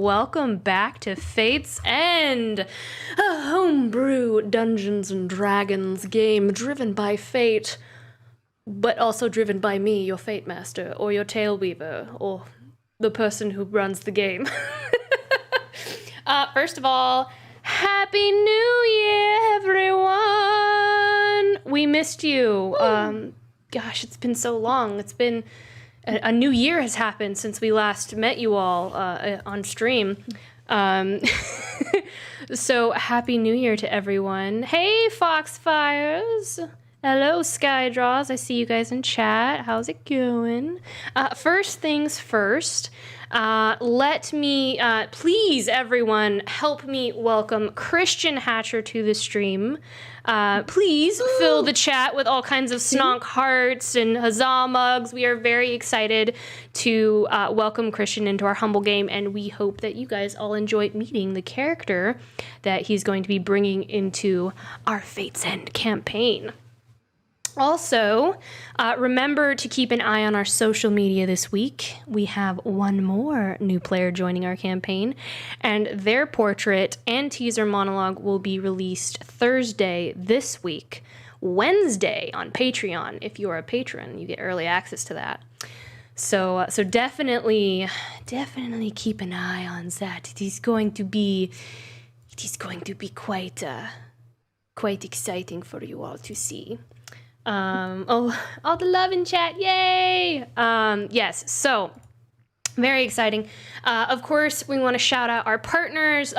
welcome back to Fate's End, a homebrew Dungeons and Dragons game driven by fate, but also driven by me, your Fate Master, or your Tail Weaver, or the person who runs the game. First of all, Happy New Year, everyone! We missed you. Gosh, it's been so long. It's been... A new year has happened since we last met you all on stream. So happy new year to everyone. Hey, Foxfires. Hello, Skydraws. I see you guys in chat. How's it going? First things first, let me, please, everyone, help me welcome Christian Hatcher to the stream. Please fill the chat with all kinds of snonk hearts and huzzah mugs. We are very excited to welcome Christian into our humble game, and we hope that you guys all enjoy meeting the character that he's going to be bringing into our Fate's End campaign. Also, remember to keep an eye on our social media this week. We have one more new player joining our campaign, and their portrait and teaser monologue will be released Thursday this week. Wednesday on Patreon. If you are a patron, you get early access to that. So definitely keep an eye on that. It is going to be quite exciting for you all to see. All the love in chat, yay! Yes, so very exciting. Of course, we want to shout out our partners.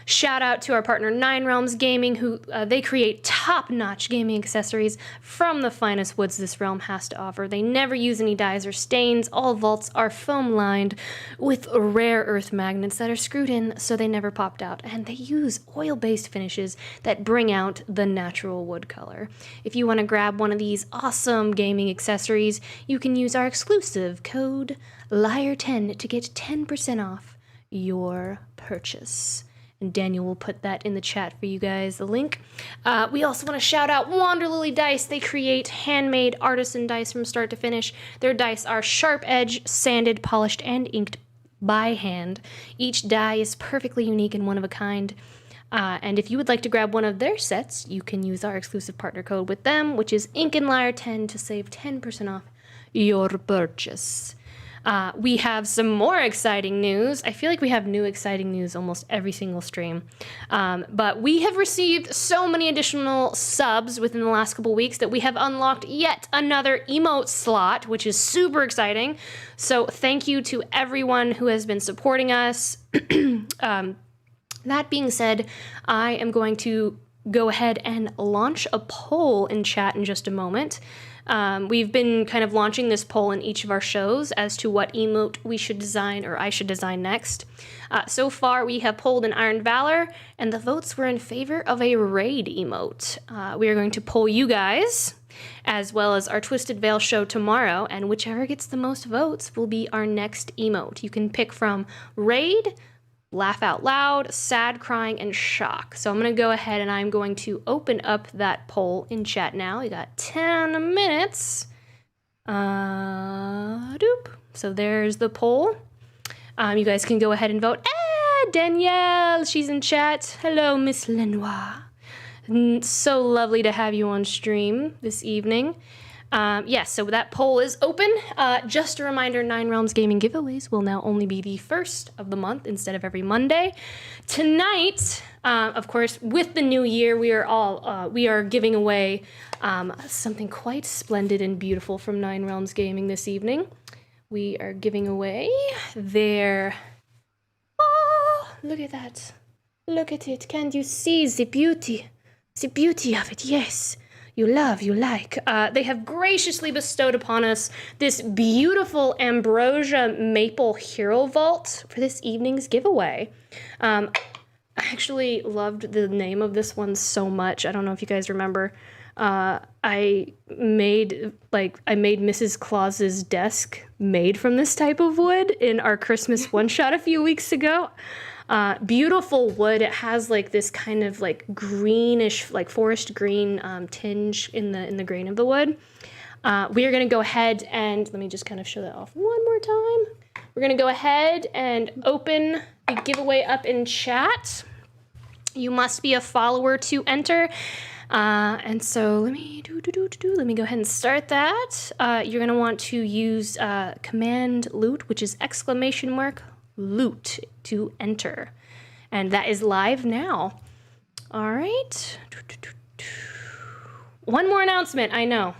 Shout out to our partner 9 Realms Gaming, who they create top-notch gaming accessories from the finest woods this realm has to offer. They never use any dyes or stains. All vaults are foam-lined with rare earth magnets that are screwed in so they never popped out. And they use oil-based finishes that bring out the natural wood color. If you want to grab one of these awesome gaming accessories, you can use our exclusive code Lyre10 to get 10% off your purchase. And Daniel will put that in the chat for you guys, the link. We also want to shout out Wanderlily Dice. They create handmade artisan dice from start to finish. Their dice are sharp edge, sanded, polished, and inked by hand. Each die is perfectly unique and one of a kind. And if you would like to grab one of their sets, you can use our exclusive partner code with them, which is InkandLyre10 to save 10% off your purchase. We have some more exciting news. I feel like we have new exciting news almost every single stream. But we have received so many additional subs within the last couple weeks that we have unlocked yet another emote slot, which is super exciting. So thank you to everyone who has been supporting us. That being said, I am going to go ahead and launch a poll in chat in just a moment. We've been kind of launching this poll in each of our shows as to what emote we should design or I should design next. So far, we have polled an Iron Valor, and the votes were in favor of a raid emote. We are going to poll you guys, as well as our Twisted Veil show tomorrow, and whichever gets the most votes will be our next emote. You can pick from raid, laugh out loud, sad crying, and shock. So I'm going to go ahead and I'm going to open up that poll in chat now. We got 10 minutes. So there's the poll. You guys can go ahead and vote. Danielle, she's in chat. Hello, Miss Lenoir. So lovely to have you on stream this evening. Yes, so that poll is open. Just a reminder, 9 Realms Gaming giveaways will now only be the first of the month instead of every Monday. Tonight, of course, with the new year, we are giving away something quite splendid and beautiful from 9 Realms Gaming this evening. We are giving away their... Oh, look at that. Look at it. Can you see the beauty? The beauty of it, yes. You love, you like. They have graciously bestowed upon us this beautiful Ambrosia Maple Hero Vault for this evening's giveaway. I actually loved the name of this one so much. I don't know if you guys remember. I made Mrs. Claus's desk made from this type of wood in our Christmas one-shot a few weeks ago. Beautiful wood. It has like this kind of like greenish, like forest green tinge in the grain of the wood. We are going to go ahead and let me just kind of show that off one more time. we're going to go ahead and open the giveaway up in chat. You must be a follower to enter. And so let me let me go ahead and start that. You're going to want to use command loot, which is !loot to enter. And that is live now. All right. One more announcement. I know.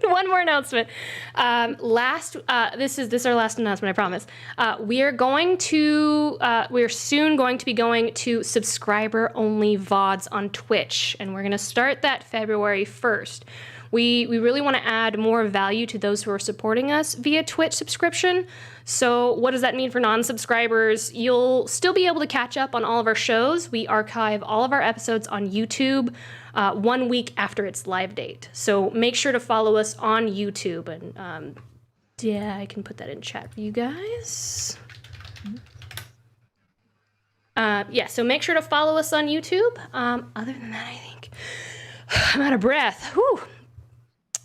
One more announcement. This is our last announcement, I promise. We're soon going to be going to subscriber-only VODs on Twitch, and we're going to start that February 1st. We really want to add more value to those who are supporting us via Twitch subscription. So what does that mean for non-subscribers? You'll still be able to catch up on all of our shows. We archive all of our episodes on YouTube 1 week after its live date. So make sure to follow us on YouTube. And yeah, I can put that in chat for you guys. So make sure to follow us on YouTube. Other than that, I think I'm out of breath. Whew.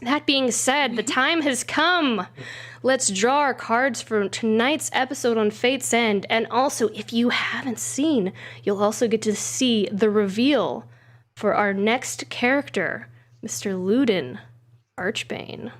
That being said, the time has come. Let's draw our cards for tonight's episode on Fate's End. And also, if you haven't seen, you'll also get to see the reveal for our next character, Mr. Luden Archbane.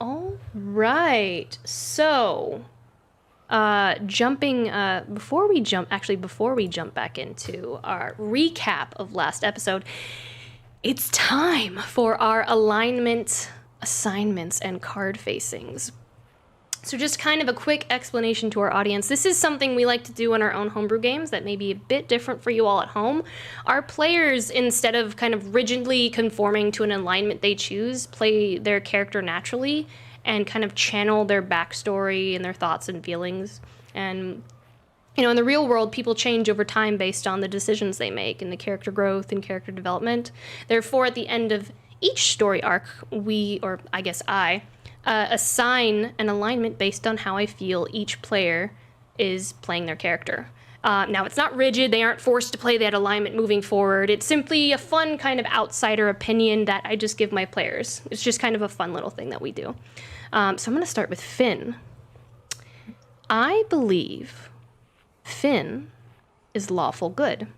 All right, so before we jump back into our recap of last episode, it's time for our alignment assignments and card facings. So just kind of a quick explanation to our audience. This is something we like to do in our own homebrew games that may be a bit different for you all at home. Our players, instead of kind of rigidly conforming to an alignment they choose, play their character naturally and kind of channel their backstory and their thoughts and feelings. And, you know, in the real world, people change over time based on the decisions they make and the character growth and character development. Therefore, at the end of each story arc, I assign an alignment based on how I feel each player is playing their character. Now, it's not rigid. They aren't forced to play that alignment moving forward. It's simply a fun kind of outsider opinion that I just give my players. It's just kind of a fun little thing that we do. So I'm going to start with Finn. I believe Finn is lawful good.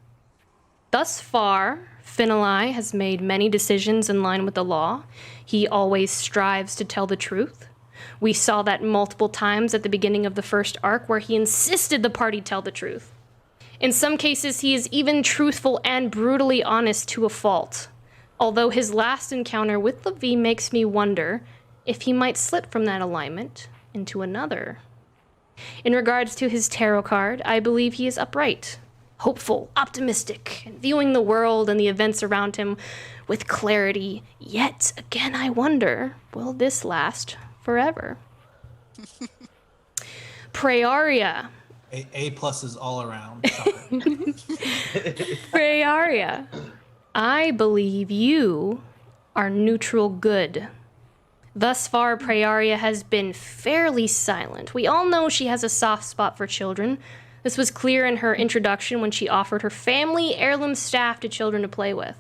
Thus far, Finali has made many decisions in line with the law. He always strives to tell the truth. We saw that multiple times at the beginning of the first arc, where he insisted the party tell the truth. In some cases, he is even truthful and brutally honest to a fault. Although his last encounter with Levi makes me wonder if he might slip from that alignment into another. In regards to his tarot card, I believe he is upright, hopeful, optimistic, and viewing the world and the events around him with clarity. Yet again, I wonder, will this last forever? Praeria. A pluses all around. Praeria, I believe you are neutral good. Thus far, Praeria has been fairly silent. We all know she has a soft spot for children. This was clear in her introduction when she offered her family heirloom staff to children to play with.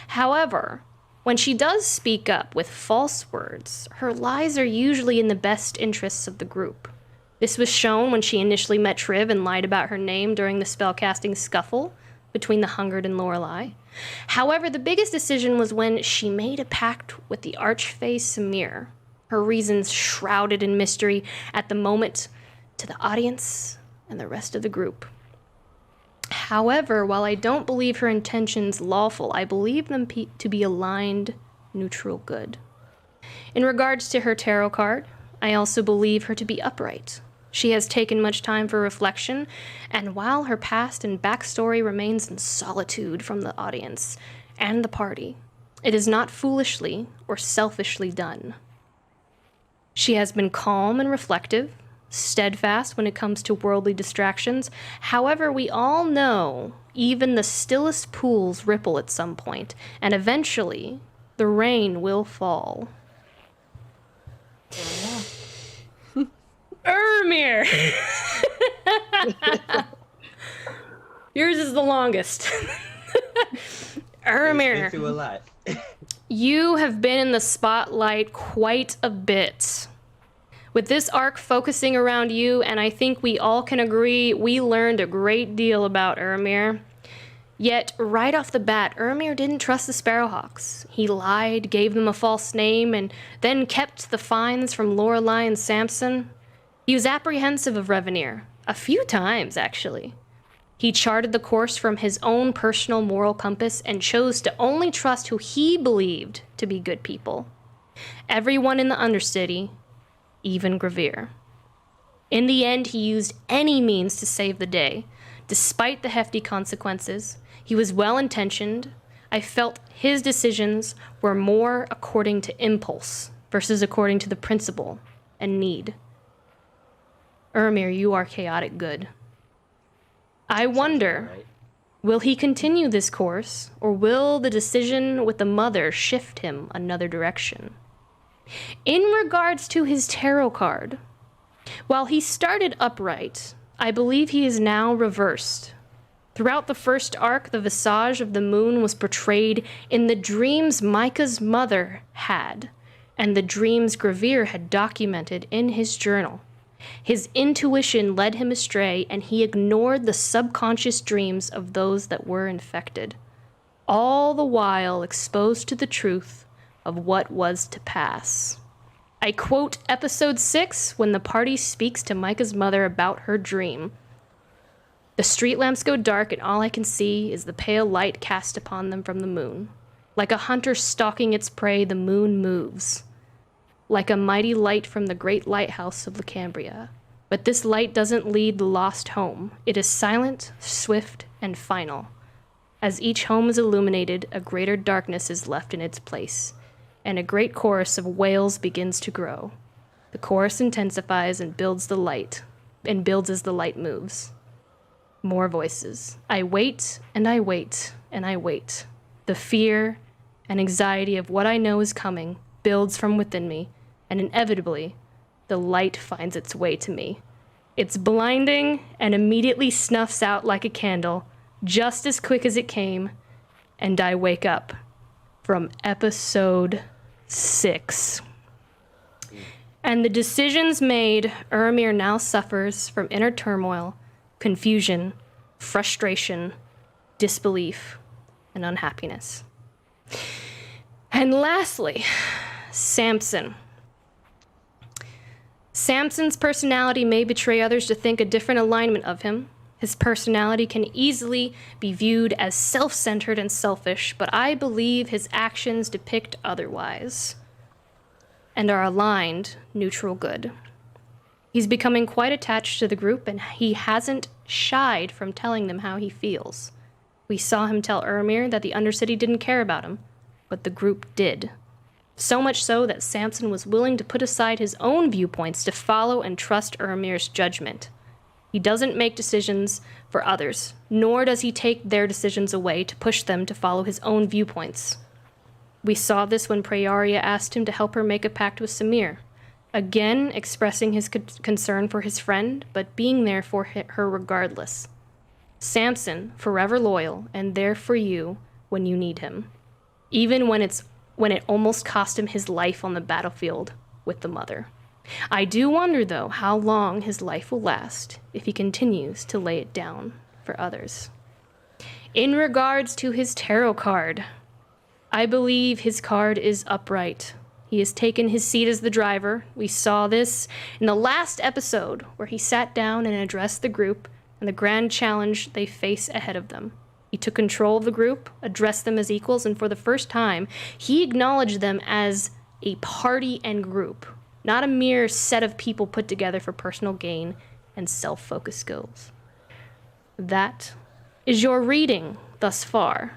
However, when she does speak up with false words, her lies are usually in the best interests of the group. This was shown when she initially met Triv and lied about her name during the spellcasting scuffle between the Hungered and Lorelei. However, the biggest decision was when she made a pact with the archfey Samir, her reasons shrouded in mystery at the moment to the audience and the rest of the group. However, while I don't believe her intentions lawful, I believe them to be aligned, neutral good. In regards to her tarot card, I also believe her to be upright. She has taken much time for reflection, and while her past and backstory remains in solitude from the audience and the party, it is not foolishly or selfishly done. She has been calm and reflective, steadfast when it comes to worldly distractions. However, we all know even the stillest pools ripple at some point, and eventually the rain will fall. Ermir! Yours is the longest. Ermir, you have been in the spotlight quite a bit. With this arc focusing around you, and I think we all can agree, we learned a great deal about Ermir. Yet, right off the bat, Ermir didn't trust the Sparrowhawks. He lied, gave them a false name, and then kept the fines from Lorelei and Samson. He was apprehensive of Revenir, a few times, actually. He charted the course from his own personal moral compass and chose to only trust who he believed to be good people. Everyone in the Undercity, even Gravir. In the end, he used any means to save the day. Despite the hefty consequences, he was well-intentioned. I felt his decisions were more according to impulse versus according to the principle and need. Ermir, you are chaotic good. I wonder, will he continue this course, or will the decision with the mother shift him another direction? In regards to his tarot card, while he started upright, I believe he is now reversed. Throughout the first arc, the visage of the moon was portrayed in the dreams Micah's mother had, and the dreams Gravir had documented in his journal. His intuition led him astray, and he ignored the subconscious dreams of those that were infected, all the while exposed to the truth of what was to pass. I quote episode 6 when the party speaks to Micah's mother about her dream. The street lamps go dark, and all I can see is the pale light cast upon them from the moon. Like a hunter stalking its prey, the moon moves. Like a mighty light from the great lighthouse of LaCambria. But this light doesn't lead the lost home. It is silent, swift, and final. As each home is illuminated, a greater darkness is left in its place, and a great chorus of wails begins to grow. The chorus intensifies and builds as the light moves. More voices. I wait, and I wait, and I wait. The fear and anxiety of what I know is coming builds from within me, and inevitably, the light finds its way to me. It's blinding and immediately snuffs out like a candle, just as quick as it came, and I wake up from episode 6. And the decisions made, Ermir now suffers from inner turmoil, confusion, frustration, disbelief, and unhappiness. And lastly, Samson. Samson's personality may betray others to think a different alignment of him. His personality can easily be viewed as self-centered and selfish, but I believe his actions depict otherwise and are aligned neutral good. He's becoming quite attached to the group, and he hasn't shied from telling them how he feels. We saw him tell Ermir that the Undercity didn't care about him, but the group did. So much so that Samson was willing to put aside his own viewpoints to follow and trust Ermir's judgment. He doesn't make decisions for others, nor does he take their decisions away to push them to follow his own viewpoints. We saw this when Praeria asked him to help her make a pact with Samir, again expressing his concern for his friend, but being there for her regardless. Samson, forever loyal and there for you when you need him, even when it almost cost him his life on the battlefield with the mother. I do wonder, though, how long his life will last if he continues to lay it down for others. In regards to his tarot card, I believe his card is upright. He has taken his seat as the driver. We saw this in the last episode where he sat down and addressed the group and the grand challenge they face ahead of them. He took control of the group, addressed them as equals, and for the first time, he acknowledged them as a party and group, not a mere set of people put together for personal gain and self-focused goals. That is your reading thus far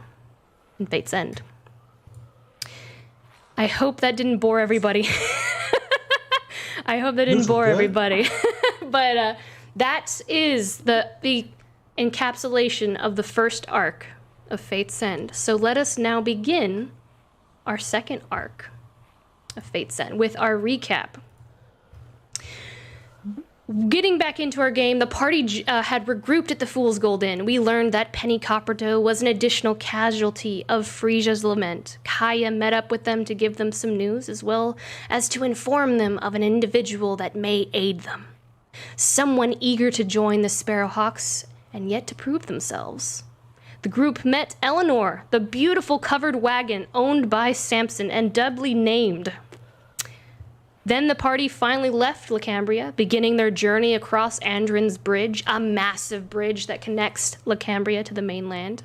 in Fate's End. I hope that didn't bore everybody. I hope that didn't bore everybody. But that is the encapsulation of the first arc of Fate's End. So let us now begin our second arc of Fate's End with our recap. Getting back into our game, the party had regrouped at the Fool's Gold Inn. We learned that Penny Copperdoe was an additional casualty of Freesia's Lament. Kaya met up with them to give them some news, as well as to inform them of an individual that may aid them. Someone eager to join the Sparrowhawks and yet to prove themselves. The group met Eleanor, the beautiful covered wagon owned by Samson and doubly named. Then the party finally left LaCambria, beginning their journey across Andrin's Bridge, a massive bridge that connects LaCambria to the mainland.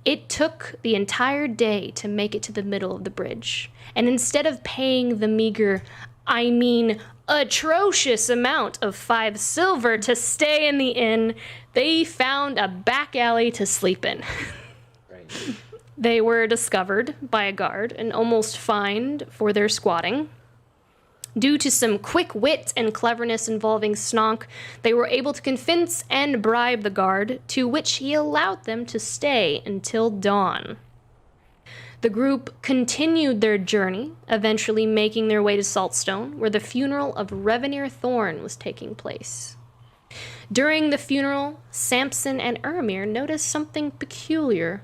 It took the entire day to make it to the middle of the bridge, and instead of paying the meager, atrocious amount of 5 silver to stay in the inn, they found a back alley to sleep in. Right. They were discovered by a guard and almost fined for their squatting. Due to some quick wit and cleverness involving Snonk, they were able to convince and bribe the guard, to which he allowed them to stay until dawn. The group continued their journey, eventually making their way to Saltstone, where the funeral of Revenir Thorn was taking place. During the funeral, Samson and Ermir noticed something peculiar,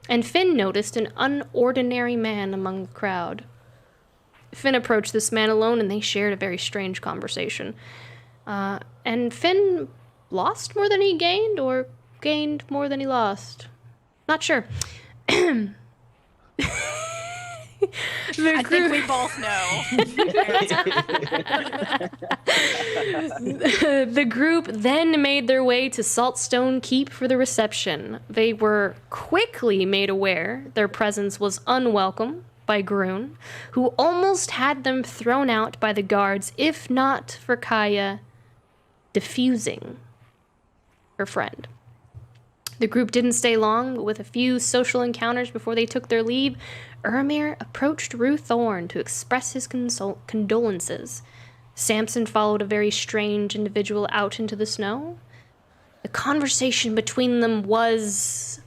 and Finn noticed an unordinary man among the crowd. Finn approached this man alone, and they shared a very strange conversation. And Finn lost more than he gained, or gained more than he lost? Not sure. I think we both know. The group then made their way to Saltstone Keep for the reception. They were quickly made aware their presence was unwelcome by Groon, who almost had them thrown out by the guards, if not for Kaya diffusing her friend. The group didn't stay long, but with a few social encounters before they took their leave, Ermir approached Rue Thorn to express his condolences. Samson followed a very strange individual out into the snow. The conversation between them was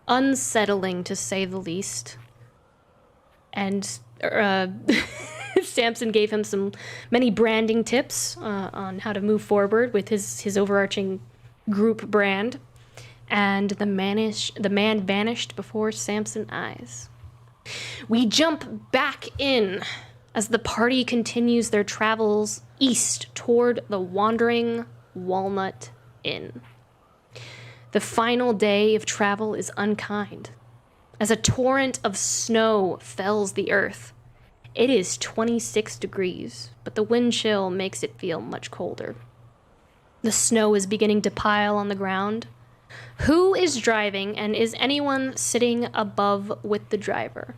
unsettling, to say the least. And Samson gave him many branding tips on how to move forward with his overarching group brand. And the man vanished before Samson's eyes. We jump back in as the party continues their travels east toward the Wandering Walnut Inn. The final day of travel is unkind, as a torrent of snow fells the earth, It is 26 degrees, but the wind chill makes it feel much colder. The snow is beginning to pile on the ground. Who is driving, and is anyone sitting above with the driver?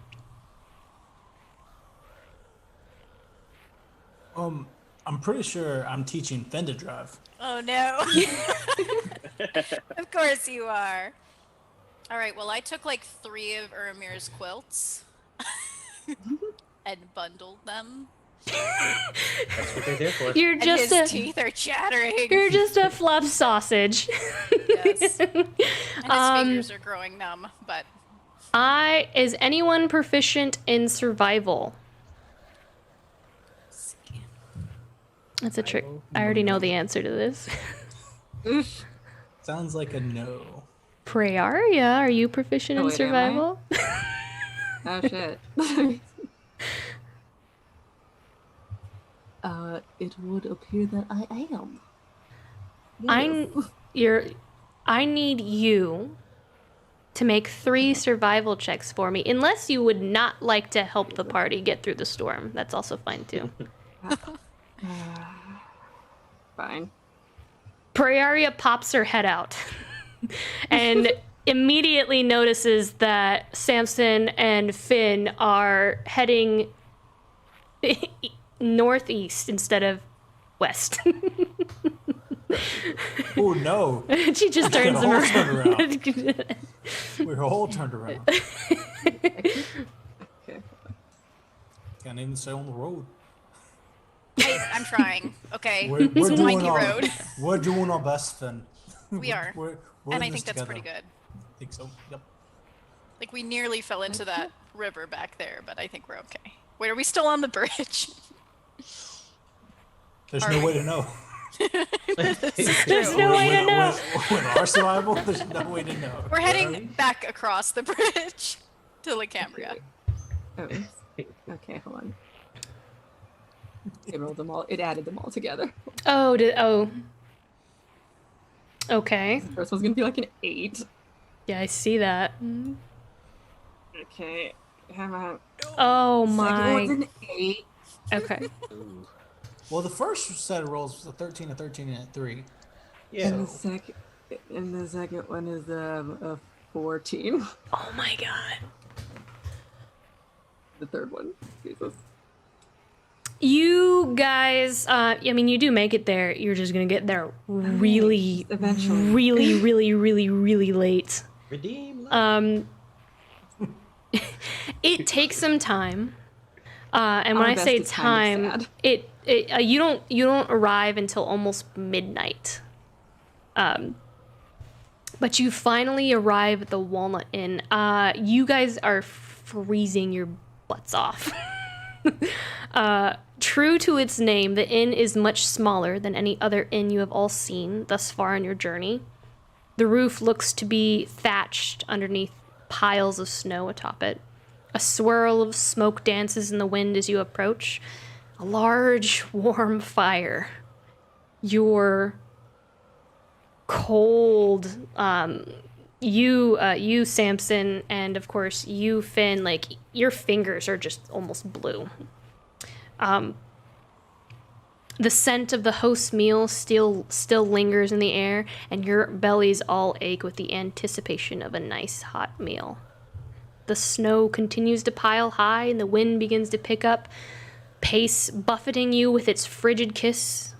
I'm pretty sure I'm teaching Finn to drive. Oh no. Of course you are. All right, well I took like 3 of Uramir's quilts and bundled them. That's what they're there for. You're And just his a teeth are chattering. you're just a fluff sausage. Yes. And his fingers are growing numb, but Is anyone proficient in survival? That's a trick. I already know the answer to this. Sounds like a no. Prayaria, are you proficient in wait, am I? survival? Oh shit. It would appear that I am. I need you to make 3 survival checks for me, unless you would not like to help the party get through the storm. That's also fine too. Fine. Prayaria pops her head out and immediately notices that Samson and Finn are heading northeast instead of west. Oh no! She just turns them whole turn around. We're all turned around. Okay. Can't even stay on the road. I'm trying. Okay. We're It's a doing windy road. We're doing our best, Finn. We are. We're And in I this think that's pretty together. good. I think so. Yep. Like we nearly fell into that river back there, but I think we're okay. Wait, are we still on the bridge? There's Are no we? way to know. There's no way to know. With our survival, there's no way to know. We're heading back across the bridge to LaCambria. Oh. Okay, hold on. It rolled them all. It added them all together. Oh. Okay. The first one's gonna be like an 8. Yeah, I see that. Okay. Come on. Oh Second my. one's an 8. Okay. Well, the first set of rolls was a 13, a 13, and a 3. Yeah. And the second one is a 14. Oh my god. The third one. Jesus. You guys, I mean, you do make it there. You're just gonna get there really, Eventually. really late. Redeem. It takes some time. And when Our I say best is kind time, of sad. you don't arrive until almost midnight. But you finally arrive at the Walnut Inn. You guys are freezing your butts off. True to its name, the inn is much smaller than any other inn you have all seen thus far on your journey. The roof looks to be thatched underneath piles of snow atop it. A swirl of smoke dances in the wind as you approach. A large, warm fire. Your cold, you Samson, and of course you Finn, like your fingers are just almost blue. The scent of the host's meal still lingers in the air, and your bellies all ache with the anticipation of a nice hot meal. The snow continues to pile high, and the wind begins to pick up pace, buffeting you with its frigid kiss.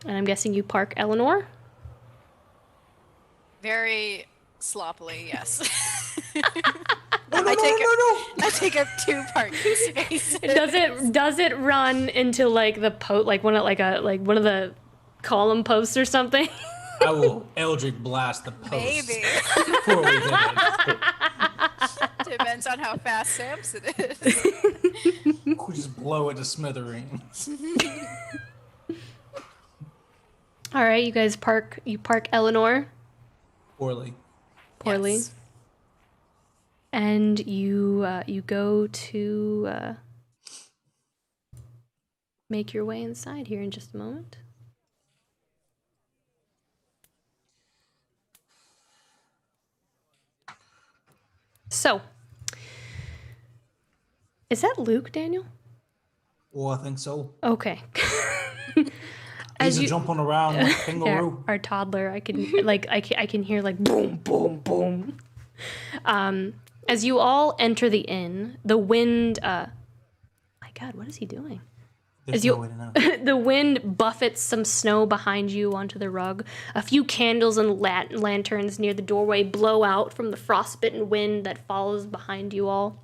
And I'm guessing you park Eleanor? Very sloppily, yes. No, I take up 2 parking spaces. Does it run into like the one of the column posts or something? I will Eldritch blast the post. Maybe. Before we hit it. Depends on how fast Samson is. We just blow it to smithereens. All right, you guys park Eleanor Poorly. poorly. Yes. And you go to make your way inside here in just a moment. So, is that Luke, Daniel? Oh, I think so. Okay. He's jumping around like Yeah, kangaroo. our toddler, I can I can hear like boom, boom, boom. As you all enter the inn, the wind. My God, what is he doing? There's As no you, way to know. the wind buffets some snow behind you onto the rug. A few candles and lanterns near the doorway blow out from the frostbitten wind that follows behind you all.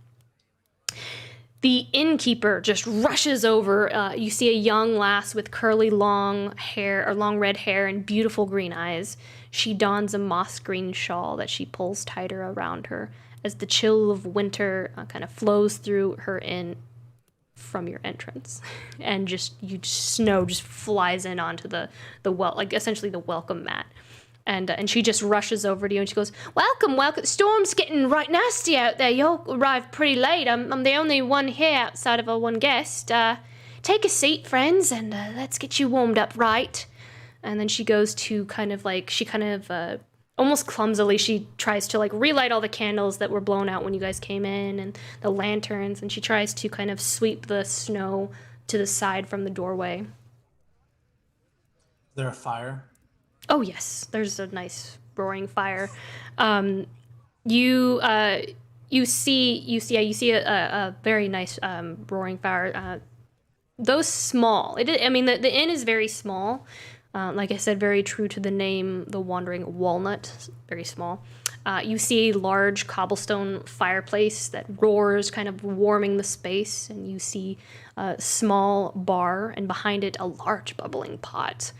The innkeeper just rushes over. You see a young lass with curly long red hair and beautiful green eyes. She dons a moss green shawl that she pulls tighter around her as the chill of winter kind of flows through her inn from your entrance, and snow just flies in onto the essentially the welcome mat. And she just rushes over to you and she goes, welcome. The storm's getting right nasty out there. You arrived pretty late. I'm the only one here outside of our one guest. Take a seat, friends, and let's get you warmed up right. And then she goes to almost clumsily, she tries to relight all the candles that were blown out when you guys came in and the lanterns, and she tries to kind of sweep the snow to the side from the doorway. Is there a fire? Oh yes, there's a nice roaring fire. You see a very nice roaring fire. Though small, the inn is very small. Like I said, very true to the name, the Wandering Walnut, very small. You see a large cobblestone fireplace that roars, kind of warming the space, and you see a small bar, and behind it a large bubbling pot.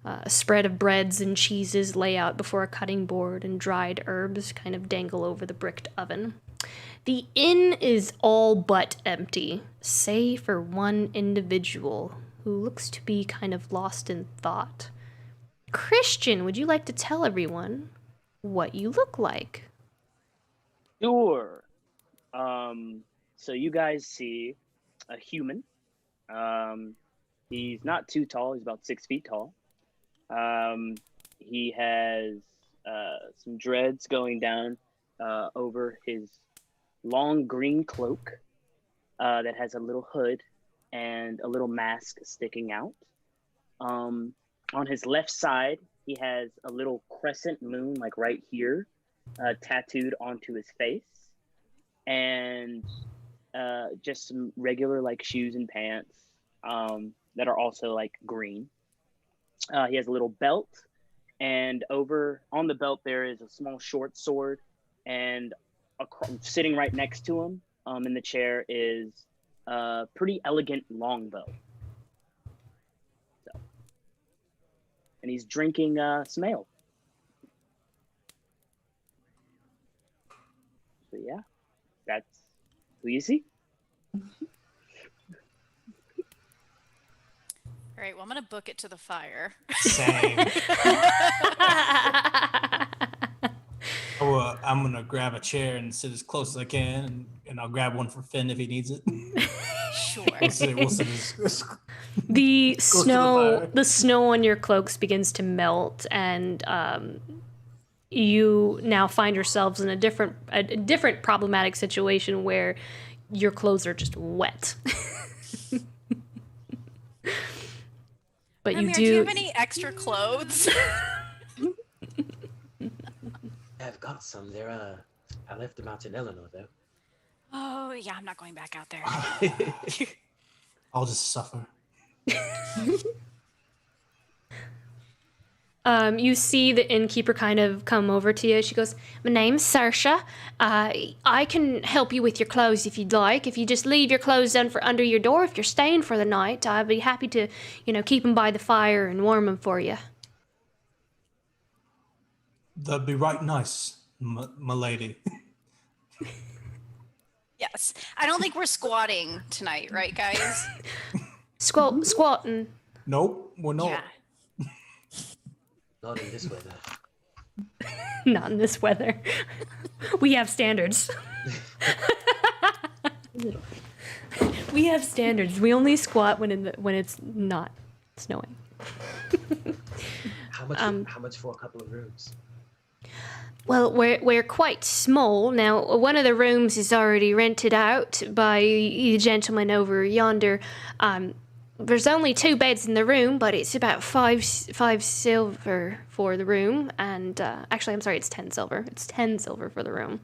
A spread of breads and cheeses lay out before a cutting board, and dried herbs kind of dangle over the bricked oven. The inn is all but empty, save for one individual who looks to be kind of lost in thought. Christian, would you like to tell everyone what you look like? Sure. So you guys see a human. He's not too tall. He's about 6 feet tall. He has some dreads going down over his long green cloak that has a little hood and a little mask sticking out. On his left side, he has a little crescent moon, like right here, tattooed onto his face, and just some regular shoes and pants that are also green. He has a little belt, and over on the belt there is a small short sword, and sitting right next to him in the chair is a pretty elegant longbow. So, and he's drinking some ale. So yeah, that's who you see. All right, well, I'm going to book it to the fire. Same. I'm going to grab a chair and sit as close as I can, and I'll grab one for Finn if he needs it. Sure. We'll sit The fire. snow on your cloaks begins to melt, and you now find yourselves in a different problematic situation where your clothes are just wet. But Amir, do you have any extra clothes? I've got some. I left them out in Eleanor, though. Oh, yeah, I'm not going back out there. I'll just suffer. You see the innkeeper kind of come over to you. She goes, my name's Saoirse. I can help you with your clothes if you'd like. If you just leave your clothes under your door, if you're staying for the night, I'd be happy to, keep them by the fire and warm them for you. That'd be right nice, my lady. Yes. I don't think we're squatting tonight, right, guys? Squatting. Nope, we're not. Yeah. Not in this weather. Not in this weather. We have standards. We have standards. We only squat when it's not snowing. How much for a couple of rooms? Well, we're quite small now. One of the rooms is already rented out by the gentleman over yonder. There's only 2 beds in the room, but it's about five silver for the room, and actually, I'm sorry, it's 10 silver. It's 10 silver for the room.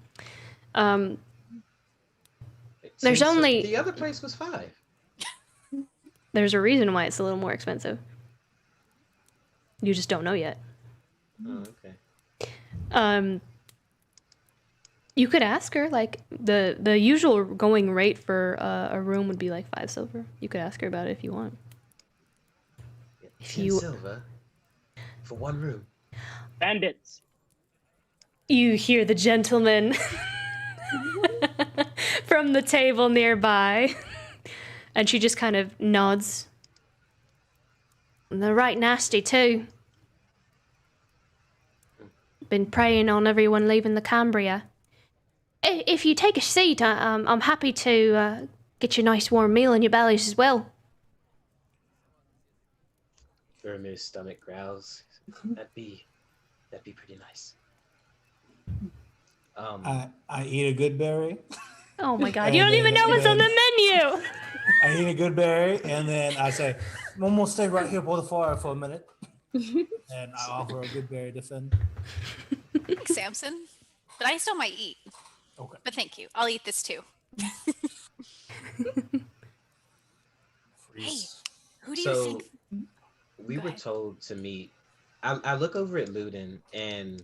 There's only the other place was 5. There's a reason why it's a little more expensive. You just don't know yet. Oh, okay. You could ask her, like, the usual going rate for a room would be like 5 silver. You could ask her about it if you want. If 10 silver for 1 room. Bandits. You hear the gentleman from the table nearby, and she just kind of nods. And they're right nasty too. Been preying on everyone leaving LaCambria. If you take a seat, I'm happy to get you a nice warm meal in your bellies as well. Veramir's stomach growls. That'd be pretty nice. I eat a good berry. Oh my god, you don't even know what's on the menu! I eat a good berry, and then I say, I'm gonna stay right here by the fire for a minute. And I offer a good berry to Finn. Thanks, Samson. But I still might eat. Okay. But thank you. I'll eat this too. Hey, who do you So think? we were told to meet. I look over at Luden and,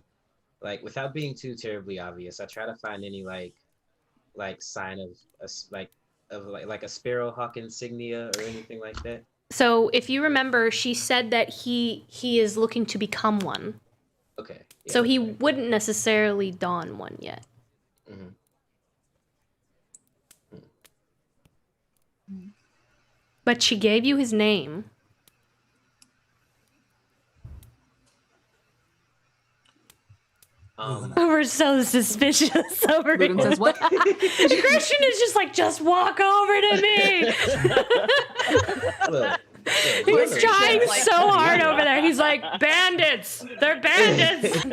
like, without being too terribly obvious, I try to find any like sign of a sparrowhawk insignia or anything like that. So, if you remember, she said that he is looking to become one. Okay. Yeah, So he okay. wouldn't necessarily don one yet. Mhm. But she gave you his name. We're so suspicious over Luden here. says, what? Christian is just like, just walk over to me. Look, He's trying Like- so hard over there. He's like, bandits. They're bandits.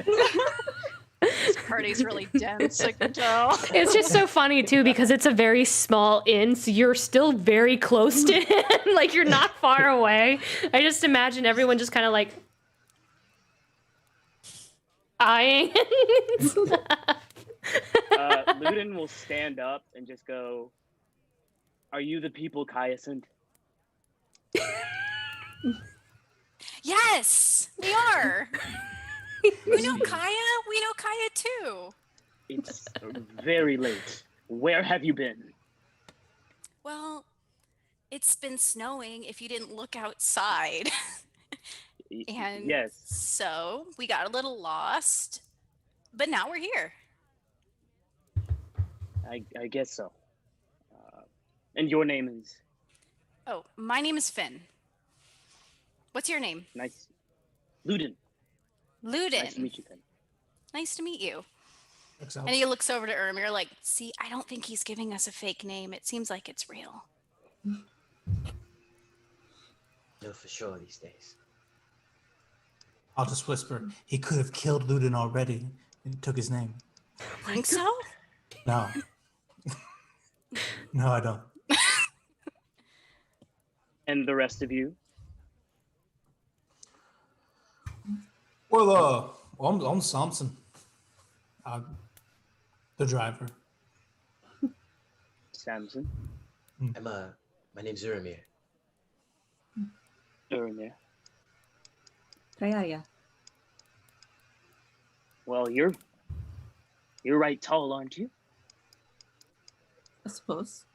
This party's really dense. I can tell. It's just so funny too because it's a very small inn, so you're still very close to him. Like you're not far away. I just imagine everyone just kind of like eyeing. Luden will stand up and just go, "Are you the people Kaya sent?" Yes, we are. We know Kaya. We know Kaya too. It's very late. Where have you been? Well, it's been snowing if you didn't look outside. And Yes. so we got a little lost, but now we're here. I guess so. And your name is? Oh, my name is Finn. What's your name? Nice. Luden. Luden. Nice to meet you, Finn. Nice to meet you. Excel. And he looks over to Ermir like, see, I don't think he's giving us a fake name. It seems like it's real. No, for sure these days. I'll just whisper, he could have killed Luden already and took his name. Think so? No. No, I don't. And the rest of you? Well, I'm Samson. The driver. Samson. My name's Uramir. Uramir. Freya. Well, you're right tall, aren't you? I suppose.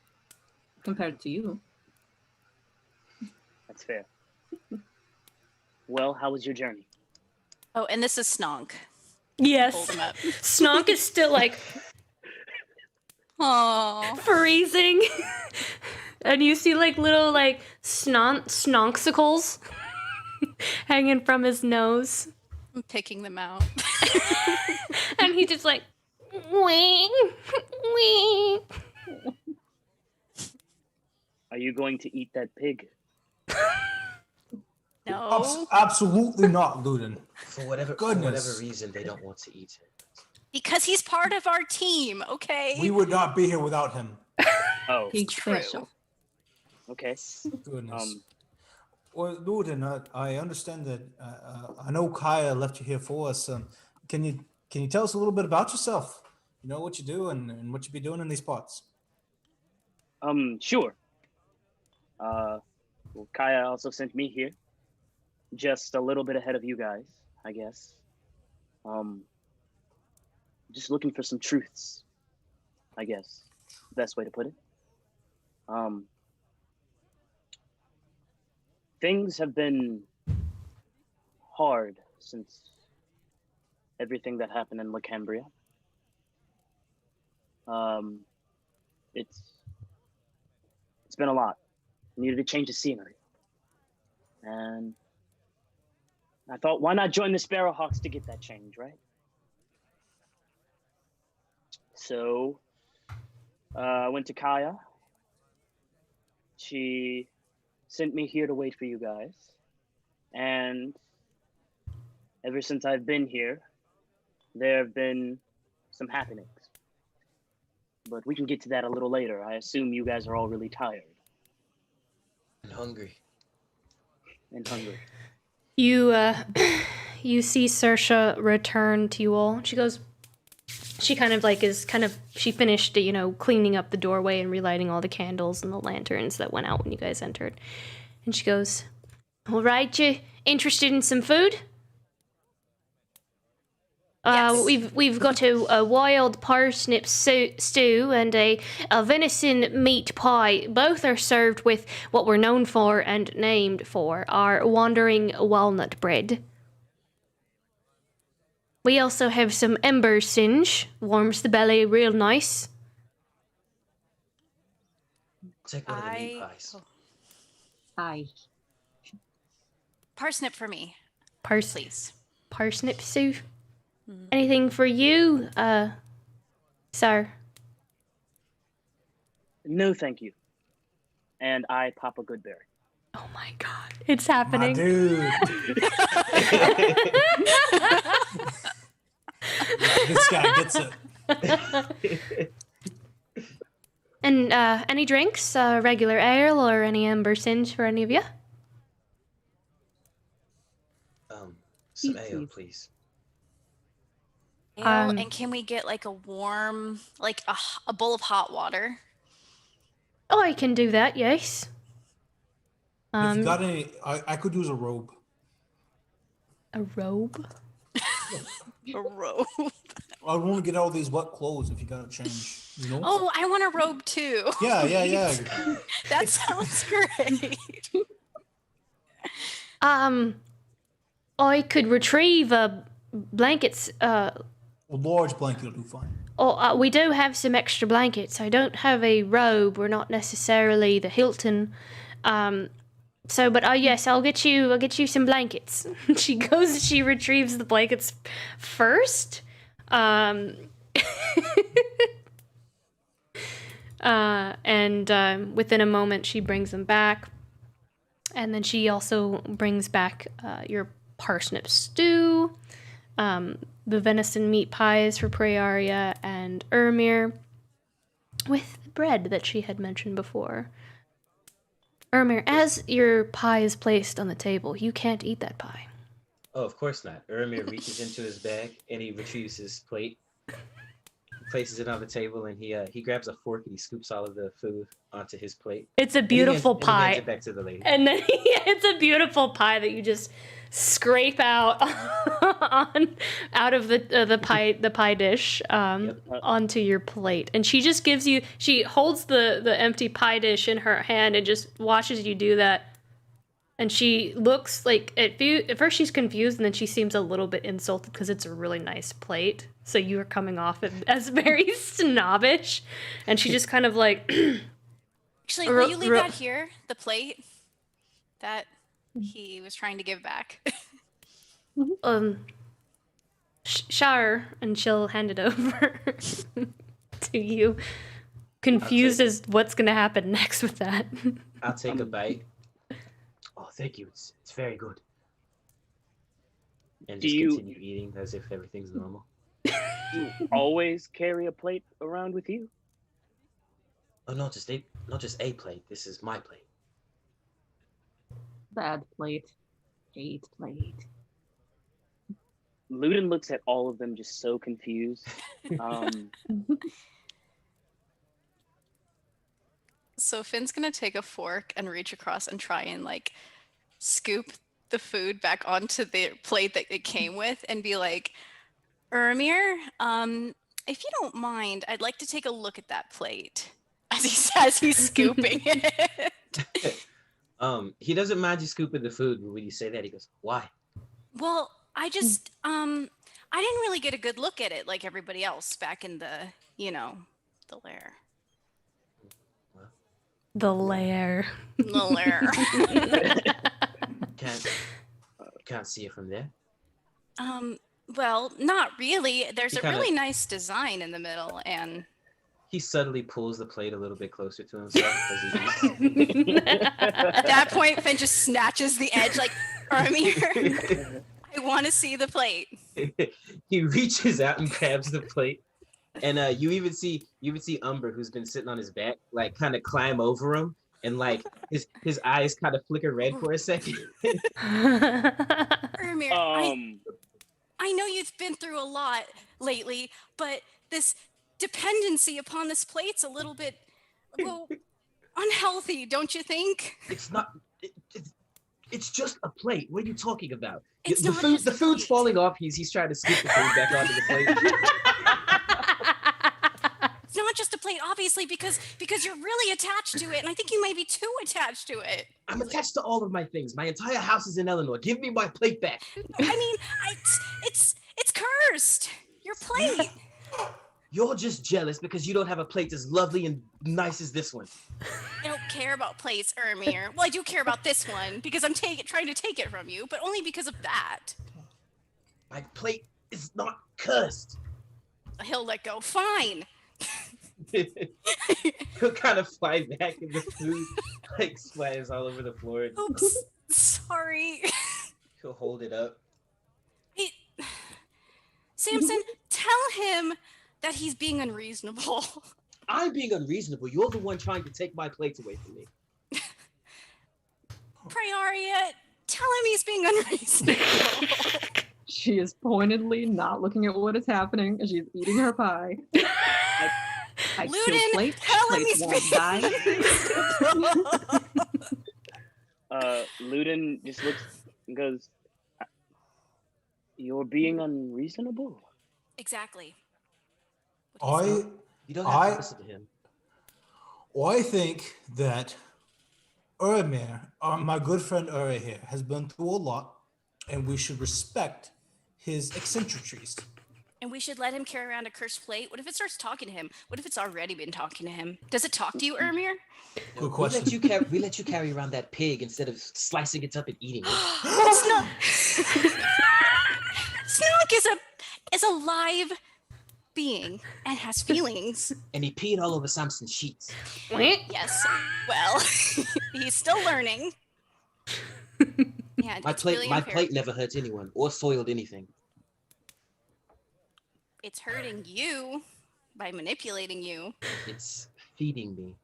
Compared to you. That's fair. Well, how was your journey? Oh, and this is Snonk. Yes. Hold him up. Snonk is still like Aww. freezing. And you see like little like snonksicles hanging from his nose. I'm picking them out. And he just like wing, wing. Are you going to eat that pig? No, Absolutely not, Luden. For whatever reason, they don't want to eat him. because he's part of our team. Okay. We would not be here without him. Oh, He's true. special. okay. Goodness. Well, Luden, I understand that. I know Kaya left you here for us. Can you tell us a little bit about yourself? You know what you do and what you be doing in these parts. Sure. Well, Kaya also sent me here, just a little bit ahead of you guys, I guess. Just looking for some truths, I guess. Best way to put it. Things have been hard since everything that happened in LaCambria. It's been a lot. Needed a change of scenery. And I thought, why not join the Sparrowhawks to get that change, right? So I went to Kaya. She sent me here to wait for you guys. And ever since I've been here, there have been some happenings. But we can get to that a little later. I assume you guys are all really tired. And hungry. You you see Saoirse return to you all. She goes. She she finished, cleaning up the doorway and relighting all the candles and the lanterns that went out when you guys entered. And she goes, "All right, you interested in some food? Yes. We've got a wild parsnip stew and a venison meat pie. Both are served with what we're known for and named for, our Wandering Walnut bread. We also have some ember singe, warms the belly real nice." Take one of the meat pies. Hi. Parsnip for me, Please. Parsnip stew. Mm-hmm. Anything for you, sir? No, thank you. And I pop a good berry. Oh my god, it's My happening. dude. This guy gets it. And any drinks? Regular ale or any amber singe for any of you? Some ale, please. Ale, and can we get like a warm, like a bowl of hot water? Oh, I can do that. Yes. If you got any, I could use a robe. A robe. A robe. I want to get all these wet clothes if you got to change. You know? Oh, I want a robe too. Yeah. That sounds great. I could retrieve blankets. A large blanket will do fine. Oh, we do have some extra blankets. I don't have a robe. We're not necessarily the Hilton. But yes, I'll get you some blankets. She retrieves the blankets first. Within a moment she brings them back. And then she also brings back your parsnip stew, the venison meat pies for Prearia and Ermir, with the bread that she had mentioned before. Ermir, as your pie is placed on the table, you can't eat that pie. Oh, of course not. Ermir reaches into his bag and he retrieves his plate, places it on the table, and he grabs a fork and he scoops all of the food onto his plate. It's a beautiful And he pie. hands it back to the lady. And then it's a beautiful pie that you just scrape out out of the pie dish onto your plate. And she just she holds the empty pie dish in her hand and just watches you do that. And she looks like at first she's confused, and then she seems a little bit insulted because it's a really nice plate. So you are coming off as very snobbish, and she just kind of like. Actually, will you leave that here? The plate that he was trying to give back. Sure, and she'll hand it over to you, confused as what's gonna happen next with that. I'll take a bite. Oh, thank you. It's very good. And Do just you- continue eating as if everything's normal. You always carry a plate around with you? Oh, not just a plate. This is my plate. Bad plate. Hate plate. Luden looks at all of them just so confused. So Finn's gonna take a fork and reach across and try and like scoop the food back onto the plate that it came with and be like, Ermir, if you don't mind, I'd like to take a look at that plate. As he's scooping it. He doesn't mind you scooping the food, but when you say that, he goes, "Why?" Well, I just I didn't really get a good look at it like everybody else back in the, the lair. The lair. The lair. Can't see it from there. Well, not really. There's He a kinda- really nice design in the middle, and He subtly pulls the plate a little bit closer to himself because he at that point, Finn just snatches the edge, like, Ermir, I want to see the plate. he reaches out and grabs the plate, and you even see Umber, who's been sitting on his back, like kind of climb over him, and like his eyes kind of flicker red for a second. Ermir, I know you've been through a lot lately, but this dependency upon this plate's a little bit, well, unhealthy, don't you think? It's not. It's just a plate. What are you talking about? It's the not food. just The a food's plate. falling off. He's trying to scoop the food back onto the plate. It's not just a plate, obviously, because you're really attached to it, and I think you may be too attached to it. I'm attached to all of my things. My entire house is in Eleanor. Give me my plate back. I mean, it's cursed. Your plate. You're just jealous because you don't have a plate as lovely and nice as this one. I don't care about plates, Ermir. Well, I do care about this one because I'm trying to take it from you, but only because of that. My plate is not cursed. He'll let go. Fine. He'll kind of fly back and the food like splatters all over the floor. Oops. Sorry. He'll hold it up. Hey, Samson, tell him that he's being unreasonable. I'm being unreasonable. You're the one trying to take my plates away from me. Prioria, tell him he's being unreasonable. She is pointedly not looking at what is happening as she's eating her pie. I kill Luden, plate, tell him plate he's won't die. being Luden just looks and goes, "You're being unreasonable." Exactly. You don't have to listen to him. I think that Ermir, my good friend Uri here, has been through a lot, and we should respect his eccentricities. And we should let him carry around a cursed plate. What if it starts talking to him? What if it's already been talking to him? Does it talk to you, Ermir? Good question. We let you carry around that pig instead of slicing it up and eating it. Snook is a live being and has feelings. And he peed all over Samson's sheets. Yes. Well, he's still learning. Yeah, My it's plate, really my imperative. plate never hurt anyone or soiled anything. It's hurting you by manipulating you. It's feeding me.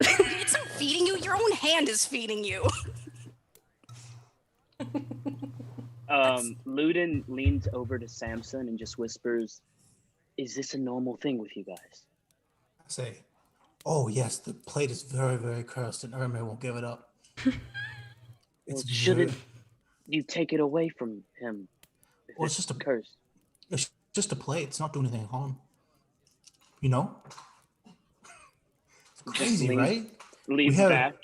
It's not feeding you. Your own hand is feeding you. Luden leans over to Samson and just whispers, "Is this a normal thing with you guys?" I say, oh yes, the plate is very, very cursed, and Ermir won't give it up. Well, It's shouldn't you take it away from him? If Well, it's just a- curse. It's just a plate. It's not doing anything harm. You know? It's crazy, lean- right? Leans have- back.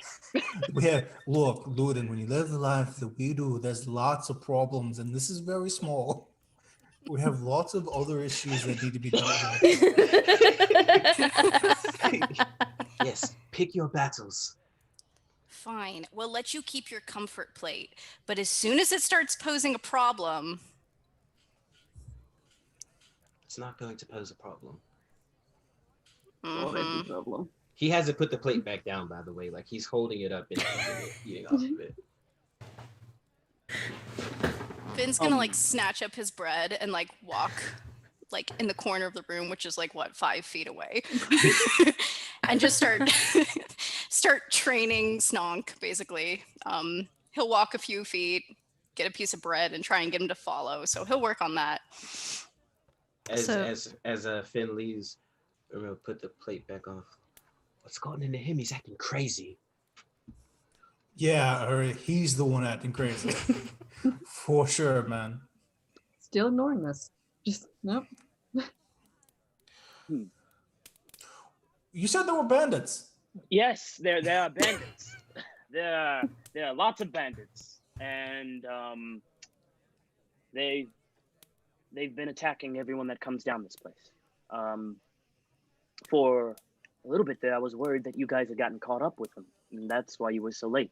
Look, Luden, when you live the life that we do, there's lots of problems, and this is very small. We have lots of other issues that need to be dealt with. Yes, pick your battles. Fine. We'll let you keep your comfort plate. But as soon as it starts posing a problem, It's not going to pose a problem. Already problem. He hasn't put the plate back down, by the way. Like he's holding it up and eating off of it. Finn's gonna like snatch up his bread and like walk like in the corner of the room, which is like what, 5 feet away, and just start training Snonk. Basically, he'll walk a few feet, get a piece of bread, and try and get him to follow. So he'll work on that. As Finn leaves, I'm gonna put the plate back off. What's going into him? He's acting crazy. Yeah, or he's the one acting crazy. For sure, man. Still ignoring this. Just, nope. You said there were bandits. Yes, there are bandits. there are lots of bandits, and they've been attacking everyone that comes down this place. For a little bit there, I was worried that you guys had gotten caught up with them, and that's why you were so late.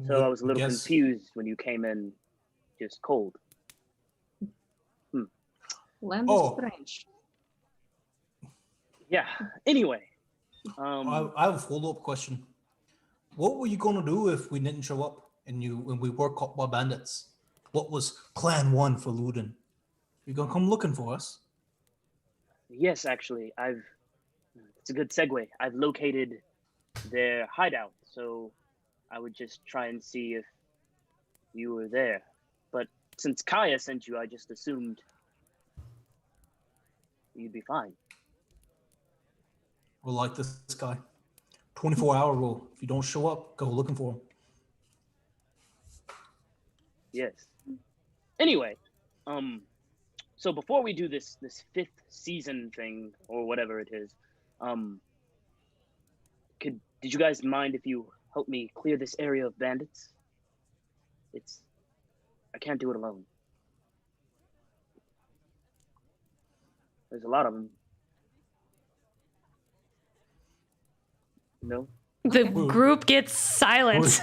So I was a little confused when you came in just cold. Land is strange. Yeah. Anyway. I have a follow-up question. What were you going to do if we didn't show up and we were caught by bandits? What was plan 1 for Luden? You going to come looking for us? Yes, actually. It's a good segue. I've located their hideout, so I would just try and see if you were there. But since Kaya sent you, I just assumed you'd be fine. We're like this guy. 24-hour rule. If you don't show up, go looking for him. Yes. Anyway, so before we do this 5th season thing or whatever it is, did you guys mind if you help me clear this area of bandits? I can't do it alone. There's a lot of them. No? The group gets silent.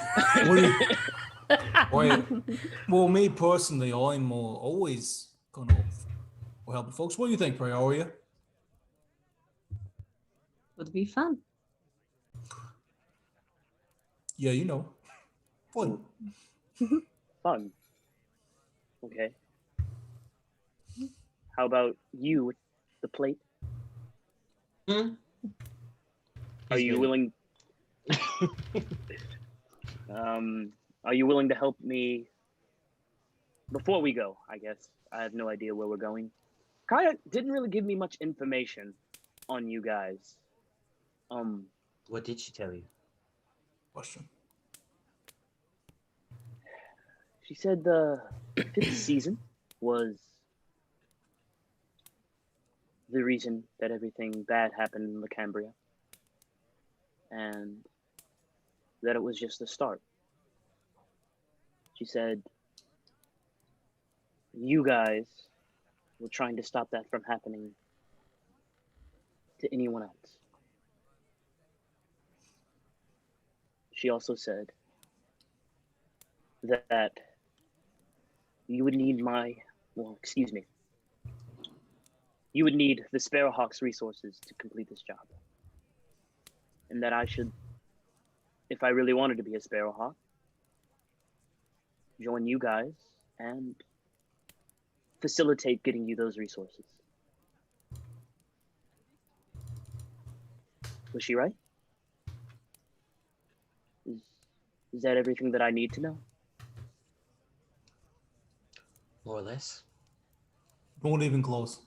Well, me personally, I'm always going to help folks. What do you think, Prioria? Would be fun. Yeah, you know. Fun. Fun. Okay. How about you with the plate? Are you willing? Are you willing to help me before we go? I guess I have no idea where we're going. Kaya didn't really give me much information on you guys. What did she tell you? Question. She said the 5th season was the reason that everything bad happened in LaCambria, and that it was just the start. She said you guys were trying to stop that from happening to anyone else. She also said that you would need you would need the Sparrowhawk's resources to complete this job. And that I should, if I really wanted to be a Sparrowhawk, join you guys and facilitate getting you those resources. Was she right? Is that everything that I need to know? More or less. Don't even close.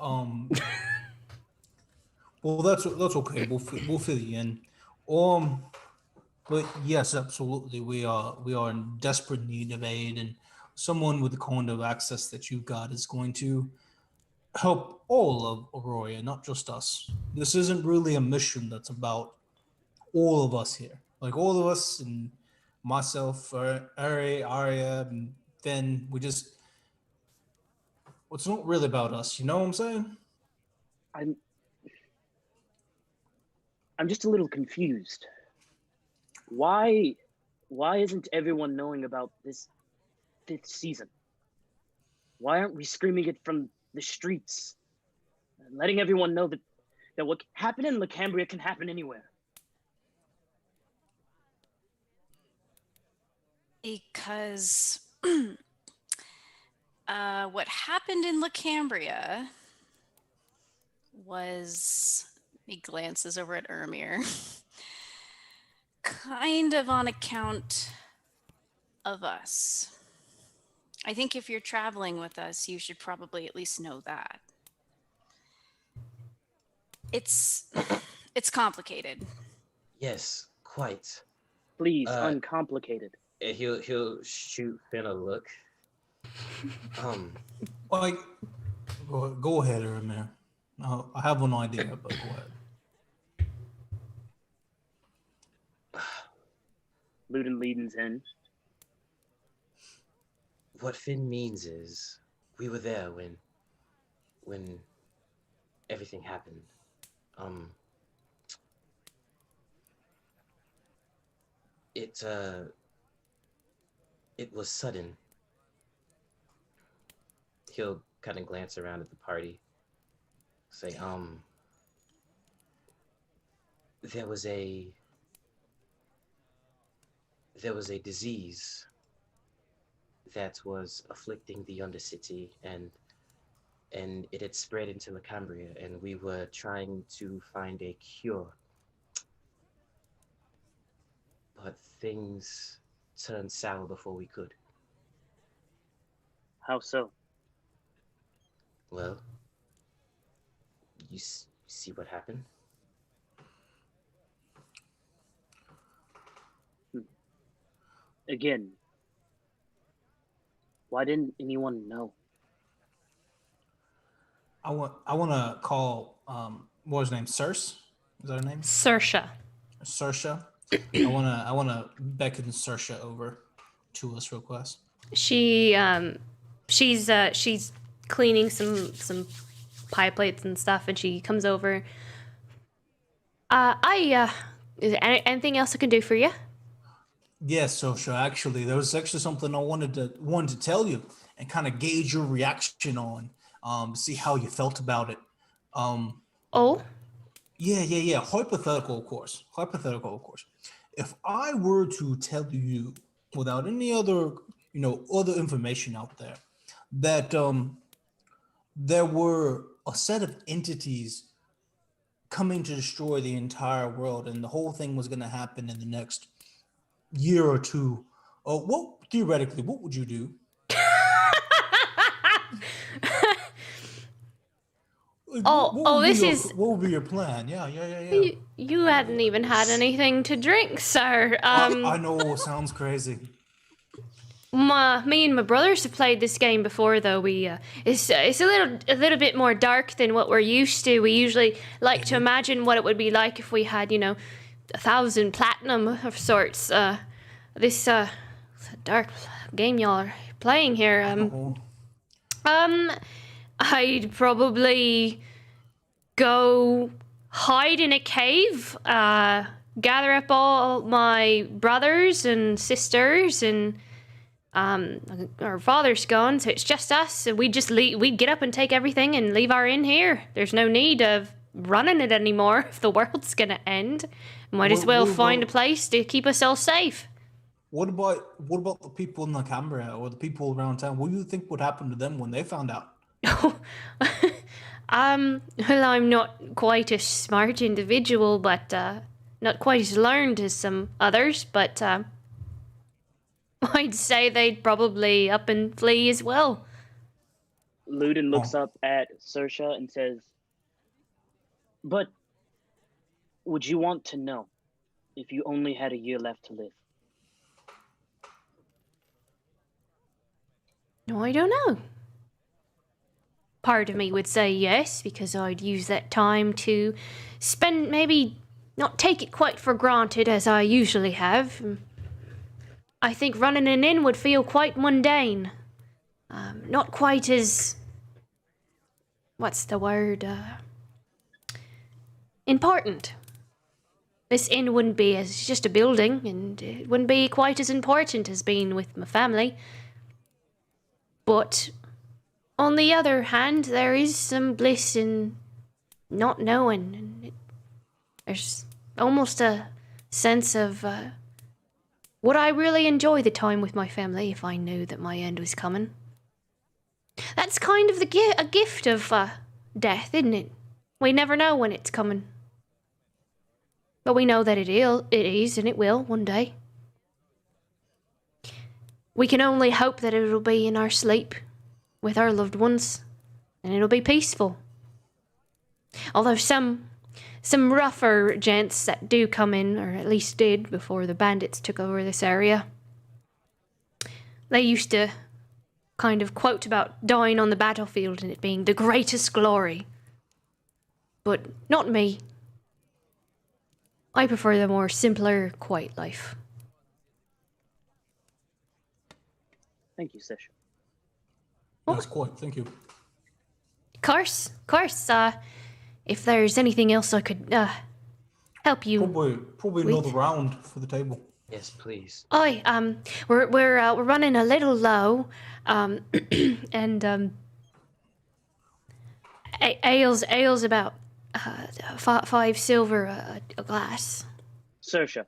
Well, that's okay. We'll fill you in. But yes, absolutely, we are in desperate need of aid, and someone with the kind of access that you got is going to help all of Aurora, not just us. This isn't really a mission that's about all of us here. Like all of us and myself, Ari, Arya, and Finn, it's not really about us. You know what I'm saying? I'm just a little confused. Why isn't everyone knowing about this 5th season? Why aren't we screaming it from the streets and letting everyone know that that what happened in LaCambria can happen anywhere? Because what happened in LaCambria was, he glances over at Ermir, kind of on account of us. I think if you're traveling with us, you should probably at least know that. It's complicated. Yes, quite. Please, uncomplicated. And he'll shoot Finn a look. Like, go ahead, Ermir. I have an idea, but go ahead. Luden leads in. What Finn means is, we were there when everything happened. It was sudden. He'll kind of glance around at the party. Say, there was a disease that was afflicting the Undercity, and it had spread into LaCambria, and we were trying to find a cure. But things turned sour before we could. How so? Well, you see what happened? Again, why didn't anyone know? I want to call what was her name? Circe? Is that her name? Saoirse. Saoirse. I wanna beckon Saoirse over to us real quick. She's cleaning some pie plates and stuff, and she comes over. Is there anything else I can do for you? Yes, Saoirse. Actually, there was actually something I wanted to tell you and kind of gauge your reaction on. See how you felt about it. Oh. Yeah. Hypothetical, of course. If I were to tell you, without any other, other information out there, that there were a set of entities coming to destroy the entire world, and the whole thing was going to happen in the next year or two, what would you do? What would be your plan? Yeah. You hadn't even had anything to drink, sir. I know, sounds crazy. Me and my brothers have played this game before, though. It's a little bit more dark than what we're used to. We usually like to imagine what it would be like if we had, 1,000 platinum of sorts. This dark game y'all are playing here. I'd probably go hide in a cave, gather up all my brothers and sisters, and our father's gone, so it's just us. And we'd get up and take everything and leave our inn here. There's no need of running it anymore if the world's gonna end. Might as well find a place to keep us all safe. What about the people in LaCambria or the people around town? What do you think would happen to them when they found out? Well, I'm not quite a smart individual, but not quite as learned as some others, but I'd say they'd probably up and flee as well. Luden looks up at Saoirse and says, "But would you want to know if you only had a year left to live?" No, I don't know. Part of me would say yes, because I'd use that time to maybe not take it quite for granted as I usually have. I think running an inn would feel quite mundane. Not quite as... what's the word? Important. This inn wouldn't be as just a building, and it wouldn't be quite as important as being with my family. But on the other hand, there is some bliss in not knowing. And there's almost a sense of, would I really enjoy the time with my family if I knew that my end was coming? That's kind of a gift of death, isn't it? We never know when it's coming. But we know that it is, and it will one day. We can only hope that it'll be in our sleep with our loved ones, and it'll be peaceful. Although some rougher gents that do come in, or at least did before the bandits took over this area, they used to kind of quote about dying on the battlefield and it being the greatest glory. But not me. I prefer the more simpler, quiet life. Thank you, Sesha. Yes, quite. Thank you. Course. If there's anything else I could help you. Probably with. another round for the table. Yes, please. We're running a little low, and ale's about 5 silver a glass. Sersha,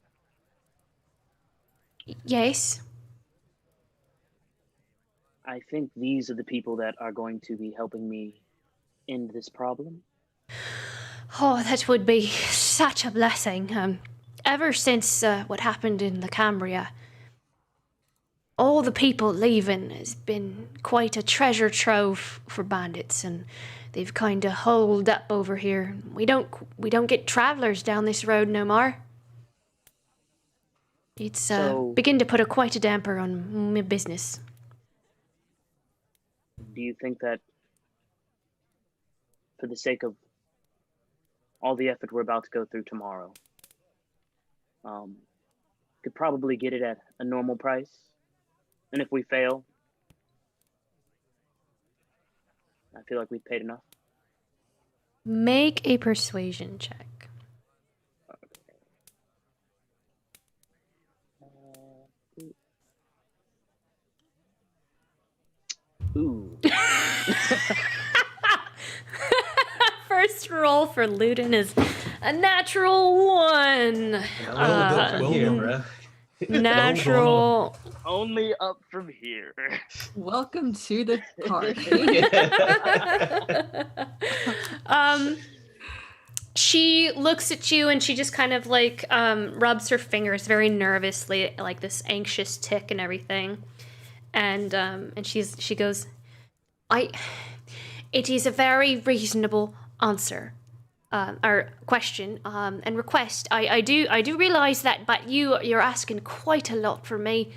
Yes. I think these are the people that are going to be helping me end this problem. Oh, that would be such a blessing. Ever since what happened in LaCambria, all the people leaving has been quite a treasure trove for bandits, and they've kind of holed up over here. We don't get travelers down this road no more. It's begin to put quite a damper on my business. Do you think that for the sake of all the effort we're about to go through tomorrow, could probably get it at a normal price? And if we fail, I feel like we've paid enough. Make a persuasion check. Ooh. First roll for Luden is a natural 1. Natural. Only up from here. Welcome to the party. She looks at you and she just kind of like rubs her fingers very nervously, like this anxious tick and everything. And she goes, it is a very reasonable answer, or question, and request. I do realize that, but you're asking quite a lot for me.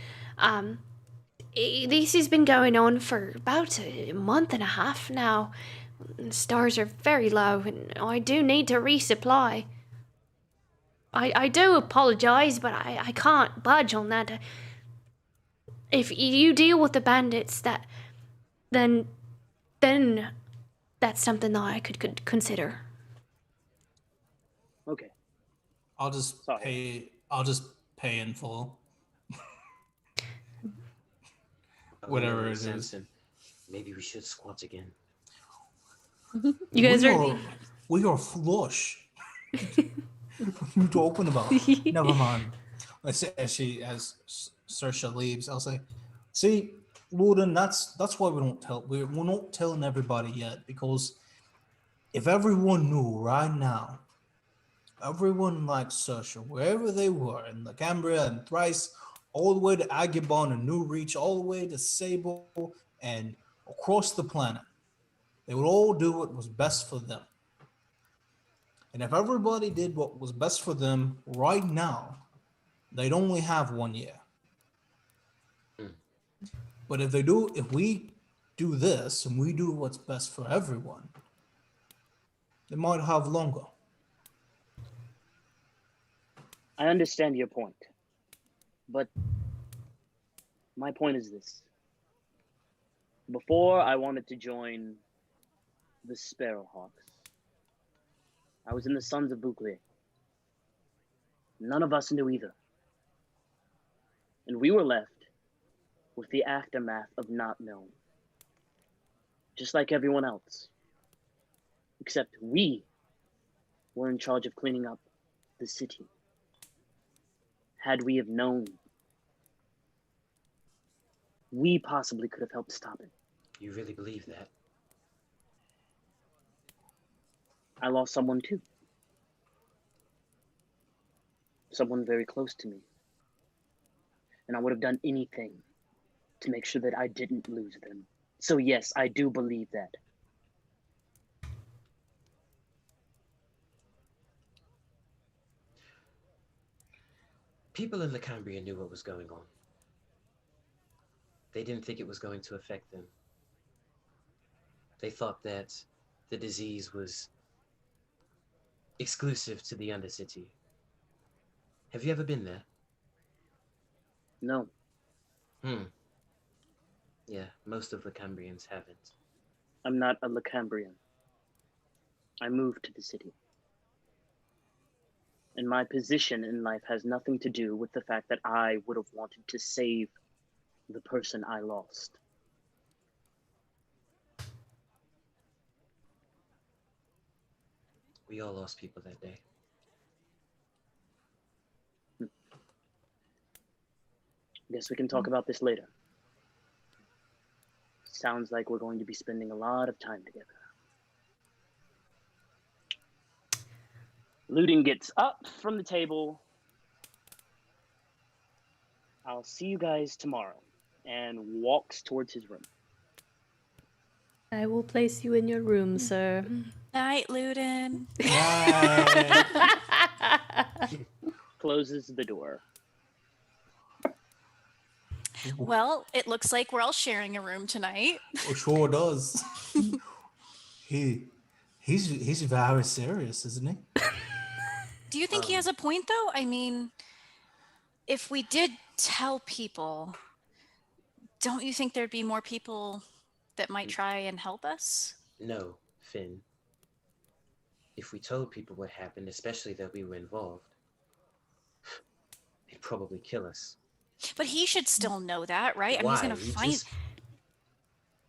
This has been going on for about a month and a half now. The stars are very low, and I do need to resupply. I do apologize, but I can't budge on that. If you deal with the bandits, then that's something that I could consider. Okay. I'll just pay in full. Whatever it is. Samson, maybe we should squat again. You guys we are flush. What are you talking about? Never mind. As Sersha leaves, I'll say, see, Luden, that's why we're not telling everybody yet, because if everyone knew right now, everyone like Sersha, wherever they were, in LaCambria and Thrice, all the way to Agabon and New Reach, all the way to Sable and across the planet, they would all do what was best for them. And if everybody did what was best for them right now, they'd only have 1 year. But if we do this and we do what's best for everyone, they might have longer. I understand your point, but my point is this. Before I wanted to join the Sparrowhawks, I was in the Sons of Bouclier. None of us knew either. And we were left with the aftermath of not knowing. Just like everyone else. Except we were in charge of cleaning up the city. Had we have known, we possibly could have helped stop it. You really believe that? I lost someone too. Someone very close to me. And I would have done anything to make sure that I didn't lose them. So yes, I do believe that. People in LaCambria knew what was going on. They didn't think it was going to affect them. They thought that the disease was exclusive to the Undercity. Have you ever been there? No. Yeah, most of LaCambrians haven't. I'm not a LaCambrian. I moved to the city. And my position in life has nothing to do with the fact that I would have wanted to save the person I lost. We all lost people that day. Guess we can talk about this later. Sounds like we're going to be spending a lot of time together. Luden gets up from the table. I'll see you guys tomorrow, and walks towards his room. I will place you in your room, sir. Night, Luden. Closes the door. Well, it looks like we're all sharing a room tonight. It sure does. He's very serious, isn't he? Do you think he has a point, though? I mean, if we did tell people, don't you think there'd be more people that might try and help us? No, Finn. If we told people what happened, especially that we were involved, they'd probably kill us. But he should still know that, right? I mean, he's Why? gonna find.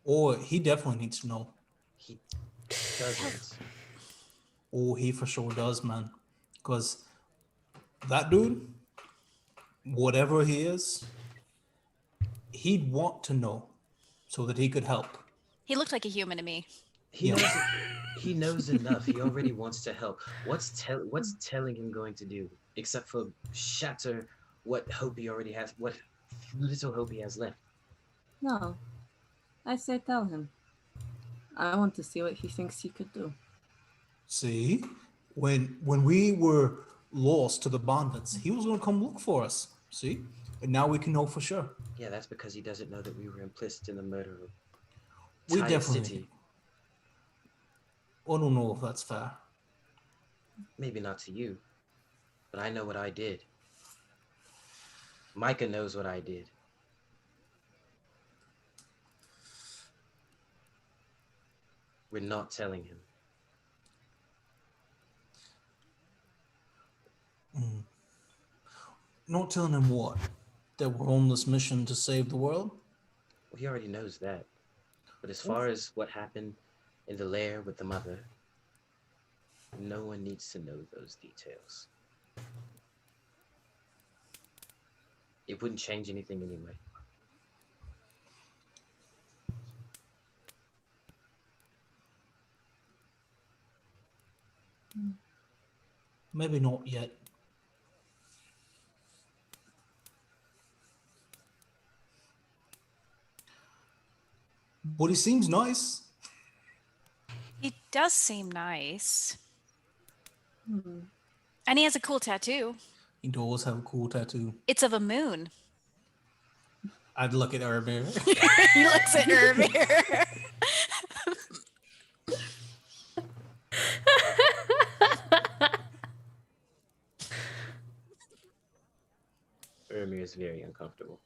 Or he definitely needs to know. He doesn't. Oh, he for sure does, man. Because that dude, whatever he is, he'd want to know so that he could help. He looked like a human to me. He knows enough. He already wants to help. What's telling him going to do, except for shatter what hope he already has, what little hope he has left? No. I say tell him. I want to see what he thinks he could do. See, when we were lost to the bandits, he was going to come look for us. See, and now we can know for sure. Yeah, that's because he doesn't know that we were implicit in the murder of We Tide definitely. City. I don't know if that's fair. Maybe not to you, but I know what I did. Micah knows what I did. We're not telling him. Not telling him what? That we're on this mission to save the world? Well, he already knows that. But as far as what happened in the lair with the mother, no one needs to know those details. It wouldn't change anything anyway. Maybe not yet. But he seems nice. He does seem nice. And he has a cool tattoo. He does have a cool tattoo. It's of a moon. I'd look at Ermir. He looks at Ermir. Ermir is very uncomfortable.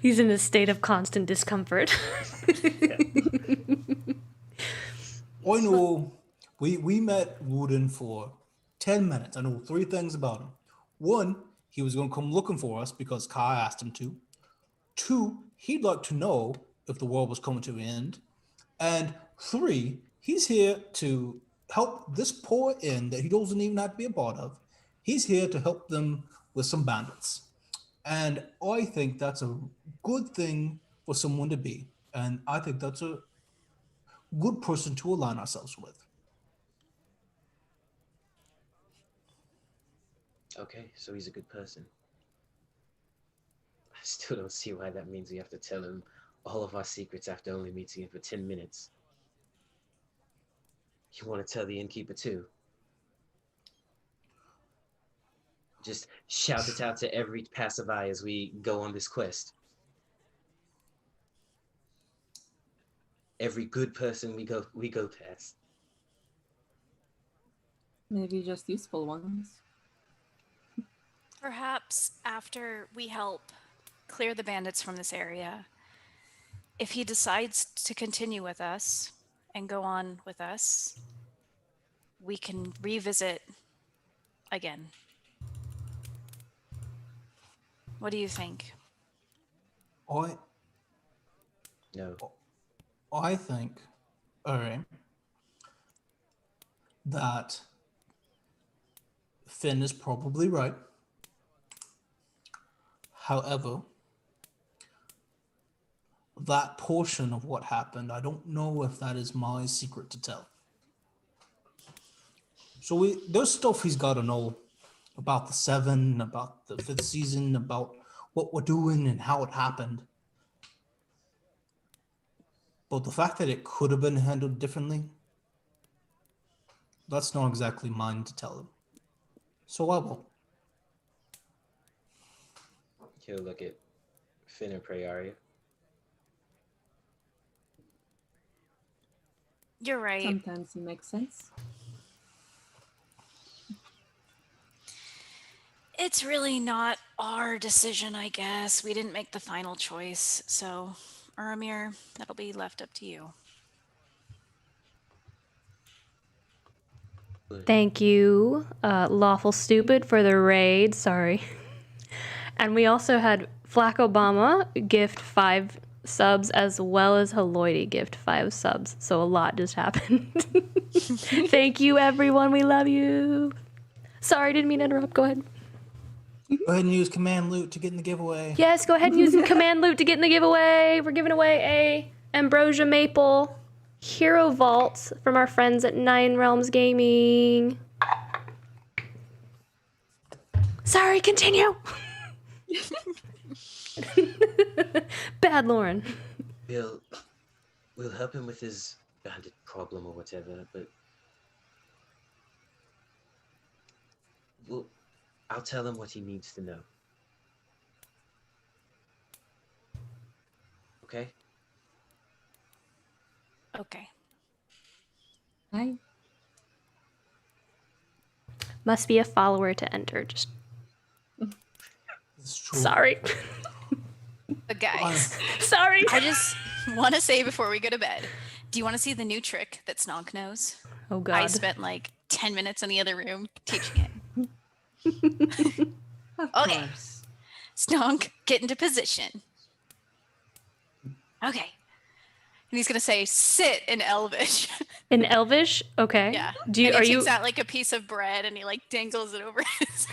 He's in a state of constant discomfort. I know we met Luden for 10 minutes. I know 3 things about him. 1, he was going to come looking for us because Kai asked him to. 2, he'd like to know if the world was coming to an end. And 3, he's here to help this poor inn that he doesn't even have to be a part of. He's here to help them with some bandits. And I think that's a good thing for someone to be. And I think that's a good person to align ourselves with. Okay, so he's a good person. I still don't see why that means we have to tell him all of our secrets after only meeting him for 10 minutes. You want to tell the innkeeper too? Just shout it out to every passerby as we go on this quest. Every good person we go past. Maybe just useful ones. Perhaps after we help clear the bandits from this area, if he decides to continue with us and go on with us, we can revisit again. What do you think? No. I think, all right, that Finn is probably right. However, that portion of what happened, I don't know if that is my secret to tell. So there's stuff he's got to know about the Seven, about the 5th season, about what we're doing and how it happened. But the fact that it could have been handled differently, that's not exactly mine to tell him. So I will. He'll look at Finn and Prayaria. You're right. Sometimes it makes sense. It's really not our decision, I guess. We didn't make the final choice, so Uramir, that'll be left up to you. Thank you, Lawful Stupid, for the raid. Sorry. And we also had Flack Obama gift 5 subs, as well as Haloidy gift 5 subs. So a lot just happened. Thank you, everyone. We love you. Sorry, didn't mean to interrupt. Go ahead. Go ahead and use command loot to get in the giveaway. Yes, go ahead and use command loot to get in the giveaway. We're giving away a Ambrosia Maple Hero Vault from our friends at Nine Realms Gaming. Sorry, continue. Bad Lauren. We'll help him with his bandit problem or whatever, but I'll tell him what he needs to know. Okay? Okay. Hi. Must be a follower to enter. Just It's true. sorry. But guys, Sorry. I just want to say before we go to bed, do you want to see the new trick that Snonk knows? Oh God. I spent like 10 minutes in the other room teaching it. Of Okay. course. Snonk, get into position. Okay. And he's gonna say, "Sit" in Elvish. In Elvish? Okay. Yeah. Do you And are he you takes out like a piece of bread and he like dangles it over his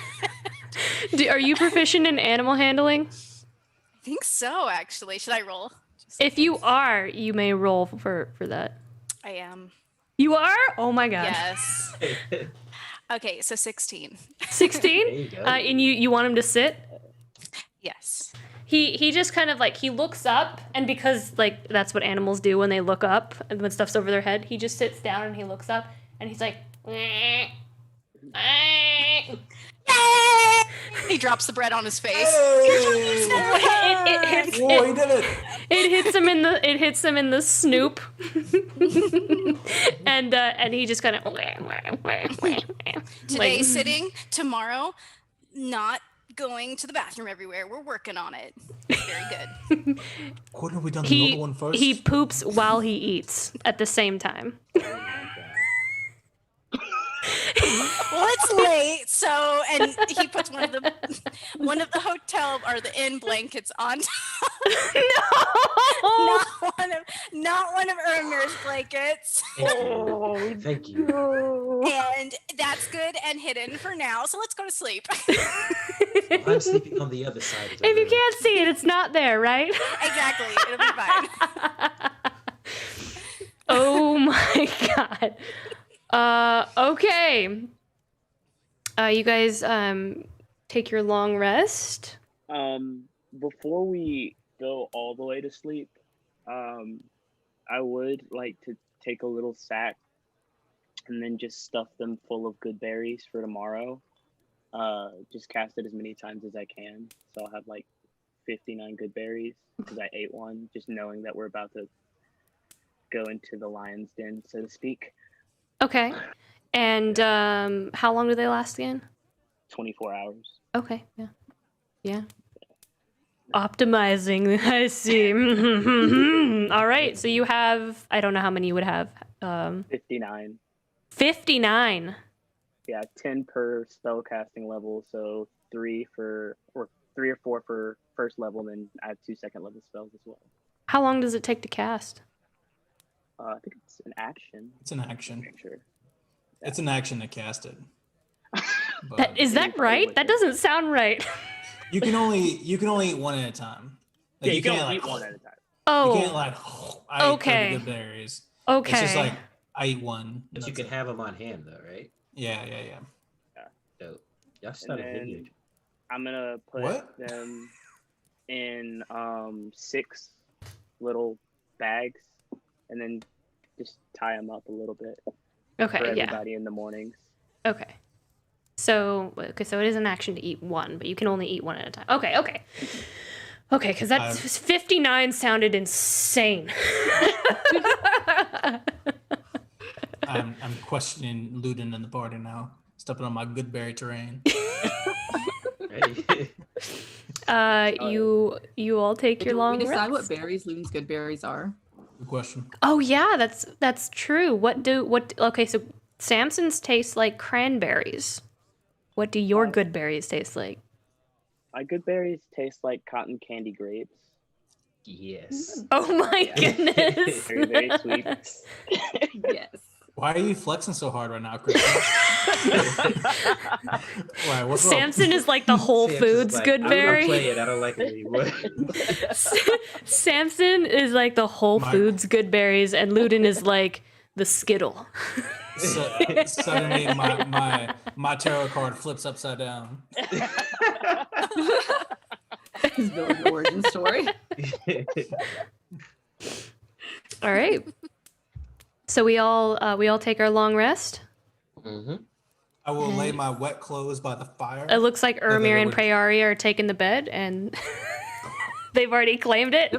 head. are you proficient in animal handling? I think so, actually. Should I roll? Just If you are, you may roll for that. I am. You are? Oh my God. Yes. Okay, so 16. 16? There you go. And you want him to sit? Yes. He just kind of like, he looks up, and because like that's what animals do when they look up and when stuff's over their head, he just sits down and he looks up and he's like, He drops the bread on his face. it hits Whoa, he did it! it hits him in the snoop. and he just kind of Today sitting, tomorrow not going to the bathroom everywhere. We're working on it. Very good. Couldn't we done the other one first? he poops while he eats at the same time. Well, it's late, so and he puts one of the hotel or the inn blankets on top. No. not one of Ermir's blankets. Thank you. And that's good and hidden for now. So let's go to sleep. Well, I'm sleeping on the other side of the If you room. can't see it, it's not there, right? Exactly. It'll be fine. Oh my god. Okay. You guys take your long rest. Before we go all the way to sleep, I would like to take a little sack and then just stuff them full of good berries for tomorrow. Just cast it as many times as I can. So I'll have like 59 good berries because I ate one, just knowing that we're about to go into the lion's den, so to speak. Okay. And how long do they last again? 24 hours. Okay, yeah. Yeah. Optimizing, I see. All right, so you have, I don't know how many you would have. 59. 59. Yeah, 10 per spell casting level, so 3 or 4 for first level, then I have 2 second level spells as well. How long does it take to cast? I think it's an action. It's an action. Sure. It's an action to cast it. Is that right? That doesn't sound right. You can only eat one at a time. Like, Yeah, you can can't only like eat one at a time. you can't Oh, like I eat Okay. 30 good berries. okay. It's just like I eat one. and But you that's can it. have them on hand, though, right? Yeah. Dope. Y'all started then- vineyard. I'm gonna put What? them in 6 little bags, and then just tie them up a little bit for Okay, yeah. everybody in the mornings. Okay. So it is an action to eat one, but you can only eat one at a time. Okay, because that 59 sounded insane. I'm questioning Luden and the party now. Stepping on my good berry terrain. Hey. You all take your Did long we decide rest. what berries Luden's good berries are? Good question. Oh yeah, that's true. Okay, so Samson's taste like cranberries. What do your good berries taste like? My good berries taste like cotton candy grapes. Yes. Oh my goodness. Very, very sweet. Yes. Why are you flexing so hard right now, Chris? Why? What's wrong? Samson is like the Whole Samson's Foods like, good I'm berry. play it. I don't like it anymore. Samson is like the Whole My- Foods good berries, and Luden is like the Skittle. Suddenly, my tarot card flips upside down. His villain origin story. All right. So we all take our long rest. Mm-hmm. I will lay my wet clothes by the fire. It looks like then Ermir I and would- Prayari are taking the bed, and they've already claimed it.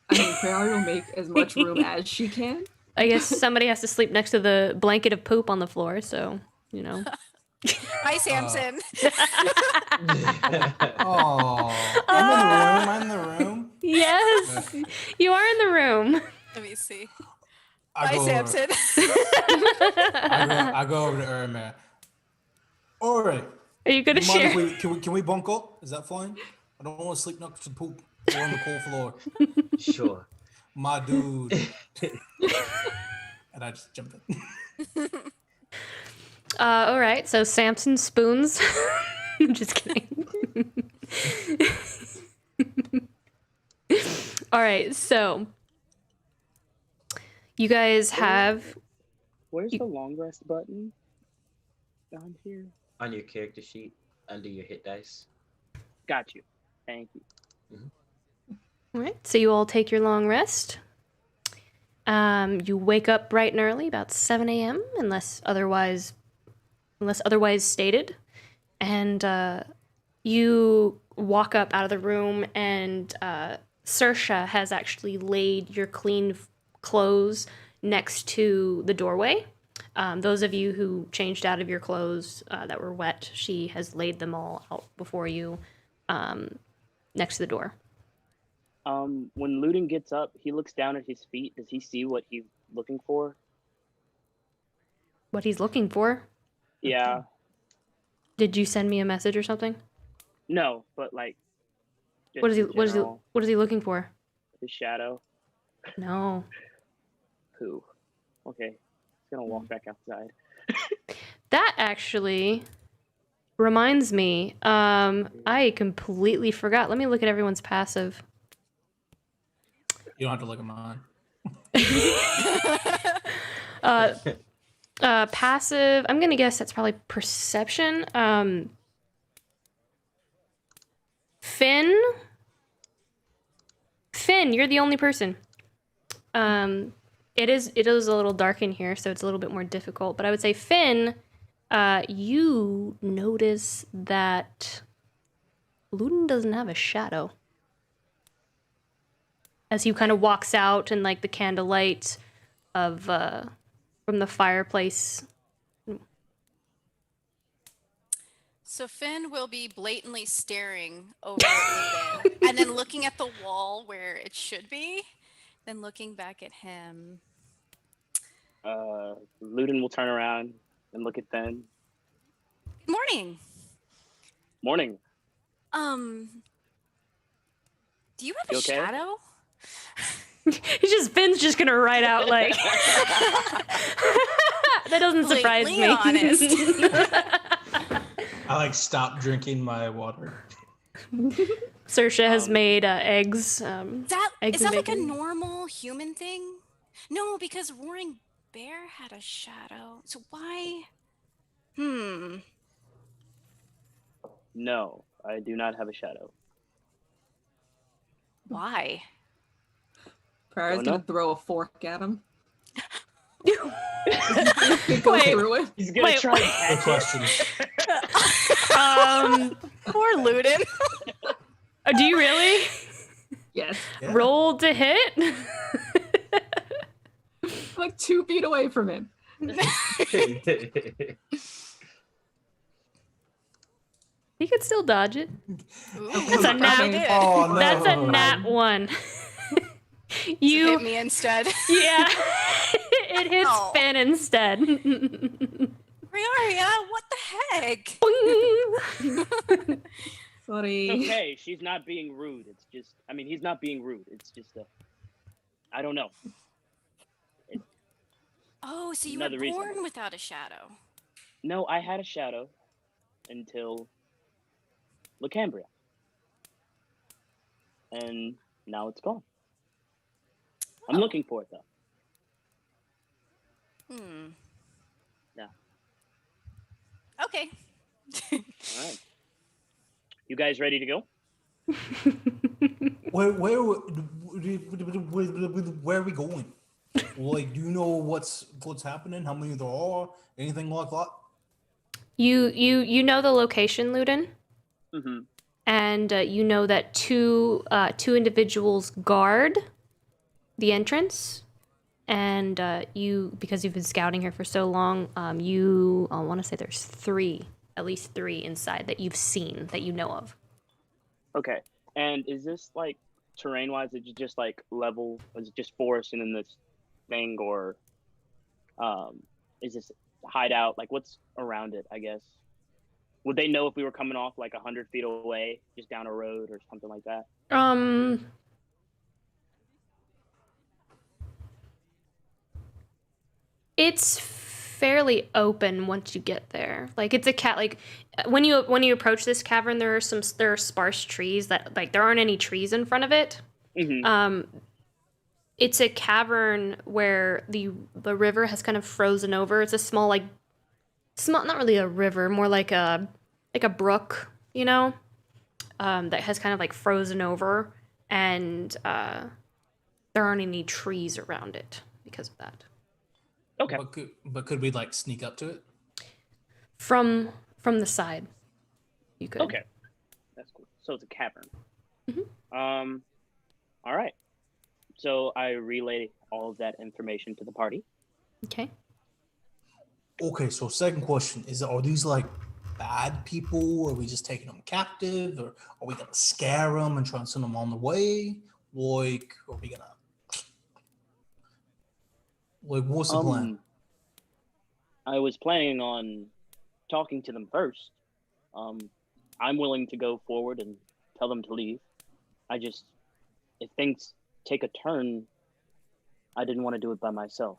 I mean, Prairie will make as much room as she can. I guess somebody has to sleep next to the blanket of poop on the floor, so you know. Hi, Samson. Oh, I'm in the room. Yes, you are in the room. Let me see. I Hi, go over- Samson. I go over to Ermir. All right. Are you gonna You mind share? if can we bunk up? Is that fine? I don't want to sleep next to the poop or on the cold floor. Sure. My dude. And I just jumped in. All right. So Samson spoons. I'm just kidding. All right. So you guys have. Where's the long rest button down here? On your character sheet, under your hit dice. Got you. Thank you. All right, so you all take your long rest. You wake up bright and early, about 7 a.m., unless otherwise stated, and you walk up out of the room, and Saoirse has actually laid your clean clothes next to the doorway. Those of you who changed out of your clothes that were wet, she has laid them all out before you, next to the door. When Luden gets up, he looks down at his feet. Does he see what he's looking for? What he's looking for? Yeah. Did you send me a message or something? No, but like. just What is he? in What is he? general, What is he looking for? His shadow. No. Who? Okay. He's gonna walk back outside. That actually reminds me. I completely forgot. Let me look at everyone's passive. You don't have to look at mine. Passive. I'm gonna guess that's probably perception. Finn, you're the only person. It is a little dark in here, so it's a little bit more difficult. But I would say Finn, you notice that Luden doesn't have a shadow. As he kind of walks out and like the candlelight of from the fireplace. So Finn will be blatantly staring over at Luden and then looking at the wall where it should be, then looking back at him. Luden will turn around and look at Finn. Good morning. Morning. Do you have You a okay? shadow? Finn's just gonna write out like that doesn't surprise Blatantly me. honest. I like stop drinking my water. Saoirse has made eggs. Is Eggs that and like a bacon. normal human thing? No, because Roaring Bear had a shadow. So why? No, I do not have a shadow. Why? Pryor's Don't gonna know. throw a fork at him. Wait, Go through it. He's gonna Wait, try wait. and Good catch it. question. Poor Luden. Do you really Yes. Yeah. roll to hit? I'm like 2 feet away from him. He could still dodge it. That's a nat- Oh, no. That's a nat 1. Hit You, me instead. yeah, it hits Oh. Finn instead. Rioria, what the heck? Sorry. It's okay. She's not being rude. It's just, I mean, he's not being rude. It's just I don't know. Oh, so you were Another reason. born without a shadow. No, I had a shadow until LaCambria. And now it's gone. I'm Oh. looking for it though. Yeah. Okay. All right. You guys ready to go? Where are we going? Like, do you know what's happening? How many there are? Anything like that? You know the location, Luden, Mm-hmm. and you know that two individuals guard the entrance, and you, because you've been scouting here for so long, I want to say there's at least three inside that you've seen that you know of. Okay. And is this like terrain-wise? Is it just like level? Is it just forest and then this thing, or is this hideout? Like, what's around it? I guess. Would they know if we were coming off like 100 feet away, just down a road or something like that? It's fairly open once you get there. Like, it's a cat. Like, when you approach this cavern, there are sparse trees that, like, there aren't any trees in front of it. Mm-hmm. It's a cavern where the river has kind of frozen over. It's a small, not really a river, more like a brook, you know, that has kind of like frozen over, and there aren't any trees around it because of that. Okay. But could we like sneak up to it? From the side, you could. Okay. That's cool. So it's a cavern. Mm-hmm. All right. So I relay all of that information to the party. Okay. Okay, so second question is: are these like bad people? Or are we just taking them captive, or are we gonna scare them and try and send them on the way? Like, are we gonna? Like, what's the plan? I was planning on talking to them first. I'm willing to go forward and tell them to leave. If things take a turn, I didn't want to do it by myself.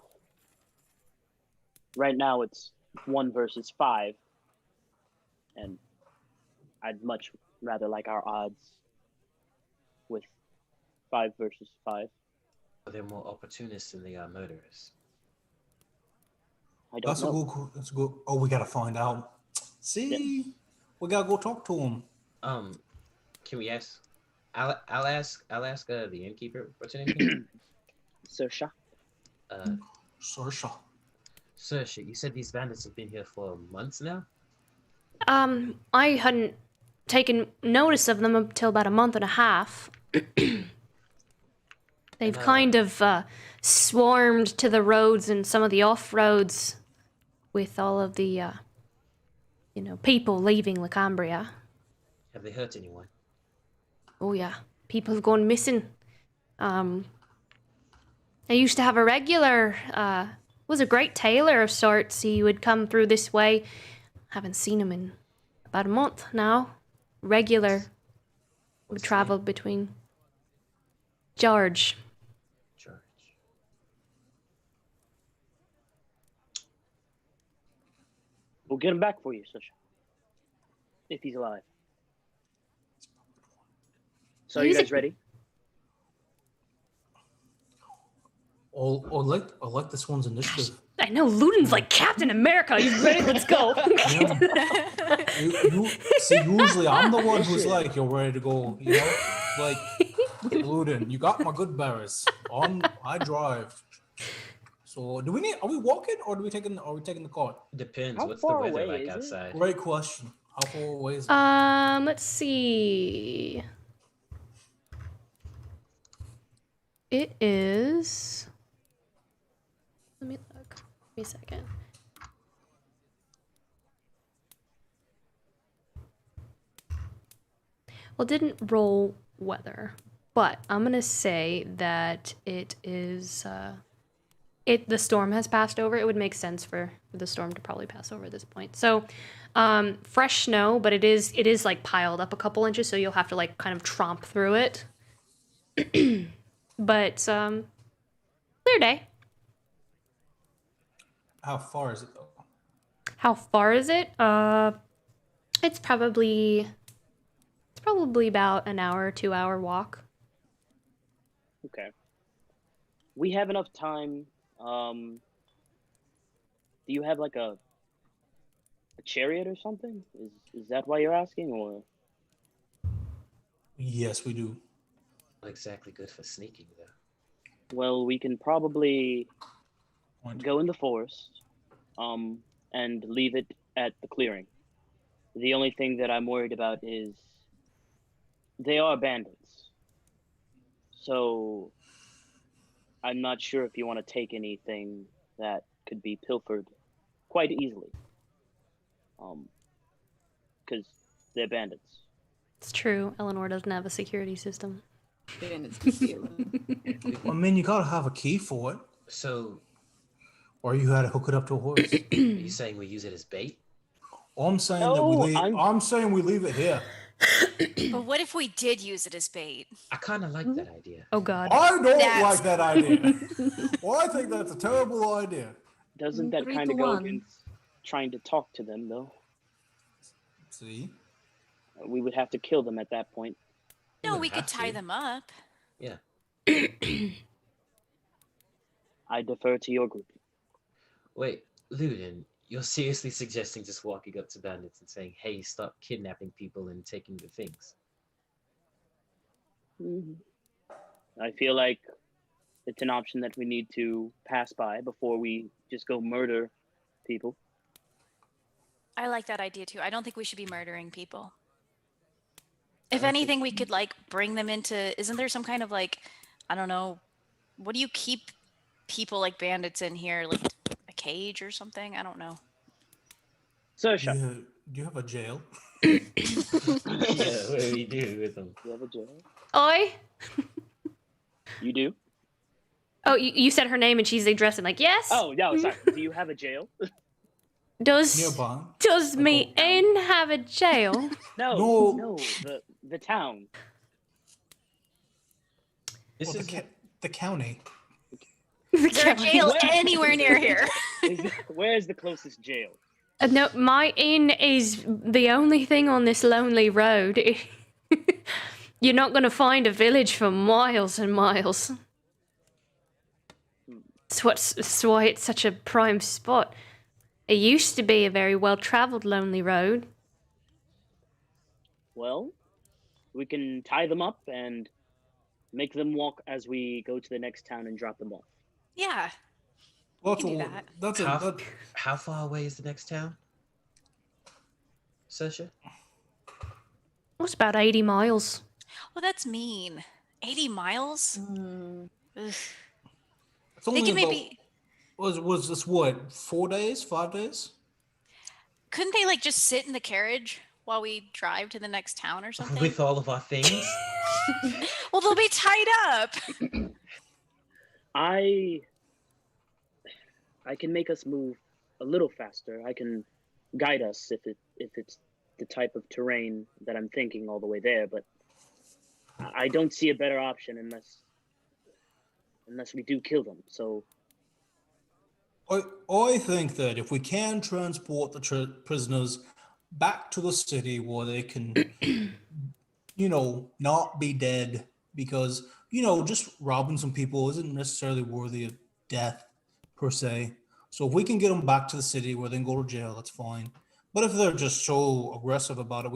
Right now it's 1 versus 5, and I'd much rather like our odds with 5 versus 5. They're more opportunists than they are murderers. I don't know. That's a good. Oh, we gotta find out. See, we gotta go talk to him. Can we ask? I'll ask the innkeeper. What's your name? Saoirse. Saoirse. Saoirse, you said these bandits have been here for months now? I hadn't taken notice of them until about a month and a half. They've kind of swarmed to the roads and some of the off-roads with all of the, people leaving LaCambria. Have they hurt anyone? Oh, yeah. People have gone missing. I used to have a regular, was a great tailor of sorts. He would come through this way. Haven't seen him in about a month now. Regular. Would travel between George. We'll get him back for you, Saoirse. If he's alive. So are you guys ready? I like this one's initiative. I know, Luden's like Captain America. He's ready, let's go. See, usually I'm the one who's like, you're ready to go, Like, Luden, you got my good berries. I drive. So are we walking or are we taking the cart? Depends. How What's the far weather away like is it? outside? Great question. How far away is it? Let's see. It is. Let me look. Give me a second. Well, it didn't roll weather, but I'm gonna say that it is. The storm has passed over. It would make sense for the storm to probably pass over at this point. So, fresh snow, but it is like piled up a couple inches, so you'll have to like kind of tromp through it. But clear day. How far is it though? How far is it? It's probably about an hour, 2-hour walk. Okay. We have enough time. Do you have like a chariot or something? Is that why you're asking, or? Yes, we do. Not exactly good for sneaking though. Well, we can probably go in the forest, and leave it at the clearing. The only thing that I'm worried about is they are bandits. So I'm not sure if you want to take anything that could be pilfered quite easily. Because they're bandits. It's true. Eleanor doesn't have a security system. Bandits can steal them. I mean, you gotta have a key for it, So, or you gotta hook it up to a horse. are you saying we use it as bait? I'm saying No, that we leave. I'm- I'm saying we leave it here. But what if we did use it as bait? I kind of like that idea. Oh God. I don't That's- like that idea. Well, I think that's a terrible idea. Doesn't that 3 kind to of go 1. against trying to talk to them, though? See, We would have to kill them at that point. No, wouldn't we could have tie to. them up. Yeah. I defer to your group. Wait, Luden, you're seriously suggesting just walking up to bandits and saying, "Hey, stop kidnapping people and taking the things"? I feel like it's an option that we need to pass by before we just go murder people. I like that idea too. I don't think we should be murdering people. If anything, we could like bring them into. Isn't there some kind of like, I don't know, what do you keep people like bandits in here? Like a cage or something? I don't know. Saoirse, do you have a jail? Yeah, what do we do with them? you have a jail? Oi. You do? Oh, you said her name and she's addressing like, yes? Oh, no, sorry. Do you have a jail? Does Nearby. me inn have a jail? No, the town. This Well, is the county. Is there a jail anywhere near here? Where's the closest jail? No, my inn is the only thing on this lonely road. You're not going to find a village for miles and miles. That's why it's such a prime spot. It used to be a very well-traveled lonely road. Well, we can tie them up and make them walk as we go to the next town and drop them off. Yeah. Well, can do that. how far away is the next town? Sasha? It's about 80 miles. Well, that's mean. 80 miles? Mm. Ugh. It's only Thinking about, maybe... was this what, 4 days, 5 days? Couldn't they, like, just sit in the carriage while we drive to the next town or something? With all of our things? Well, they'll be tied up. I can make us move a little faster. I can guide us if it's the type of terrain that I'm thinking all the way there, but I don't see a better option unless we do kill them. So I think that if we can transport the prisoners back to the city where they can, not be dead, because, just robbing some people isn't necessarily worthy of death per se. So if we can get them back to the city where they can go to jail, that's fine. But if they're just so aggressive about it,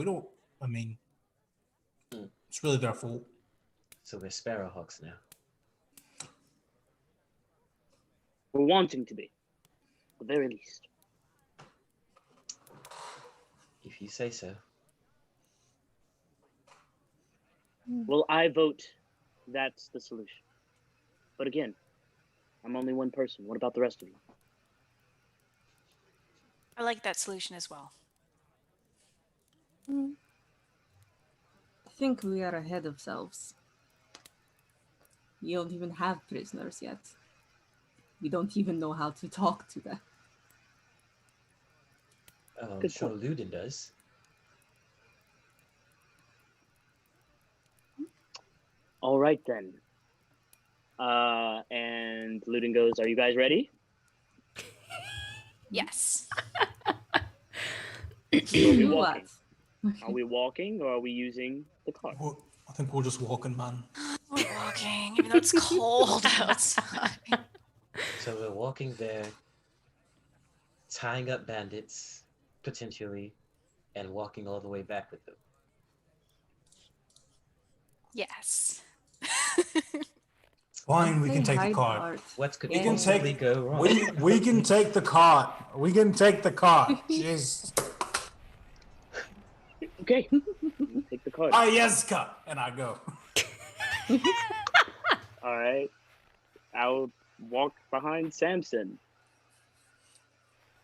it's really their fault. So we're Sparrowhawks now. we're wanting to be, at the very least. If you say so. Well, I vote that's the solution. But again, I'm only one person. What about the rest of you? I like that solution as well. I think we are ahead of selves. We don't even have prisoners yet. We don't even know how to talk to them. I'm Good sure point. Luden does. All right, then. And Luden goes, are you guys ready? Yes. So are we Do walking? what? Are we walking or are we using the cart? I think we're just walking, man. We're walking, even though it's cold outside. So we're walking there, tying up bandits, potentially, and walking all the way back with them. Yes. Fine, we can Say take hi, the cart. Bart. What could Yeah. possibly go wrong? We can take the cart. We can take the cart. Jeez. Okay, take the cart. Ayaska. And I go. All right. I'll walk behind Samson.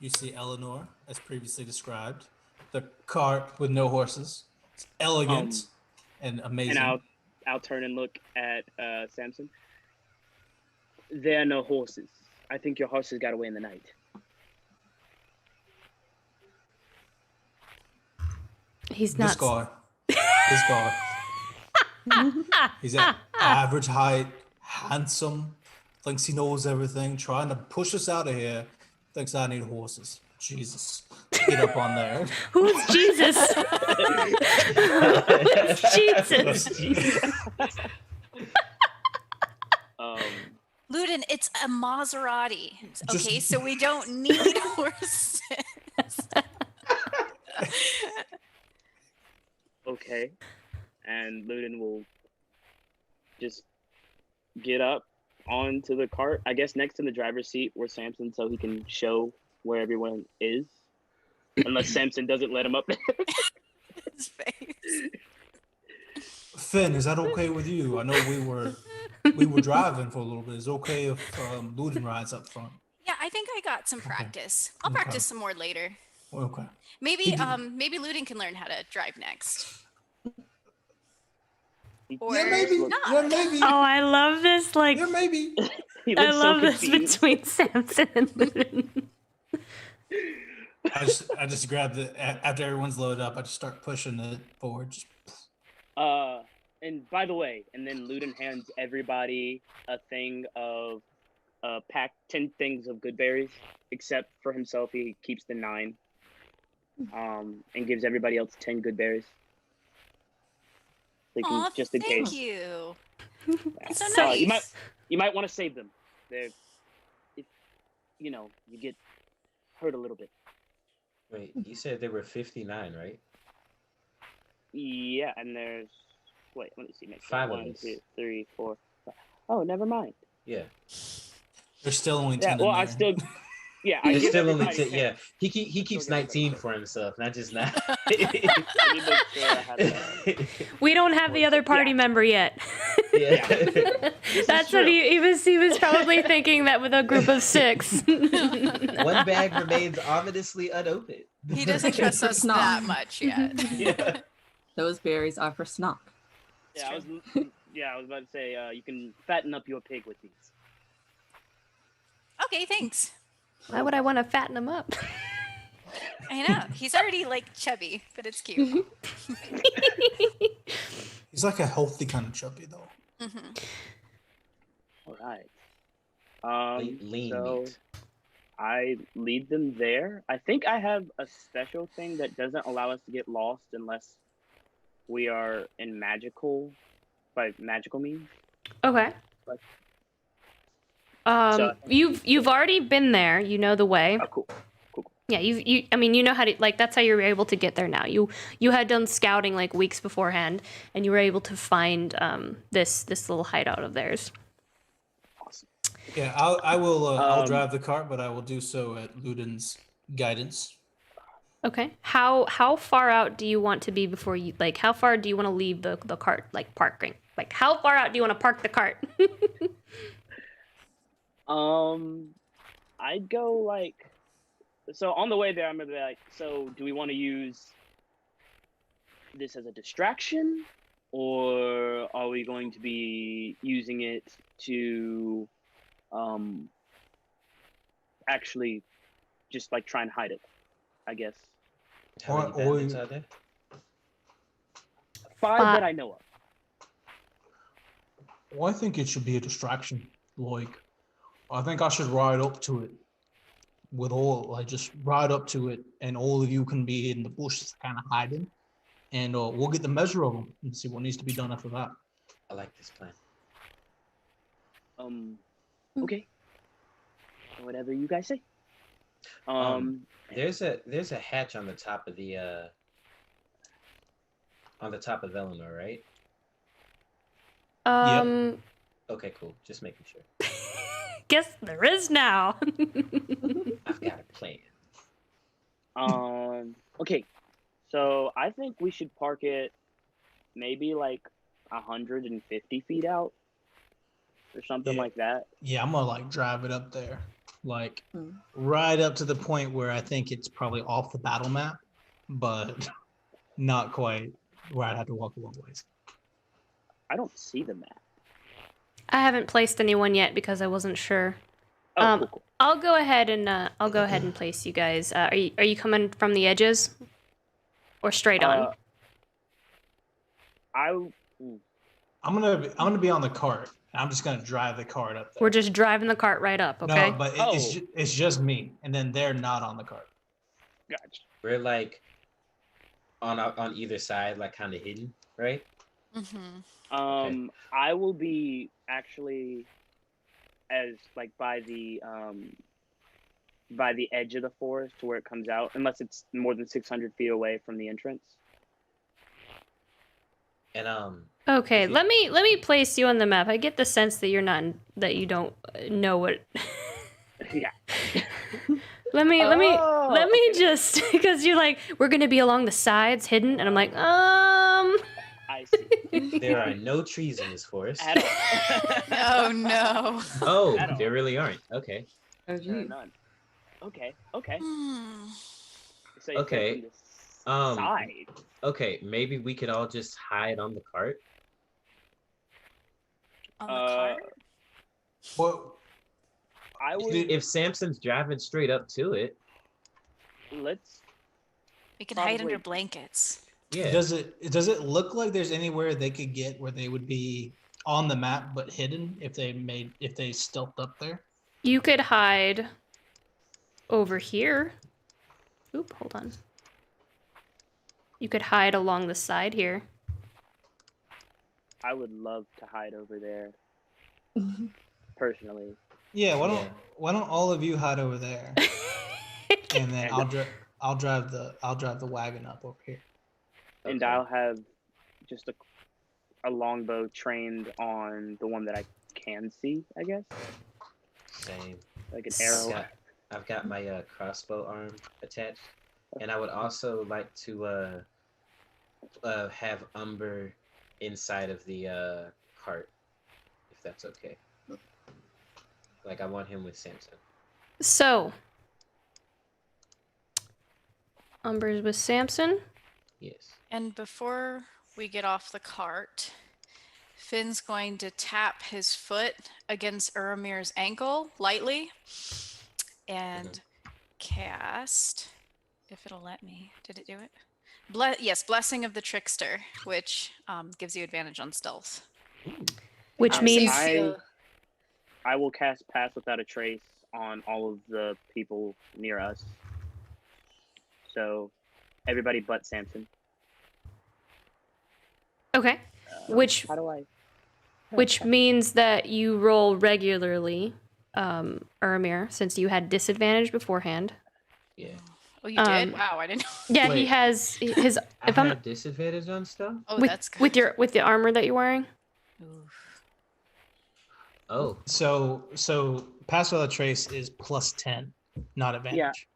You see Eleanor, as previously described. The cart with no horses. It's elegant and amazing. And I'll turn and look at Samson. There are no horses. I think your horses got away in the night. He's This nuts. guy. He's at average height, handsome, thinks he knows everything, trying to push us out of here, thinks I need horses. Jesus. Get up on there. Who's Jesus? Who's Jesus? Luden, it's a Maserati. Just- Okay, so we don't need horses. Okay. And Luden will just get up onto the cart, I guess next to the driver's seat where Samson, so he can show where everyone is. Unless Samson doesn't let him up there. His face. Finn, is that okay with you? I know we were driving for a little bit. Is it okay if Luden rides up front? Yeah, I think I got some practice. I'll Okay. practice some more later. Okay. Maybe maybe Luden can learn how to drive next. or Yeah, maybe. not. Yeah, maybe. Oh, I love this. Like, Yeah, maybe. He I looks love so this confused. between Samson and Luden. I just grab the after everyone's loaded up. I just start pushing it forward. Just, And by the way, and then Luden hands everybody a thing of pack 10 things of good berries, except for himself, he keeps the 9. And gives everybody else 10 good berries. They can, Aw, just in thank case. you. Yeah. That's so So- nice. You might want to save them. They're, if you get hurt a little bit. Wait, you said there were 59, right? Yeah, and there's let me see. Make 5 of 1, us. 2, 3, 4, 5. Oh, never mind. Yeah. there's still only Yeah, 10 well, in there. I still. Yeah, I There's give still only everybody 10. Yeah, he keeps Still give 19 everybody for himself, not just 9. I need to make sure I have that. We don't have the other party Yeah. member yet. Yeah. That's what he was probably thinking that with a group of 6. One bag remains ominously unopened. He doesn't trust For us Snog. that much yet. Yeah. Those berries are for Snog. Yeah, I was about to say you can fatten up your pig with these. Okay, thanks. Why would I want to fatten him up? I know. He's already like chubby, but it's cute. He's like a healthy kind of chubby though. Hmm. All right. Lean So meat. I lead them there. I think I have a special thing that doesn't allow us to get lost unless we are in magical means. Okay. Like- So- You've already been there. You know the way. Oh, cool. Yeah, you know how to, like, that's how you were able to get there now. You had done scouting like weeks beforehand, and you were able to find this little hideout of theirs. Awesome. Yeah, I'll Um, drive the cart, but I will do so at Luden's guidance. Okay. How far out do you want to be before you, like, how far do you want to leave the cart, like, parking? Like, how far out do you want to park the cart? I'd go like, so on the way there, I'm gonna be like, so do we want to use this as a distraction, or are we going to be using it to, actually just like try and hide it, I guess. How many Or- bandits are there? 5 that I know of. Well, I think it should be a distraction. Like, I think I should ride up to it just ride up to it, and all of you can be in the bushes kind of hiding, and we'll get the measure of them and see what needs to be done after that. I like this plan. Okay. Whatever you guys say. There's a hatch on the top of the Eleanor, right? Okay, cool. Just making sure. Guess there is now. I've got a plan. Okay. So I think we should park it maybe like 150 feet out or something Yeah. like that. Yeah, I'm gonna like drive it up there, like Mm. right up to the point where I think it's probably off the battle map, but not quite where I'd have to walk a long ways. I don't see the map. I haven't placed anyone yet because I wasn't sure. Oh, cool. I'll go ahead and place you guys. Are you coming from the edges, or straight on? I'm gonna be on the cart. I'm just gonna drive the cart up there. We're just driving the cart right up, okay? No, but Oh. it's just me, and then they're not on the cart. Gotcha. We're like on either side, like kind of hidden, right? Mm-hmm. I will be actually as like by the edge of the forest to where it comes out, unless it's more than 600 feet away from the entrance. And Okay, If you- let me place you on the map. I get the sense that you don't know what. Yeah. Let me Oh, just, because you're like, we're gonna be along the sides, hidden, and I'm like, I see. there are no trees in this forest. At all. Oh no. Oh, At all. there really aren't. Okay. Oh, There are geez. none. Okay. Okay. Hmm. So you said Okay, from the um, side. Okay, maybe we could all just hide on the cart. On the cart? Well, I would. If Samson's driving straight up to it, Let's. We can hide Probably- under blankets. yeah. does it look like there's anywhere they could get where they would be on the map but hidden if they stealthed up there? You could hide over here. Oop, hold on. You could hide along the side here. I would love to hide over there. Personally. Yeah, why don't Yeah. why don't all of you hide over there, and then I'll drive the wagon up over here. And Okay. I'll have just a longbow trained on the one that I can see, I guess. Same. Like an arrow. I've got my crossbow arm attached, and I would also like to have Umber inside of the cart, if that's okay. Like I want him with Samson. So, Umber's with Samson. Yes. And before we get off the cart, Finn's going to tap his foot against Uramir's ankle lightly and cast, if it'll let me. Did it do it? Yes, Blessing of the Trickster, which gives you advantage on stealth. Which So you means feel- I will cast Pass Without a Trace on all of the people near us. So, everybody but Samson. okay. Which How do I? which means that you roll regularly, Uramir, since you had disadvantage beforehand. Yeah. Oh, you did? Um, Wow, I didn't know. Yeah, he Wait. has his. I If I'm have disadvantage on stuff. Oh, with that's good. with the armor that you're wearing. Oof. Oh, So pass without trace is +10, not advantage.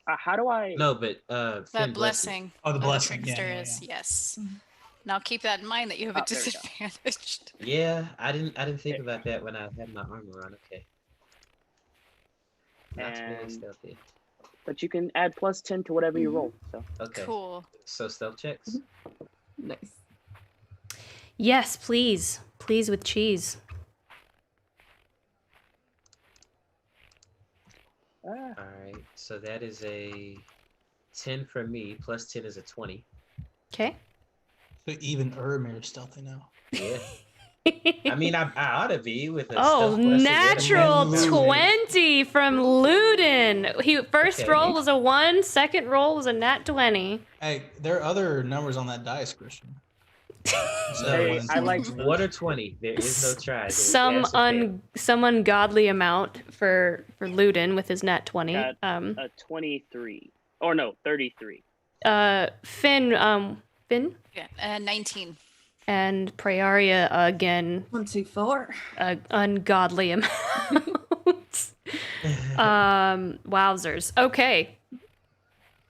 How do I? no, but That Finn blessing. Oh, the of blessing. trickster Yeah, is yes. Now keep that in mind that you have a Oh, there we go. disadvantage. Yeah, I didn't think about that when I had my armor on. Okay. Not very And- stealthy. But you can add +10 to whatever you roll. So Okay. Cool. So stealth checks. Nice. Yes, please, please with cheese. ah, All right. So that is a 10 for me. +10 is a 20. Okay. So even Uramir is stealthy now. Yeah. I mean, I ought to be with a Oh, stealth blessing natural and a- 20 from Luden. He first Okay. roll was a 1, second roll was a nat 20. Hey, there are other numbers on that dice, Christian. So Hey, one and I two. like- 1 or 20. There is no try. There- Some that's okay. some ungodly amount for Luden with his nat 20. Got a 23. Or no, 33. Finn, Yeah. 19. and Praeria again, 1, 2, 4. ungodly amount. Wowzers. Okay.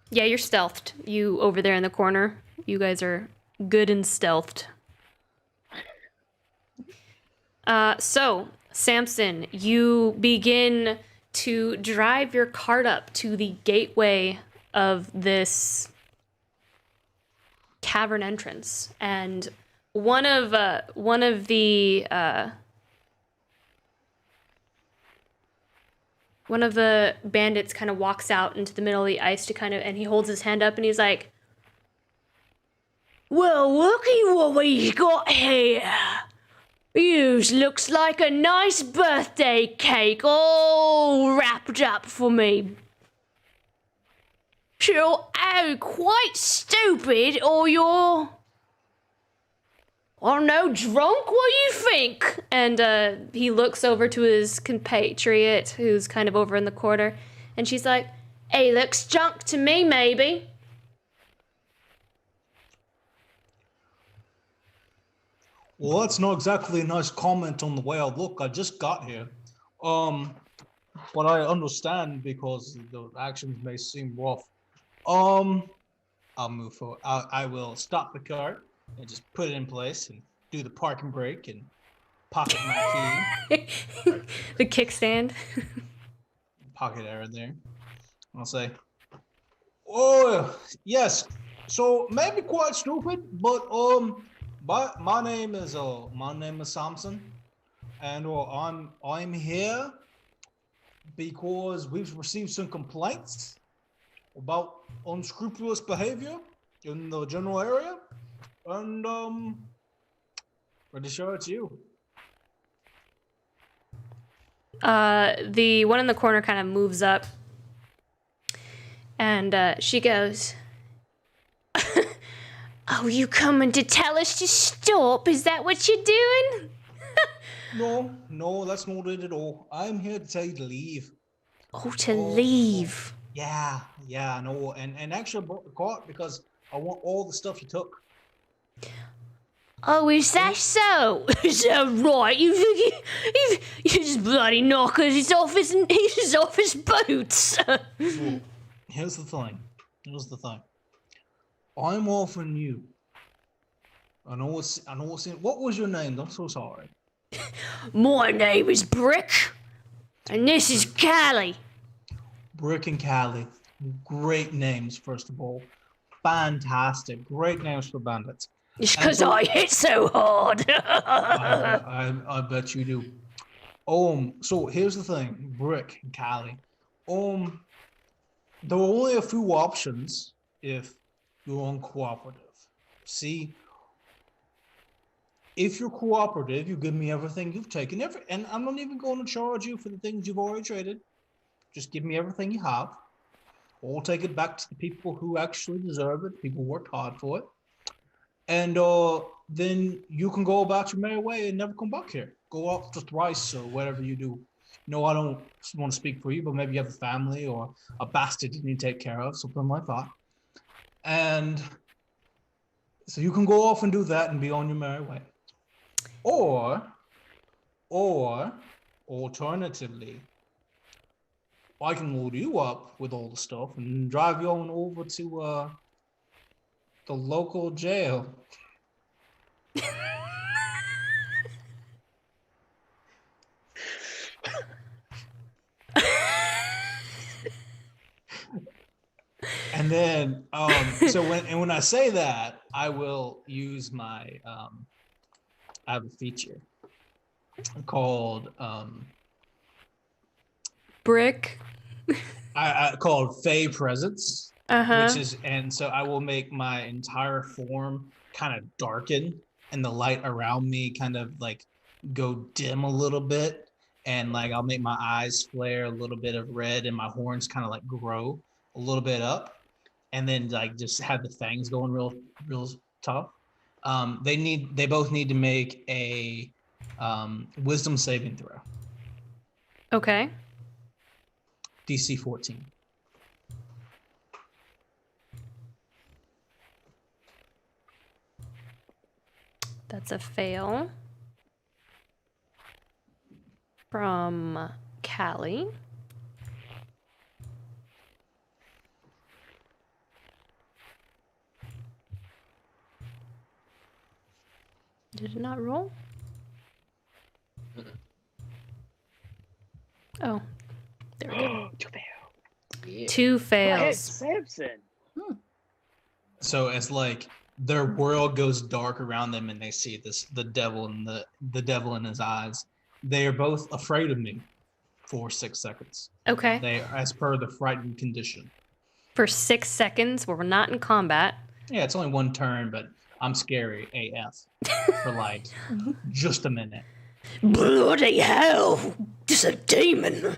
Yeah, you're stealthed. You over there in the corner. You guys are good and stealthed. So, Samson, you begin to drive your cart up to the gateway of this cavern entrance, and one of the bandits kind of walks out into the middle of the ice and he holds his hand up and he's like, "Well, looky what we got here. Yours looks like a nice birthday cake all wrapped up for me. Sure, oh, quite stupid, or you're, I don't know, drunk? What do you think?" And he looks over to his compatriot, who's kind of over in the corner, and she's like, "Hey, looks drunk to me, maybe." Well, that's not exactly a nice comment on the way I look. I just got here. But I understand because the actions may seem rough. I'll move forward. I will stop the cart and just put it in place and do the parking brake and pocket my key, The kickstand. pocket error there. I'll say, "Oh, yes. So maybe quite stupid, but my name is Samson. and I'm here because we've received some complaints about unscrupulous behavior in the general area, and pretty sure it's you. The one in the corner kind of moves up, and she goes, "Oh, you coming to tell us to stop? Is that what you're doing?" No, that's not it at all. I'm here to tell you to leave. Oh, to leave. Yeah, I know. And actually I brought the cart because I want all the stuff you took. Oh, is that so? Is that right? You just bloody knockers. He's off his boots. Well, here's the thing. I'm offering you. I know it's what was your name? I'm so sorry. My name is Brick, and this is Callie. Brick and Callie. Great names, first of all. Fantastic. Great names for bandits. It's because I hit so hard. I bet you do. So here's the thing, Brick and Callie. There are only a few options if you're uncooperative. See, if you're cooperative, you give me everything you've taken, and I'm not even going to charge you for the things you've already traded. Just give me everything you have. I'll take it back to the people who actually deserve it, people who worked hard for it. And then you can go about your merry way and never come back here. Go out to thrice or whatever you do. No, I don't want to speak for you, but maybe you have a family or a bastard you need to take care of, something like that. And so you can go off and do that and be on your merry way. Or alternatively, I can load you up with all the stuff and drive you on over to the local jail. And then, when I say that, I will use my, I have a feature called, Brick. I called Fey Presence, Uh-huh. which is, and so I will make my entire form kind of darken and the light around me kind of like go dim a little bit. And like, I'll make my eyes flare a little bit of red and my horns kind of like grow a little bit up. And then like just have the fangs going real tough. They both need to make a wisdom saving throw. Okay. DC 14. That's a fail. From Callie. Did it not roll? Oh, there we go. Two fail. Yeah. Two Go ahead, fails. Samson. So it's like their world goes dark around them and they see the devil and the devil in his eyes. They are both afraid of me for 6 seconds. Okay. They as per the frightened condition. For 6 seconds, where we're not in combat. Yeah, it's only one turn, but I'm scary AF for like just a minute. Bloody hell! Just a demon.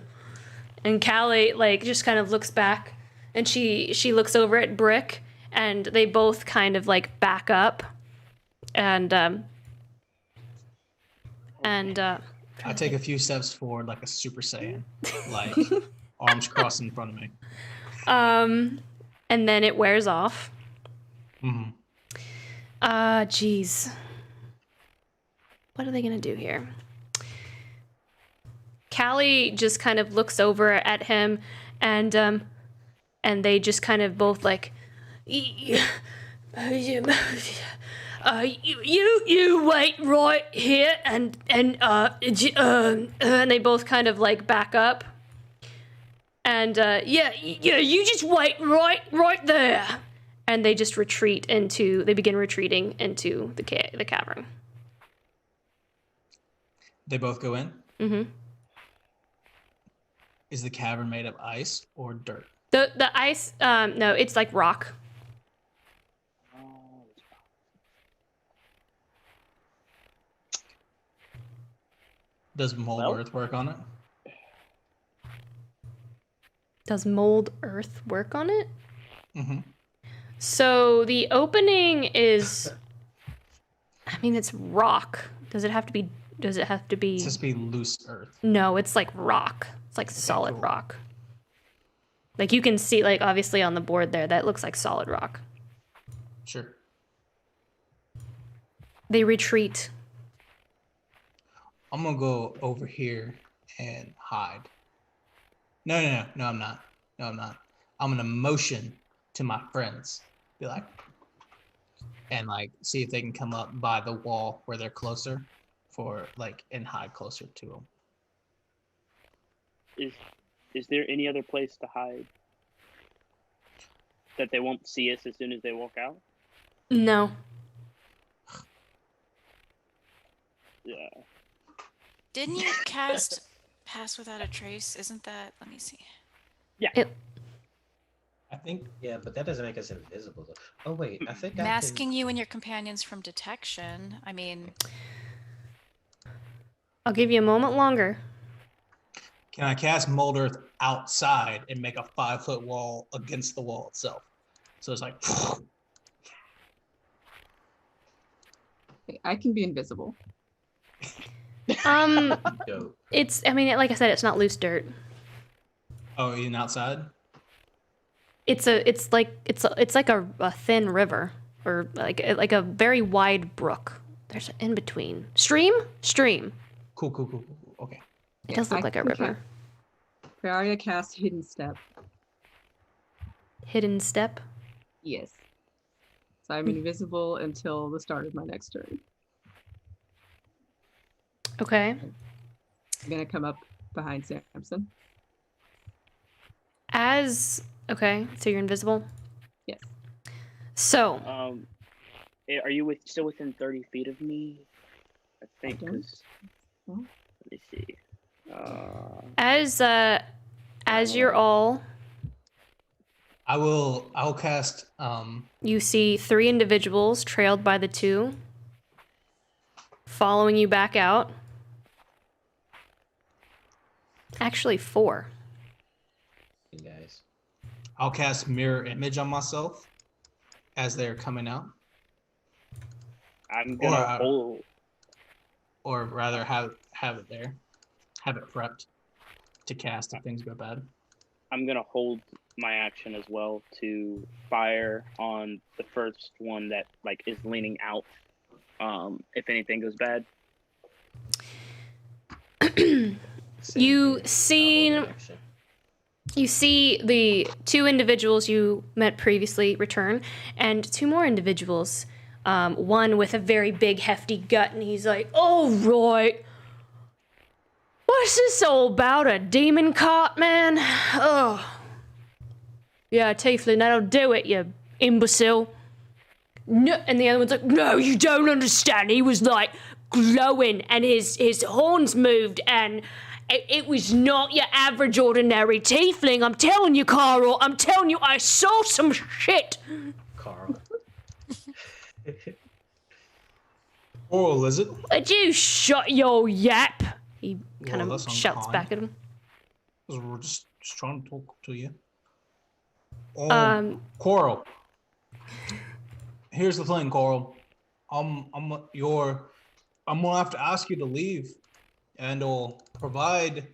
And Callie like just kind of looks back, and she looks over at Brick, and they both kind of like back up, and I take a few steps forward like a Super Saiyan, like arms crossed in front of me. and then it wears off. Mm-hmm. Geez. What are they gonna do here? Callie just kind of looks over at him, and they just kind of both like, you wait right here, and they both kind of like back up, and you just wait right there, and they just begin retreating into the cavern. They both go in? Mm-hmm. Is the cavern made of ice or dirt? The ice, no, it's like rock. Oh, Does mold Well? earth work on it? Does mold earth work on it? Mm-hmm. So the opening is, I mean, it's rock. Does it have to be? It's just be loose earth. No, it's like rock. It's like solid cool. rock. Like you can see, like obviously on the board there, that looks like solid rock. Sure. They retreat. I'm gonna go over here and hide. No, I'm not. No, I'm not. I'm gonna motion to my friends. Be like, and like see if they can come up by the wall where they're closer for like and hide closer to them. Is there any other place to hide that they won't see us as soon as they walk out? No. Yeah. Didn't you cast Pass Without a Trace? Isn't that? Let me see. I think Yeah, but that doesn't make us invisible though. Oh wait, I think Masking you and your companions from detection. I mean, I'll give you a moment longer. can I cast mold earth outside and make a 5-foot wall against the wall itself? So it's like I can be invisible. Dope. It's, I mean, like I said, it's not loose dirt. oh, even outside? It's like a thin river, or like a very wide brook. There's an in between. Stream. Cool. Okay. It does look I like a can river. Freya cast Hidden Step. Hidden step. Yes. So I'm invisible until the start of my next turn. Okay. I'm gonna come up behind Samson. Okay, so you're invisible. Yes. So Are you still within 30 feet of me? I think. don't. 'Cause- Well. Let me see. as you're all, I'll cast you see 3 individuals trailed by the 2, following you back out. Actually, 4. Guys. I'll cast mirror image on myself as they're coming out. I'm gonna Or, hold. Or rather have it there. Have it prepped to cast if things go bad. I'm gonna hold my action as well to fire on the first one that like is leaning out. If anything goes bad. You seen You see the 2 individuals you met previously return, and 2 more individuals. One with a very big, hefty gut, and he's like, "Oh, right. What's this all about? A demon cart, man? Oh. Yeah, Tiefling, that'll do it, you imbecile." No, and the other one's like, "No, you don't understand. He was, like, glowing, and his horns moved, and it was not your average ordinary tiefling. I'm telling you, Carl. I'm telling you, I saw some shit." Carl. Oral, is it? "Would you shut your yap?" He kind Well, of that's shouts unkind. back at him. We're just trying to talk to you. Coral. Here's the thing, Coral. I'm gonna have to ask you to leave, and or provide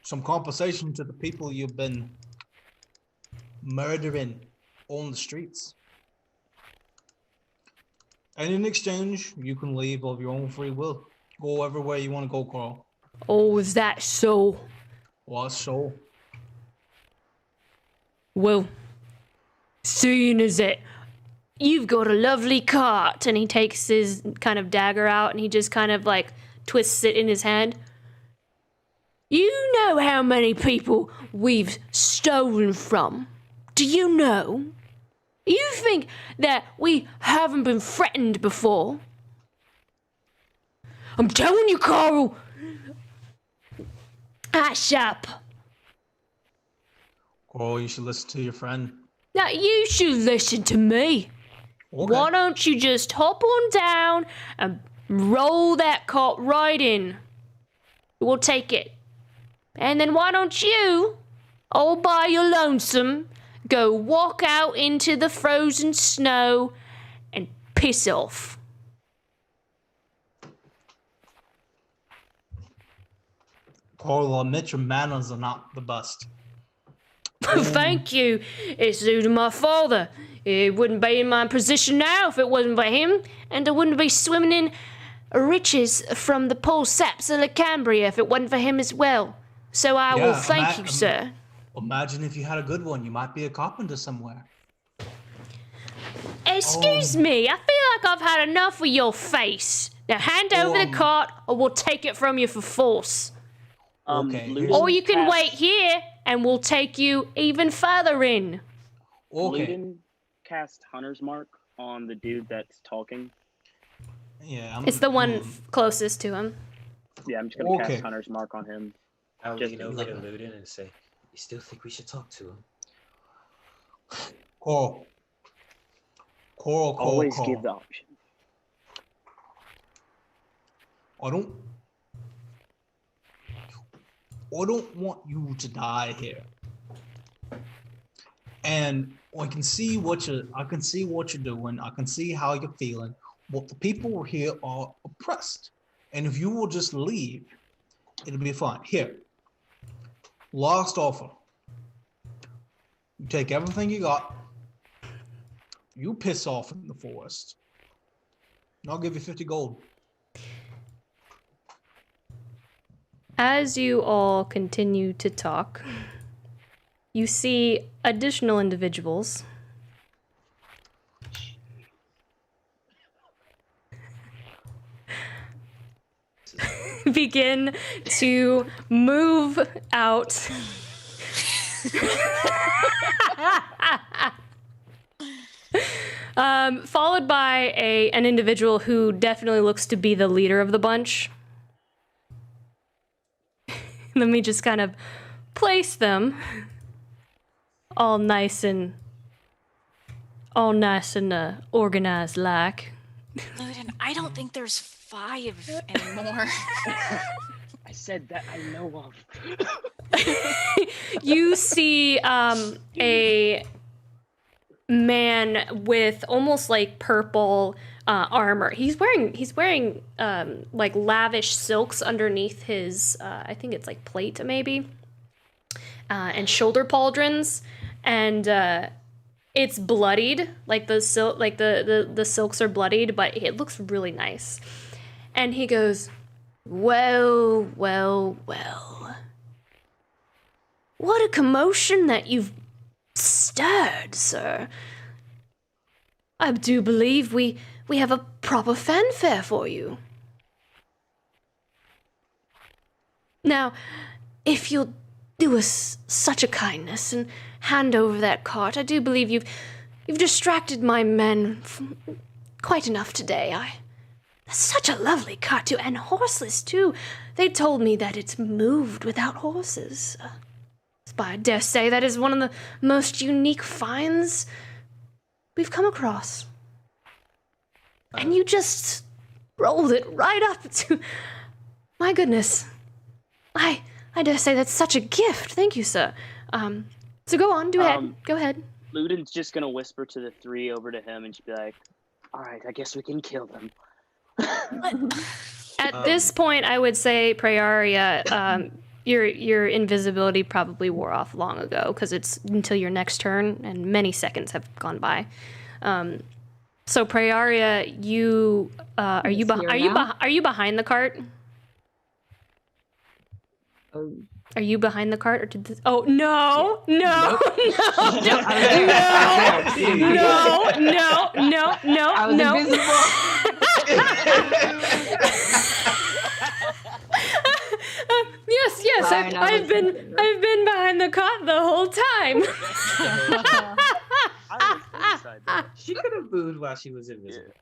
some compensation to the people you've been murdering on the streets. And in exchange, you can leave of your own free will. Go everywhere you want to go, Carl. "Oh, is that so? Well, so Well, seeing as it, you've got a lovely cart," and he takes his kind of dagger out and he just kind of like twists it in his hand. "You know how many people we've stolen from? Do you know? You think that we haven't been threatened before? I'm telling you, Carl. Hush up. Coral, you should listen to your friend. Now you should listen to me. Okay. Why don't you just hop on down and roll that cart right in? We'll take it. And then why don't you, all by your lonesome, go walk out into the frozen snow and piss off. Coral, I'll admit your manners are not the best. Thank you. It's due to my father. It wouldn't be in my position now if it wasn't for him, and I wouldn't be swimming in riches from the pole saps of LaCambria if it wasn't for him as well. So I will thank you, sir. Imagine if you had a good one. You might be a carpenter somewhere. Excuse me, I feel like I've had enough of your face. Now hand over the cart, or we'll take it from you for force. Okay. Luden Or you can cast- wait here, and we'll take you even further in. Okay. Luden cast Hunter's Mark on the dude that's talking. Yeah. It's the one closest to him. Yeah, I'm just gonna Okay. cast Hunter's Mark on him. I'll Just lean over like to that. Luden and say, "You still think we should talk to him?" Coral. Coral. Always Coral. give the option. I don't want you to die here. And I can see what you're doing. I can see how you're feeling. But the people here are oppressed. And if you will just leave, it'll be fine. Here. Last offer. You take everything you got. You piss off in the forest. And I'll give you 50 gold. As you all continue to talk, you see additional individuals begin to move out. Followed by an individual who definitely looks to be the leader of the bunch. Let me just kind of place them all nice and organized like. Luden, I don't think there's 5 anymore. I said that I know of. You see a man with almost like purple armor. He's wearing like lavish silks underneath his I think it's like plate maybe, and shoulder pauldrons, and it's bloodied, like the silks are bloodied, but it looks really nice. And he goes, well, what a commotion that you've stirred, sir. I do believe we have a proper fanfare for you. Now, if you'll do us such a kindness and hand over that cart, I do believe you've distracted my men quite enough today. That's such a lovely cart too, and horseless too. They told me that it's moved without horses. But I dare say that is one of the most unique finds we've come across. And you just rolled it right up to... My goodness. I dare say that's such a gift. Thank you, sir. So go on, go ahead. Luden's just gonna whisper to the 3 over to him and just be like, "Alright, I guess we can kill them." At this point, I would say, Praeria, your invisibility probably wore off long ago, because it's until your next turn, and many seconds have gone by. So Praeria, you are you behind the cart? Are you behind the cart, or did this? Oh no! No! I was invisible. Yes. Fine, I've been behind the cart the whole time. I was inside there. She could have booed while she was invisible.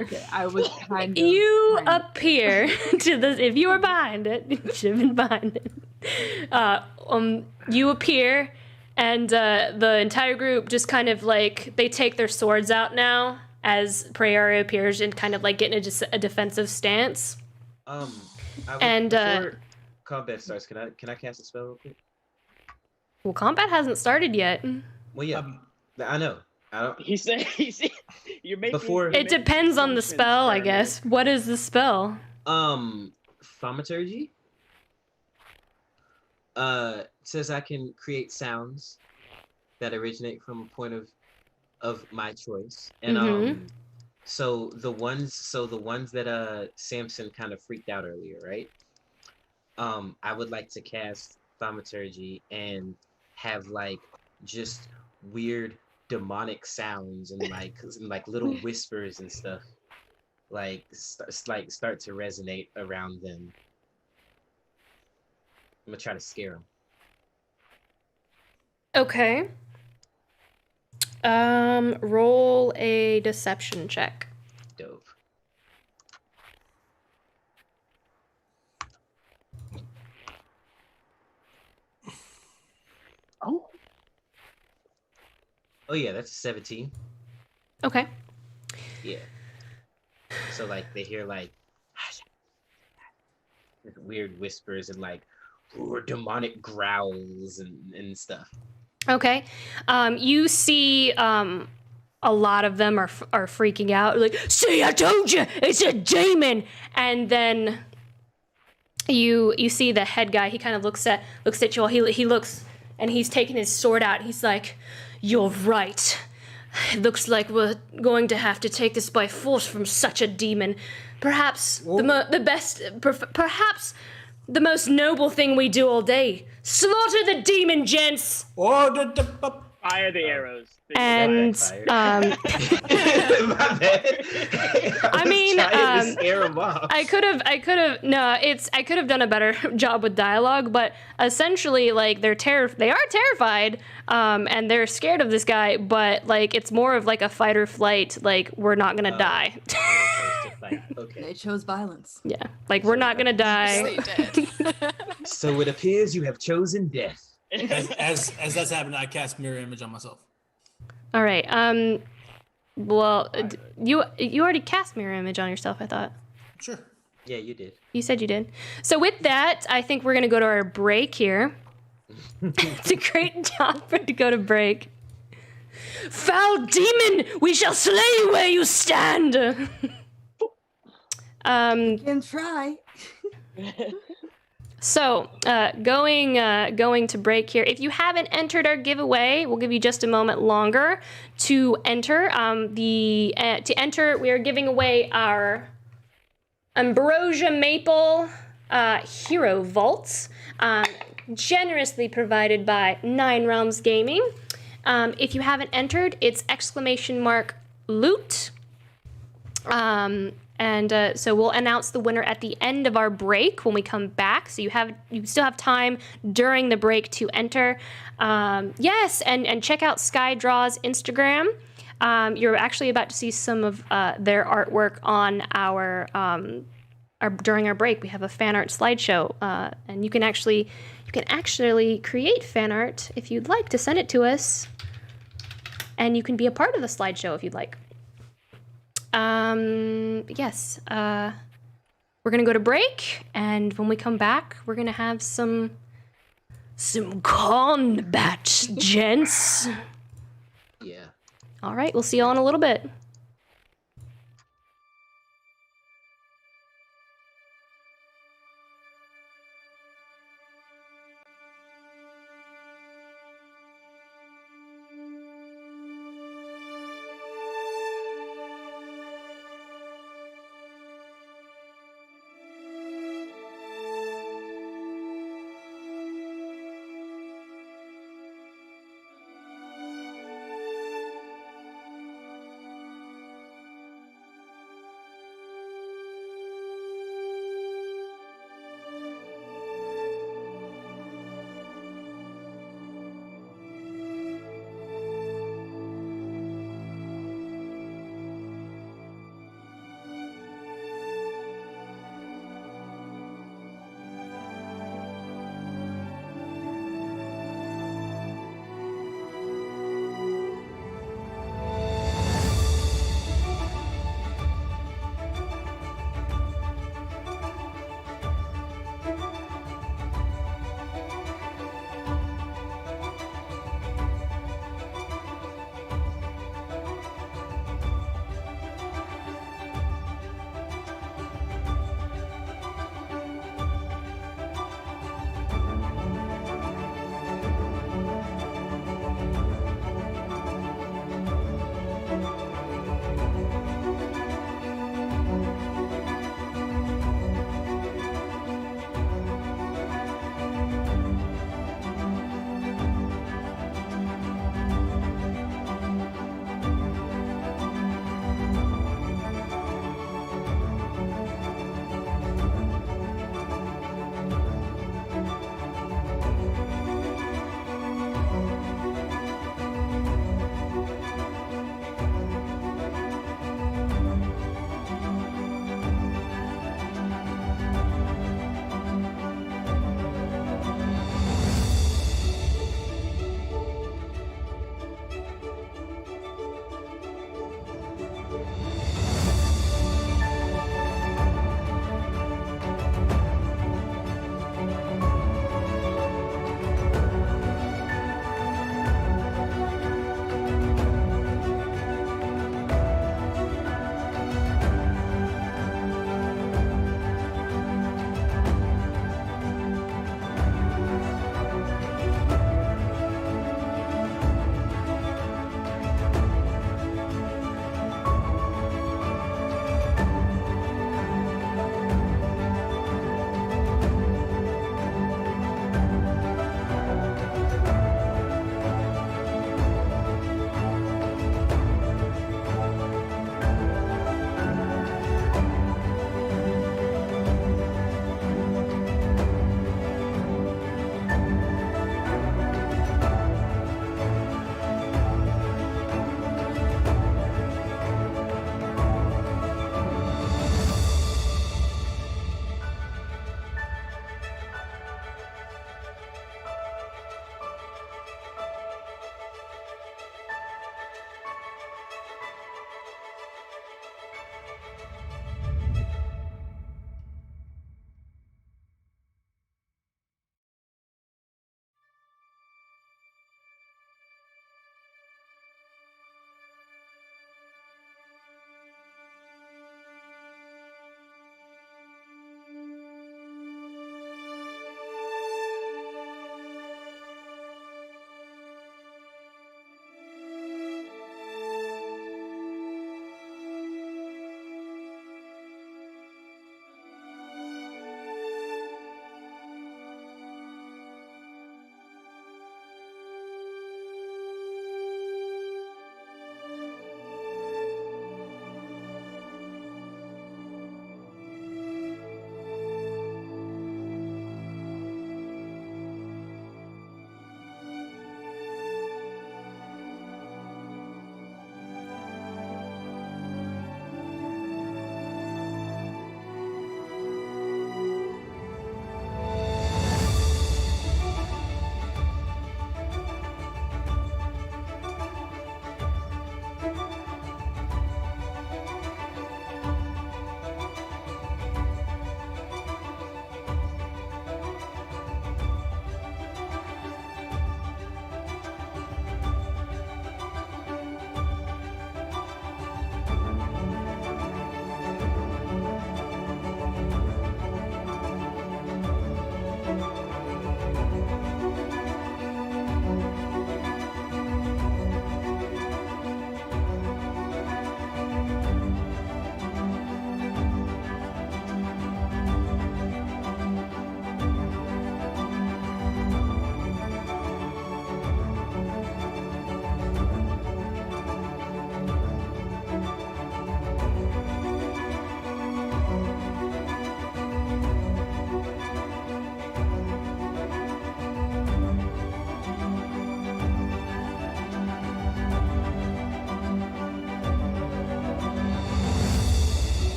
Okay, I was kind of. You kind of- appear to this. If you were behind it, you should have been behind it. You appear, and the entire group just kind of like they take their swords out now as Prayari appears and kind of like get in a defensive stance. Before combat starts, can I cast a spell real quick? Well, combat hasn't started yet. Well, yeah, I know. I don't. He said, "You're making." Before- you're It making depends on the assumptions, spell, I Paramir. guess. What is the spell? Thaumaturgy. Says I can create sounds that originate from a point of my choice, and so the ones that Samson kind of freaked out earlier, right? I would like to cast thaumaturgy and have like just weird demonic sounds and like little whispers and stuff start to resonate around them. I'm gonna try to scare them. Okay. Roll a deception check. Dope. Oh yeah, that's a 17. Okay. Yeah. So like they hear like weird whispers and like demonic growls and stuff. Okay. You see a lot of them are freaking out, like, see, I told you, it's a demon. And then you see the head guy, he kind of looks at you all, he looks, and he's taking his sword out, he's like, you're right. It looks like we're going to have to take this by force from such a demon. Perhaps perhaps the most noble thing we do all day. Slaughter the demon, gents! Fire the arrows. And My bad. I mean, trying to scare 'em off. I could have done a better job with dialogue, but essentially, like, they are terrified, and they're scared of this guy, but like it's more of like a fight or flight, like we're not gonna die. Okay. They chose violence. Yeah, like we're not gonna die. Stay dead. So it appears you have chosen death. As that's happening, I cast mirror image on myself. All right. Well, you already cast mirror image on yourself, I thought. Sure. Yeah, you did. You said you did. So with that, I think we're gonna go to our break here. It's a great time for it to go to break. Foul demon, we shall slay you where you stand. Can try. So, going to break here. If you haven't entered our giveaway, we'll give you just a moment longer to enter. To enter, we are giving away our Ambrosia Maple Hero Vaults, generously provided by Nine Realms Gaming. If you haven't entered, it's !loot. So we'll announce the winner at the end of our break when we come back. So you still have time during the break to enter. Yes, and check out Skydraw's Instagram. You're actually about to see some of their artwork on our during our break. We have a fan art slideshow, and you can actually create fan art if you'd like to send it to us, and you can be a part of the slideshow if you'd like. Yes, we're gonna go to break, and when we come back, we're gonna have some combat, gents. Yeah. All right, we'll see you all in a little bit.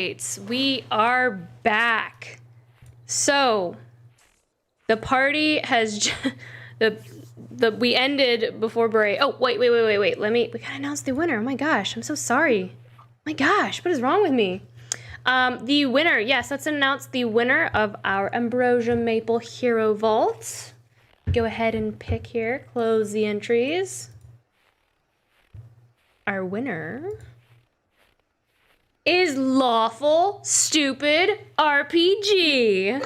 right, we are back. So, the party has we ended before break. Oh, wait. We gotta announce the winner. Oh my gosh, I'm so sorry. My gosh, what is wrong with me? The winner, yes, let's announce the winner of our Ambrosia Maple Hero Vault. Go ahead and pick here, close the entries. Our winner is Lawful Stupid RPG.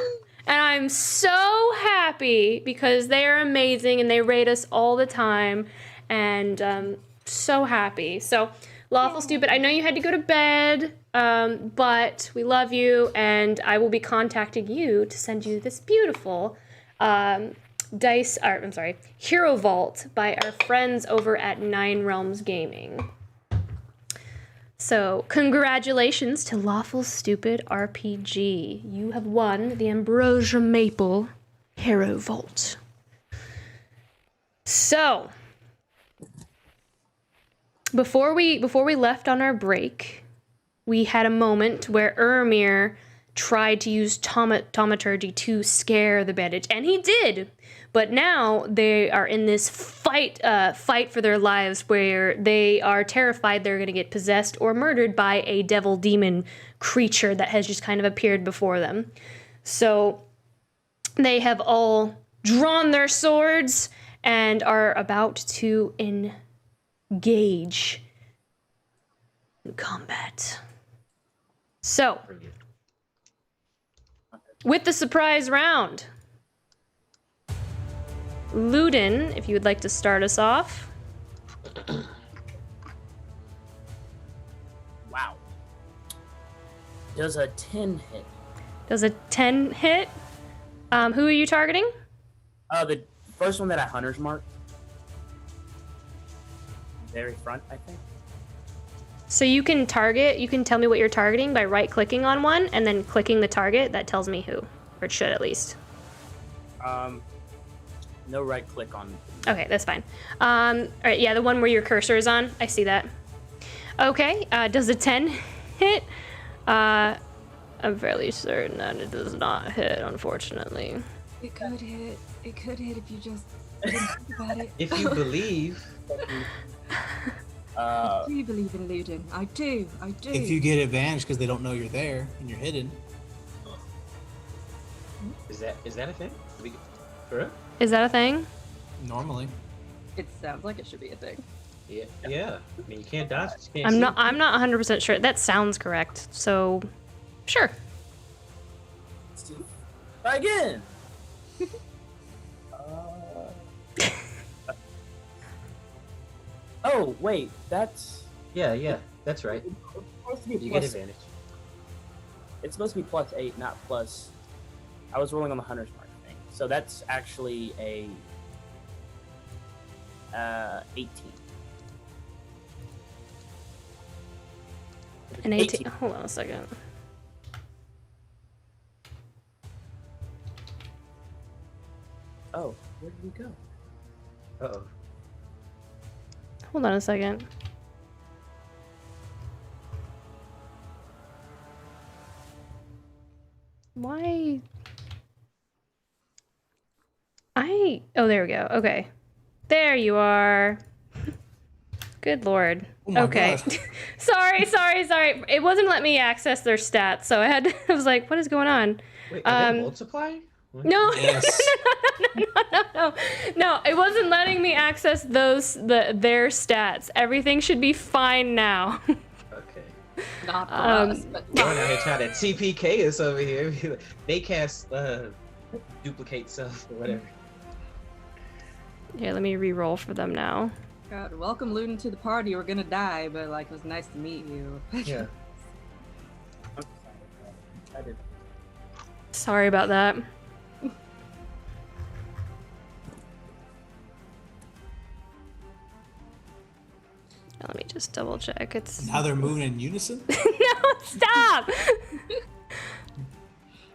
And I'm so happy because they are amazing and they rate us all the time. And so happy. So, Lawful Stupid, I know you had to go to bed, but we love you, and I will be contacting you to send you this beautiful Hero Vault by our friends over at Nine Realms Gaming. So, congratulations to Lawful Stupid RPG. You have won the Ambrosia Maple Hero Vault. So, before we left on our break, we had a moment where Ermir tried to use taumaturgy to scare the bandits, and he did. But now they are in this fight for their lives, where they are terrified they're going to get possessed or murdered by a devil demon creature that has just kind of appeared before them. So they have all drawn their swords and are about to engage in combat. So, with the surprise round, Luden, if you would like to start us off. Wow. Does a 10 hit? Does a 10 hit? Who are you targeting? The first one that I hunter's marked. Very front, I think. So you can tell me what you're targeting by right-clicking on one and then clicking the target. That tells me who, or it should at least. No right click on. Okay, that's fine. All right, yeah, the one where your cursor is on. I see that. Okay, does a 10 hit? I'm fairly certain that it does not hit, unfortunately. It could hit. It could hit if you just didn't think about it. If you believe. I do believe in Luden. I do. If you get advantage because they don't know you're there and you're hidden. Is that a thing? For real? Is that a thing? Normally. It sounds like it should be a thing. Yeah. I mean, you can't dodge. You can't I'm see. not 100% sure. That sounds correct. So, sure. Try again. Oh wait, that's. Yeah, that's right. It's supposed to be You plus, get advantage. It's supposed to be +8, not plus. I was rolling on the hunter's mark thing, so that's actually a 18. An 18. Hold on a second. Oh, where did we go? Uh-oh. Hold on a second. Why? Oh, there we go. Okay. There you are. Good lord. Oh my Okay. gosh. Sorry. It wasn't letting me access their stats, so I was like, what is going on? Wait, are they multiplying? What? No, Yes. no, it wasn't letting me access their stats. Everything should be fine now. Okay. Not for us, but Going out here trying to TPK us over here. They cast duplicate self or whatever. Here, let me re-roll for them now. God, welcome Luden to the party. We're gonna die, but like it was nice to meet you. Yeah. I did. Sorry about that. Let me just double check. It's Now they're moving in unison? no, stop.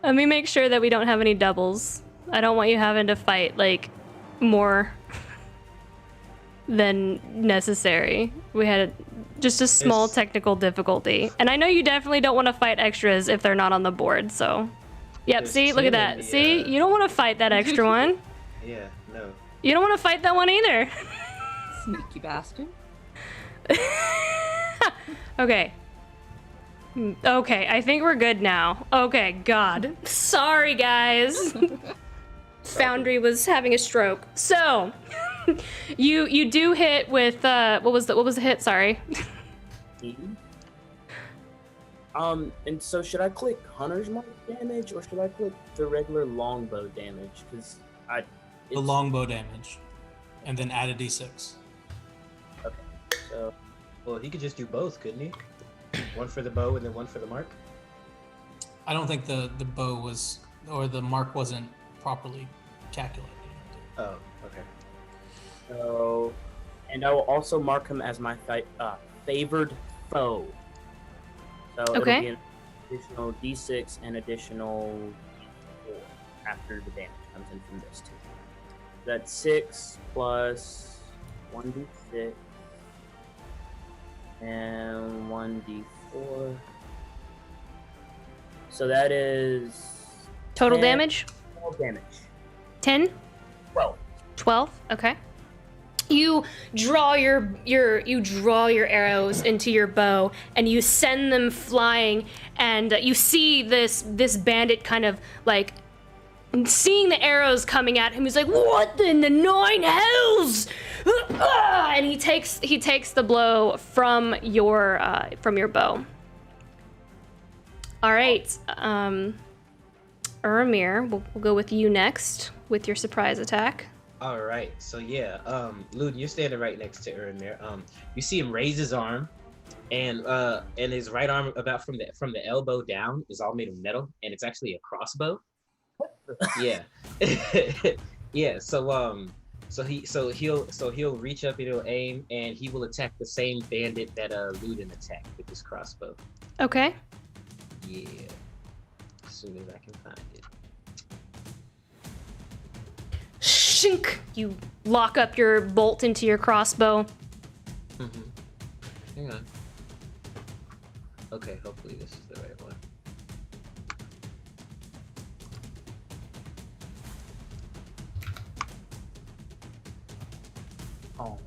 Let me make sure that we don't have any doubles. I don't want you having to fight like more. than necessary. We had just a small technical difficulty. And I know you definitely don't want to fight extras if they're not on the board, so. Yep, There's see? Look at 10 in that. the, See? You don't want to fight that extra one. Yeah, no. You don't want to fight that one either. Sneaky bastard. Okay. Okay, I think we're good now. Okay, God. Sorry, guys. Foundry was having a stroke. So, you do hit with what was the hit? Sorry. And so should I click Hunter's Mark damage or should I click the regular longbow damage? Because The longbow damage, and then add a d6. So Well, he could just do both, couldn't he? One for the bow and then one for the mark. I don't think the bow was, or the mark wasn't properly calculated. Oh, okay. So, and I will also mark him as my favored foe. So Okay. it'll be an additional d6 and additional d4 after the damage comes in from this too. That's 6 plus 1d6 and 1d4. So that is Total 10 damage? 12 damage. 10? 12. 12? Okay. You draw your arrows into your bow and you send them flying, and you see this bandit kind of like seeing the arrows coming at him. He's like, "What in the nine hells?" And he takes the blow from your bow. All right, Uramir, we'll go with you next with your surprise attack. All right, so yeah, Luden, you're standing right next to Uramir. You see him raise his arm, and his right arm about from the elbow down is all made of metal, and it's actually a crossbow. Yeah, yeah. So he'll reach up and he'll aim, and he will attack the same bandit that Luden attacked with his crossbow. Okay. Yeah, as soon as I can find it. Shink! You lock up your bolt into your crossbow. Mm-hmm. Hang on. Okay, hopefully this is the right one. Oh.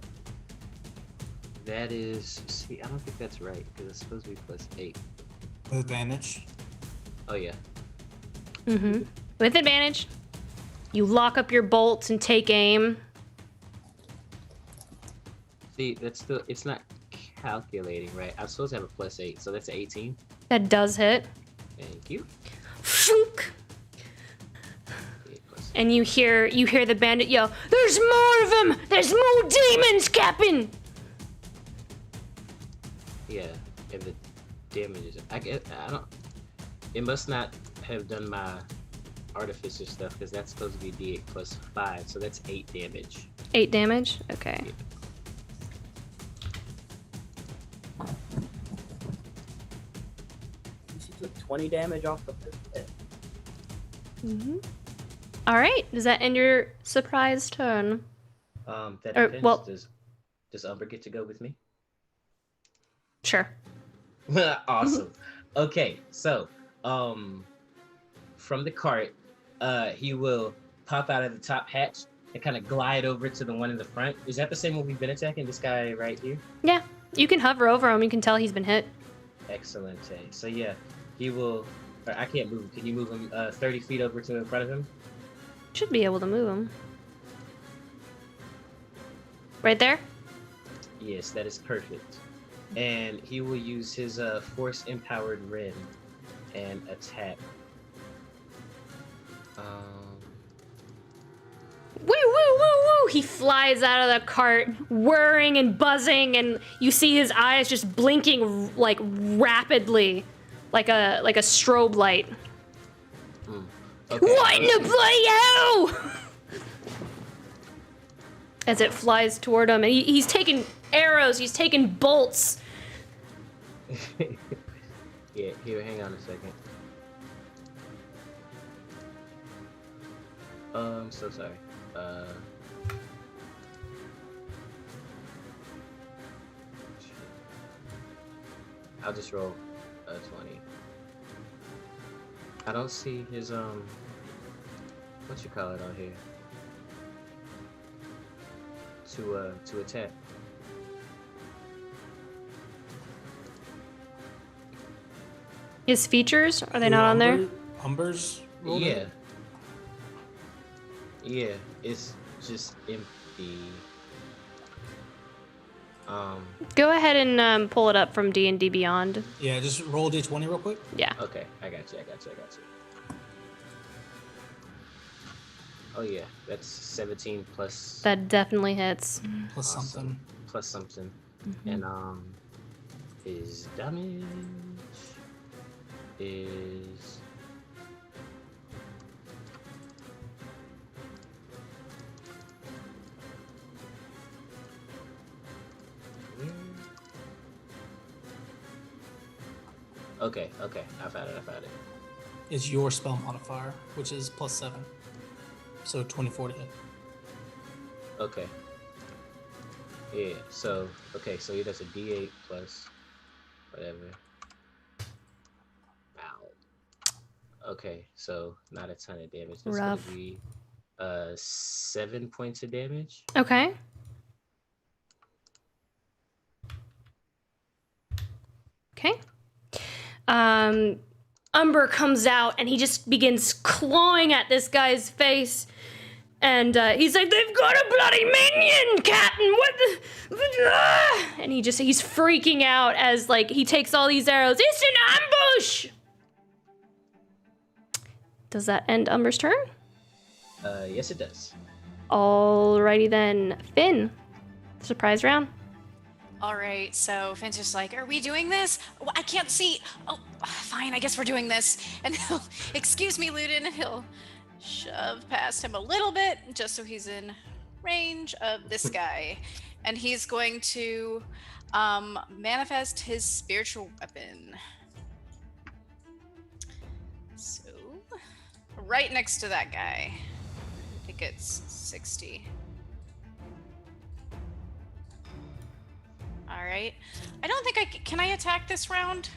That is, see, I don't think that's right, because it's supposed to be +8. With advantage. Oh yeah. Mm-hmm. With advantage. You lock up your bolts and take aim. See, it's not calculating right. I'm supposed to have a +8, so that's an 18. That does hit. Thank you. Shink! 8 plus And you hear the bandit yell, "There's more of them! There's more demons, Captain!" Yeah, and the damage is. I don't. It must not have done my artificer stuff because that's supposed to be D8 plus 5, so that's 8 damage. 8 damage? Okay. Yeah. She took 20 damage off the first hit. Mm-hmm. All right. Does that end your surprise turn? That Or, depends. well- Does Umber get to go with me? Sure. Awesome. Okay, so from the cart, he will pop out of the top hatch and kind of glide over to the one in the front. Is that the same one we've been attacking? This guy right here? Yeah. You can hover over him. You can tell he's been hit. Excellent. So yeah, he will. Or I can't move. Can you move him 30 feet over to in front of him? Should be able to move him. Right there? Yes, that is perfect. And he will use his force empowered ren and attack. Woo, woo, woo, woo! He flies out of the cart, whirring and buzzing, and you see his eyes just blinking like rapidly, like a strobe light. Okay. What in the bloody hell? As it flies toward him, and he's taking arrows, he's taking bolts. Yeah, here, hang on a second. I'm so sorry. I'll just roll a 20. I don't see his what you call it on here. To attack. His features, are they not on there? Umbers? rolled Yeah. it? Yeah, it's just empty. Go ahead and pull it up from D&D Beyond. Yeah, just roll D20 real quick. Yeah. Okay, I got you. Oh yeah, that's 17 plus That definitely hits. Plus awesome. something. Plus something. And his damage is Okay, I found it. Is your spell modifier, which is plus 7. So 24 to hit. Okay. Yeah, so he does a D8 plus whatever. Ow. Okay, so not a ton of damage. That's Rough. gonna be 7 points of damage. Okay. Okay. Umber comes out and he just begins clawing at this guy's face. And he's like, they've got a bloody minion, Captain! What the... Ah! And he's freaking out as, like, he takes all these arrows. It's an ambush! Does that end Umber's turn? Yes, it does. Alrighty then. Finn. Surprise round. All right, so Finn's just like, are we doing this? Oh, I can't see. Oh, fine, I guess we're doing this. And he'll, excuse me, Luden, and he'll shove past him a little bit just so he's in range of this guy. And he's going to manifest his spiritual weapon. So, right next to that guy. I think it's 60. All right. I don't think can I attack this round?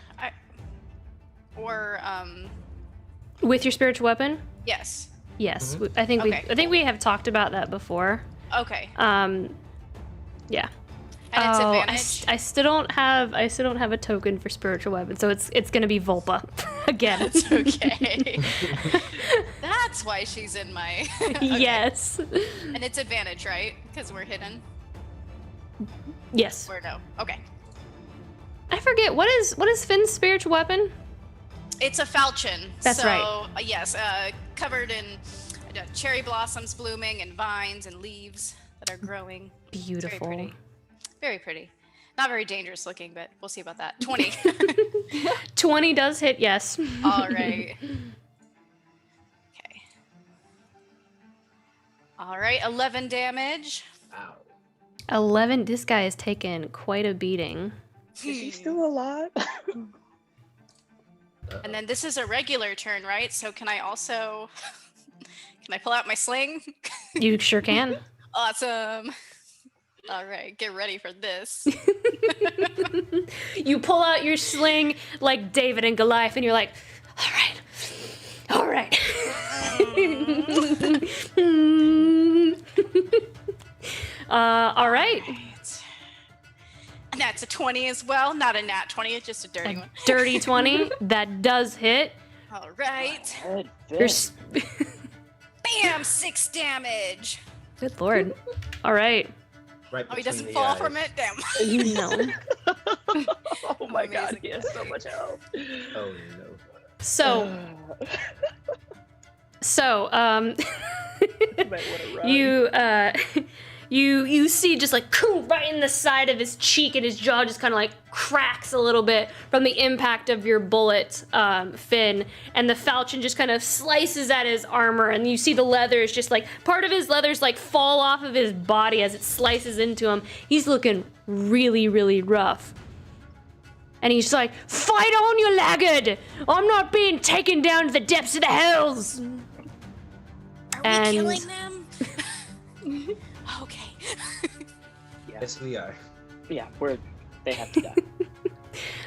With your spiritual weapon? Yes. Yes. Mhm. I think Okay, we have talked about that before. Okay. Yeah. And it's Oh, advantage. I still don't have a token for spiritual weapon, so it's gonna be Volpa again. That's okay. That's why she's in my. Okay. Yes. And it's advantage, right? Because we're hidden. Yes. Or no? Okay. I forget what is Finn's spiritual weapon? It's a falchion. That's right. Yes, covered in cherry blossoms blooming and vines and leaves that are growing. Beautiful. Very pretty. Very pretty. Not very dangerous looking, but we'll see about that. 20. 20 does hit. Yes. All right. Okay. All right. 11 damage. Ow. 11. This guy has taken quite a beating. Is he still alive? And then this is a regular turn, right? So can I also can I pull out my sling? You sure can. Awesome. All right, get ready for this. You pull out your sling like David and Goliath, and you're like, all right. All right. And that's a 20 as well. Not a nat 20, it's just a dirty A one. dirty 20 that does hit. All right. Good Your Finn. Bam! 6 damage. Good lord. All right. Right Oh, he between doesn't the fall eyes. from it? Damn. No. Oh my god, Amazing. he has so much health. Oh no. So Might wanna run. you see just like right in the side of his cheek, and his jaw just kind of like cracks a little bit from the impact of your bullet, Finn, and the falchion just kind of slices at his armor, and you see the leathers just like part of his leathers like fall off of his body as it slices into him. He's looking really, really rough. And he's just like, fight on, you laggard! I'm not being taken down to the depths of the hells! Are we And- killing them? Okay. Yes, we are. Yeah, they have to die.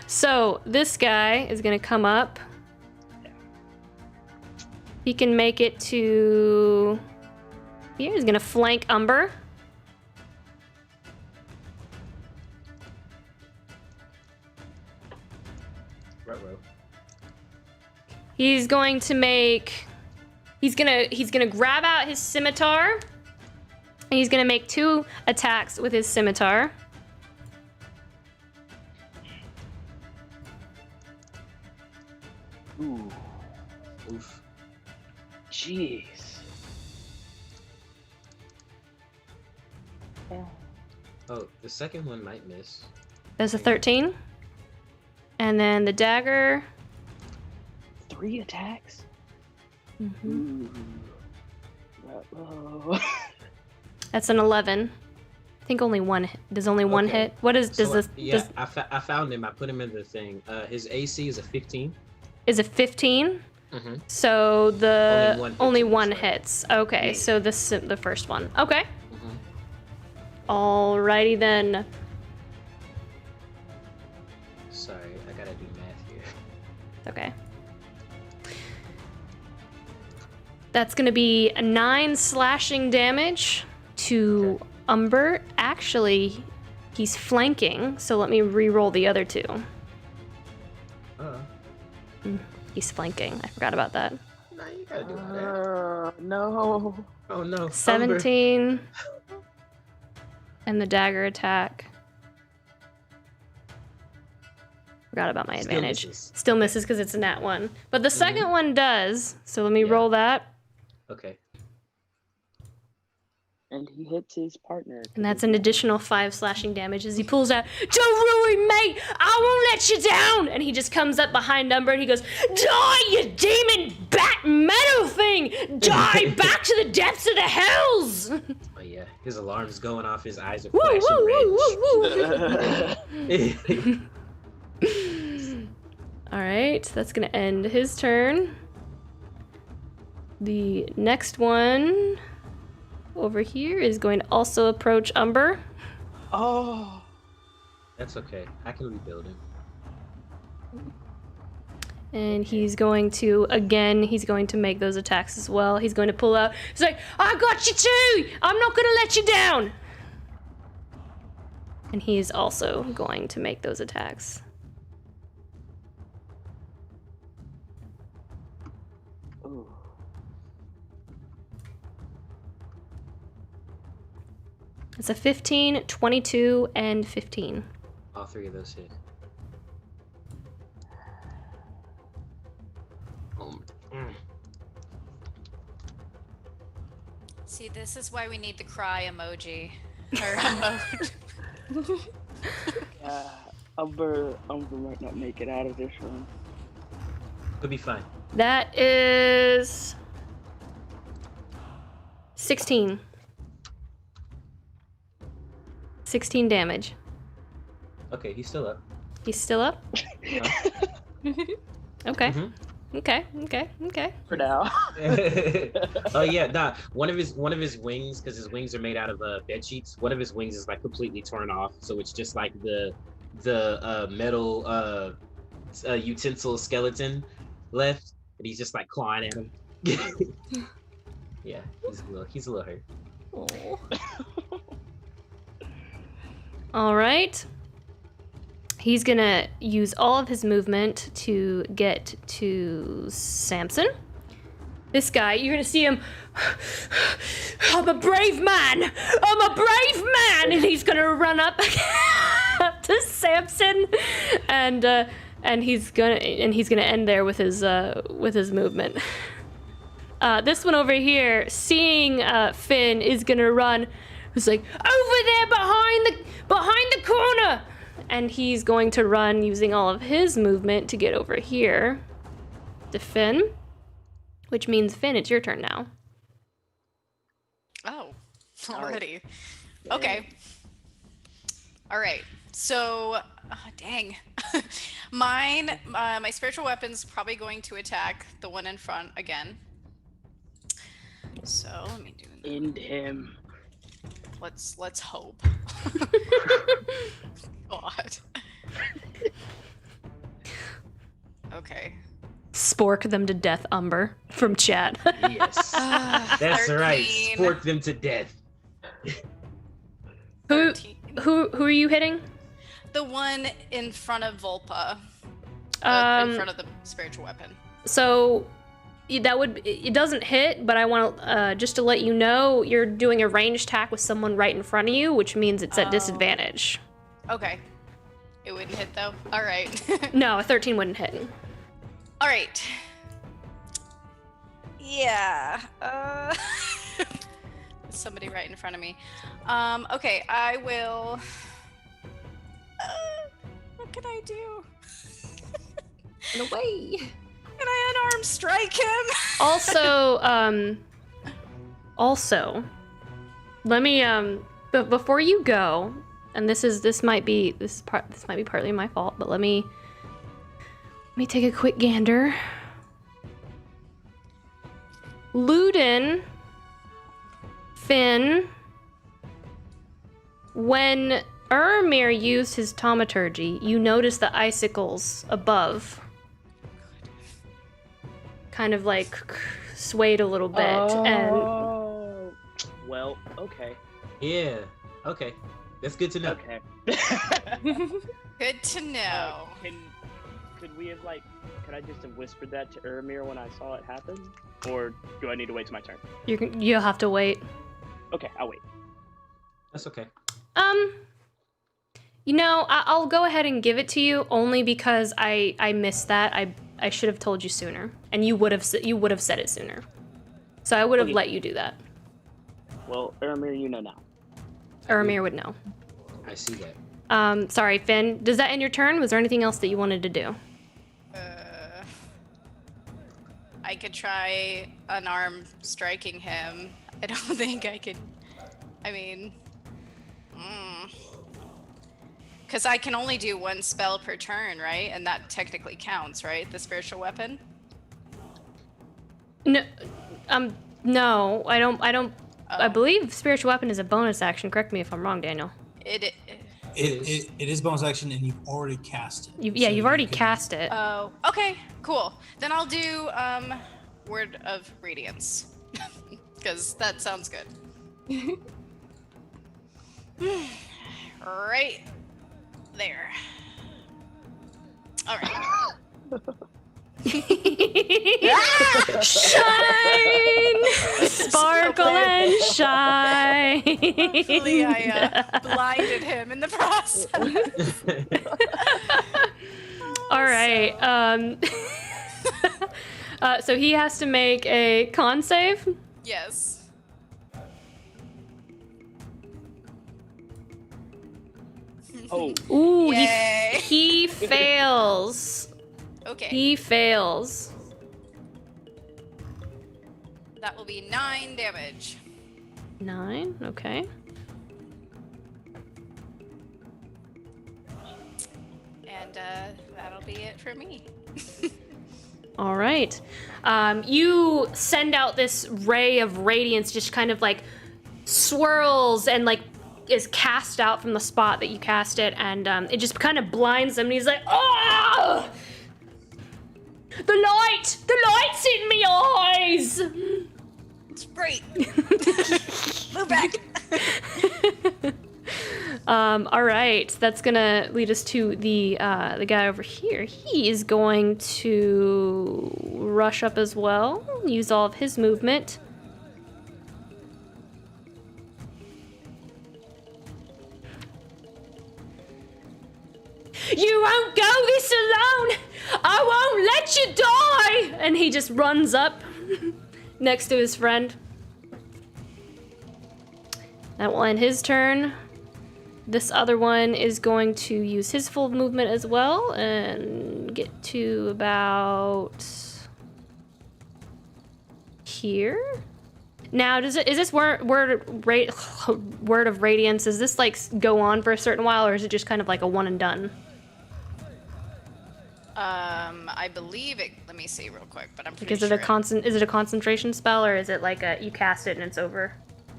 So this guy is gonna come up. He can make it to here. He's gonna flank Umber. Ruh-roh. He's going to make. He's gonna grab out his scimitar. And he's gonna make 2 attacks with his scimitar. Ooh, Oof. jeez. Oh, the second one might miss. That's a 13. And then the dagger. 3 attacks? Mhm. Ooh. Uh-oh. That's an 11. I think only one. Does only one Okay. hit? What is? Does So, this? yeah, Does, I found him. I put him in the thing. His AC is a 15. is it 15? Mm-hmm. So the Only only one one hits, hits. Okay, Yeah. so the first one. Okay. Mm-hmm. Alrighty then. Sorry, I gotta do math here. Okay. That's gonna be a 9 slashing damage to Umber. Actually, he's flanking, so let me re-roll the other 2. He's flanking. I forgot about that. No, you gotta do all that. No. Oh no. 17. And the dagger attack. Forgot about my Still advantage. misses. Still misses because it's a nat 1. But the second one does. So let me roll that. Okay. And he hits his partner. And that's an additional 5 slashing damage as he pulls out, "Don't ruin, mate! I won't let you down!" And he just comes up behind Umber and he goes, "Die, you demon bat metal thing! Die back to the depths of the hells!" Oh yeah, his alarm's going off. His eyes are Woo, flashing woo, woo, woo, woo. red. Alright, that's gonna end his turn. The next one over here is going to also approach Umber. Oh. That's okay. I can rebuild him. And he's going to, again, he's going to make those attacks as well. He's going to pull out. He's like, "I got you too! I'm not going to let you down!" And he's also going to make those attacks. Ooh. It's a 15, 22, and 15. All 3 of those hit. See, this is why we need the cry emoji. Or emote. Yeah, Umber might not make it out of this one. Could be fine. That is 16. 16 damage. Okay, he's still up. He's still up? Okay. Mhm. Okay. For now. Oh yeah, nah. One of his wings, because his wings are made out of bed sheets. One of his wings is like completely torn off, so it's just like the metal utensil skeleton left, and he's just like clawing at him. Yeah, he's a little hurt. All right. He's gonna use all of his movement to get to Samson. This guy, you're gonna see him. "I'm a brave man. I'm a brave man," and he's gonna run up to Samson, and he's gonna end there with his movement. This one over here, seeing Finn, is gonna run. He's like, "Over there behind the corner!" And he's going to run using all of his movement to get over here to Finn, which means Finn, it's your turn now. Oh, already. Okay. All right. So, dang. My spiritual weapon's probably going to attack the one in front again. So let me do that. End him. Let's hope. God. Okay. Spork them to death, Umber, from chat. Yes. That's right. 13. Spork them to death. Who 13. who are you hitting? The one in front of Volpa. In front of the spiritual weapon. So it doesn't hit, but I want to just to let you know you're doing a ranged attack with someone right in front of you, which means it's at disadvantage. Okay. It wouldn't hit though. All right. No, a 13 wouldn't hit. All right. Yeah. Somebody right in front of me. Okay, I will. What can I do? Run away. Can I unarmed strike him? Also, let me but before you go, and this might be partly my fault, but let me take a quick gander. Luden, Finn, when Ermir used his taumaturgy, you noticed the icicles above kind of like swayed a little bit, and Oh. Well, okay. Yeah. Okay. That's good to know. Okay. Good to know. Could we have could I just have whispered that to Ermir when I saw it happen? Or do I need to wait till my turn? you'll have to wait. Okay, I'll wait. That's okay. I'll go ahead and give it to you only because I missed that. I should have told you sooner, and you would have said it sooner. So I would have Okay. let you do that. Well, Ermir, you know now. Ermir would know. I see that. Sorry, Finn. Does that end your turn? Was there anything else that you wanted to do? I could try unarmed striking him. I don't think I could. I mean, because I can only do one spell per turn, right? And that technically counts, right? The spiritual weapon. No, no, I don't. I Oh. believe spiritual weapon is a bonus action. Correct me if I'm wrong, Daniel. It is bonus action, and you've already cast it. You've already cast it. Oh, okay, cool. Then I'll do Word of Radiance, because that sounds good. Right there. All right. Shine, sparkle and shine. Hopefully I blinded him in the process. All right. So he has to make a con save. Yes. Oh, Ooh, Yay. he fails. Okay. He fails. That will be 9 damage. 9. Okay. And that'll be it for me. All right. You send out this ray of radiance, just kind of like swirls and like is cast out from the spot that you cast it, and it just kind of blinds him, and he's like, "Oh! The light's in me eyes!" It's great. Move back. All right, that's gonna lead us to the guy over here. He is going to rush up as well, use all of his movement. You won't go this alone! I won't let you die! And he just runs up next to his friend. That will end his turn. This other one is going to use his full movement as well and get to about here. Now, is this word of radiance? Does this like go on for a certain while, or is it just kind of like a one and done? I believe it. Let me see real quick, but I'm Like, pretty is it sure. Is it a concentration spell, or is it like you cast it and it's over?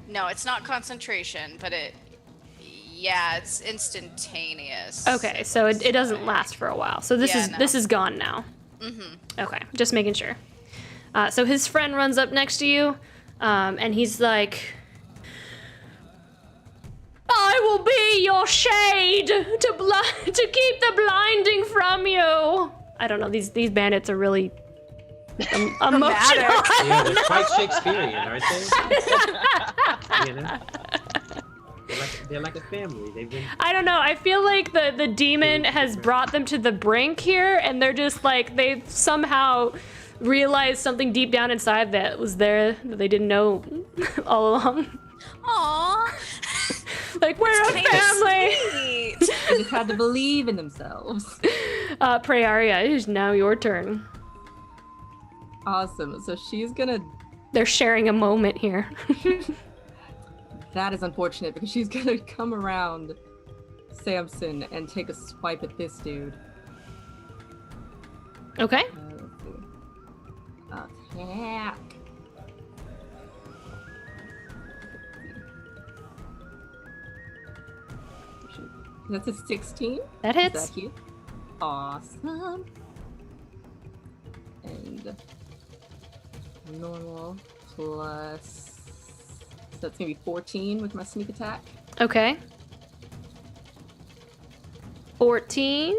No, it's not concentration, but it's instantaneous. Okay, so it doesn't last for a while. So this Yeah, no. is gone now. Okay, just making sure. So his friend runs up next to you, and he's like, I will be your shade to keep the blinding from you. I don't know, these bandits are really emotional. Yeah, they're quite Shakespearean, aren't they? You know? They're like a family. They've been. I don't know. I feel like the demon has brought them to the brink here, and they're just like, they've somehow realized something deep down inside that was there that they didn't know all along. Aww. Like, we're a family. Sweet. They just had to believe in themselves. Praeria, it is now your turn. Awesome. So she's gonna. They're sharing a moment here. That is unfortunate because she's gonna come around Samson and take a swipe at this dude. Okay. Let's see. Attack. That's a 16. That Is hits. that cute? Awesome. And normal plus. So that's gonna be 14 with my sneak attack. Okay. 14.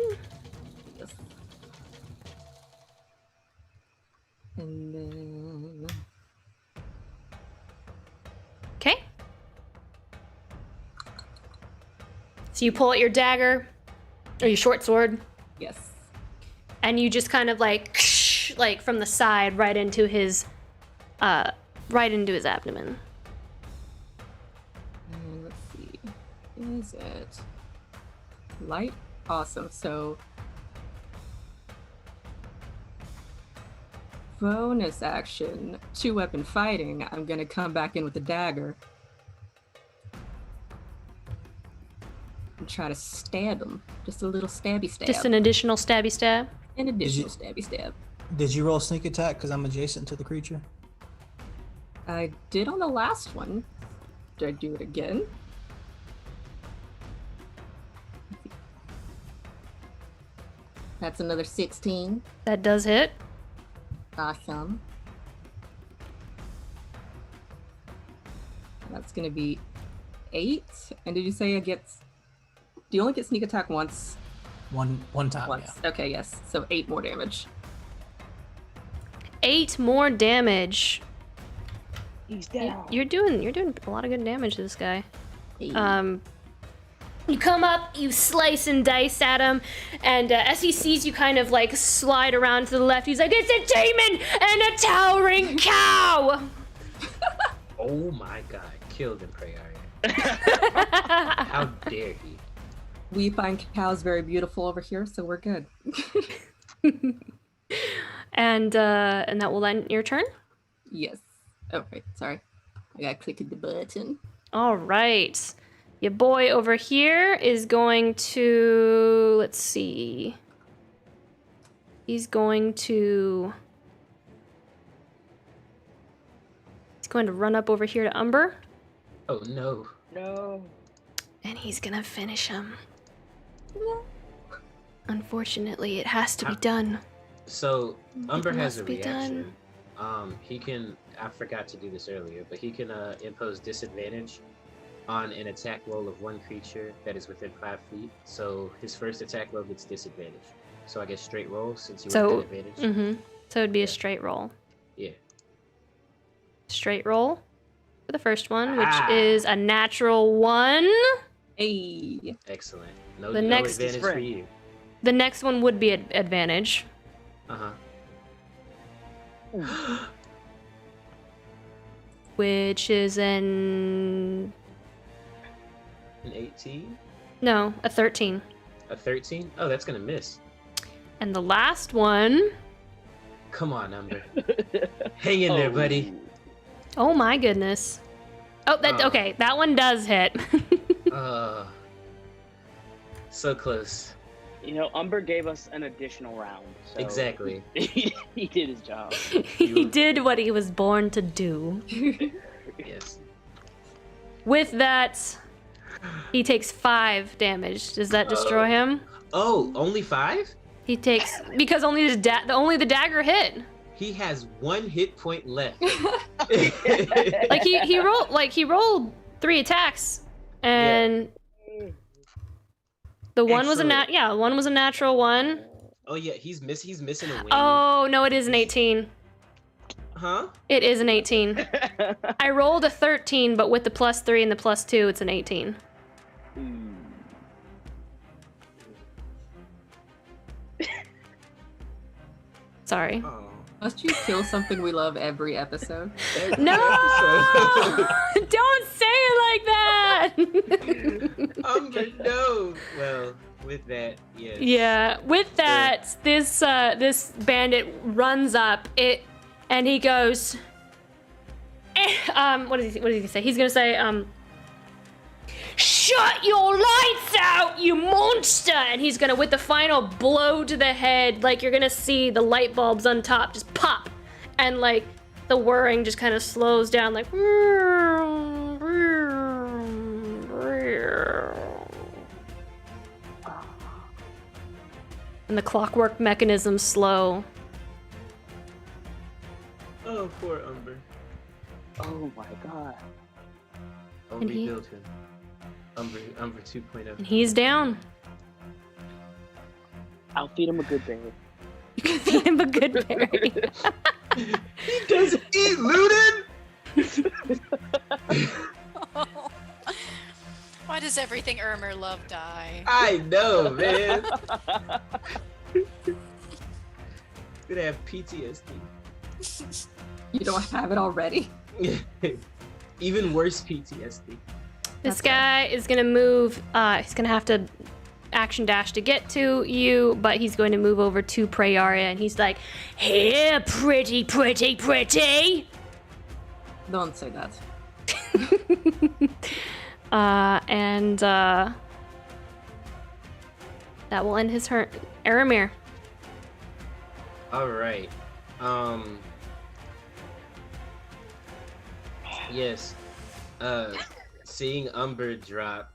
Yes. And then. Okay. So you pull out your dagger, or your short sword, Yes. and you just kind of like from the side right into his abdomen. And let's see. Is it light? Awesome. So bonus action, 2-weapon fighting. I'm gonna come back in with the dagger and try to stab him. Just a little stabby stab. Just an additional stabby stab. An additional stabby stab. Did you roll sneak attack because I'm adjacent to the creature? I did on the last one. Did I do it again? That's another 16. That does hit. Awesome. That's gonna be 8. And did you say it gets? Do you only get sneak attack once? One time. Once. Yeah. Okay, yes. So 8 more damage. 8 more damage. He's down. You're doing a lot of good damage to this guy. Eight. You come up, you slice and dice at him, and as he sees you kind of like slide around to the left, he's like, it's a demon and a towering cow! Oh my god, killed him, Praeria. How dare he? We find cows very beautiful over here, so we're good. And that will end your turn? Yes. Oh, right. Sorry. I gotta click the button. All right. Your boy over here is going to, let's see. He's going to run up over here to Umber, Oh no. No. and he's gonna finish him. Unfortunately, it has to be done. So Umber has must a be reaction. He can. I forgot to do this earlier, but he can impose disadvantage on an attack roll of one creature that is within 5 feet. So his first attack roll gets disadvantage. So I guess straight roll since you So, have advantage. So it'd be a straight roll. Yeah. Straight roll for the first one, which is a natural 1. Hey. Excellent. No, The no next- advantage for you. The next one would be advantage. Uh Which is an... An 18? No, a 13. A 13? Oh, that's gonna miss. And the last one... Come on, Umber. Hang in there, buddy. Oh my goodness. Oh, that okay, that one does hit. So close. You know, Umber gave us an additional round. So Exactly. he did his job. He did what he was born to do. Yes. With that, he takes 5 damage. Does that destroy him? Oh, only 5? He takes because only the dagger hit. He has 1 hit point left. Like he rolled 3 attacks, and the one was one was a natural one. Oh yeah, he's missing a wing. Oh no, it is an 18. Huh? It is an 18. I rolled a 13, but with the +3 and the +2, it's an 18. Sorry. Oh. Must you kill something we love every episode? No! Don't say it like that! No. Well, with that, yes. Yeah, with that, this bandit runs up and he goes. What does he say? He's gonna say, "Shut your lights out, you monster!" And he's gonna, with the final blow to the head, like you're gonna see the light bulbs on top just pop, and like the whirring just kind of slows down, like. And the clockwork mechanisms slow. Oh, poor Umber. Oh my god. I'll And he- rebuild him. Umber 2.0. And he's down. I'll feed him a good berry. You can feed him a good berry. He doesn't eat Luden! Why does everything Irmer love die? I know, man. Gonna have PTSD. You don't have it already? Even worse PTSD. This guy is gonna move. He's gonna have to action dash to get to you, but he's going to move over to Prayaria, and he's like, "Here, pretty, pretty, pretty." Don't say that. And that will end his turn. Aramir. All right. Yes. Seeing Umber drop,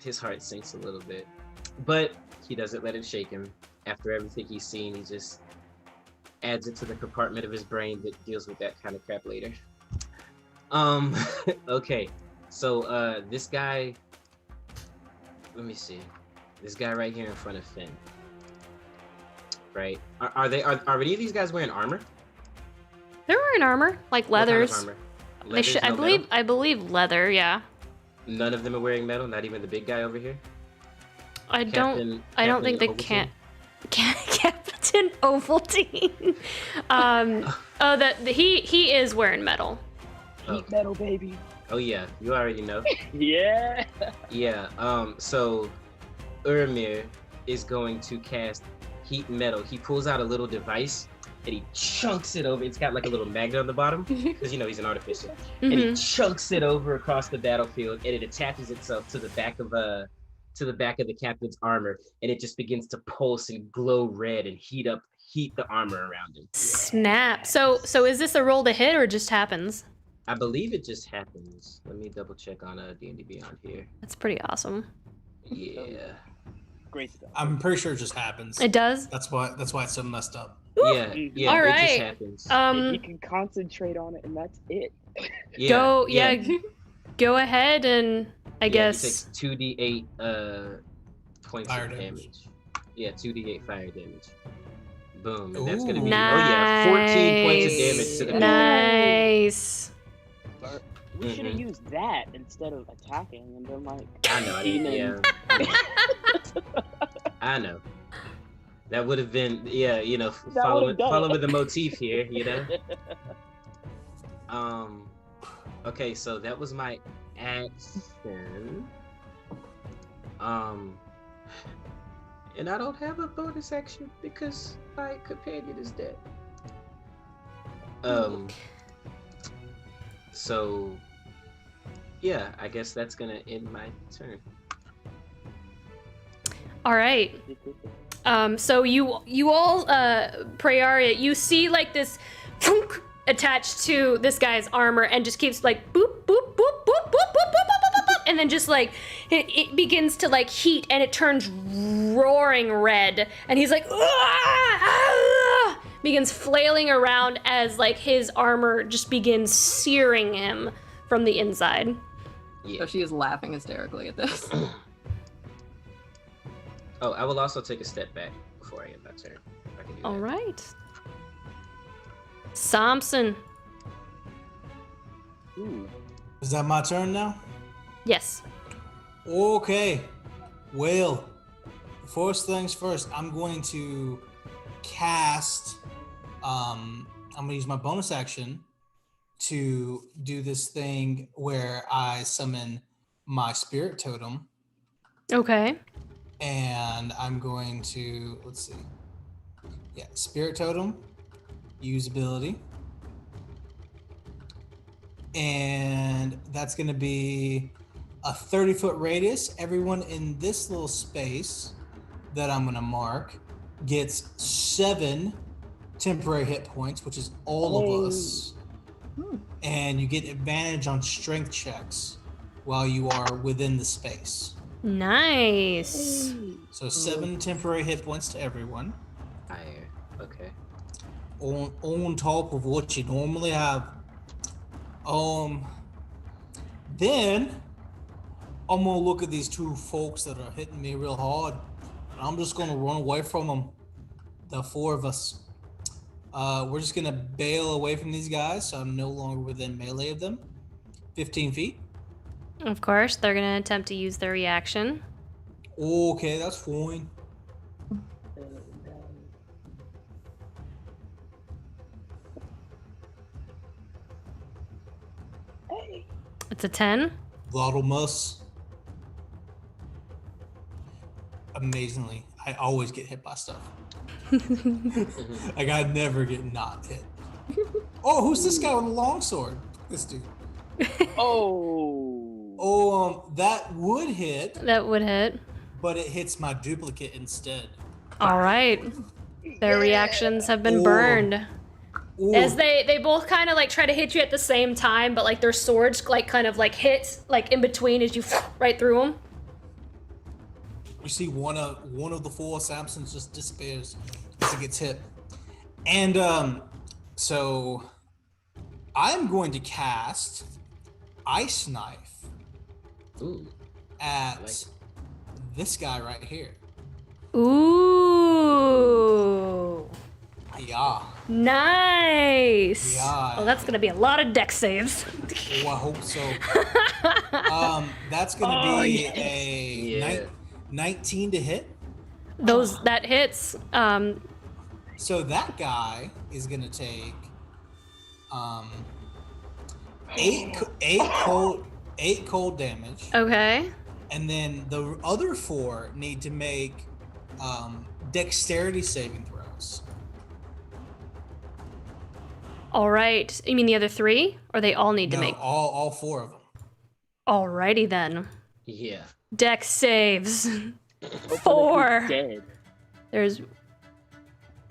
his heart sinks a little bit, but he doesn't let it shake him. After everything he's seen, he just adds it to the compartment of his brain that deals with that kind of crap later. Okay. So, this guy, let me see. This guy right here in front of Finn. Right? Are any of these guys wearing armor? They're wearing armor, like What kind of leathers. armor? They Leathers, should. no metal? I believe leather. Yeah. None of them are wearing metal. Not even the big guy over here. I don't Captain think they Ovaltine? can't. Captain Ovaltine. He is wearing metal. Heat metal, baby. Oh yeah, you already know. Yeah. Yeah. So Uramir is going to cast heat metal. He pulls out a little device and he chunks it over. It's got like a little magnet on the bottom because he's an artificer. And he chunks it over across the battlefield, and it attaches itself to the back of the captain's armor, and it just begins to pulse and glow red and heat the armor around him. Snap. So is this a roll to hit or it just happens? I believe it just happens. Let me double check on D&D Beyond here. That's pretty awesome. Yeah. Great stuff. I'm pretty sure it just happens. It does. That's why it's so messed up. Yeah. All It right. just happens. You can concentrate on it, and that's it. Go go ahead and I guess. He takes 2d8 points Fire of damage. damage. Yeah, 2d8 fire damage. Boom. And that's Ooh. gonna be 14 points of damage to the Nice. We should have used that instead of attacking, and then like. I know. demon. I know. That would have been That would've done following it. the motif here, Okay, so that was my action. And I don't have a bonus action because my companion is dead. So yeah, I guess that's gonna end my turn. All right. So you all, Prayaria, you see like this thunk attached to this guy's armor and just keeps like boop, boop, boop, boop, boop, boop, boop, boop, boop, boop, and then just like it begins to like heat, and it turns roaring red, and he's like begins flailing around as like his armor just begins searing him from the inside. Yeah. So she is laughing hysterically at this. Oh, I will also take a step back before I get my turn. I can do that. All right. Samson. Ooh. Is that my turn now? Yes. Okay. Well, first things first, I'm going to cast, I'm going to use my bonus action to do this thing where I summon my spirit totem, Okay. and I'm going to, let's see. Yeah, spirit totem, use ability. And that's going to be a 30-foot radius. Everyone in this little space that I'm going to mark gets 7 temporary hit points, which is all of us. And you get advantage on strength checks while you are within the space. Nice. So 7 temporary hit points to everyone. Higher. Okay. On top of what you normally have. Then I'm gonna look at these 2 folks that are hitting me real hard, and I'm just gonna run away from them. The 4 of us. We're just gonna bail away from these guys, so I'm no longer within melee of them. 15 feet. Of course, they're gonna attempt to use their reaction. Okay, that's fine. It's a 10. That'll miss. Amazingly, I always get hit by stuff. Like I never get not hit. Oh, who's this guy with a longsword? This dude. Oh. Oh, that would hit, That would hit. but it hits my duplicate instead. All right. Their reactions have been Ooh. burned. Ooh. As they both kind of like try to hit you at the same time, but like their swords like kind of like hit like in between as you right through them. We see one of the 4 Samsons just disappears as he gets hit. And so I'm going to cast Ice Knife Ooh. at like it. this guy right here. Ooh. Yeah. Nice. Yeah. Oh, that's gonna be a lot of deck saves. Oh, I hope so. That's gonna be a Yeah. 19 to hit. That hits. So that guy is gonna take 8 cold damage, Okay. and then the other 4 need to make dexterity saving throws. All right. You mean the other 3, or they all need to No, make? all 4 of them. Alrighty then. Yeah. Deck saves. Hopefully 4. he's dead. There's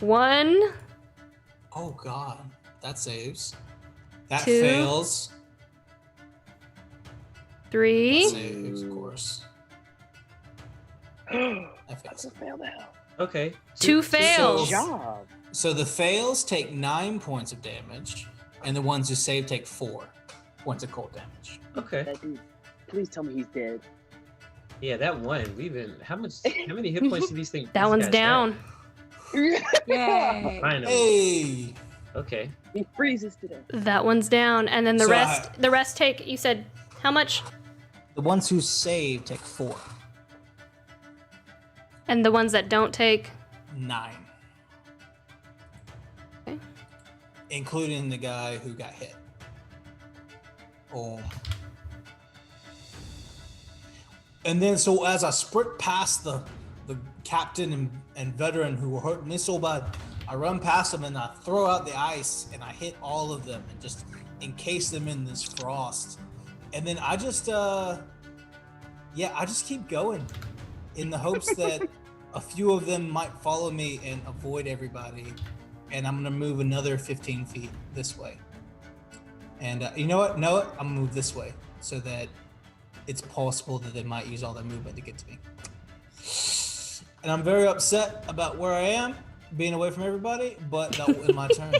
1. Oh god, that saves. That 2. fails. 3. Saves, of course. That That's fails. a fail now. Okay. 2 Good fails. job. So the fails take 9 points of damage, and the ones who save take 4 points of cold damage. Okay. That dude. Please tell me he's dead. Yeah, that one. We've been. How many hit points do these things? That these one's guys down. Yay! have? Finally. Hey! Okay. He freezes to death. That one's down, and then the So rest take. You said how much? The ones who save take 4. And the ones that don't take. 9. Okay. Including the guy who got hit. Oh. And then so as I sprint past the captain and veteran who were hurting me so bad, I run past them and I throw out the ice and I hit all of them and just encase them in this frost. And then I just keep going in the hopes that a few of them might follow me and avoid everybody. And I'm gonna move another 15 feet this way. And you know what? No, I'm gonna move this way so that it's possible that they might use all their movement to get to me. And I'm very upset about where I am, being away from everybody, but that will end my turn.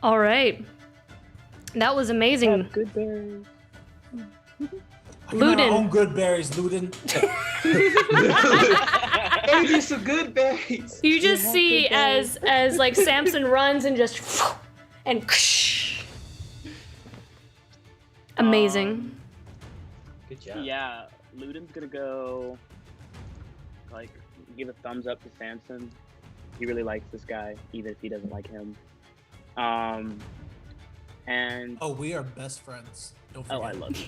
All right. That was amazing. Have good berries. I can have my Luden. own good berries, Luden. Maybe some good berries. You just see as like Samson runs and just and amazing. Good job. Yeah, Luden's gonna go, like, give a thumbs up to Samson. He really likes this guy, even if he doesn't like him. And Oh, we are best friends. Don't forget. oh, I love you.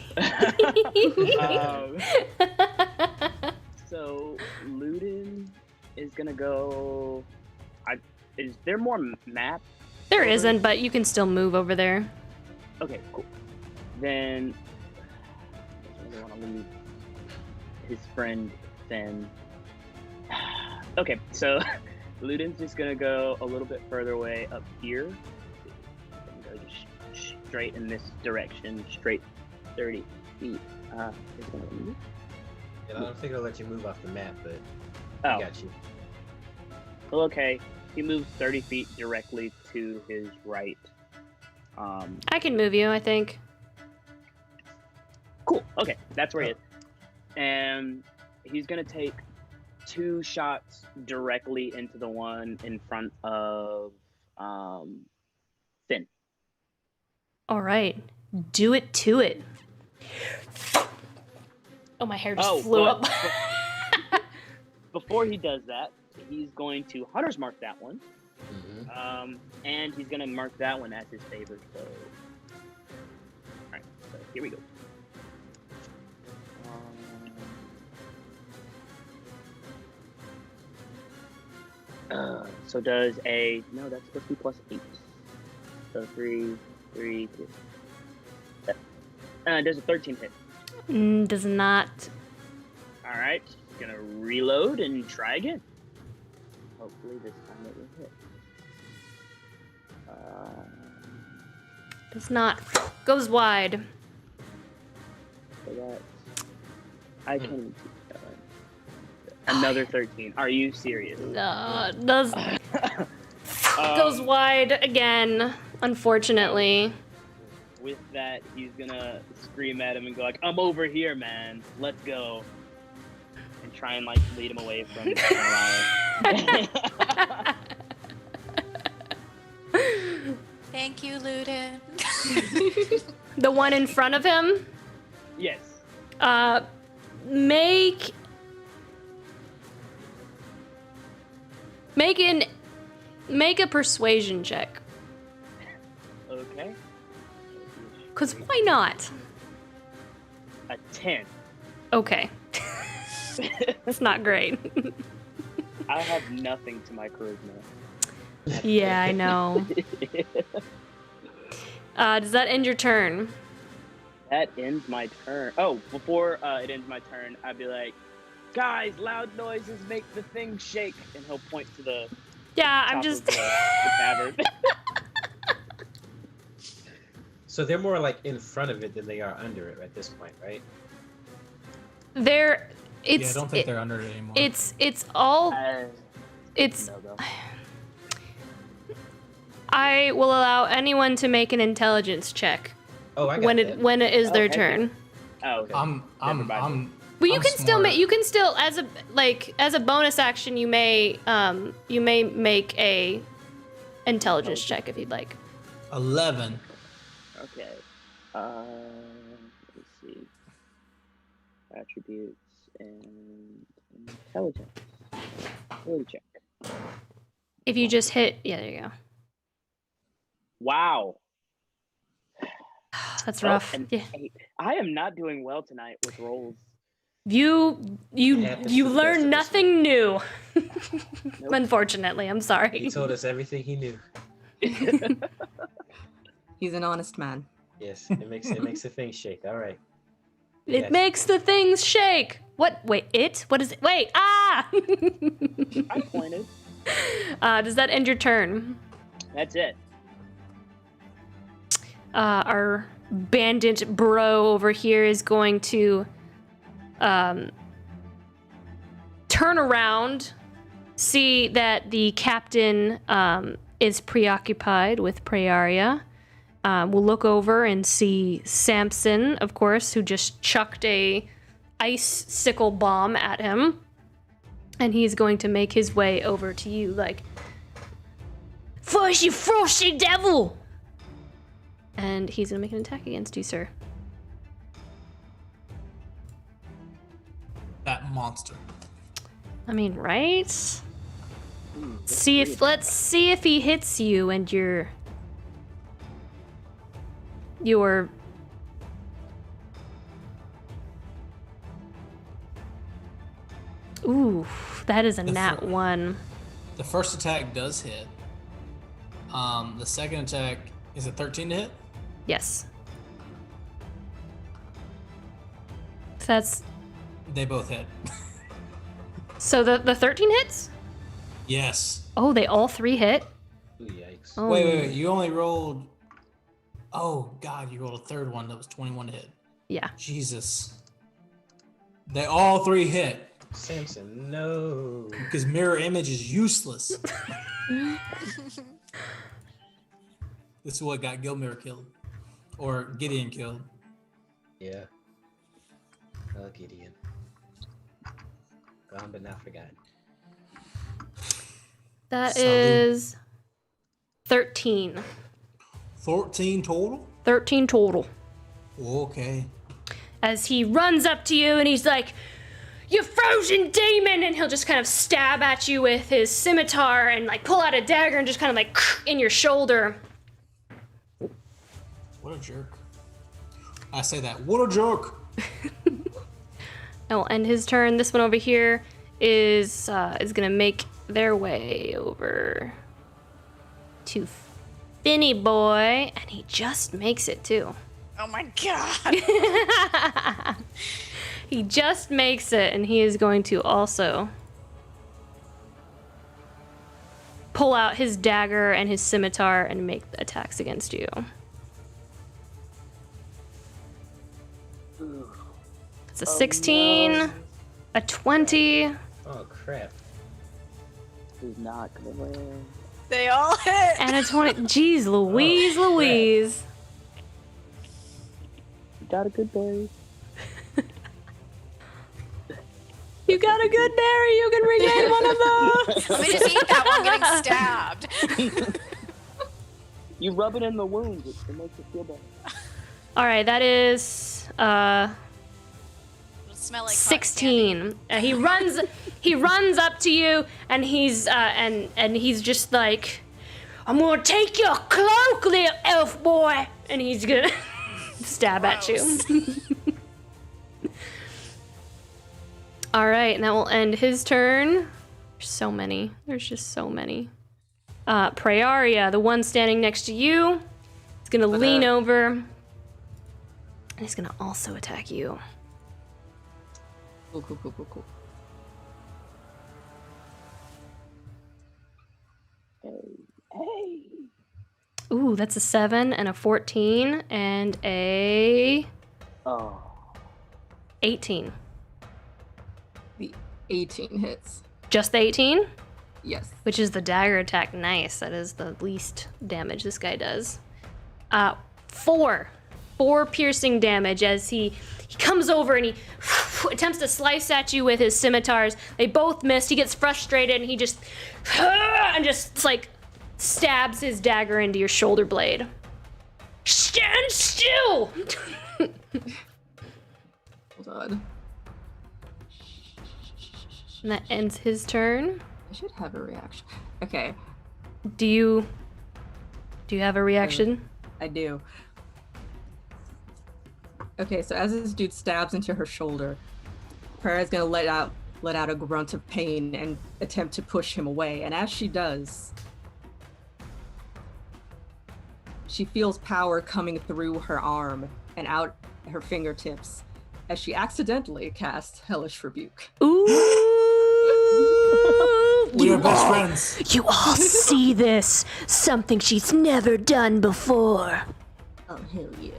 So Luden is gonna go. Is there more map? There isn't, but you can still move over there. Okay, cool. Then I don't want to leave his friend Finn. Okay, so Luden's just gonna go a little bit further away up here. And go just straight in this direction, straight 30 feet. He's gonna leave. And I don't think I'll let you move off the map, but Oh, I got you. well, okay. He moves 30 feet directly to his right. I can move you, I think. Cool. Okay, that's where he is. And he's gonna take 2 shots directly into the one in front of Finn. All right. Do it to it. Oh, my hair just flew but up. Before he does that, he's going to Hunter's Mark that one. Mm-hmm. And he's gonna mark that one as his favorite. So, alright, so here we go. So does a no? That's supposed to be +8. So 3, 3, 2. Does a 13 hit? Does not. All right, gonna reload and try again. Hopefully this time it will hit. Does not. Goes wide. So that's I can another 13. Are you serious? Does goes wide again, unfortunately. With that, he's gonna scream at him and go like, "I'm over here, man. Let's go," and try and like lead him away from Lyre. Thank you, Luden. The one in front of him, Yes. make a persuasion check. Okay. Cause why not? A 10. Okay. That's not great. I have nothing to my charisma. Yeah, I know. Does that end your turn? That ends my turn. Oh, before it ends my turn, I'd be like, "Guys, loud noises make the thing shake," and he'll point to the Yeah, I'm top just. of the tavern. So they're more like in front of it than they are under it at this point, right? They're. It's. Yeah, I don't think they're under it anymore. It's all. It's. No, though. I will allow anyone to make an intelligence check Oh, I got when that. it is their Okay. turn. Oh, okay. I'm But you I'm can still smart. make. You can still as a bonus action. You may make a intelligence check if you'd like. 11. Okay. Let's see. Attributes and intelligence. Ability check. If you just hit, yeah, there you go. Wow. That's Oh, rough. an Yeah. 8. I am not doing well tonight with rolls. You happens to the best learn of us, nothing new. Nope. Unfortunately, I'm He sorry. told us everything he knew. He's an honest man. Yes, it makes the thing shake. All right. It Yes. makes the things shake. What? Wait, it? What is it? Wait, ah! I pointed. Does that end your turn? That's it. Our bandit bro over here is going to turn around, see that the captain is preoccupied with Praeria. We'll look over and see Samson, of course, who just chucked a ice sickle bomb at him. And he's going to make his way over to you like, "First, you frosty devil!" And he's going to make an attack against you, sir. That monster. I mean, right? Let's see if he hits you and your ooh, that is a nat 1. The first attack does hit. The second attack is a 13 to hit. Yes. So that's They both hit. so the 13 hits? Yes. Oh, they all 3 hit. Ooh, yikes. Oh. Wait. You only rolled. Oh God, you rolled a third one that was 21 to hit. Yeah. Jesus. They all 3 hit Samson, no. because mirror image is useless. This is what got Gilmere killed, or Gideon killed. Yeah. Oh, Gideon. Gone but not forgotten. That Salute. is 13. 14 total. 13 total. Okay. As he runs up to you and he's like, "You frozen demon!" And he'll just kind of stab at you with his scimitar and like pull out a dagger and just kind of like in your shoulder. What a jerk. I say that. What a jerk. That will end his turn. This one over here is gonna make their way over to Finny Boy, and he just makes it too. Oh my god. He just makes it, and he is going to also pull out his dagger and his scimitar and make attacks against you. It's a 16, a 20, Oh, crap. Who's not gonna win? They all hit. and a 20. Jeez Louise, crap. Louise. You got a good boy. You got a good berry. You can regain one of those. Let me just eat that while getting stabbed. You rub it in the wound. It makes it feel better. All right, that is It'll smell like cotton candy. 16. He runs up to you and he's just like, "I'm gonna take your cloak, little elf boy," and he's gonna stab at you. All right, and that will end his turn. There's so many. There's just so many. Praeria, the one standing next to you, is gonna lean over, and he's gonna also attack you. Cool. Hey. Ooh, that's a 7 and a 14 and a Oh. 18. The 18 hits. Just the 18? Yes. Which is the dagger attack. Nice. That is the least damage this guy does. 4 piercing damage as he comes over and he attempts to slice at you with his scimitars. They both miss. He gets frustrated and he just like stabs his dagger into your shoulder blade. Stand still! Hold on. And that ends his turn. I should have a reaction. Okay, Do you have a reaction? I do. Okay, so as this dude stabs into her shoulder, Prairia's gonna let out a grunt of pain and attempt to push him away. And as she does, she feels power coming through her arm and out her fingertips as she accidentally casts Hellish Rebuke. Ooh! We are best friends. You all see this. Something she's never done before. Oh, hell yeah.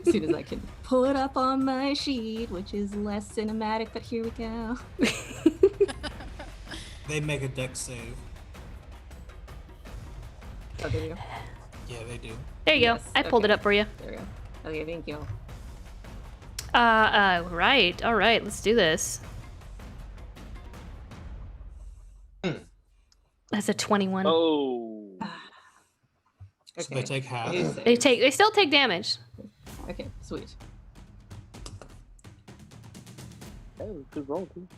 As soon as I can pull it up on my sheet, which is less cinematic, but here we go. They make a dex save. Oh, there you go. Yeah, they do. There you Yes, go. I pulled it okay. up for you. There we go. Okay, thank you. Right. All right. Let's do this. That's a 21. Oh. So they take half. They still take damage. Okay, sweet. Oh, good roll, dude.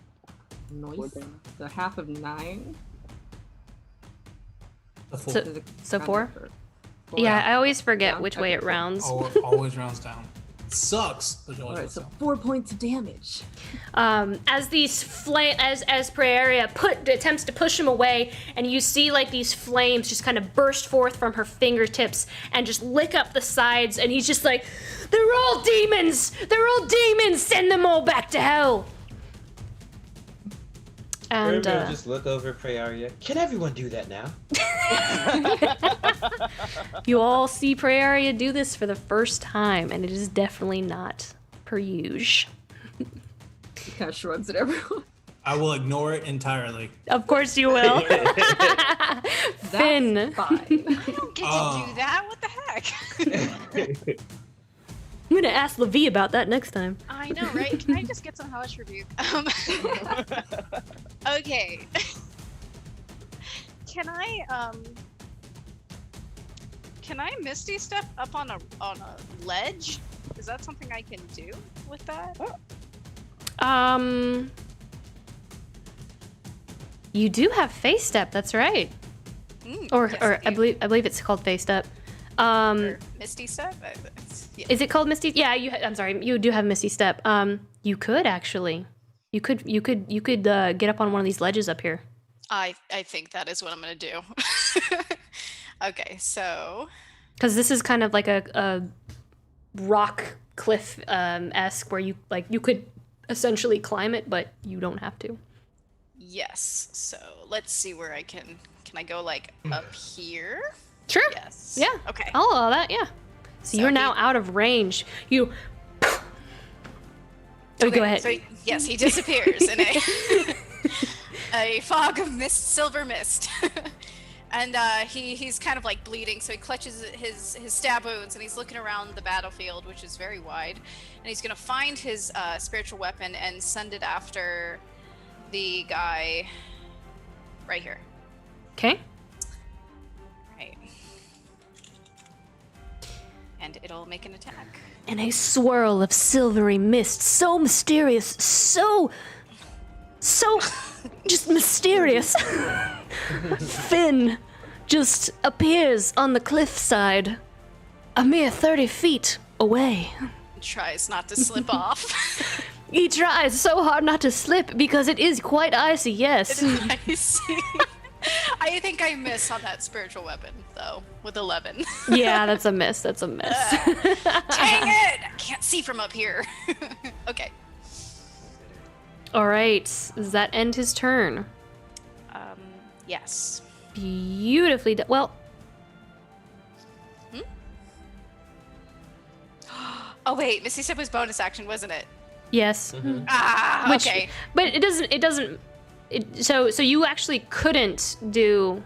Nice. damage. So half of 9. The full. So- Is it So rounded 4? for- Yeah, I always forget Down? which way Okay, it rounds. Always rounds down. It sucks, but it always Alright, rounds so down. 4 points of damage. As these as Praeria attempts to push him away, and you see like these flames just kind of burst forth from her fingertips and just lick up the sides, and he's just like, "They're all demons! They're all demons! Send them all back to hell!" And Urmir just look over Praeria. Can everyone do that now? you all see Praeria do this for the first time, and it is definitely not per usual. He kind of shrugs at everyone. I will ignore it entirely. Of course you will. Finn. That's fine. I don't get to do that. What the heck? I'm gonna ask Levi about that next time. I know, right? Can I just get some hellish rebuke? Okay. Can I Misty step up on a ledge? Is that something I can do with that? You do have face step. That's right. Or yes, I believe it's called face step. Or Misty step? Yeah. Is it called Misty? Yeah, I'm sorry. You do have Misty step. You could actually. You could get up on one of these ledges up here. I think that is what I'm gonna do. Okay, so Because this is kind of like a rock cliff esque where you could essentially climb it, but you don't have to. yes. So let's see where I can I go like up here? Sure. Yes. Yeah. Okay. I'll allow that. Yeah. So you're now out of range. You. Oh, Okay, go ahead. So yes, he disappears in a fog of mist, silver mist. And he's kind of like bleeding, so he clutches his stab wounds and he's looking around the battlefield, which is very wide. And he's gonna find his spiritual weapon and send it after the guy right here. Okay. Right. And it'll make an attack. In a swirl of silvery mist, so mysterious, so just mysterious. Finn just appears on the cliffside, a mere 30 feet away. Tries not to slip off. He tries so hard not to slip because it is quite icy, yes. I see. I think I miss on that spiritual weapon, though, with 11. Yeah, that's a miss. That's a miss. Dang it! I can't see from up here. Okay. All right. Does that end his turn? Yes. Beautifully done. Well, Oh wait, Misty Step was bonus action, wasn't it? yes. Ah, Which, okay. but it doesn't. So you actually couldn't do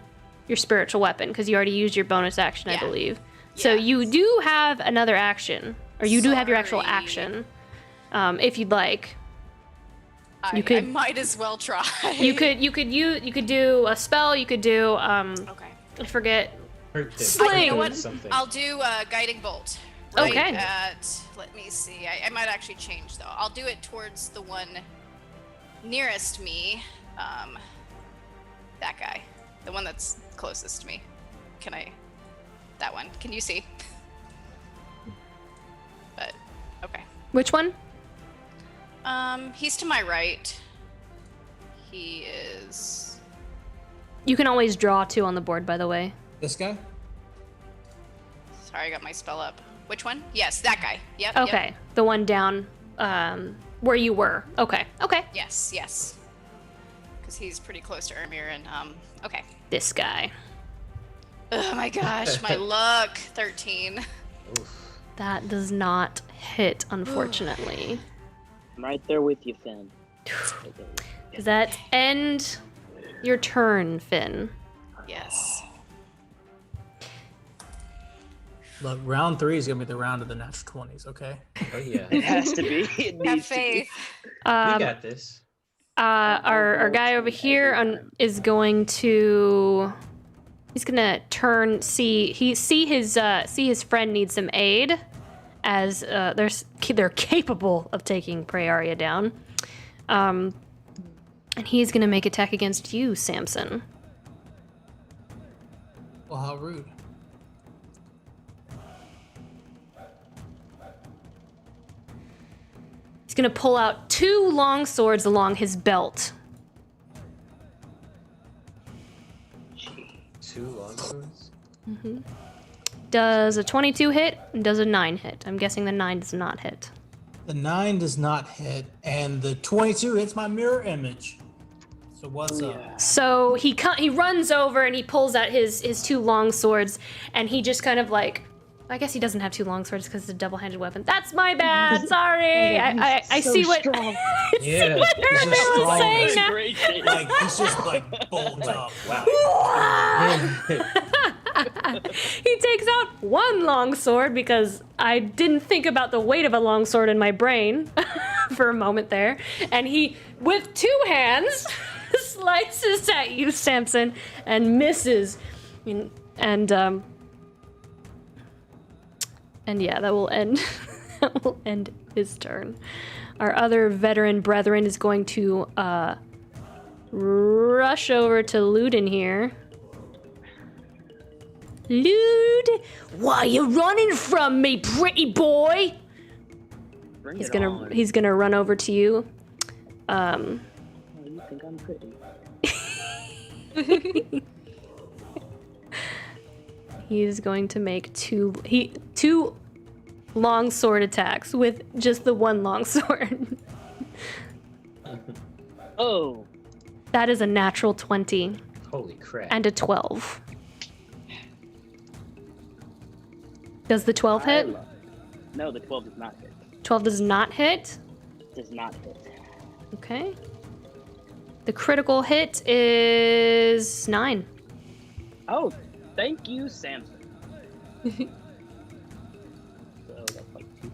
your spiritual weapon because you already used your bonus action, I Yeah. believe. So Yes. you do have another action, or you do have your actual Sorry. action, if you'd like. I could- might as well try. You could do a spell. You could do Okay. I forget. Hurt them. Sling. You know what? Something. I'll do Guiding Bolt. Right Okay. let me see. I might actually change though. I'll do it towards the one nearest me. That guy. The one that's closest to me. That one. Can you see? But, okay. Which one? He's to my right. He is... You can always draw two on the board, by the way. This guy? Sorry, I got my spell up. Which one? Yes, that guy. Yep. Okay, Yep. the one down where you were. Okay. Yes. Because he's pretty close to Ermir and, okay. This guy. Oh my gosh, my luck. 13. Oof. That does not hit, unfortunately. I'm right there with you, Finn. Does that end your turn, Finn? Yes. Look, round 3 is gonna be the round of the natural 20s. Okay. Oh yeah. It has to be. It Have needs to be. faith. We got this. Our guy over here is going to. He's gonna turn. See his friend needs some aid, as they're capable of taking Praeria down. And he's gonna make attack against you, Samson. Well, how rude. He's gonna pull out 2 long swords along his belt. 2 long swords. Does a 22 hit? Does a 9 hit? I'm guessing the 9 does not hit. The 9 does not hit, and the 22 hits my mirror image. So what's up? So he runs over and he pulls out his 2 long swords, and he just kind of like, I guess he doesn't have 2 long swords because it's a double-handed weapon. That's my bad. Sorry. I see what. Yeah. What Herman was saying now. Like he's just like bulked up. He takes out 1 long sword because I didn't think about the weight of a long sword in my brain for a moment there, and he, with 2 hands, slices at you, Samson, and misses. And yeah, that will end. That will end his turn. Our other veteran brethren is going to rush over to Luden here. Lude, why you running from me, pretty boy? Bring He's it gonna on. he's gonna run over to you. Oh, you think I'm pretty? He's going to make 2 long sword attacks with just the 1 long sword. Oh, That is a natural 20 Holy crap. and a 12. Does the 12 hit? No, the 12 does not hit. 12 does not hit. Does not hit. Okay. The critical hit is 9. Oh, thank you, Samson. So that's like 2.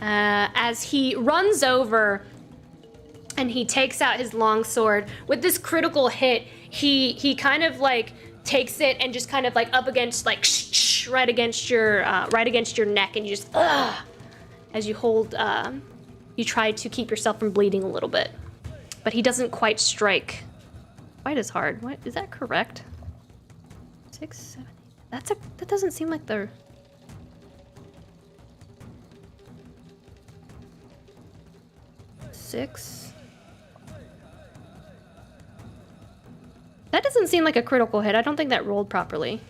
As he runs over and he takes out his long sword with this critical hit, he kind of like takes it and just kind of like up against like right against your neck, and you just as you hold you try to keep yourself from bleeding a little bit, but he doesn't quite strike quite as hard. What is that correct? 6, 7. That doesn't seem like the. Six. That doesn't seem like a critical hit. I don't think that rolled properly.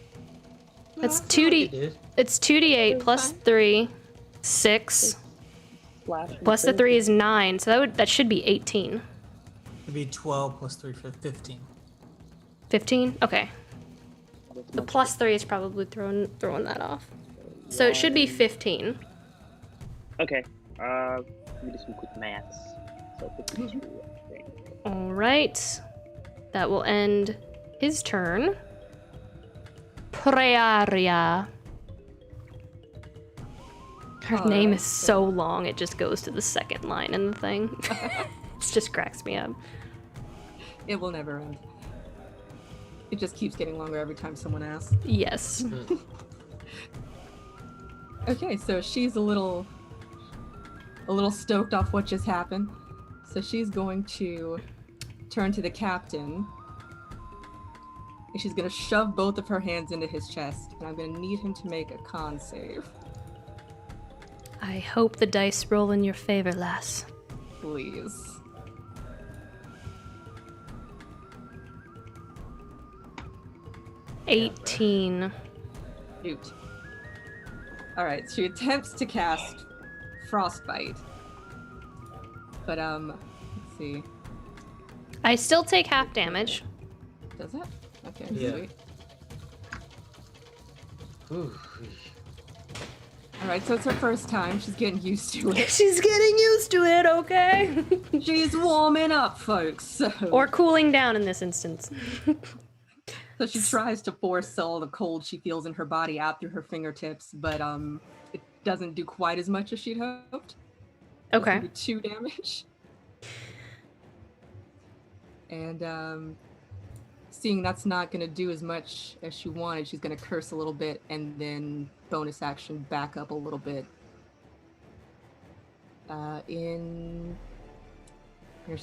It's 2d. It's 2d8 plus 3, 6. Plus the 3 is 9. So that should be 18. It'd be 12 plus 3, 15. 15. Okay. The plus 3 is probably throwing that off. So it should be 15. Okay. Let me do some quick maths. So 52. All right. That will end his turn. Praeria. Her name is so long, it just goes to the second line in the thing. It just cracks me up. It will never end. It just keeps getting longer every time someone asks. Yes. Okay, so she's a little stoked off what just happened. So she's going to turn to the captain. And she's going to shove both of her hands into his chest. And I'm going to need him to make a con save. I hope the dice roll in your favor, lass. Please. $18. Shoot. Alright, she attempts to cast Frostbite. But, let's see. I still take half damage. Does it? Okay, Yeah. sweet. Ooh. All right, so it's her first time. She's getting used to it. She's getting used to it, okay? She's warming up, folks. So. Or cooling down in this instance. So she tries to force all the cold she feels in her body out through her fingertips, but it doesn't do quite as much as she'd hoped. Okay. Maybe 2 damage. And seeing that's not gonna do as much as she wanted, she's gonna curse a little bit and then bonus action back up a little bit.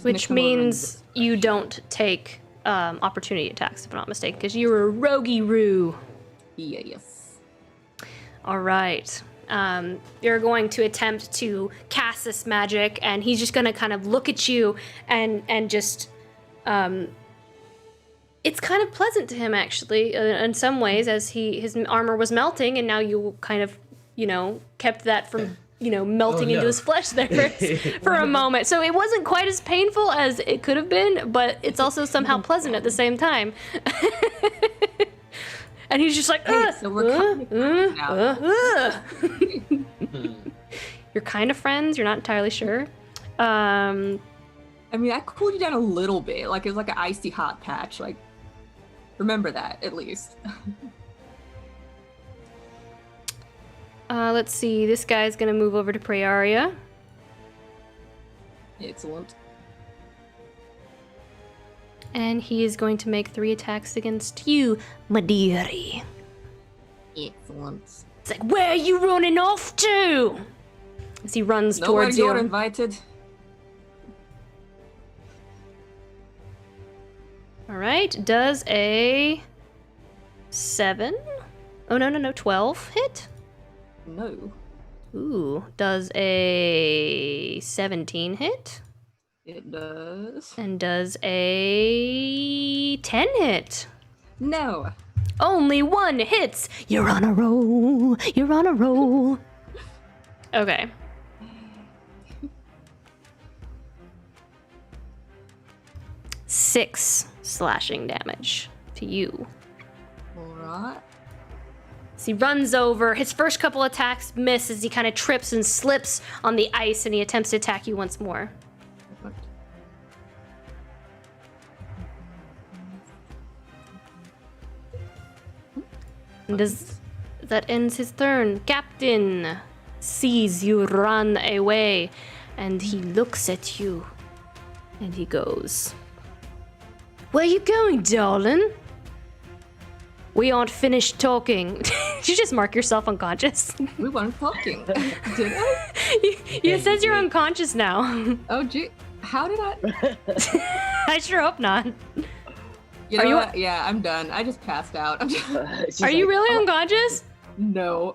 Which means you don't take opportunity attacks, if I'm not mistaken, because you're a roguey-roo. Yeah, yes. All right. You're going to attempt to cast this magic, and he's just going to kind of look at you and just... it's kind of pleasant to him, actually, in some ways, as his armor was melting, and now you kind of, kept that from... melting into his flesh there for a moment. So it wasn't quite as painful as it could have been, but it's also somehow pleasant at the same time. And he's just like, so we're kind of friends now. You're kind of friends? You're not entirely sure? I mean, I cooled you down a little bit. Like, it was like an icy hot patch. Like, remember that, at least. Let's see. This guy's gonna move over to Praeria. Excellent. And he is going to make 3 attacks against you, Madiri. Excellent. It's like, where are you running off to? As he runs towards you. You're invited. All right. Does a 7? Oh, no. 12 hit? No. Ooh. Does a 17 hit? It does. And does a 10 hit? No. Only 1 hits. You're on a roll. You're on a roll. Okay. Six slashing damage to you. Alright. So he runs over. His first couple attacks miss as he kind of trips and slips on the ice, and he attempts to attack you once more. And that ends his turn. Captain sees you run away, and he looks at you, and he goes, "Where you going, darling? We aren't finished talking." Did you just mark yourself unconscious? We weren't talking. Did I? It says you're unconscious now. Oh, gee. How did I? I sure hope not. You know what? Yeah, I'm done. I just passed out. Are you really unconscious? No.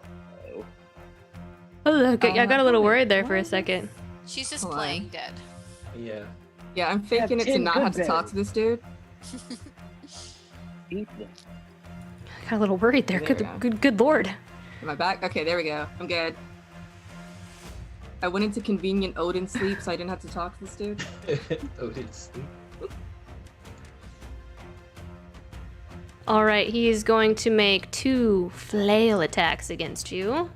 Oh, look, I got a little worried there for a second. She's just playing dead. Yeah. Yeah, I'm faking it to not have to talk to this dude. Eat them. Got a little worried there. Good lord. Am I back? Okay, there we go. I'm good. I went into convenient Odin sleep, so I didn't have to talk to this dude. Odin sleep. All right, he is going to make 2 flail attacks against you.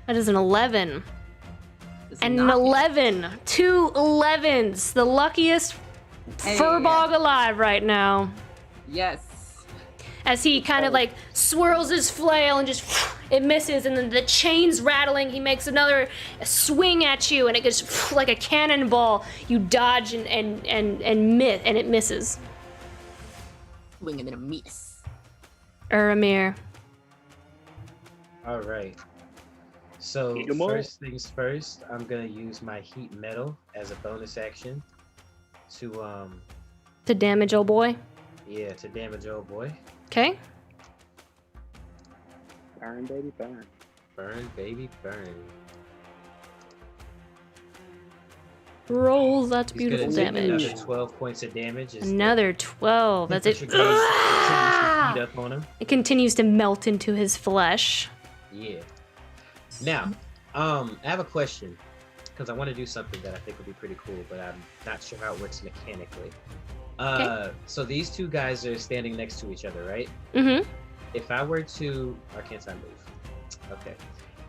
That is an 11. And an 11. 2 11s. The luckiest furbog alive right now. Yes. As he kind of like swirls his flail and just it misses, and then the chain's rattling. He makes another swing at you, and it goes like a cannonball. You dodge and miss, and it misses. Swing and then a miss. Uramir. All right. So Eat 'em all. first things first, I'm gonna use my heat metal as a bonus action to To damage old boy. yeah, to damage old boy. Okay. Burn, baby, burn. Burn, baby, burn. Roll that He's beautiful gonna take damage. Another 12 points of damage. Another 12. That's it. Put your guys- Ah! heat up on him. It continues to melt into his flesh. Yeah. Now, I have a question because I want to do something that I think would be pretty cool, but I'm not sure how it works mechanically. So these two guys are standing next to each other, right? Mm-hmm. If I were to, or can't I move? Okay.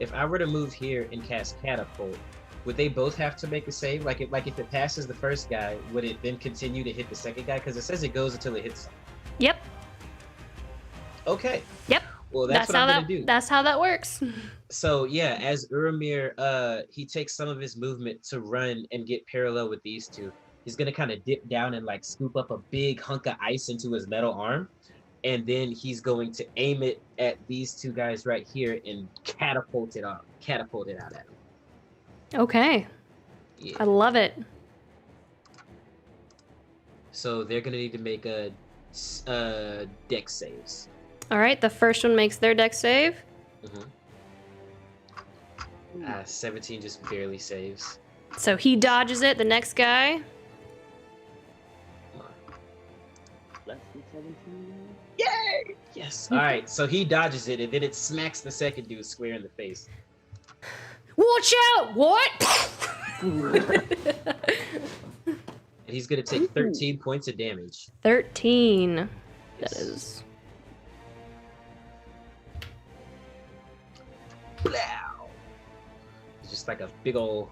If I were to move here and cast catapult, would they both have to make a save? Like if it passes the first guy, would it then continue to hit the second guy? Because it says it goes until it hits something. Yep. Okay. Yep. Well, that's what I'm gonna do. That's how that works. So yeah, as Uramir, he takes some of his movement to run and get parallel with these two. He's gonna kind of dip down and like scoop up a big hunk of ice into his metal arm, and then he's going to aim it at these two guys right here and catapult it out at him. Okay. Yeah. I love it. So they're gonna need to make a dex saves. All right, the first one makes their dex save. 17 just barely saves. So he dodges it. The next guy. Come on. Less than 17. Yay! Yes. All right. So he dodges it, and then it smacks the second dude square in the face. Watch out! What? And he's gonna take 13 points of damage. 13. That Yes. is. Blow. It's just like a big old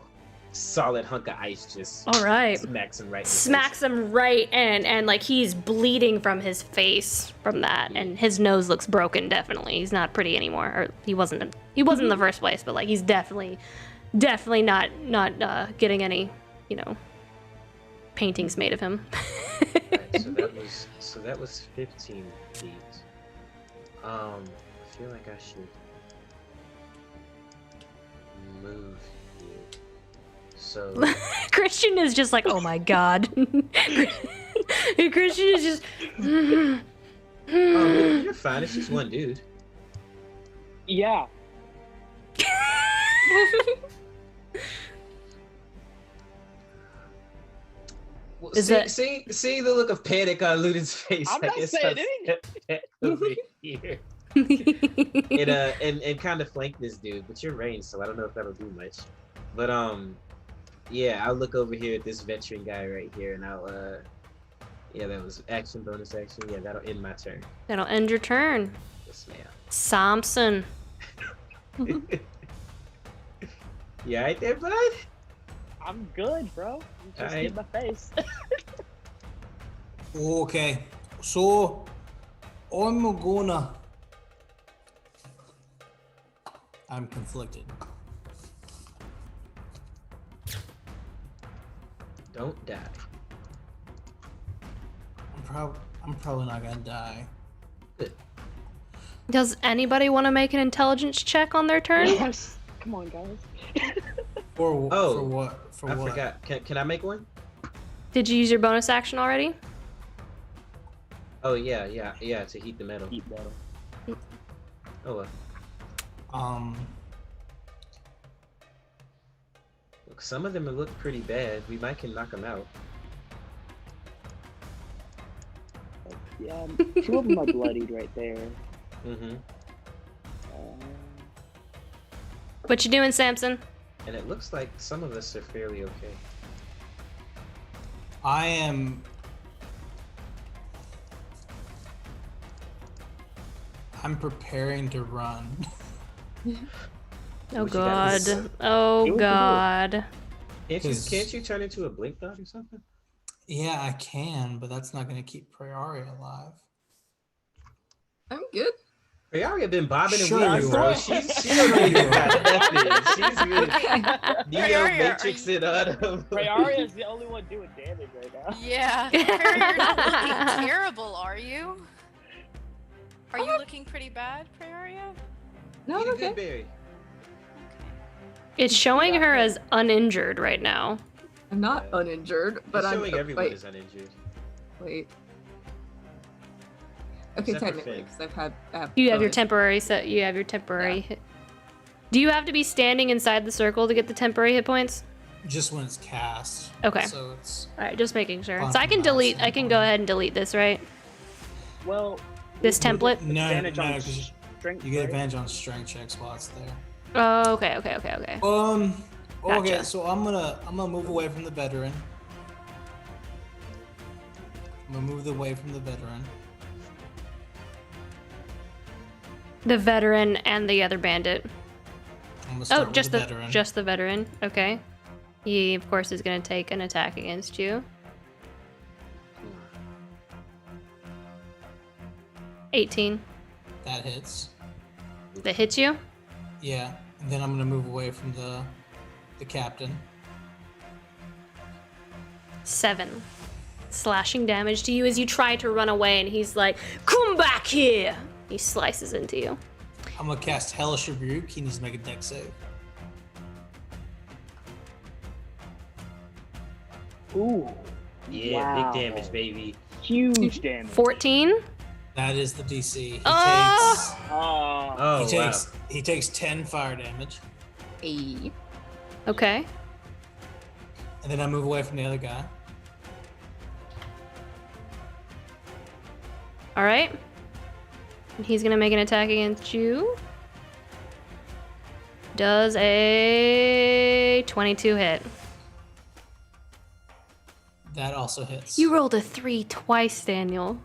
solid hunk of ice just All right. smacks him right in the Smacks him right and like he's bleeding from his face from that, and his nose looks broken. Definitely, he's not pretty anymore. Or he wasn't in the first place, but like he's definitely not getting any paintings made of him. face. Right, so that was 15 feet. I feel like I should move here. So Christian is just like, oh my god. Christian is just. oh, you're fine. It's just one dude. Yeah. Well, Is see the look of panic on Luden's face. I'm not saying anything. Over here. and kind of flank this dude, but you're ranged, so I don't know if that'll do much. But yeah, I'll look over here at this veteran guy right here, and I'll yeah, that was action, bonus action. Yeah, that'll end my turn. That'll end your turn. Yes, ma'am. Samson. You alright there, bud? I'm good, bro. You just Alright. hit my face. Okay, so I'm conflicted. Don't die. I'm probably not gonna die. Does anybody want to make an intelligence check on their turn? Yes. Come on, guys. For Oh, what? For I what? forgot. Can I make one? Did you use your bonus action already? Oh yeah, to heat the metal. Heat metal. Oh well. Look, some of them look pretty bad. We might can knock them out. Yeah, two of them are bloodied right there. Mm-hmm. What you doing, Samson? And it looks like some of us are fairly okay. I'm preparing to run. Oh What you got? god. Oh Go. god. Can't you turn into a blink dot or something? Yeah, I can, but that's not gonna keep Priori alive. I'm good. Priaria been bobbing and Sure weaving, you bro. are. She's really got nothing. She's really Neo Priaria, Matrix it out of. Priaria is the only one doing damage right now. Yeah. You're not looking terrible, are you? Are you looking pretty bad, Praeria? No, Eat I'm a good okay. berry. It's showing her as uninjured right now. I'm not uninjured, but It's I'm showing everyone wait, is uninjured. wait. Okay, Except for technically, Finn. because I have You have your bonus. temporary set. You have your temporary hit. Do you have to be standing inside the circle to get the temporary hit points? Just when it's cast. Okay. So it's All right, just making sure. Fine So I can from that delete. I can go standpoint. ahead and delete this, right? Well, This template. no, advantage on 'cause strength. you get right? advantage on strength check spots there. Oh, okay. Okay. Okay, Gotcha. so I'm gonna move away from the veteran. I'm gonna move away from the veteran. The veteran and the other bandit. I'm gonna start with just the veteran. just the veteran. Okay. He of course is gonna take an attack against you. 18. That hits. That hits you? Yeah. And then I'm gonna move away from the captain. 7. Slashing damage to you as you try to run away, and he's like, "Come back here!" He slices into you. I'm gonna cast Hellish Rebuke. He needs to make a dex save. Ooh. Yeah, Wow. big damage, baby. Huge damage. 14? That is the DC. He Oh! Oh. takes he takes 10 fire damage. Hey. Okay. And then I move away from the other guy. All right. And he's gonna make an attack against you. Does a 22 hit? That also hits. You rolled a 3 twice, Daniel.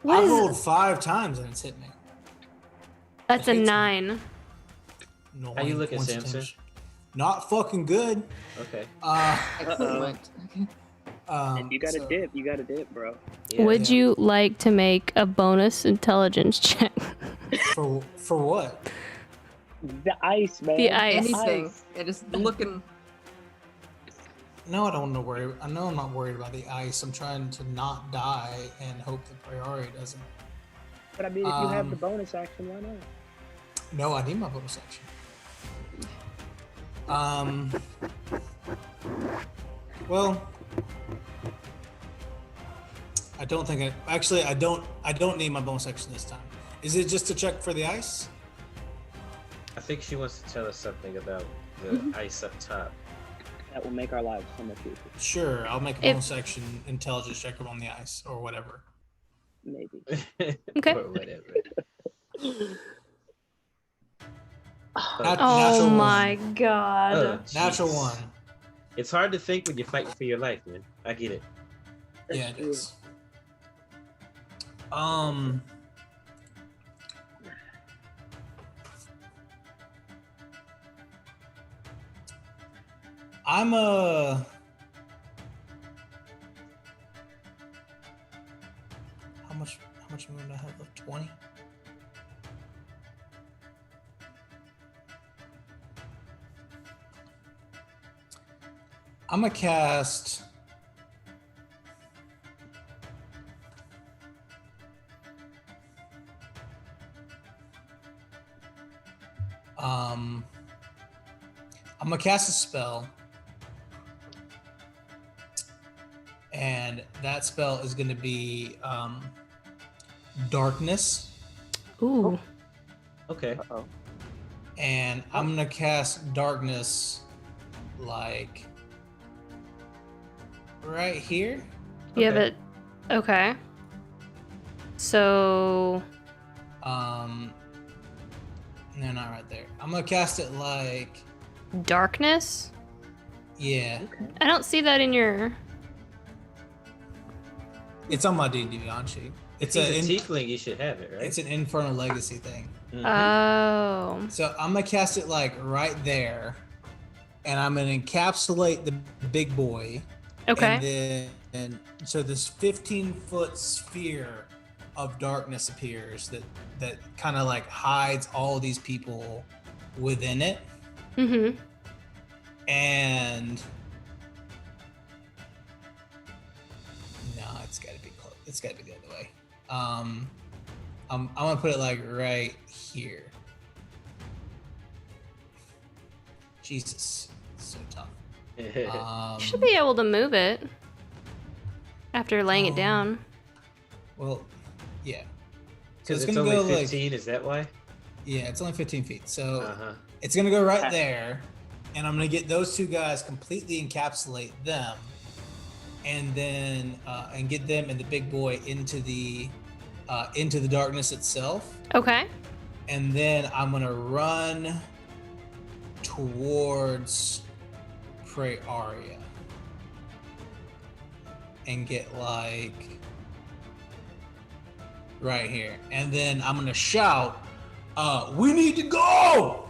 What I is? rolled 5 times and it's hit me. That's a It hits me. 9. No, How you looking, points of Samson? damage. Not fucking good. Okay. Excellent. Okay. If you got a dip, you got a dip, bro. Yeah. Would you like to make a bonus intelligence check? For what? The ice, man. The ice. Anything. Yeah, just looking. No, I don't want to worry. I know I'm not worried about the ice. I'm trying to not die and hope that Priori doesn't. But I mean, if you have the bonus action, why not? No, I need my bonus action. Well, I don't think I actually I don't need my bonus action this time. Is it just to check for the ice? I think she wants to tell us something about the ice up top. That will make our lives so much easier. Sure, I'll make a bonus action intelligence check on the ice or whatever. Maybe. Okay. Or whatever. Natural Oh one. my god. Oh, Natural jeez. one. It's hard to think when you're fighting for your life, man. I get it. Yeah, it true. is. I'm how much movement do I have left? 20? I'm gonna cast I'm gonna cast a spell, and that spell is gonna be darkness, Ooh. Okay. Uh-oh. and I'm gonna cast darkness like right here. You have it. Okay. So. No, not right there. I'm gonna cast it like, Darkness? yeah, I don't see that in your. it's on my D&D Beyond sheet. It's He's a a tiefling, you should have it, right? it's an Infernal Legacy thing. Mhm. Oh. So I'm gonna cast it like right there, and I'm gonna encapsulate the big boy. Okay. And so this 15-foot sphere of darkness appears that kind of like hides all these people within it, Mm-hmm. and no, it's got to be close. It's got to be the other way. I'm gonna put it like right here. Jesus, it's so tough. You should be able to move it after laying it down. Well, yeah. So Because it's it's gonna only go 15, is that why? like, yeah, it's only 15 feet. So Uh-huh. it's gonna go right there, and I'm gonna get those two guys, completely encapsulate them, and then and get them and the big boy into the darkness itself, Okay. and then I'm gonna run towards Praeria. and get like right here. And then I'm gonna shout, we need to go!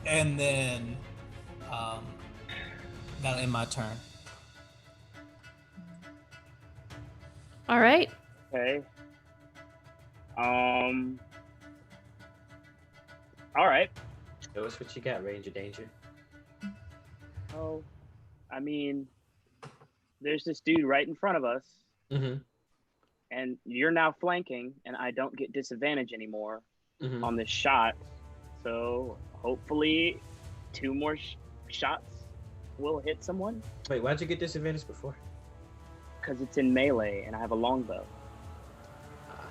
And then that'll end my turn. All right. Okay. All right. Show us what you got, Ranger Danger. Oh, I mean, there's this dude right in front of us, Mm-hmm. and you're now flanking, and I don't get disadvantage anymore Mm-hmm. on this shot. So hopefully, 2 more shots will hit someone, Wait, why'd you get disadvantage before? because it's in melee, and I have a longbow. Ah.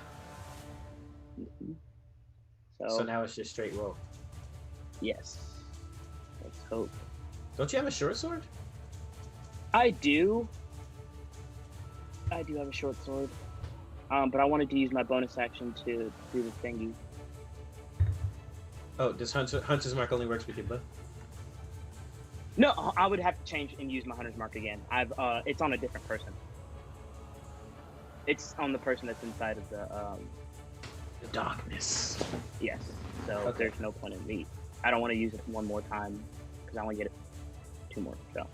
So, So now it's just straight roll. yes. Let's hope. Don't you have a short sword? I do have a short sword, but I wanted to use my bonus action to do the thingy. Oh, does Hunter's Mark only works with your bow? No, I would have to change and use my Hunter's Mark again. It's on a different person. It's on the person that's inside of the The darkness. yes. So Okay. there's no point in me. I don't want to use it one more time because I only get it 2 more. So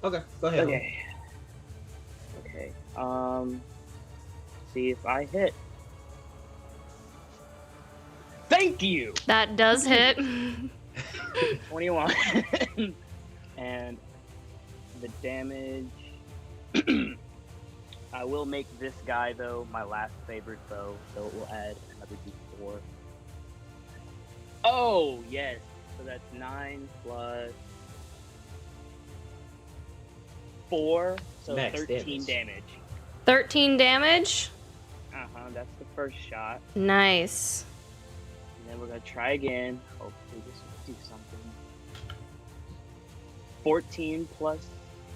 Okay, go ahead. okay. See if I hit. Thank you. That does hit. 21. And the damage. I will make this guy, though, my last favorite foe, so it will add another d4. Oh, yes. So that's 9 plus 4, so Max 13 damage. 13 damage. That's the first shot. Nice. And then we're going to try again. Hopefully this will do something. 14 plus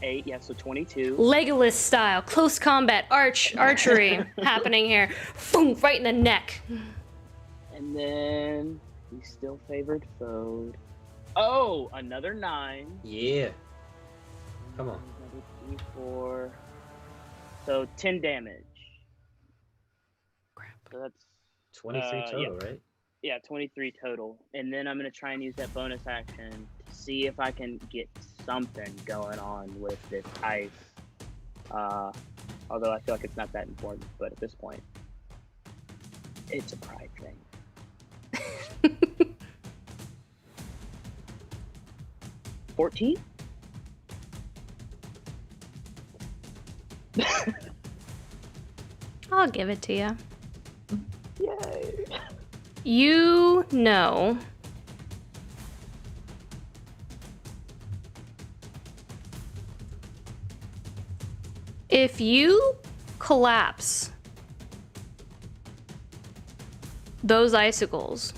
8, yeah, so 22. Legolas style, close combat, archery happening here. Boom, right in the neck. And then he's still favored foe. Oh, another 9. Yeah. Come on. Another 3, 4. So 10 damage. So that's 23 total, yeah. right? Yeah, 23 total. And then I'm going to try and use that bonus action to see if I can get something going on with this ice. Although I feel like it's not that important, but at this point, it's a pride thing. 14? I'll give it to you. Yay! You know if you collapse those icicles,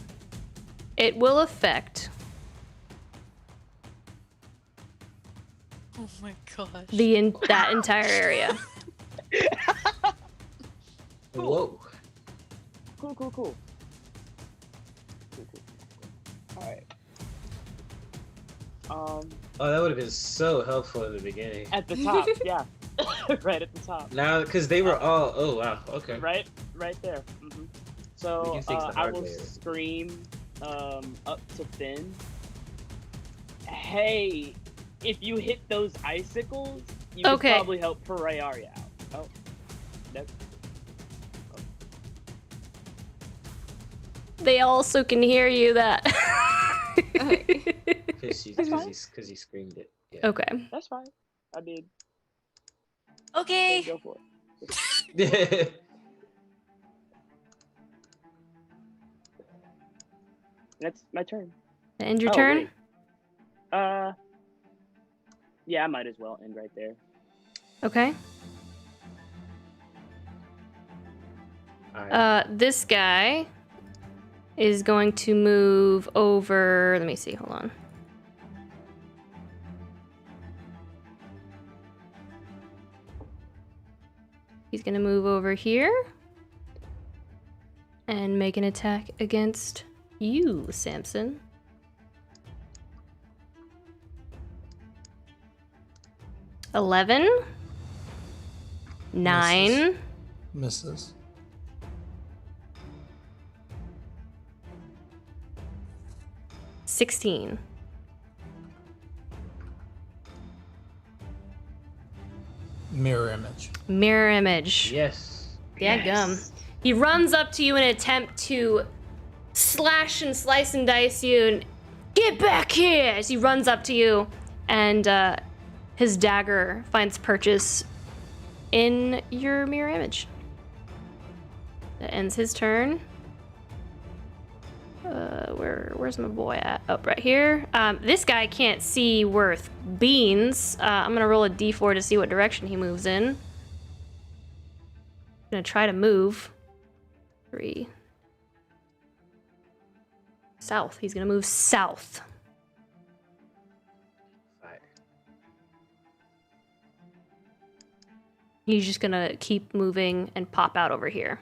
it will affect Oh my gosh. that entire area. Whoa. Cool. Alright. Oh, that would have been so helpful in the beginning. At the top, yeah. Right at the top. Now, because they were all. Oh wow. Okay. Right there. We So can fix the I hard will way. scream up to Finn. Hey, if you hit those icicles, you can Okay. probably help Ferraria out. Oh, that's They also can hear you that. Because he screamed it. Yeah. Okay. that's fine. I did. Okay. Go for it. That's my turn. End your Oh, turn. wait. Yeah, I might as well end right there. Okay. Alright. This guy is going to move over. Let me see. Hold on. He's going to move over here and make an attack against you, Samson. $11. 9. Misses. $16. Mirror image. Mirror image. Yes. Yeah, gum. He runs up to you in an attempt to slash and slice and dice you and get back here as he runs up to you, and his dagger finds purchase in your mirror image. That ends his turn. Where's my boy at? Oh, right here. This guy can't see worth beans. I'm gonna roll a d4 to see what direction he moves in. I'm gonna try to move. 3. South. He's gonna move south. Fire. He's just gonna keep moving and pop out over here.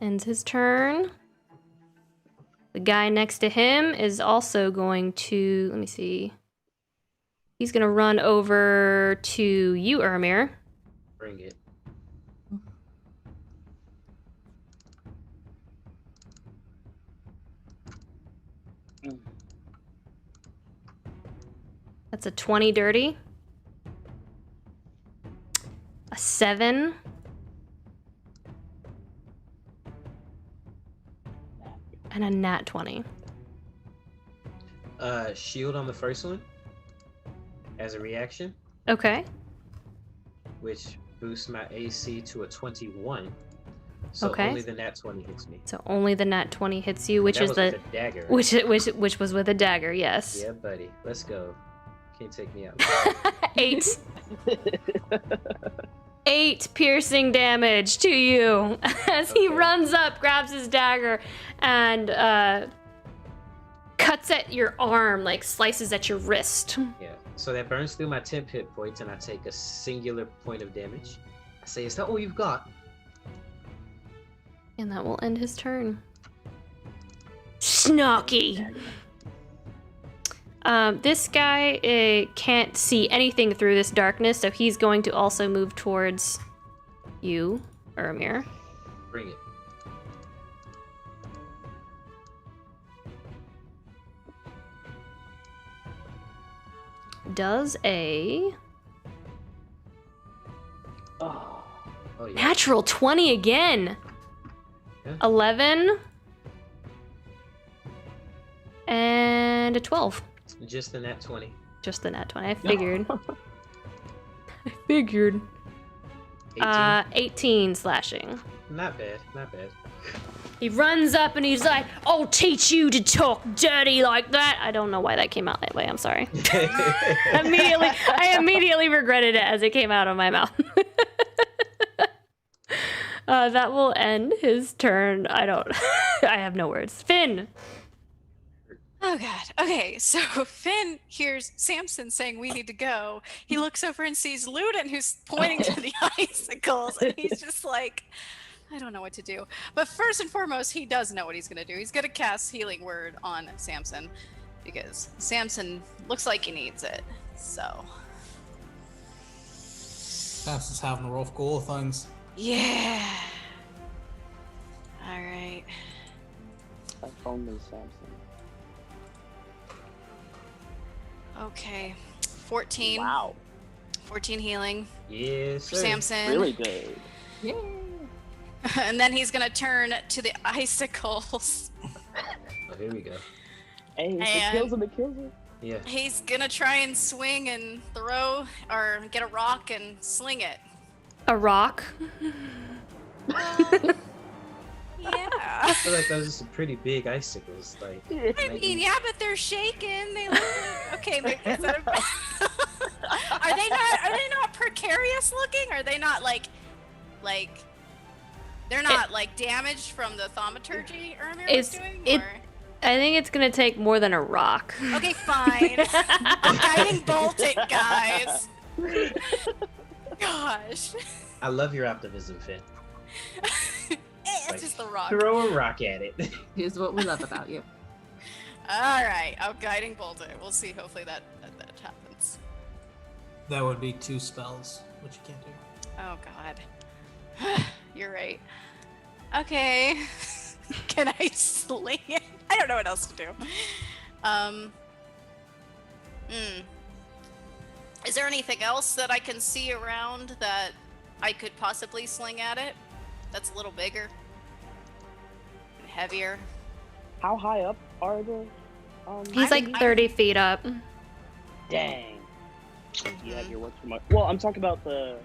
Ends his turn. The guy next to him is also going to, let me see. He's gonna run over to you, Ermir. Bring it. That's a 20 dirty. A 7. And a nat 20. Shield on the first one as a reaction, Okay. which boosts my AC to a 21. So Okay. only the nat 20 hits me. So only the nat 20 hits you, which That is was the with a dagger. which was with a dagger, yes. Yeah, buddy. Let's go. Can't take me out. 8. 8 piercing damage to you as he Okay. runs up, grabs his dagger, and cuts at your arm, like slices at your wrist. Yeah. So that burns through my temp hit points, and I take a singular point of damage. I say, "Is that all you've got?" And that will end his turn. Snarky. This guy can't see anything through this darkness, so he's going to also move towards you, Ermir. Bring it. Does a Oh, Oh yeah. natural 20 again. Yeah. 11 and a 12. Just the nat 20. Just the nat 20. I figured. I figured. 18. 18 slashing. Not bad. Not bad. He runs up and he's like, "I'll teach you to talk dirty like that." I don't know why that came out that way. I'm sorry. I immediately regretted it as it came out of my mouth. That will end his turn. I have no words. Finn. Oh god. Okay, so Finn hears Samson saying we need to go. He looks over and sees Luden, who's pointing to the icicles, and he's just like, I don't know what to do. But first and foremost, he does know what he's gonna do. He's gonna cast Healing Word on Samson because Samson looks like he needs it. So Samson's having a rough go of things. yeah. All right. if only Samson. Okay. 14. Wow. 14 healing Yes, for sir. Samson. Really good. Yay! And then he's gonna turn to the icicles. Oh, here we go. Hey, if And- it kills him, it kills him. Yeah. He's gonna try and swing and throw, or get a rock and sling it. A rock. Yeah. I feel like those are some pretty big icicles. Like, I mean, yeah, but they're shaking. They look okay. Maybe is that are they not precarious looking? Are they not like they're not like damaged from the thaumaturgy Ermir was doing? Or? I think it's gonna take more than a rock. Okay, fine. Guiding bolt it, guys. Gosh. I love your optimism, Finn. It's just the rock. Throw a rock at it. Here's what we love about you. All right, I'm guiding bolt it. We'll see. Hopefully that happens. That would be 2 spells, which you can't do. Oh God, you're right. Okay, can I sling it? I don't know what else to do. Is there anything else that I can see around that I could possibly sling at it? That's a little bigger and heavier. How high up are the? He's like 30 feet up. Dang. You have your Well, I'm talking about the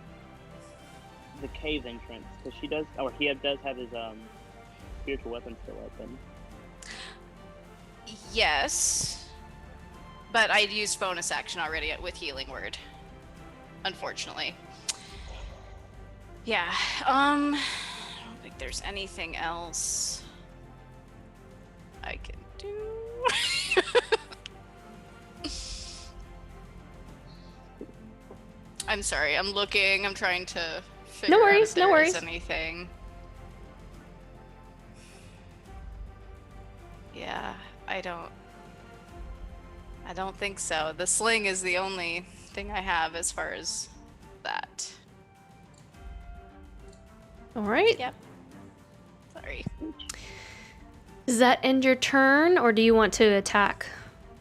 cave entrance because she does, or does have his spiritual weapon still open. Yes, but I used bonus action already with healing word. Unfortunately. Yeah. I don't think there's anything else I can do. I'm sorry. I'm looking. I'm trying to figure out if there is anything. Yeah, I don't think so. The sling is the only thing I have as far as that. All right. Yep. Sorry. Does that end your turn, or do you want to attack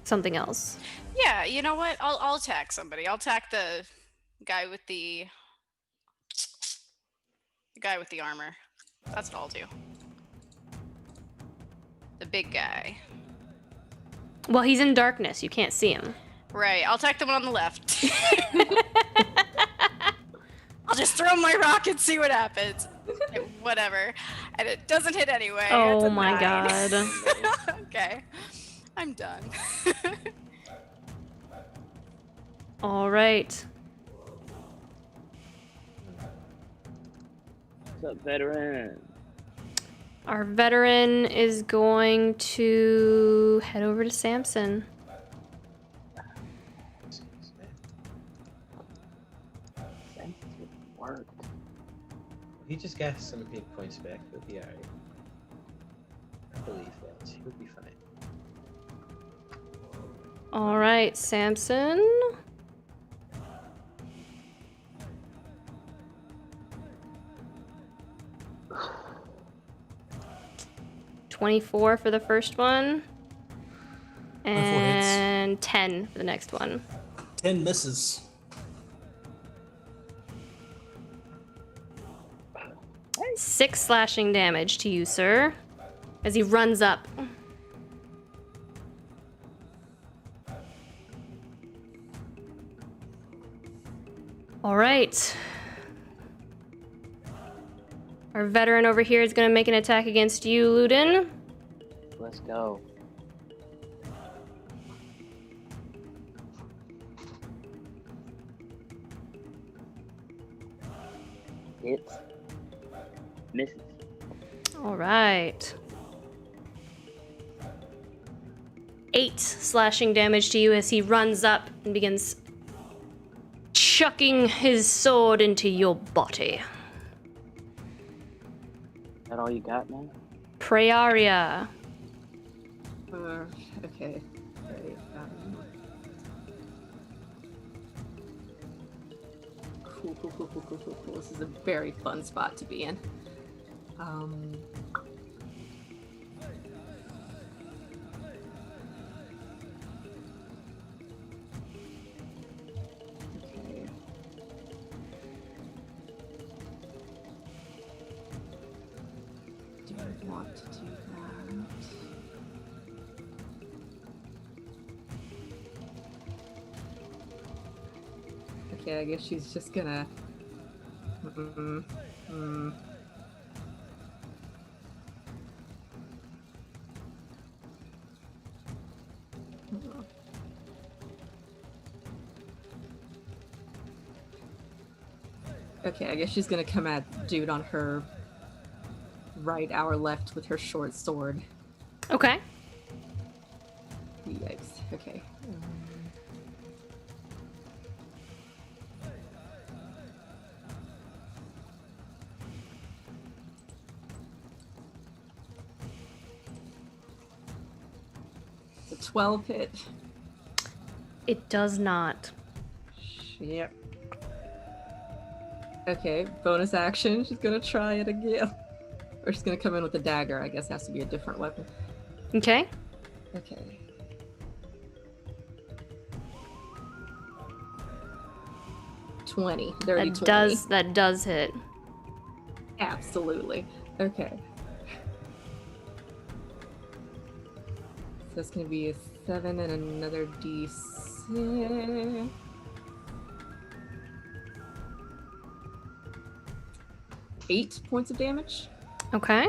something else? Yeah, you know what? I'll attack somebody. I'll attack the guy with the armor. That's what I'll do. The big guy. Well, he's in darkness. You can't see him. Right. I'll attack the one on the left. I'll just throw my rock and see what happens. Whatever. And it doesn't hit anyway. Oh It's a my 9. god. Okay. I'm done. All right. What's up, veteran? Our veteran is going to head over to Samson. Worked. He just got some hit points back. He'll be alright. I believe that. He'll be fine. All right, Samson. $24 for the first one. And 10 for the next one. 10 misses. Six slashing damage to you, sir, as he runs up. All right. Our veteran over here is going to make an attack against you, Luden. Let's go. It misses. All right. 8 slashing damage to you as he runs up and begins chucking his sword into your body. Is that all you got, man? Praeria. Okay. Right, Cool. This is a very fun spot to be in. Okay. Do I want to do that? Okay, I guess she's just gonna. Okay, I guess she's gonna come at dude on her right, our left with her short sword. Okay. Yikes. Okay. a 12 hit? It does not. Yep. Okay, bonus action. She's gonna try it again. Or she's gonna come in with a dagger. I guess it has to be a different weapon. Okay. Okay. Dirty 20. That does hit. Absolutely. Okay. So it's gonna be a 7 and another D6. 8 points of damage. Okay.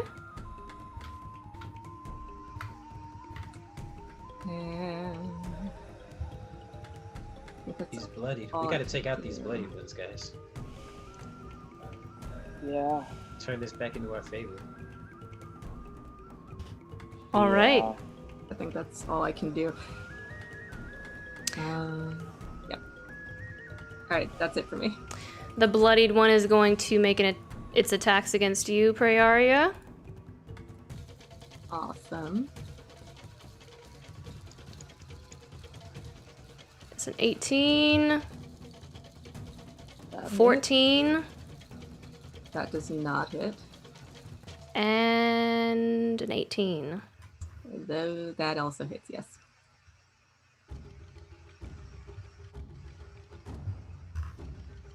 And I think that's He's bloodied. all We I gotta can take out these do. bloody ones, guys. Yeah. Turn this back into our favor. All right. Yeah. I think that's all I can do. Yep. Alright, that's it for me. The bloodied one is going to make its attacks against you, Praeria. Awesome. It's an 18, That 14, That does not hit. and an 18. Though that also hits, yes.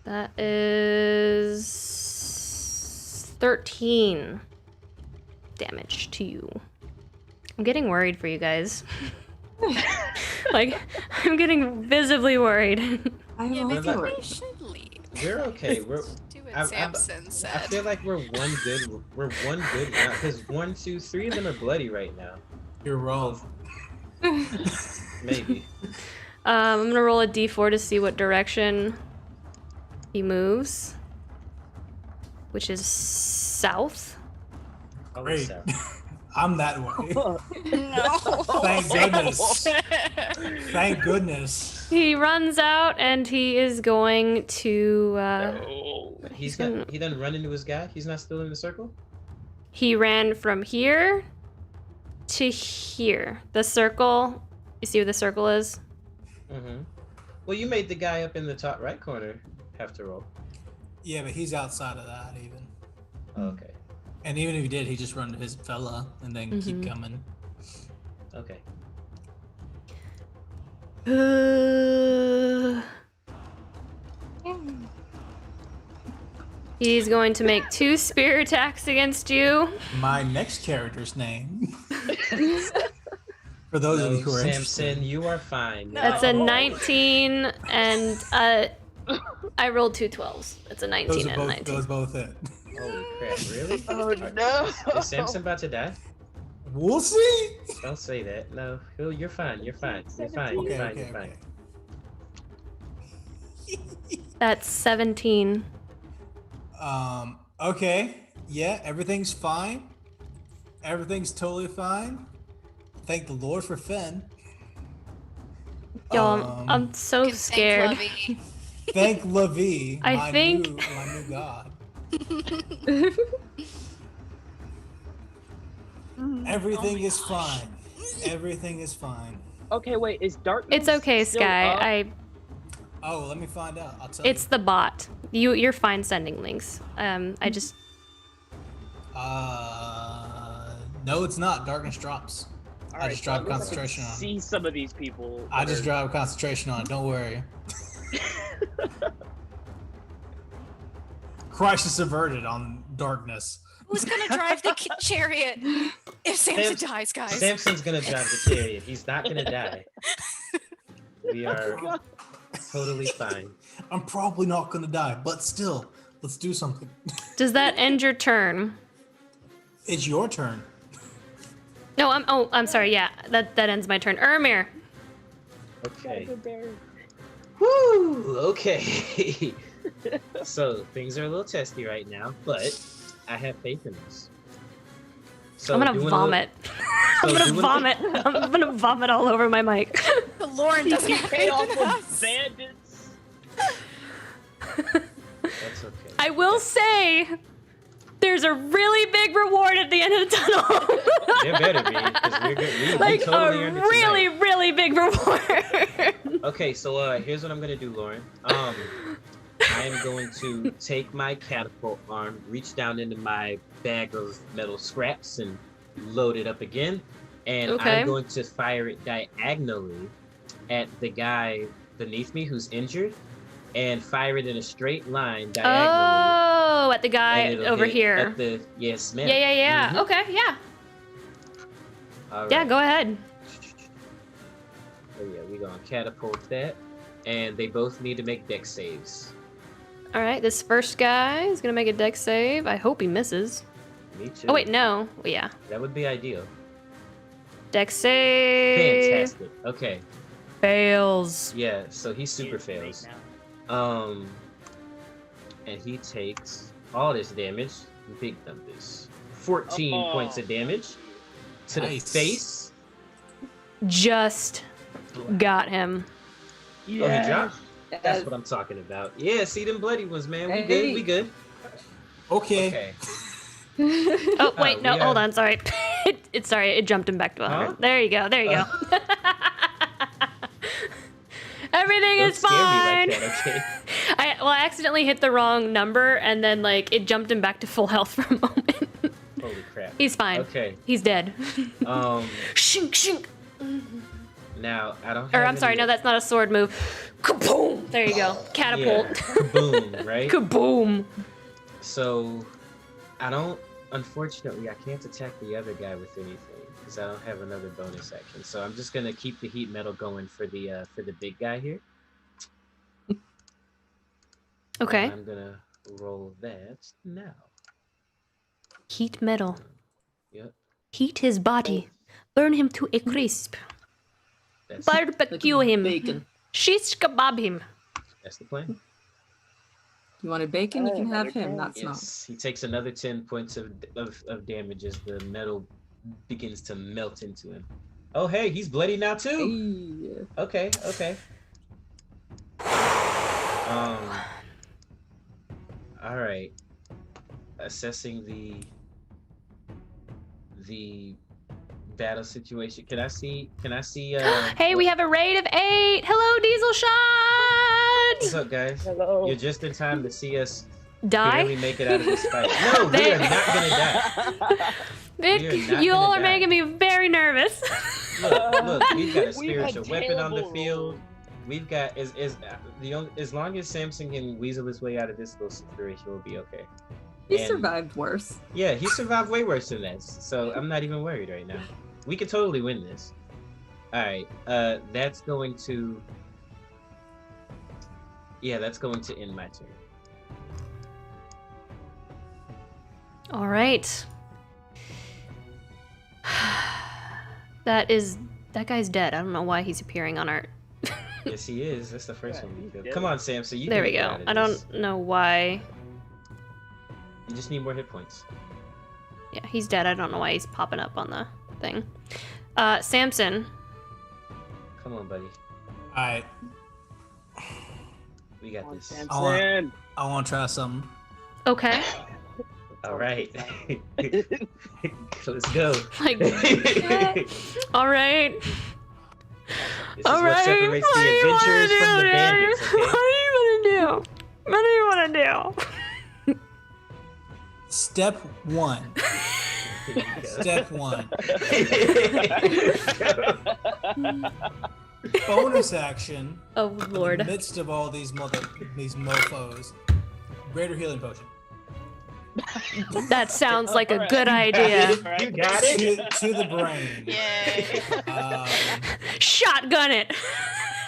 That is 13 damage to you. I'm getting worried for you guys. Like, I'm getting visibly worried. I'm Yeah, also maybe worried. we should leave. We're okay. We're. Do what I Samson said. I feel like we're one good round because 1, 2, 3 of them are bloody right now. You're wrong. Maybe. I'm gonna roll a d4 to see what direction he moves, which is south. Always Great. so. I'm that way. No. Thank goodness. Thank goodness. He runs out and he is going to. He done run into his guy. He's not still in the circle. He ran from here to here. The circle. You see where the circle is? Mm-hmm. Well, you made the guy up in the top right corner have to roll. Yeah, but he's outside of that even. Oh, okay. And even if he did, he just run to his fella and then keep Mhm. coming. Okay. He's going to make 2 spear attacks against you. My next character's name. For those of you who are Samson, interested. you are fine. That's a 19 and I rolled 2 12s. That's a 19 Those, and a both, 19. those both hit. Holy crap! Really? Oh no! Is Samson about to die? We'll see. Don't say that. No, you're fine. You're fine. You're fine. You're Okay, fine. okay, You're fine. That's 17. Okay. Yeah, everything's fine. Everything's totally fine. Thank the Lord for Finn. Yo, I'm so Thank scared. Lovey. Thank Levi, I my think- new god. Everything is fine. Everything is fine. Okay, wait. Is darkness? It's okay, still Sky. up? Oh, let me find out. I'll tell It's the bot. You're fine sending links. I just no, it's not. Darkness drops. I Alright, just so at dropped least I can concentration on it. See some of these people. I that just are- dropped concentration on it. Don't worry. Crisis averted on darkness. Who's gonna drive the chariot if Samson dies, guys? Samson's gonna drive the chariot. He's not gonna die. We are totally fine. I'm probably not gonna die, but still, let's do something. does that end your turn? It's your turn. No, I'm sorry. Yeah, that ends my turn. Ermir. Okay. Woo! Okay. So things are a little testy right now, but I have faith in this. So I'm gonna doing a vomit. I'm so gonna doing- vomit. I'm gonna vomit all over my mic. Lauren doesn't have Pay faith off in with us. bandits. That's okay. I will say, there's a really big reward at the end of the tunnel. There better be, because we're good. We Like totally a earned it really, tonight. really big reward. Okay, so here's what I'm gonna do, Lauren. I am going to take my catapult arm, reach down into my bag of metal scraps, and load it up again. And Okay. I'm going to fire it diagonally at the guy beneath me who's injured, and fire it in a straight line diagonally. Oh, at the guy and it'll over hit here. At the, yes, ma'am. Yeah. Mhm. Okay, yeah. All Yeah, right. go ahead. So yeah, we're gonna catapult that, and they both need to make dex saves. All right, this first guy is gonna make a dex save. I hope he misses. Me too. Oh wait, no. Well, yeah. That would be ideal. Dex save. Fantastic. Okay. Fails. Yeah. So he super He is fails. now. And he takes all this damage. Big numbers. 14 Oh. points of damage to Nice. the face. Just got him. Oh, he dropped. That's what I'm talking about. Yeah, see them bloody ones, man. We Hey. good. We good. Okay. Okay. Oh wait, no, we hold are- on. Sorry, it jumped him back to 100. Huh? There you go. There you go. Everything Don't is scare me fine. like that, okay? I accidentally hit the wrong number, and then like it jumped him back to full health for a moment. Holy crap. He's fine. Okay. He's dead. Um. Shink. Now I don't. Or have I'm sorry, any- no, that's not a sword move. Kaboom! There you go. Catapult. Yeah. Boom. Right. Kaboom! So, I don't. Unfortunately, I can't attack the other guy with anything because I don't have another bonus action. So I'm just gonna keep the heat metal going for the big guy here. Okay. And I'm gonna roll that now. Heat metal. Yep. Heat his body. Burn him to a crisp. That's Barbecue him. Bacon. Shish kebab him. that's the plan. You wanted bacon? You can have him, not snob. Yes. He takes another 10 points of damage as the metal begins to melt into him. Oh hey, he's bloody now too. Hey. Okay. All right. Assessing the battle situation. Can I see? Hey, we have a raid of 8. Hello, Diesel What's Shot. up, guys? Hello. You're just in time to see us Die. barely make it out of this fight. No, we are not gonna die. Vic, We are not you all gonna are die. making me very nervous. Look, we've got a We've had spiritual weapon on the terrible field. We've got as long as Samson can weasel his way out of this little situation, we'll be okay. He And- survived worse. Yeah, he survived way worse than this, so I'm not even worried right now. We could totally win this. All right, that's going to end my turn. All right. That guy's dead. I don't know why he's appearing on our. Yes, he is. That's the first Yeah, one we he's killed. dead. Come on, Sam. So you. There can we get go. out of I this. don't know why. You just need more hit points. Yeah, he's dead. I don't know why he's popping up on the thing. Samson. Come on, buddy. All right. We got this. Samson. I want to try something. Okay. All right. Let's go. Like, all right. This is All what right. separates What do the you want to adventurers do, from the dude? bandits. Okay. What do you want to do? What do you want to do? Step 1. Step 1. Bonus action. Oh In the Lord. midst of all these mofos, greater healing potion. That sounds like a good idea. You got it. To the brain. Yay. Shotgun it.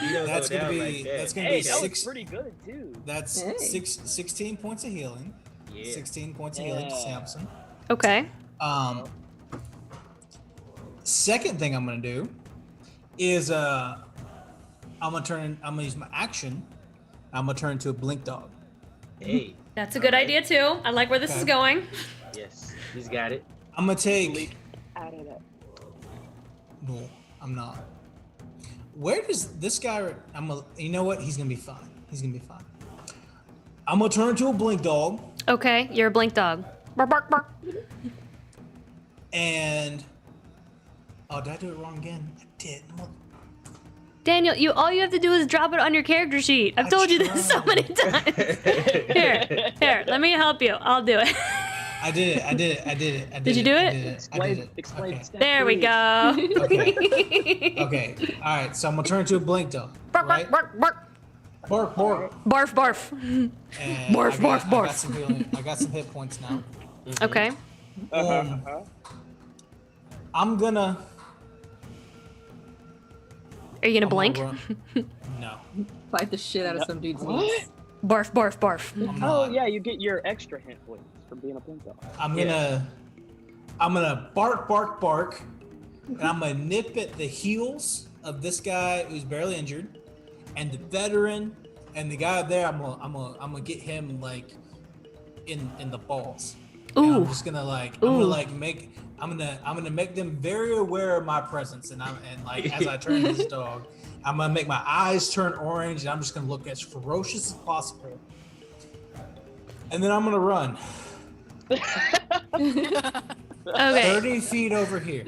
You don't That's go gonna down be like that. that's gonna Hey, be that was six. pretty good too. That's Hey. 16 points of healing. Yeah. 16 points of healing to Yeah. Samson. Okay. Second thing I'm gonna do is I'm gonna use my action. I'm gonna turn into a blink dog. Hey. That's a good idea too. I like where this is Okay. going. Yes. He's got it. I'm gonna take. Out of that. No, I'm not. Where does this guy? You know what? He's gonna be fine. He's gonna be fine. I'm gonna turn into a blink dog, Okay, you're a blink dog. Bark bark bark. and Oh, did I do it wrong again? I did. Daniel, all you have to do is drop it on your character sheet. I've told you this so many times. Here, let me help you. I'll do it. I did it. Did you do it? Explain. Explain Okay. step There we three. go. Okay. All right. So I'm gonna turn into a blink dog. Bark, Right? bark, bark, Bark, bark. barf, barf. And Barf, barf, I got barf. some healing. I got some hit points now. Okay. I'm gonna. Are you gonna blink? No. Bite the shit out of some dude's knees. Barf, barf, barf. I'm Oh not. yeah, you get your extra hint points from being a blink dog. I'm gonna bark, bark, bark, and I'm gonna nip at the heels of this guy who's barely injured, and the veteran, and the guy there. I'm gonna get him like in the balls. And Ooh. I'm just gonna I'm gonna make them very aware of my presence, and as I turn this dog, I'm gonna make my eyes turn orange, and I'm just gonna look as ferocious as possible, and then I'm gonna run. Okay. 30 feet over here.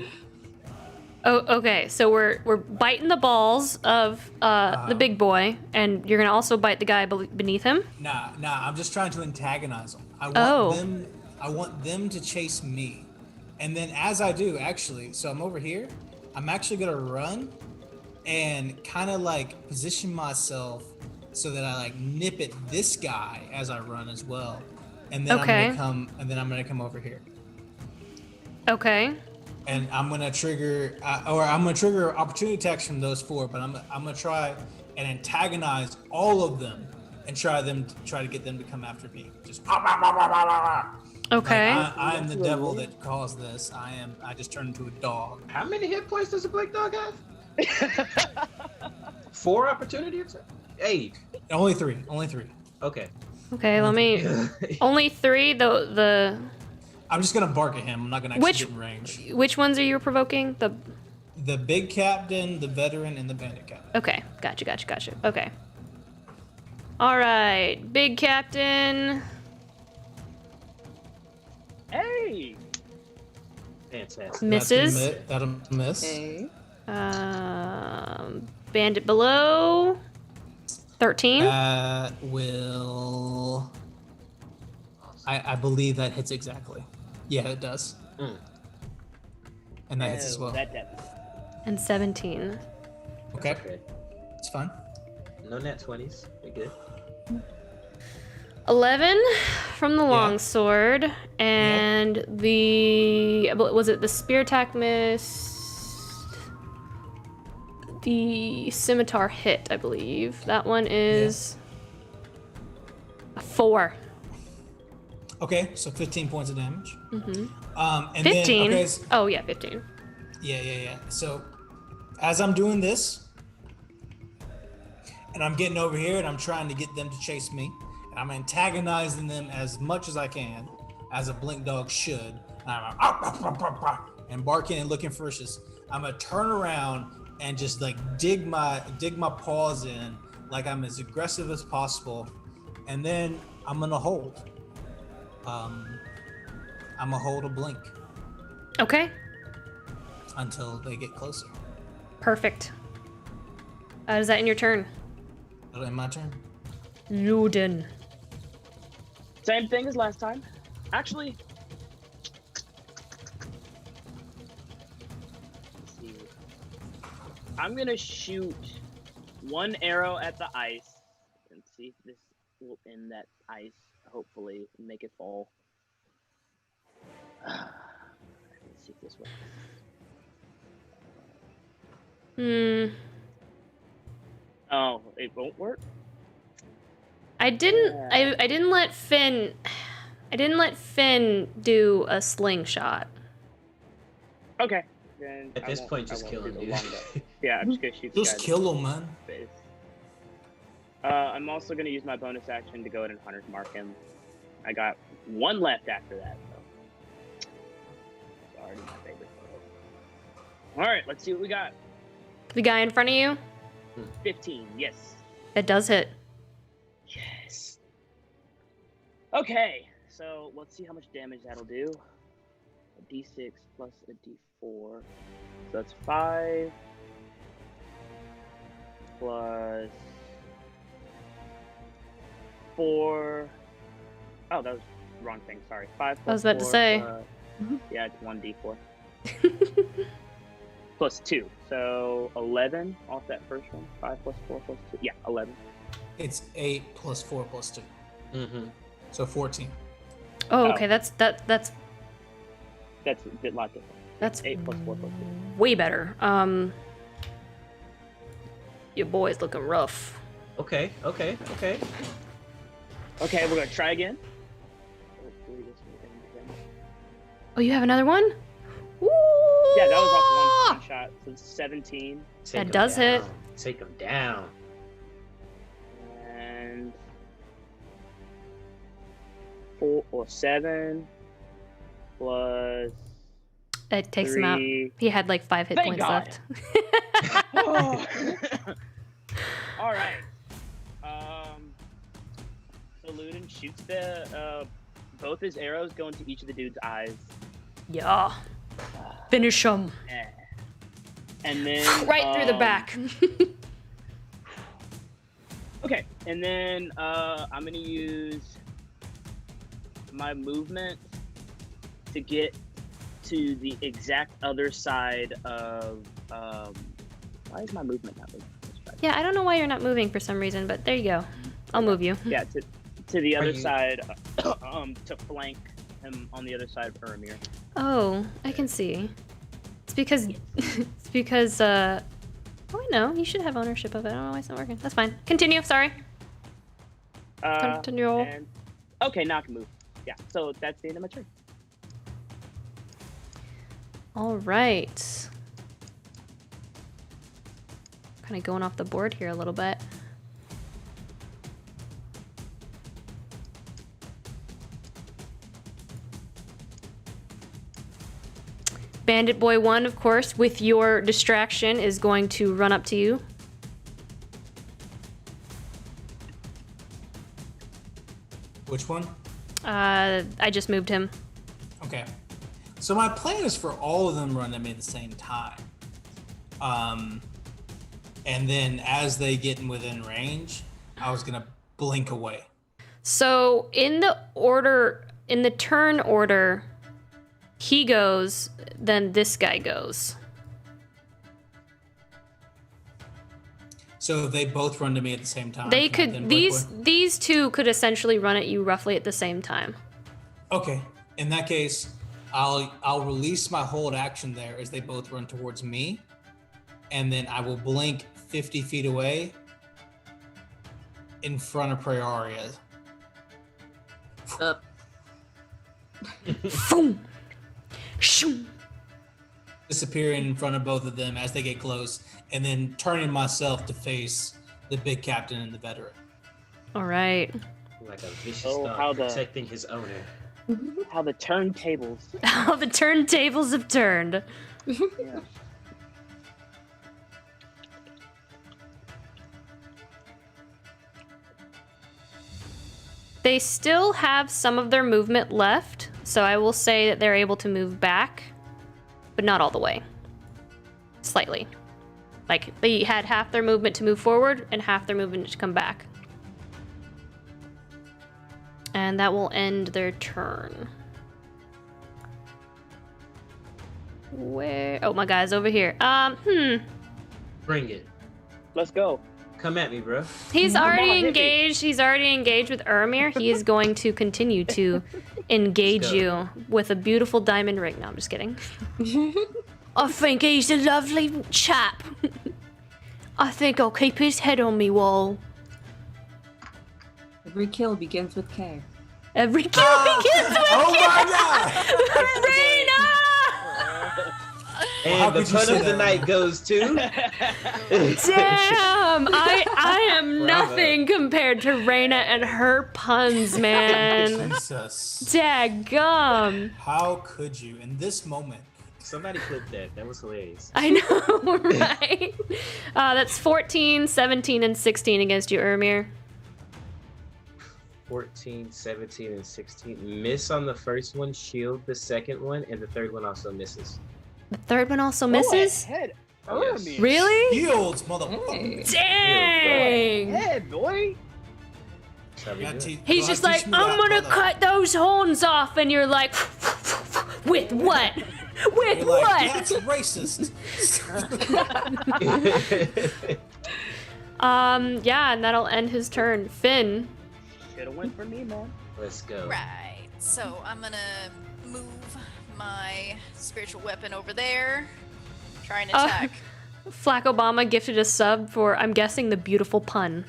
Oh, okay. So we're biting the balls of the big boy, and you're gonna also bite the guy beneath him. Nah. I'm just trying to antagonize them. I want them to chase me, and then as I do, actually, so I'm over here. I'm actually gonna run, and kind of like position myself so that I like nip at this guy as I run as well, and then I'm gonna come over here. Okay. And I'm gonna trigger, opportunity attacks from those four, but I'm gonna try and antagonize all of them and try to get them to come after me. Just Okay. Like, I am the devil that caused this. I just turned into a dog. How many hit points does a blink dog have? 4 opportunity attacks? 8. Only three. Okay. Okay. Let me. Only 3. The. I'm just gonna bark at him. I'm not gonna actually get in range. Which ones are you provoking? The big captain, the veteran, and the bandit captain. Okay. Gotcha. Okay. All right. Big captain. Hey! Fantastic. Misses. That'll miss. Okay. Bandit below. 13. That will. I believe that hits exactly. Yeah, it does. And that hits as well. That definitely. And 17. Okay, it's fine. No nat 20s. We're good. 11 from the longsword, and was it the spear attack missed? The scimitar hit, I believe. That one is a 4. Okay, so 15 points of damage. And 15. Then, Oh yeah, 15. Yeah. So, as I'm doing this, and I'm getting over here, and I'm trying to get them to chase me, and I'm antagonizing them as much as I can, as a blink dog should. And I'm and barking and looking ferocious. I'm gonna turn around and just like dig my paws in, like I'm as aggressive as possible, and then I'm gonna hold. I'm gonna hold a blink Okay. until they get closer. Perfect. Is that in your turn? In my turn. Luden. Same thing as last time. Actually, let's see. I'm gonna shoot one arrow at the ice and see if this will end that ice. Hopefully, make it fall. Let's see if this works. Oh, it won't work. I didn't let Finn do a slingshot. Okay. Then At this point, just kill him, dude. Yeah, I'm just gonna shoot. Just kill him, man. Face. I'm also gonna use my bonus action to go ahead and Hunter's Mark him. I got 1 left after that, so it's already my favorite. All right, let's see what we got. The guy in front of you? 15. Yes. It does hit. Yes. Okay, so let's see how much damage that'll do. A d6 plus a d4. that's 5 plus 4. Oh, that was the wrong thing. Sorry. 5 plus I was about to 4 say. yeah, it's 1d4. Plus 2. So 11 off that first one. 5 plus 4 plus 2. Yeah, 11. It's 8 plus 4 plus 2. Mm-hmm. So 14. Oh, Oh. okay. That's That's a bit lot different. that's 8 plus 4 plus 2. way better. Your boy's looking rough. Okay. Okay, we're gonna try again. Oh, you have another one? Ooh! Yeah, that was off one shot. So it's 17. Take That 'em does hit. down. Take them down. And 4 or 7 plus It takes him out. 3. He had like 5 hit Thank points God. left. Oh. All right. So Luden shoots the both his arrows go into each of the dude's eyes. Yeah. Finish him. And then Right through the back. Okay, and then I'm gonna use my movement to get to the exact other side of. Why is my movement not moving? Let's try. Yeah, I don't know why you're not moving for some reason, but there you go. I'll move you. Yeah, to the other you- side, to flank him on the other side of Ermir. Oh, I can see. It's because oh I know, you should have ownership of it. I don't know why it's not working. That's fine. Continue, sorry. Continue. And, okay, now I can move. Yeah, so that's the end of my turn. All right. Kind of going off the board here a little bit. Bandit Boy 1, of course, with your distraction, is going to run up to you. Which one? I just moved him. Okay. So my plan is for all of them to run at me at the same time. And then as they get within range, I was gonna blink away. So in the turn order, he goes, then this guy goes. So if they both run to me at the same time. They can I then could blink away? these two could essentially run at you roughly at the same time. Okay. In that case, I'll release my hold action there as they both run towards me, and then I will blink 50 feet away in front of Praeria. Up. Boom. Shoom. Disappearing in front of both of them as they get close, and then turning myself to face the big captain and the veteran. All right. Like a vicious Oh, dog how the- protecting his owner. How the turntables. How the turntables have turned. Yeah. They still have some of their movement left, so I will say that they're able to move back, but not all the way. Slightly. Like, they had half their movement to move forward and half their movement to come back. And that will end their turn. Where? Oh, my guy's over here. Bring it. Let's go. Come at me, bro. He's Come on, already hit me. engaged. He's already engaged with Ermir. He is going to continue to engage Let's go. you with a beautiful diamond ring. No, I'm just kidding. I think he's a lovely chap. I think I'll keep his head on me wall. Every kill begins with K. Every kill begins with Oh my god! Reina! How And the could you pun say of the that? night goes to. Damn! I am Bravo. nothing compared to Reina and her puns, man. Jesus. Daggum. How could you in this moment? Somebody clipped that. That was hilarious. I know, right? That's 14, 17, and 16 against you, Ermir. 14, 17, and 16. Miss on the first one, shield the second one, and the third one also misses. The third one also Go misses? ahead, Yes. Ermi. Really? Yields, motherfucker. Dang! Head, boy. That's how we Yeah, do it. He's just like, I'm gonna cut those horns off, and you're like, with what? With You're what? like, that's racist. Yeah, and that'll end his turn. Finn. Should have went for me, man. Let's go. Right. So I'm gonna move my spiritual weapon over there. Try and attack. Flack Obama gifted a sub for, I'm guessing, the beautiful pun.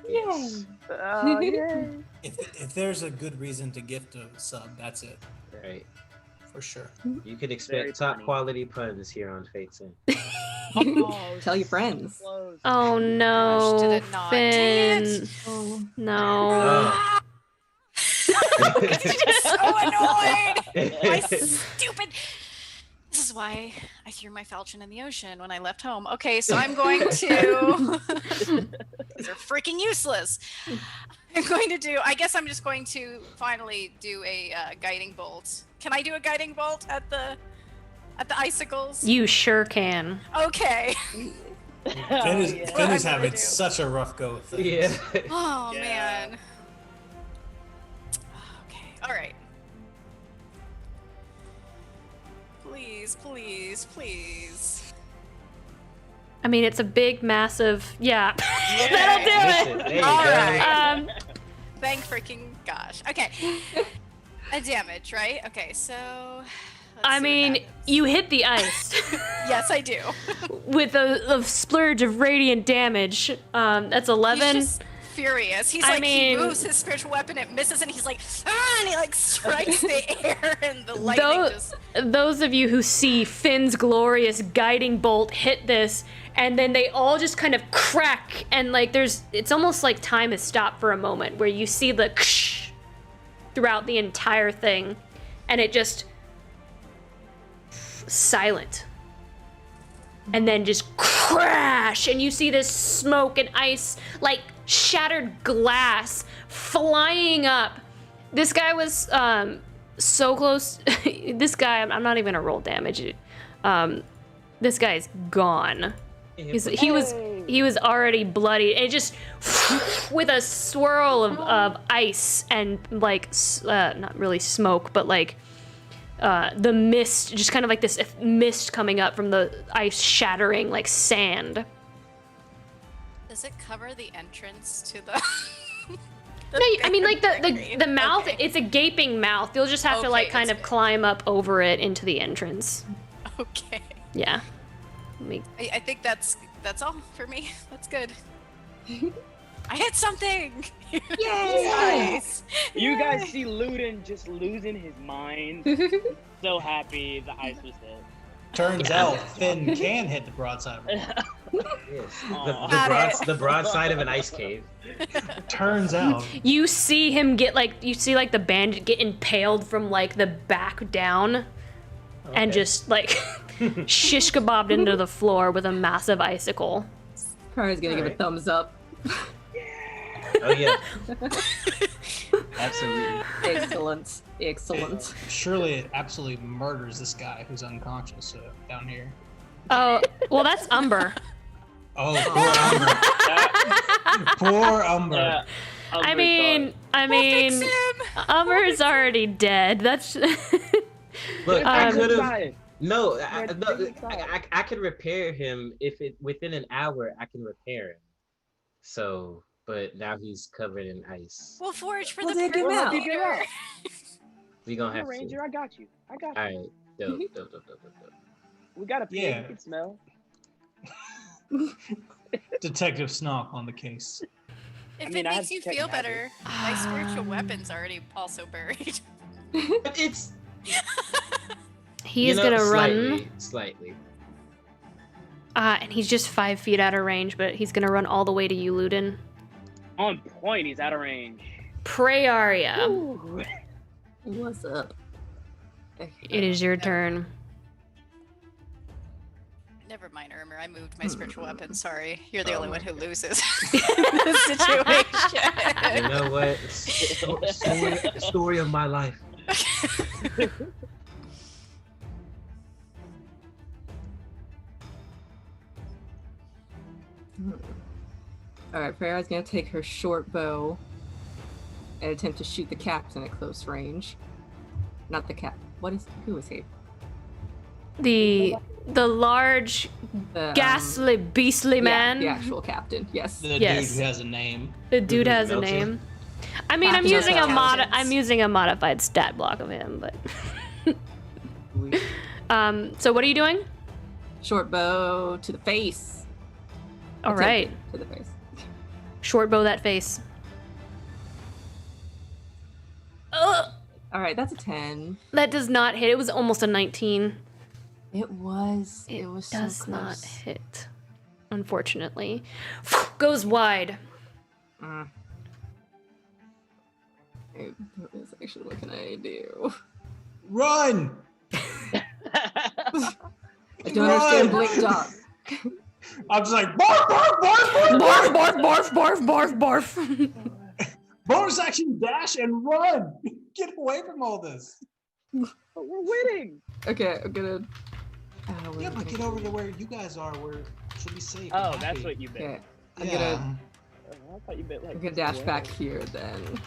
Yes. Yeah. If there's a good reason to gift a sub, that's it. Right. For sure. You could Very expect top funny. quality puns here on Fate's End. Oh, Tell your so friends. close. Oh no, Gosh, did it not? Dang Finn. it. Oh. No. Oh. So annoyed! My stupid. This is why I threw my falchion in the ocean when I left home. Okay, so I'm going to. These are freaking useless. I'm going to do. I guess I'm just going to finally do a guiding bolt. Can I do a guiding bolt at the icicles? You sure can. Okay. Finn Oh, is, yeah. Finn is What am I having gonna do? such a rough go with things. Yeah. Oh Yeah. man. Okay. All right. Please, please, please. I mean, it's a big, massive. Yeah. Yeah. That'll do Listen, it. there you All go. right. Thank freaking gosh. Okay. A damage, right? Okay, so. let's I see what mean, happens. you hit the ice Yes, I do. with a splurge of radiant damage. That's 11. He's just furious. He's I like, mean- he moves his spiritual weapon, it misses, and he's like, ah, and he like strikes the air, and the lightning just. Those of you who see Finn's glorious guiding bolt hit this, and then they all just kind of crack, and like it's almost like time has stopped for a moment, where you see the throughout the entire thing, and it just silent. And then just crash, and you see this smoke and ice, like shattered glass flying up. This guy was so close. This guy, I'm not even gonna roll damage. This guy's gone. He was already bloody. It just with a swirl of ice and like not really smoke, but like the mist, just kind of like this mist coming up from the ice shattering like sand. Does it cover the entrance to the? No, I mean like the grave? mouth. Okay. It's a gaping mouth. You'll just have to like Okay, kind that's of good. climb up over it into the entrance. Okay. Yeah. Let me- I think that's all for me. That's good. I hit something. Yay! Nice. You guys see Luden just losing his mind. So happy the ice was hit. Turns out Finn can hit the broadside of a wall. Yes. Aw. The broadside of an ice cave. Turns out. You see him get like the bandit get impaled from like the back down, and Okay. just like shish kebabbed into the floor with a massive icicle. Kara's gonna give a Alright. thumbs up. Oh yeah. Absolutely. Excellent. Excellent. Surely it absolutely murders this guy who's unconscious down here. Oh, well, that's Umber. Oh, poor Umber. Yeah. I mean, Fix him. Umber's already dead. That's Look, I Um, could have. Inside. No, Red no, thing inside. I can repair him if it within an hour. I can repair him. So, but now he's covered in ice. We'll forage for Well, the then get him purple out. leader. We gonna I'm a have ranger. to. I got you. I got you. All right. Dope. We got a pig Yeah. you can smell. Detective Snock on the case. If I mean, it I makes have you check feel magic. better, my spiritual weapon's already also buried. But it's he you is know, gonna run, slightly. and he's just 5 feet out of range, but he's gonna run all the way to you, Luden. On point. He's out of range. Prayaria, Ooh. What's up? it is your turn. Never mind, Ermer. I moved my spiritual weapon. Sorry, you're the only one who loses in this situation. You know what? Story of my life. Alright, Freya's gonna take her short bow and attempt to shoot the captain at close range. Not the cap. Who is he? The large, The, ghastly, beastly man. The actual captain, yes. The Yes. dude who has a name. The dude has a Melton? name. I mean, Captain I'm using a modified stat block of him, but. So what are you doing? Short bow to the face. All right. To the face. Short bow that face. Ugh, Alright, that's a 10. that does not hit. It was almost a 19. It was. It was does so not close. hit, unfortunately. Goes wide. Actually, what can I do? Run! I don't understand Blink Dog. I'm just like, barf, barf, barf, barf, Barf, barf, barf, barf, barf. bonus action dash and run. Get away from all this. But we're winning. Okay, I'm gonna. Yeah, but get over to where you guys are, where it should be safe. Oh, and that's happy. what you meant. Okay, I'm Yeah. gonna. I thought you meant like. I'm gonna dash back here then.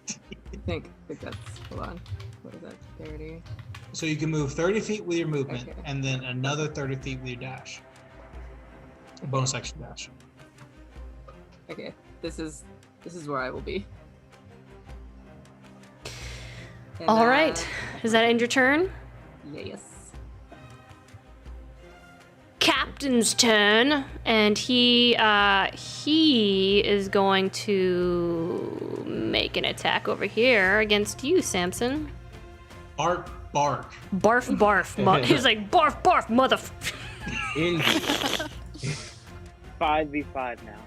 I think that's. Hold on. What is that? 30. So you can move 30 feet with your movement, Okay. and then another 30 feet with your dash. A bonus action dash. Okay, this is where I will be. And, All right. Does that end your turn? Yes. Captain's turn, and he is going to make an attack over here against you, Samson. Bark, bark. Barf, barf. He's like barf, barf, mother. Indeed. 5v5 now.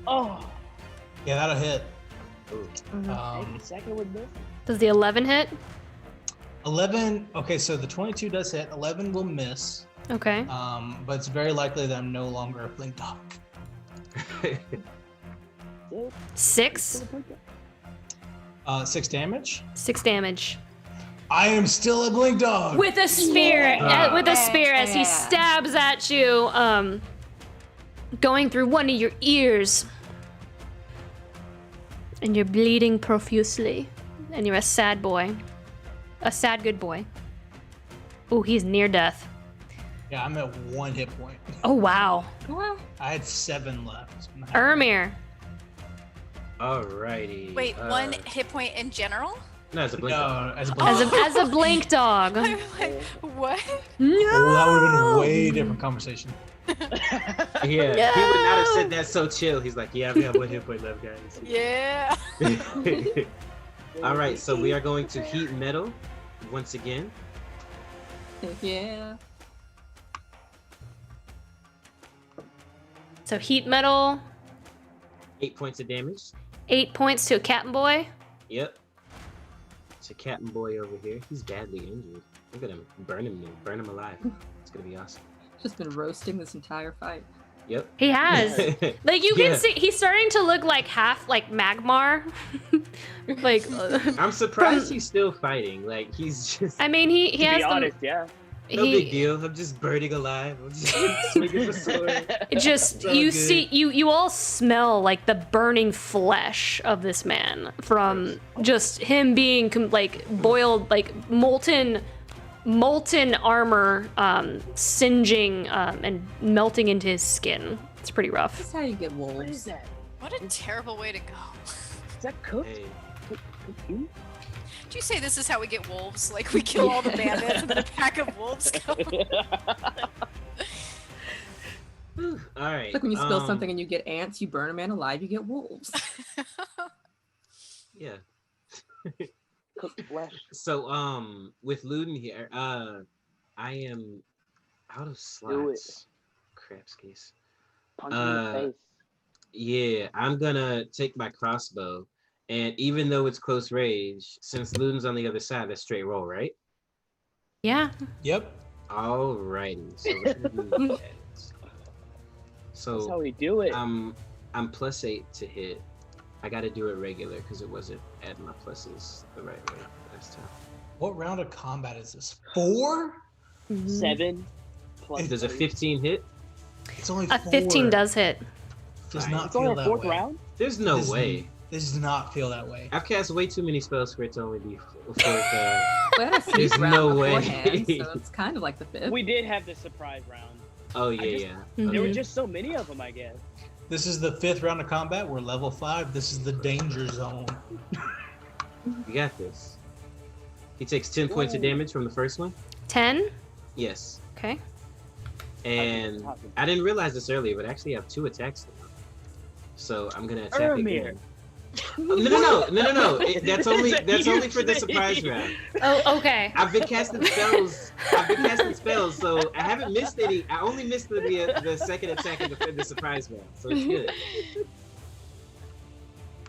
Oh. Yeah, that'll hit. Second with this. Does the 11 hit? 11. Okay, so the 22 does hit. 11 will miss. Okay. But it's very likely that I'm no longer a blink dog. 6. 6 damage. 6 damage. I am still a blink dog. With a spear, as he stabs at you, going through one of your ears. And you're bleeding profusely. And you're a sad boy. A sad good boy. Ooh, he's near death. Yeah, I'm at 1 hit point. Oh, wow. I had 7 left. Ermir. Alrighty. Wait, 1 hit point in general? No, it's a blink. No, as a blink dog. As a blink dog. I'm like, what? No. Oh, that would have been a way different conversation. Yeah, he would not have said that so chill. He's like, yeah, we have 1 hit point left, guys. Yeah. All right, so we are going to heat metal once again. Yeah. So heat metal, 8 points of damage. 8 points to a captain boy. Yep. It's a captain boy over here. He's badly injured. Look at him. Burn him alive. It's gonna be awesome. Just been roasting this entire fight. Yep. He has. Like you can Yeah. see, he's starting to look like half like Magmar. Like, I'm surprised he's still fighting. Like he's just I mean, he To has be honest, yeah. no big deal. I'm just burning alive. I'm just swinging the sword. Just So you good. see, you all smell like the burning flesh of this man from just him being like boiled, like molten armor, singeing and melting into his skin. It's pretty rough. That's how you get What is wolves. that? What a terrible way to go. Is that cooked? Hey. Cooked meat? Did you say this is how we get wolves? Like we kill all the bandits and then a pack of wolves come? All right. It's like when you spill something and you get ants, you burn a man alive, you get wolves. Yeah. Cooked flesh. So with Luden here, I am out of Do it. slots. Craps case. Punch in the face. Yeah, I'm gonna take my crossbow, and even though it's close range, since Luden's on the other side, that's straight roll, right? Yeah. Yep. Alrighty. So we're gonna do that. That's how So we do it. I'm +8 to hit. I gotta do it regular because it wasn't adding my pluses the right way last time. What round of combat is this? 4? 7 plus. Does a 3. 15 hit? It's only A 4. 15 does hit. Does Right. not It's feel only a that 4th way. round. There's no way. This does not feel that way. I've cast way too many spells for it to only be fourth. We had a sneak There's round no way. beforehand, so it's kind of like the 5th. We did have the surprise round. Oh just- yeah. There were Mhm. just so many of them, I guess. This is the 5th round of combat. We're level 5. This is the danger zone. You got this. He takes 10 points of damage from the first one. 10? Yes. Okay. And I didn't realize this earlier, but I actually have 2 attacks now. So I'm gonna attack again. No. That's only for the surprise round. Oh, okay. I've been casting spells, so I haven't missed any. I only missed the second attack in the surprise round, so it's good.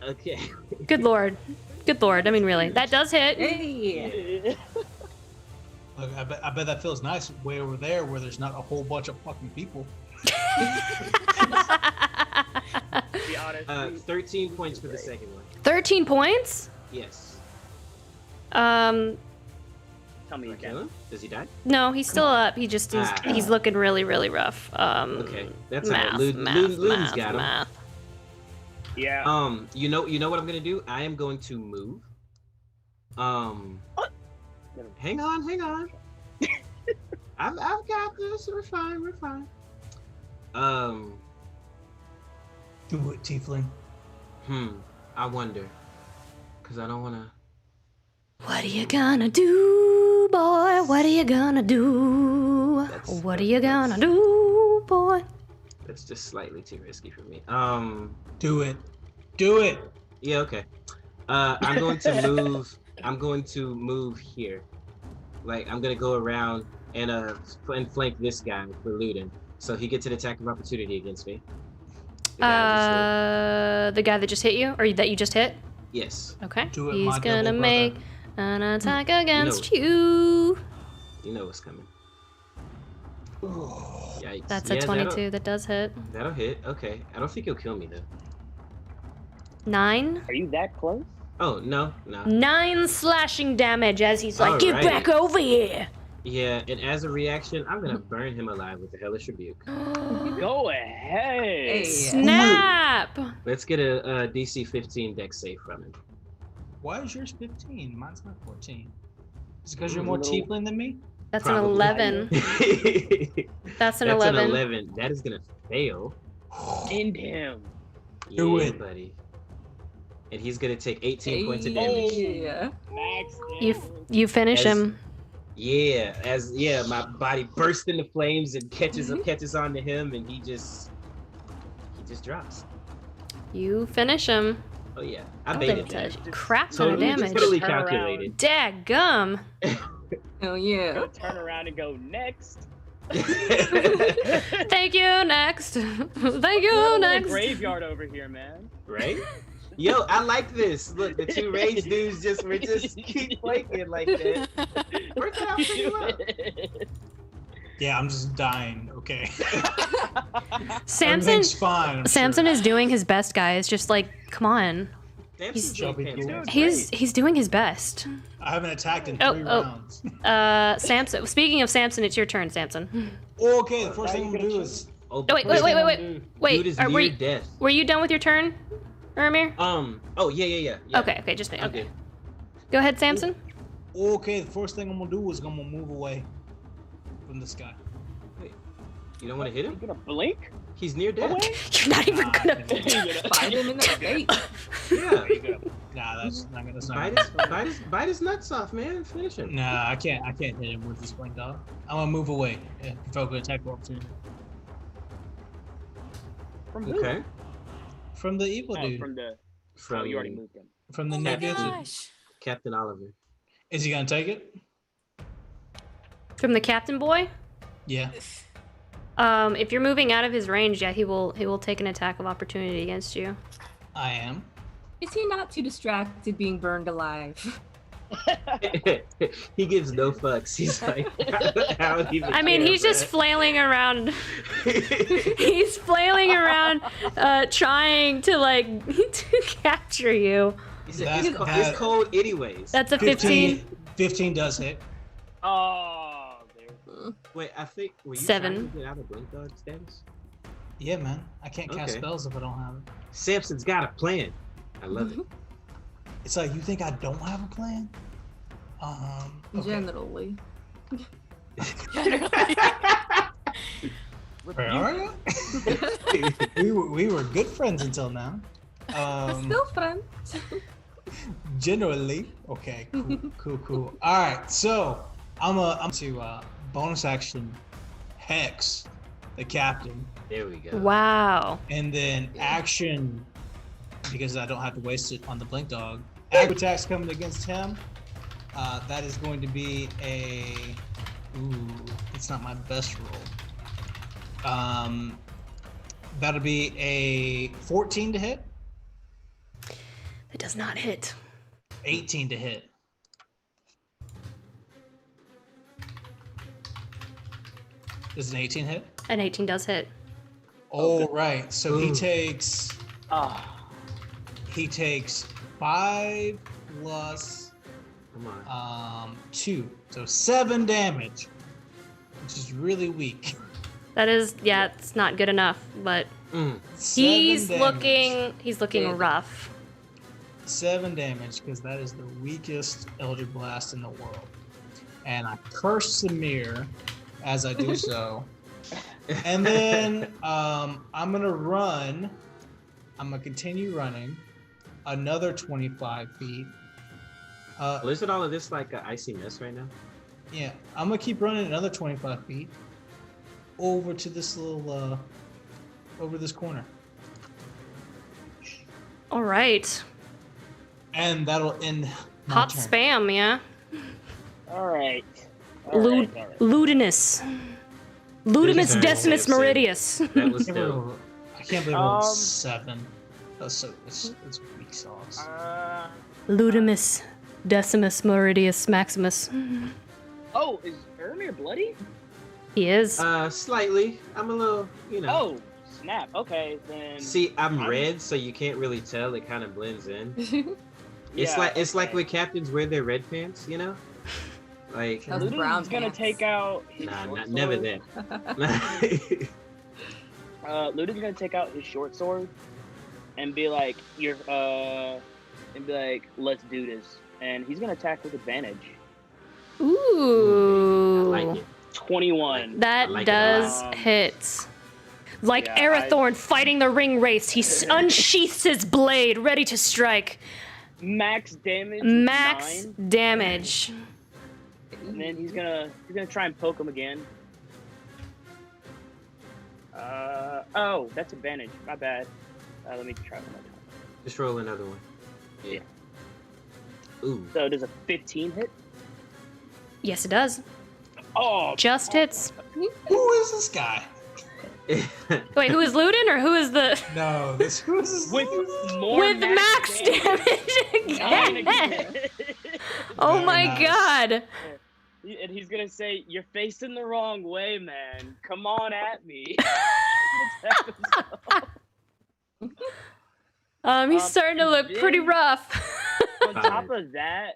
Okay. Good lord. Good lord. I mean, really. That does hit. Hey! Look, I bet that feels nice way over there where there's not a whole bunch of fucking people. To be honest, 13 points for the second one. 13 points? Yes. tell me Do I again. kill him? Does he die? No, he's still up. He just Ah. he's looking really, really rough. Okay, that's math, alright. Luden's got him. math. Yeah. You know what I'm gonna do? I am going to move. Hang on. I've got this. We're fine. Do it, Tiefling. I wonder, cause I don't wanna. What are you gonna do, boy? What are you gonna do? What are you gonna do, boy? That's just slightly too risky for me. Do it. Do it. Yeah, okay. I'm going to move. I'm going to move here. Like I'm gonna go around and flank this guy for Luden, so he gets an attack of opportunity against me. The guy I just hit. The guy that just hit you, or that you just hit? Yes. Okay. Do it, He's my gonna double make brother. an attack against you. You know what's coming. Yikes. That's Yeah, a 22. That does hit. That'll hit. Okay. I don't think he'll kill me though. 9. Are you that close? Oh no. 9 slashing damage as he's like, get Alrighty. back over here. Yeah, and as a reaction, I'm gonna burn him alive with the hellish rebuke. Go ahead. Hey. Snap! Let's get a DC 15 dex save from him. Why is yours 15? Mine's not 14. Is it because you're Ooh. more tiefling than me? That's Probably. an 11. That's an That's 11. an 11. That is gonna fail. End him. Do Yeah, it. buddy. And he's gonna take 18 points of damage. Yeah. Max. You finish As- him. Yeah, my body bursts into flames and catches on to him, and he just drops. You finish him. Oh yeah, I Oh, baited that's that. a crap ton of Totally, damage. totally Turn around. calculated. Dadgum. Hell yeah. Go turn around and go next. Thank you, next. Thank you, We're in a next. graveyard over here, man. Right? Yo, I like this. Look, the 2 rage dudes just keep flanking like that. Work it out pretty well. Yeah, I'm just dying. Okay. Samson. Everything's fine. I'm Samson sure. is doing his best, guys. Just like, come on. Samson's Shall doing be cool. fantastic. He's doing his best. I haven't attacked in Oh, 3 oh. rounds. Samson. Speaking of Samson, it's your turn, Samson. Okay, the first thing I'm gonna do is Oh, Oh, wait, the first wait, thing wait, I'm wait. doing- Wait, Dude is were near you- death. Were you done with your turn, Ermir? Oh, yeah. Okay, just I'm okay. good. Go ahead, Samson. okay. The first thing I'm gonna do is I'm gonna move away from this guy. You don't want to hit You him? gonna blink? He's near death. Away? You're not even gonna. Bite him in the face. Yeah. Nah, that's not gonna. That's not Bite gonna bite his nuts off, man. Finish him. Nah, I can't hit him with this blink dog. I'm gonna move away. Yeah, provoke an attack opportunity From who? Okay. from the evil Oh, dude, from the. From Oh, you already moved him. from the Oh new my dude. gosh. Captain Oliver. Is he gonna take it? From the captain boy. Yeah. If you're moving out of his range, yeah, he will take an attack of opportunity against you. I am. Is he not too distracted being burned alive? He gives no fucks. He's like, I don't even I mean, care, he's just bruh. flailing around. He's flailing around, trying to like to capture you. He said, That's- it's cold anyways. That's a 15. 15 does hit. Oh, there. Wait, I think were you 7. trying to get out of blink dog status? Yeah, man. I can't cast Okay. spells if I don't have it. Samson's got a plan. I love it. It's like, you think I don't have a plan? Okay. Generally. Where are you? we were good friends until now. Still friends. Generally. Okay, cool. All right, so I'm to bonus action hex the captain, There we go. Wow. and then action, because I don't have to waste it on the blink dog. Aggro attacks coming against him. That is going to be a. Ooh, it's not my best roll. That'll be a 14 to hit, It does not hit. 18 to hit. Does an 18 hit? An 18 does hit. All right. So he takes Ah, 5 plus Come on. 2, so 7 damage, which is really weak. That is, yeah, it's not good enough, but Mm. he's 7 damage. looking Yeah. rough. 7 damage, because that is the weakest Eldritch Blast in the world. And I curse Samir as I do so. And then I'm gonna run. I'm gonna continue running another 25 feet. Well, isn't all of this like an icy mess right now? Yeah, I'm gonna keep running another 25 feet over to this little, over this corner. All right. And that'll end my Hot turn. spam, yeah. all right. Lud- All right. Ludinous. Ludimus Sorry, Decimus Samson. Meridius. That was I can't dope. believe I can't believe I rolled Um, 7. That's so it's weak sauce. Ludimus Decimus Meridius Maximus. Oh, is Ermir bloody? He is. Slightly. I'm a little, you know. Oh, snap. Okay, then. See, I'm I'm- red, so you can't really tell. It kind of blends in. Yeah, It's like okay. when captains wear their red pants, you know? Like, Those Luden's brown gonna pants. take out his nah, short not, never sword. that. Luden's gonna take out his short sword and be like, let's do this. And he's gonna attack with advantage. Ooh. I like it. 21. That I like it. does Um, hit. Like yeah, Arathorn fighting the ring race, he unsheaths his blade, ready to strike. Max damage. Max 9, damage. and then he's gonna try and poke him again. Oh, that's advantage. My bad. Let me try one more time. Just roll another one. Yeah. Ooh. So does a 15 hit? Yes, it does. Oh, Just hits. Who is this guy? Wait, who is Luden or who is the No, this who is this? with more with max damage Nine again? again. Oh Very my nice. god. And he's gonna say, "You're facing the wrong way, man. Come on at me." He's starting to look pretty then- rough. On top of that,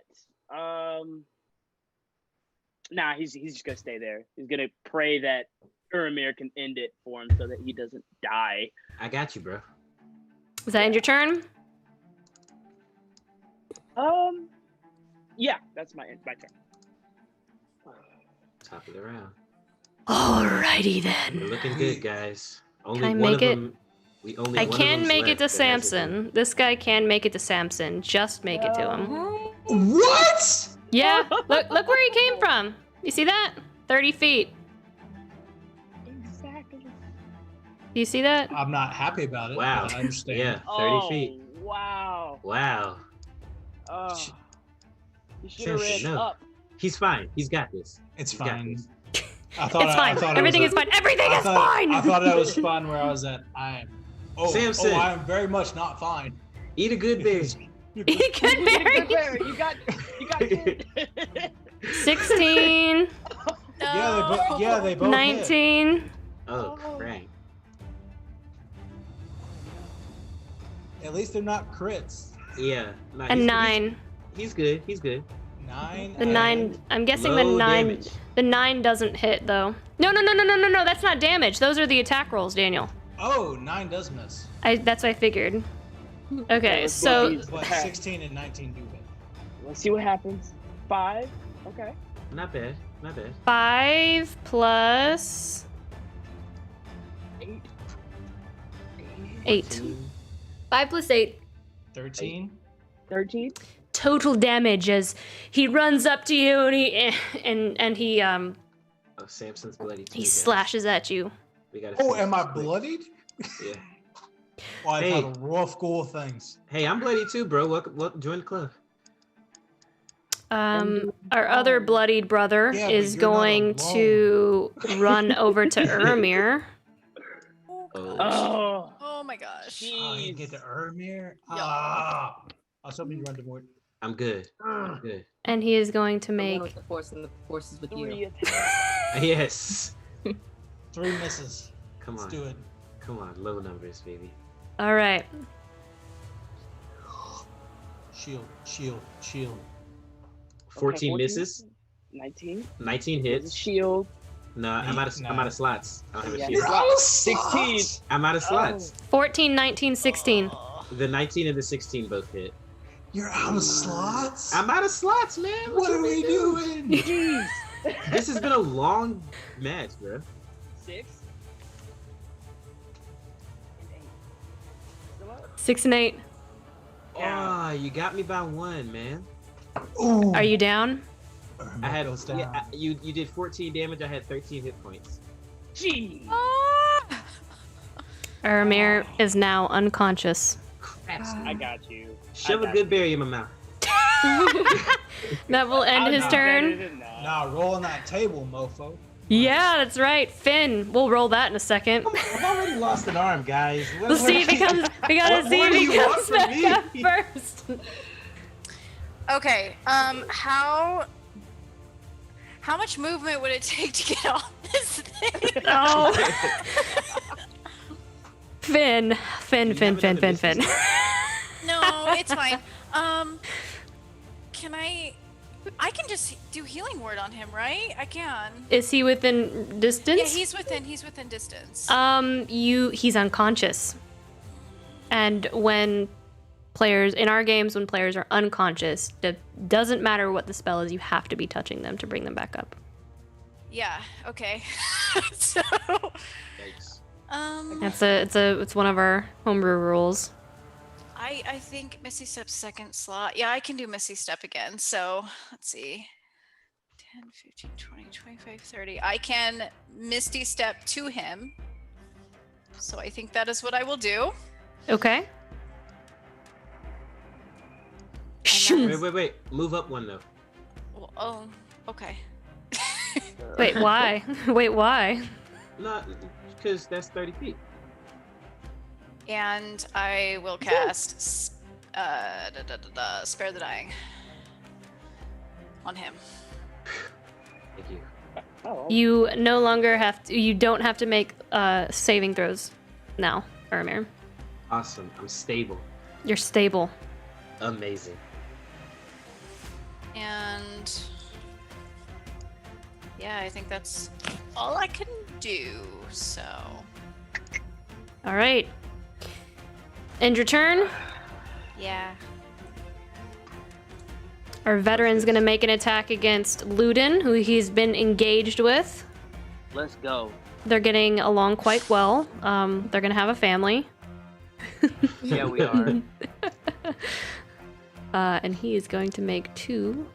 nah, he's just gonna stay there. He's gonna pray that Uramir can end it for him so that he doesn't die. I got you, bro. Is that end your turn? Yeah, that's my turn. Top of the round. Alrighty We're then. looking good, guys. Only I one make of it? them. Only I one of can them's make it left to that hasn't Samson. This guy can make it to Samson. Just make it to him. What? Yeah, look where he came from. You see that? 30 feet. Exactly. Do you see that? I'm not happy about it. Wow. But I understand. Yeah, 30 Oh, feet. Wow. Wow. Oh. You should have ran No. up. He's fine. He's got this. It's He's got fine. this. I thought It's I fine. thought Everything it is was fine. Everything I is thought, fine. I thought that was fun where I was at. Samson. I am very much not fine. Eat a good berry. He could Good marry. Barry, you got 16, Yeah, they both hit. 19. Oh, crap. At least they're not crits. Yeah. Nah, And 9. He's good. He's good. 9. The 9. I'm guessing the Low 9. damage. The 9 doesn't hit though. No. That's not damage. Those are the attack rolls, Daniel. Oh, 9 does miss. That's what I figured. Okay, let's so go. But 16 and 19 do hit. Let's see what happens. 5. Okay. Not bad. Not bad. 5 plus 8. 5 plus 8. 13. 13. Total damage as he runs up to you and he Oh, Samson's bloody too, he guys. slashes at you. We gotta Oh, finish am I this quick. bloodied? Yeah. Oh, I've Hey. had a rough go of things. Hey, I'm bloody too, bro. Welcome, join the club. Our other bloodied brother Yeah, but is you're not going to run over to Ermir. Oh. Oh. Oh my gosh. Oh, you get to Ermir? Yeah. Ah. I was hoping you run to more. I'm good. I'm good. And he is going to The one make with the force and the force is with 3 you. attacks. Yes. 3 misses. Come on. Let's do it. Come on. Low numbers, baby. all right. Shield, shield, shield. 14 misses. 19. 19 There's a hits. shield. No, I'm out of slots. I don't have a Yeah. shield. Slot. 16. I'm out of slots. 14, 19, 16. The 19 and the 16, both hit. You're out of slots? I'm out of slots, man. What you are we mean? doing? Jeez. This has been a long match, bro. 6. 8. Still up? 6 and 8. Yeah. Oh, you got me by 1, man. Ooh. Are you down? Ermir I had goes down. yeah, you did 14 damage. I had 13 hit points. Jeez. Ah! Ermir is now unconscious. I got you. Shove I a got good you. berry in my mouth. That will end I'm his not turn. better than that. Nah, rolling that table, mofo. Yeah, that's right. Finn. We'll roll that in a second. I've already lost an arm, guys. We'll see if he comes. We gotta What see more if do he you want comes from back me? up first. Okay. How much movement would it take to get off this thing? Oh. Finn. You Finn. haven't done the business. No, it's fine. Can I can just do healing word on him, right? I can. Is he within distance? Yeah, he's within distance. He's unconscious. And when players in our games, when players are unconscious, it doesn't matter what the spell is, you have to be touching them to bring them back up. Yeah, okay. So Yikes. It's one of our homebrew rules. I think Misty Step's second slot. Yeah, I can do Misty Step again. So let's see. 10, 15, 20, 25, 30. I can Misty Step to him. So I think that is what I will do. Okay. Wait. Move up 1 though. Well, oh, okay. Wait, why? Wait, why? Not because that's 30 feet. And I will cast Spare the Dying on him. Thank you. Oh, You no longer have to. You don't have to make saving throws now, Ermir. Awesome. I'm stable. You're stable. Amazing. And yeah, I think that's all I can do. So All right. End your turn. yeah. Our veteran's gonna make an attack against Luden, who he's been engaged with. let's go. They're getting along quite well. They're gonna have a family. Yeah, we are. And he is going to make 2.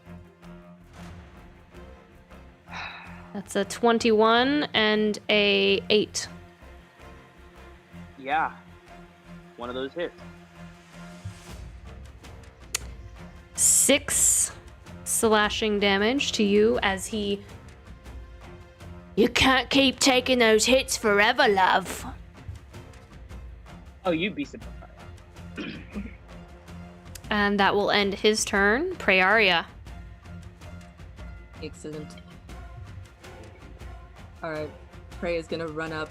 That's a 21 and a 8. Yeah. One of those hits. 6 slashing damage to you as he... You can't keep taking those hits forever, love. Oh, you'd be surprised. And that will end his turn. Praeria. Excellent. Alright, Prey is gonna run up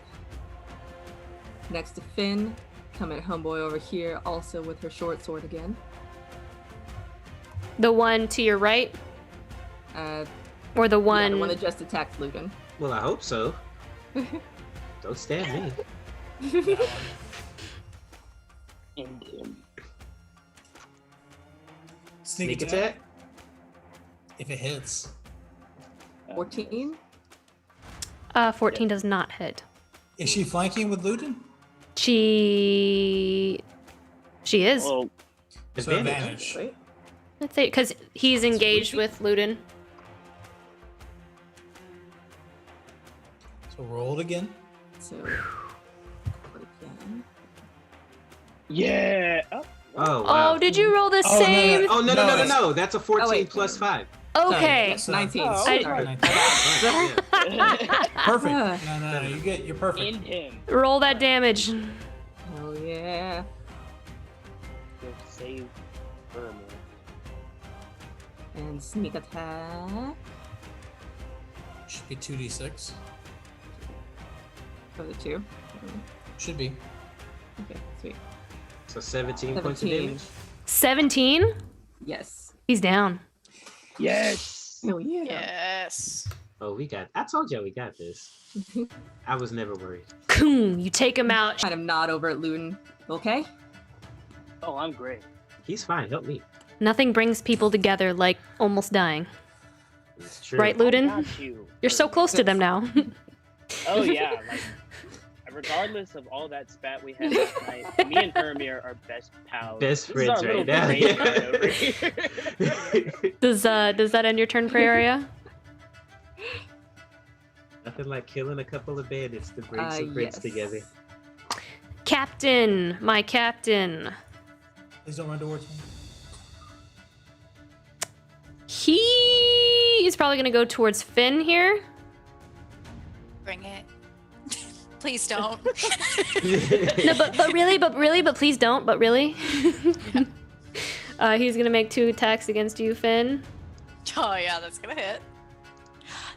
next to Finn, come at Homeboy over here, also with her short sword again. The one to your right? Or the Yeah, one... the one that just attacked Luden. Well, I hope so. Don't stab me. End him. Sneak Sneak attack. attack? If it hits. 14? 14 does not hit. Is she flanking with Luden? She is. Well, So advantage. Right? Let's say, because he's engaged with Luden. So roll it again. So, what again? yeah. Oh, Oh, wow. Oh, did you roll the Oh, no, no. same? Oh, no. No, That's a 14 wait. plus 5. Okay. That's, 19. Oh, Sorry. sorry. Perfect. Ah. No, you're perfect. End him. Roll that damage. Oh yeah. Go save Irma. And sneak attack Should be 2d6. for the 2. Should be. Okay, sweet. So 17 points of 17. damage? 17? Yes. He's down. Yes. Oh yeah. Yes. Oh, I told you we got this. I was never worried. Coon, you take him out. Kind of nod over at Luden. Okay. Oh, I'm great. He's fine. Help me. Nothing brings people together like almost dying. It's true. Right, I Luden? got you. You're so close to them now. Oh yeah, like regardless of all that spat we had last night, me and Ermir are best pals. Best This is our friends right little now. brain card Yeah. over here. Does that end your turn, Praeria? Nothing like killing a couple of bandits to bring some friends Yes. together. Captain, my captain. Please don't run towards me. He is probably gonna go towards Finn here. Bring it. Please don't. No, but really, but please don't, but really. He's gonna make 2 attacks against you, Finn. Oh yeah, that's gonna hit.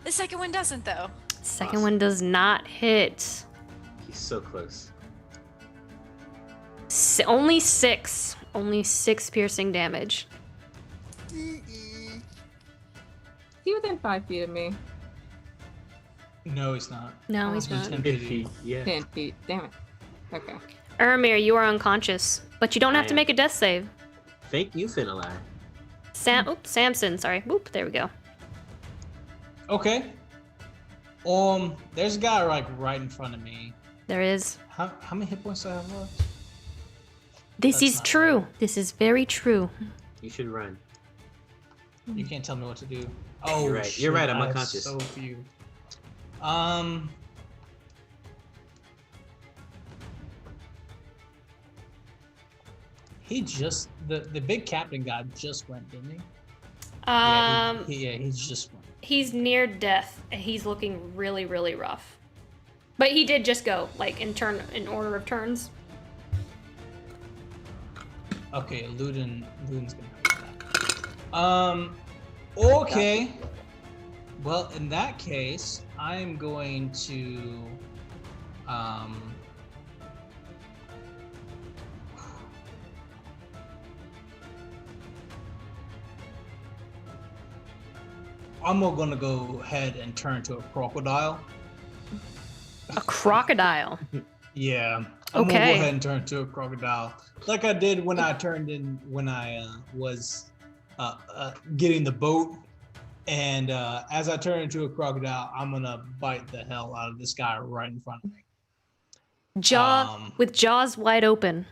The second one doesn't though. Second one does not hit. He's so close. Only 6. Only 6 piercing damage. Is he within 5 feet of me? No, he's not. No, he's not. 10 If feet. he, yeah. 10 feet. Damn it. Okay. Ermir, you are unconscious, but you don't have to make a death save. Thank you, Finalai. Samson, sorry. Whoop, there we go. Okay. There's a guy like right in front of me. There is. How many hit points do I have left? This That's is not true. right. This is very true. You should run. You can't tell me what to do. Oh, You're right. shit, You're right, I'm I have unconscious. So few. He just the big captain guy just went, didn't he? He's just went. He's near death, and he's looking really, really rough. But he did just go, like, in order of turns. Okay, Luden's gonna hurt that. Okay. Well, in that case, I'm going to I'm gonna go ahead and turn to a crocodile. A crocodile. Yeah. I'm gonna go Okay. ahead and turn to a crocodile, like I did when I turned in when I was getting the boat. And as I turn into a crocodile, I'm gonna bite the hell out of this guy right in front of me. With jaws wide open.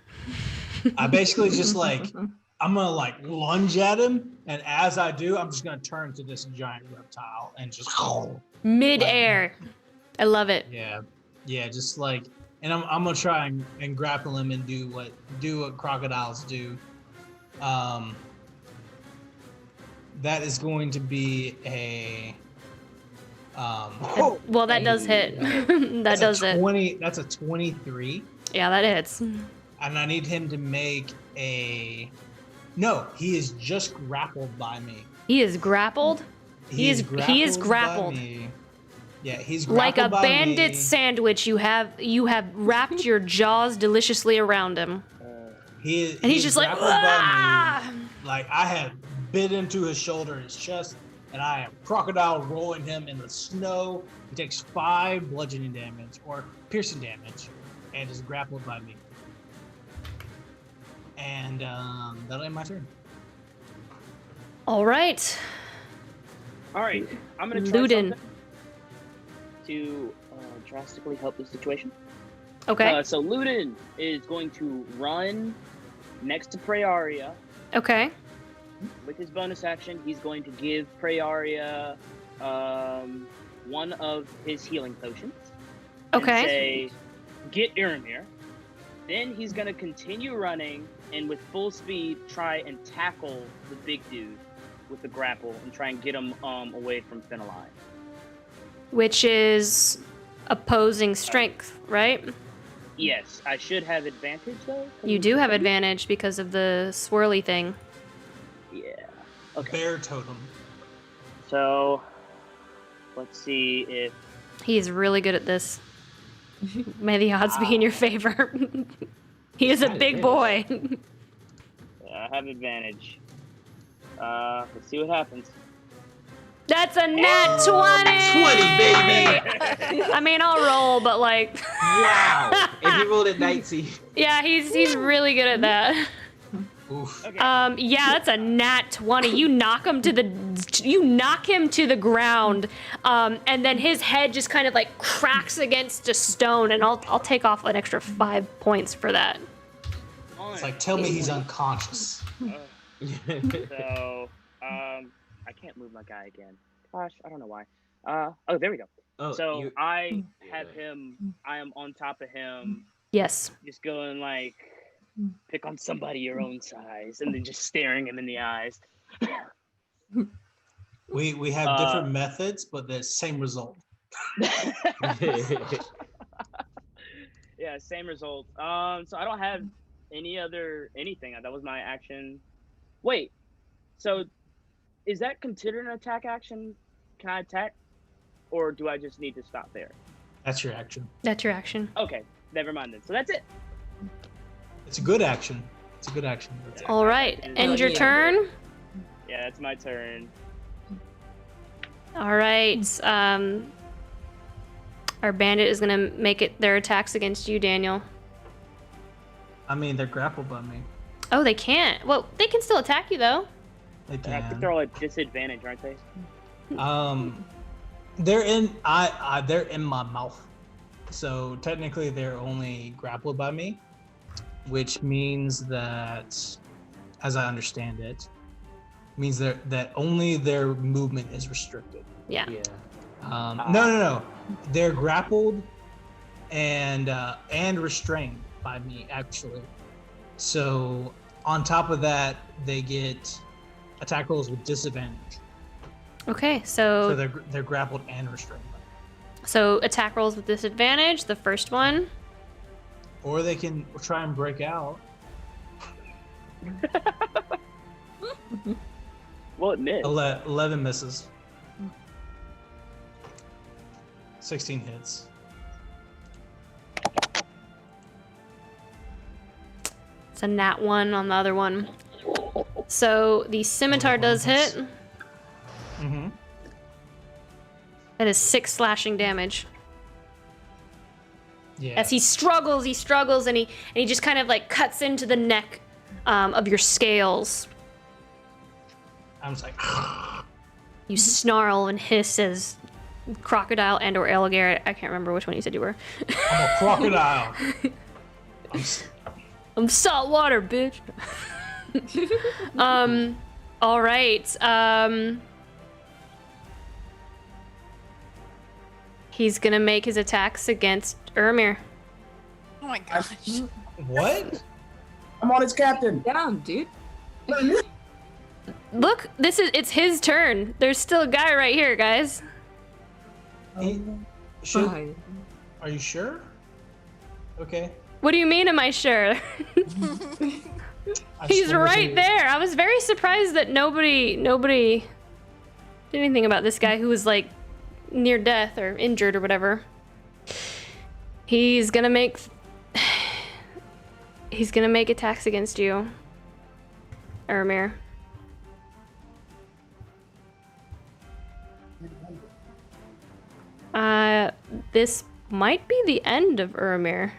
I basically just like I'm gonna like lunge at him, and as I do, I'm just gonna turn to this giant reptile and just Mid-air. I love it. yeah, just like, and I'm gonna try and grapple him and do what crocodiles do. That is going to be a Well, that does hit. That does it. 20. That's a 23, Yeah, that hits. and I need him to make a. No, he is just grappled by me. He is grappled. He is grappled. by me. Yeah, he's Like grappled a by bandit me. sandwich, you have wrapped your jaws deliciously around him. He's just like, grappled by "Ah!" me. Like I have bit into his shoulder, his chest, and I am crocodile rolling him in the snow. He takes 5 bludgeoning damage or piercing damage, and is grappled by me. And that'll end my turn. All right. All right, I'm gonna try Luden. something to drastically help the situation. Okay. So Luden is going to run next to Praeria. Okay. With his bonus action, he's going to give Praeria one of his healing potions. Okay. And say, get Iramir. Then he's going to continue running and with full speed try and tackle the big dude with the grapple and try and get him away from Fenelai. Which is opposing strength, right? Yes, I should have advantage though. You do have advantage because of the swirly thing. Yeah. Okay. Bear totem. So let's see if He is really good at this. May the odds be in your favor. He is a big boy. I have advantage. Let's see what happens. That's a nat 20! 20, baby! I mean, I'll roll, but like... Wow! And he rolled at 19. Yeah, he's really good at that. Oof. Okay. Yeah, that's a nat 20. You knock him to the ground, and then his head just kind of like cracks against a stone, and I'll take off an extra 5 points for that. It's like, tell me he's unconscious. So, I can't move my guy again. Gosh, I don't know why. Oh, there we go. Oh, So I have him. I am on top of him, Yes. just going like, pick on somebody your own size, and then just staring him in the eyes. We have different methods, but the same result. Yeah, same result. So I don't have anything. That was my action. Wait, so is that considered an attack action? Can I attack, or do I just need to stop there? That's your action. That's your action. Okay, never mind then. So that's it. It's a good action. It's a good action. That's it. All right. End your turn. Yeah, that's my turn. All right. Our bandit is gonna make it their attacks against you, Daniel. I mean, they're grappled by me. Oh, they can't. Well, they can still attack you though. They I think can. they're all at disadvantage, aren't they? They're in they're in my mouth, so technically they're only grappled by me, which means that, as I understand it, means that only their movement is restricted. Yeah. Yeah. No. They're grappled and restrained by me, actually. So on top of that, they get attack rolls with disadvantage. Okay. So So they're grappled and restrained. attack rolls with disadvantage. The first one. Or they can try and break out. Well, it missed. 11 misses. 16 hits. It's a nat 1 on the other one. So the scimitar does hit. Mm-hmm. That is 6 slashing damage. Yeah. As he struggles, and he just kind of like cuts into the neck of your scales. I'm just like, You snarl and hiss as crocodile and or alligator. I can't remember which one you said you were. I'm a crocodile. I'm saltwater, bitch. All right. He's gonna make his attacks against Ermir. Oh my gosh. What? I'm on its captain. Down, dude. Look, it's his turn. There's still a guy right here, guys. Should, are you sure? Okay. What do you mean, am I sure? I just He's wondered right who- there. I was very surprised that nobody Did anything about this guy who was like near death or injured or whatever. He's gonna make attacks against you, Ermir. This might be the end of Ermir.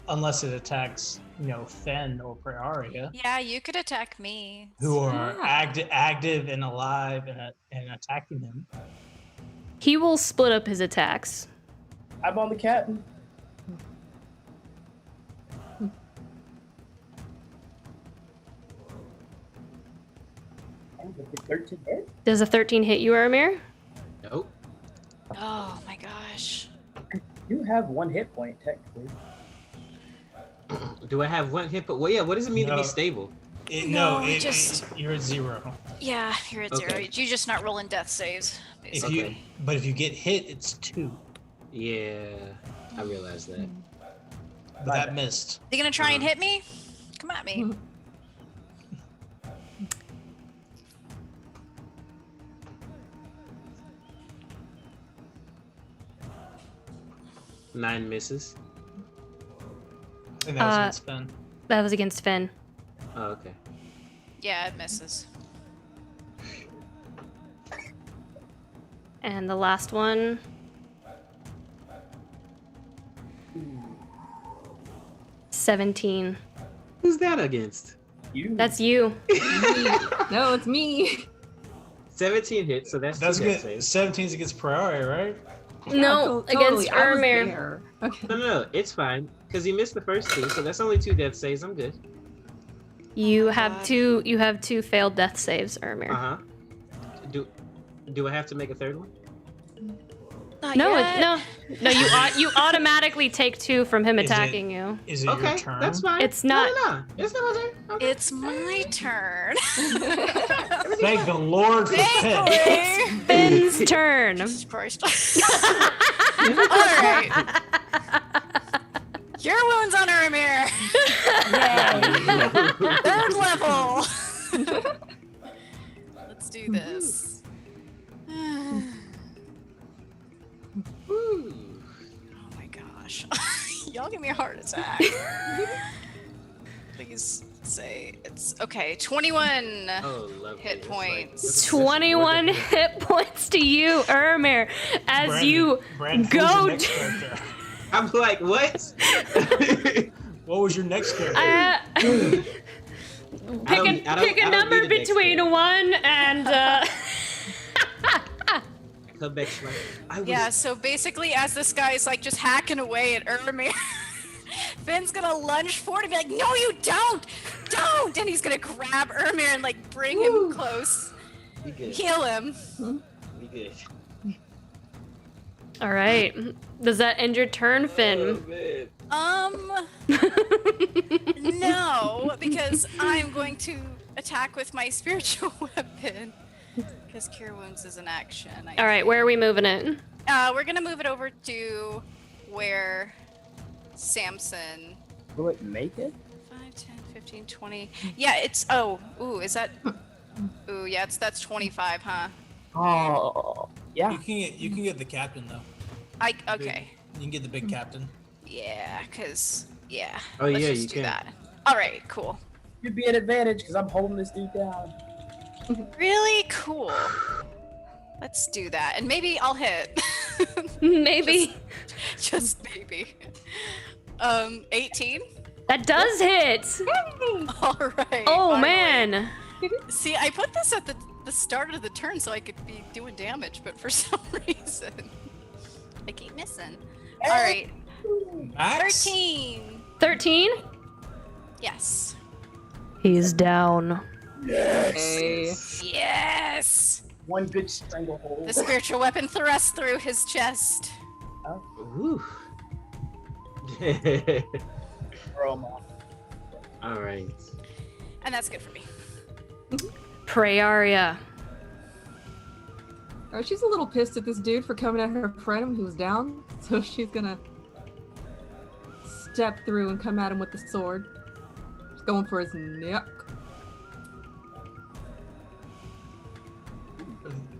Unless it attacks, Fen or Praeria, Yeah, you could attack me. who are active and alive and attacking him. He will split up his attacks. I'm on the captain. And with the 13 hit? Does a 13 hit you, Ermir? Nope. Oh my gosh. You have 1 hit point, technically. Do I have 1 hit? But yeah, what does it mean to No. be stable? You're at 0. Yeah, you're at 0. Okay. You're just not rolling death saves. Basically. But if you get hit, it's 2. Yeah, I realized that. But that missed. You gonna try and hit me? Come at me. 9 misses. And that was against Fen. That was against Finn. Oh, okay. Yeah, it misses. And the last one. Ooh, 17. Who's that against? you. That's you. No, it's me. 17 hits, so that's That's two death good. saves. 17's against Praeria, right? No, Totally. against I was Ermir. there. Okay. No, it's fine. Because he missed the first 2, so that's only 2 death saves. I'm good. You my have God. two. You have 2 failed death saves, Ermir. Uh-huh. Do I have to make a 3rd one? Not No, yet. no. You automatically take 2 from him Is it- attacking you. Is it your Okay, turn? that's fine. It's not- No. It's not my turn. Okay. It's my turn. Thank the Lord for Fen. Thankfully. Finn's turn. Jesus Christ. Alright. Your wounds on Ermir. Yay. 3rd level. Let's do this. Ooh. Oh my gosh. Y'all give me a heart attack. Please say it's okay. 21 Oh, lovely. hit It's points. this is 21 more than- hit points to you, Ermir, as Brandon, you Brandon, go. what was your next character? I'm like, what? What was your next character? Pick a I don't number need a next between character. 1 and. Come back, Schleich. I was Yeah, so basically as this guy is like just hacking away at Ermir, Finn's gonna lunge forward and be like, no you don't! Don't! And he's gonna grab Ermir and like bring him close. Be good. Heal him. Be good. All right. Does that end your turn, Finn? Oh, man. No, because I'm going to attack with my spiritual weapon. Because Cure Wounds is an action. All right. Where are we moving it? We're gonna move it over to where Samson. Will it make it? 5, 10, 15, 20. Yeah, it's. Is that. Ooh, yeah, that's 25, huh? Oh, yeah. You can get the captain though. Okay. You can get the big captain. Yeah, because. Yeah. Oh, let's yeah, just you do can. that. Alright, cool. You'd be an advantage because I'm holding this dude down. Really cool. Let's do that. And maybe I'll hit. Maybe. Just maybe. 18? That does hit. Alright. Oh, finally. man. See, I put this at the start of the turn so I could be doing damage, but for some reason, I keep missing. Alright. Max? 13! 13? Yes. He's down. Hey. Yes! One good stranglehold. The spiritual weapon thrusts through his chest. Ooh. Throw him off. All right. And that's good for me. Praeria. She's a little pissed at this dude for coming at her friend when he was down, so she's gonna step through and come at him with the sword. She's going for his neck.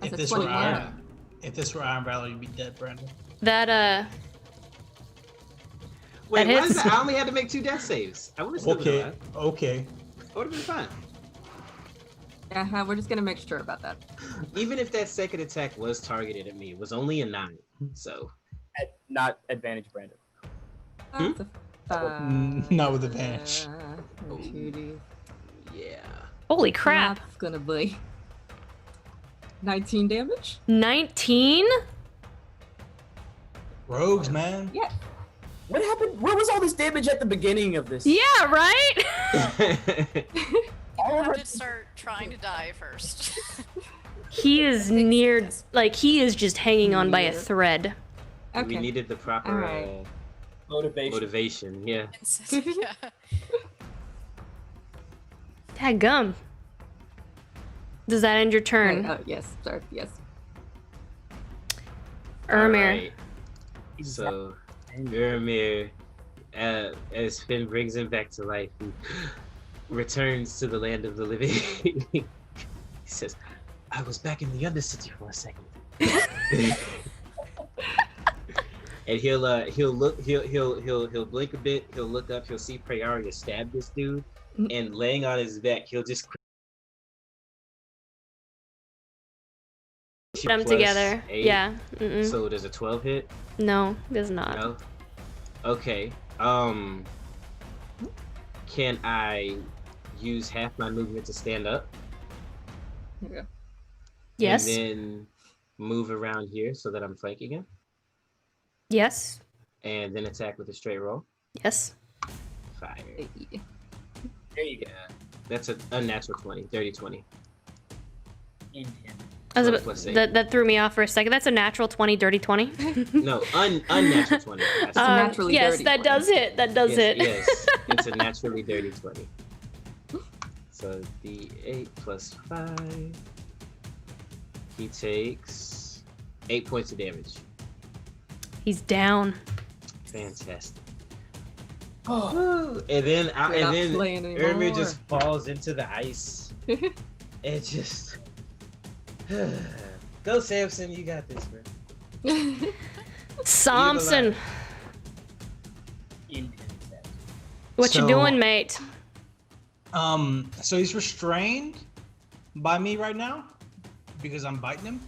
If That's a this were 21. Iron Valor, you'd be dead, Brandon. That Wait, That why is hits. that? I only had to make 2 death saves. I would have still been Okay, alive. okay. I would have been fine. Yeah, we're just gonna make sure about that. Even if that second attack was targeted at me, it was only a 9. So Not advantage, Brandon. That's a Not with advantage. 2D. yeah. Holy crap! That's gonna be 19 damage. 19. Rogues, man. Yeah. What happened? Where was all this damage at the beginning of this? Yeah, right. You have to start trying to die first. He is near, like he is just hanging on by a thread. Okay. We needed the proper Alright. motivation. Yeah. Yeah. Dadgum. Does that end your turn? Oh, yes. Sorry. Yes. Ermir. Alright. So, Ermir, as Finn brings him back to life, he returns to the land of the living. He says, "I was back in the Undercity for a second." And he'll blink a bit. He'll look up. He'll see Prayaria stab this dude, and laying on his back, he'll just Put them plus together. 8. Yeah. Mm-mm. So does a 12 hit? No, does not. No. Okay. Can I use half my movement to stand up? Yeah. Yes. And then move around here so that I'm flanking him, Yes. and then attack with a straight roll. Yes. Fire. There you go. Yeah. That's an unnatural 20. Dirty 20. Intense. I was 12 plus 8. that threw me off for a second. That's a natural 20, dirty 20. No, unnatural 20. That's naturally yes, dirty that 20. does it. That does yes, it. Yes, it's a naturally dirty 20. So the 8 plus 5. He takes 8 points of damage. He's down. Fantastic. Oh, And then We're not playing Ermir anymore. just falls into the ice. It just go, Samson. You got this, bro. Samson, intense. what you So- doing, mate? So he's restrained by me right now because I'm biting him,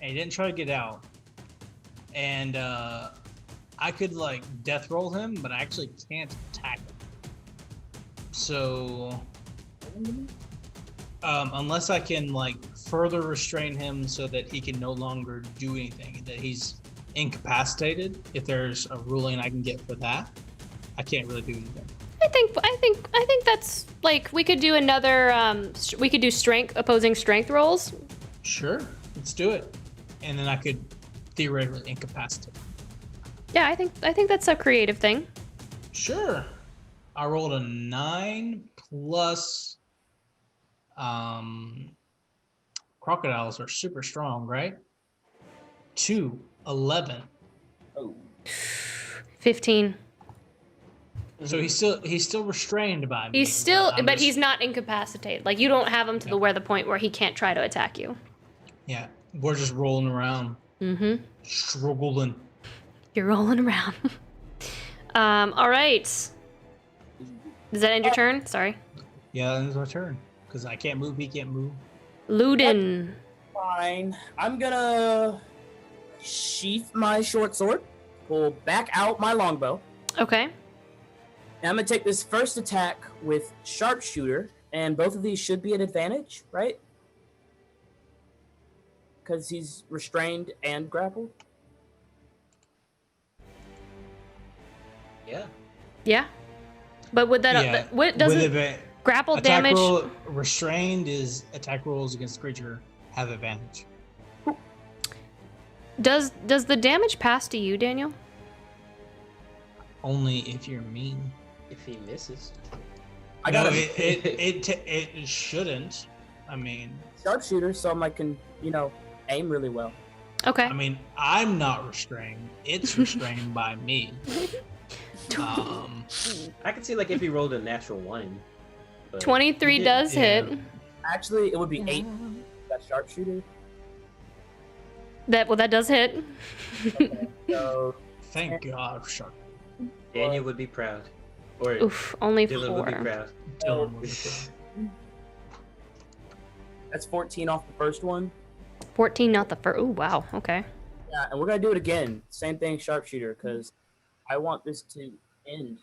and he didn't try to get out. And I could like death roll him, but I actually can't attack him. So unless I can like further restrain him so that he can no longer do anything, that he's incapacitated, if there's a ruling I can get for that, I can't really do anything. I think that's like we could do another. We could do opposing strength rolls. Sure, let's do it. And then I could theoretically incapacitate. Yeah, I think that's a creative thing. Sure. I rolled a 9 plus crocodiles are super strong, right? 2, 11. Oh, 15. So he's still restrained by me. He's still, I'm but just- he's not incapacitated. Like you don't have him to Yeah. the point where he can't try to attack you. Yeah, we're just rolling around, Mm-hmm. struggling. You're rolling around. All right. Does that end your turn? Sorry. Yeah, then it's my turn because I can't move. He can't move. Luden. fine. I'm gonna sheath my short sword, pull back out my longbow, Okay. and I'm gonna take this first attack with sharpshooter, and both of these should be an advantage, right? Because he's restrained and grappled. Yeah. Yeah. But would that Yeah, what with doesn't adva- grapple attack damage? roll, restrained is attack rolls against the creature have advantage. Does the damage pass to you, Daniel? Only if you're mean. If he misses. I No, got a it shouldn't. I mean, sharpshooter, so I can, aim really well. Okay. I mean, I'm not restrained. It's restrained by me. I could see like if he rolled a natural 1. But 23 does yeah. hit. Actually, it would be 8. That sharpshooter. That does hit. So Thank God, Shark. Daniel would be proud. Or Oof, only Dylan would be 4. proud. Dylan would be proud. that's 14 off the first one. 14, not the first. Oh, wow. Okay. Yeah, and we're gonna do it again. Same thing, sharpshooter, because I want this to end.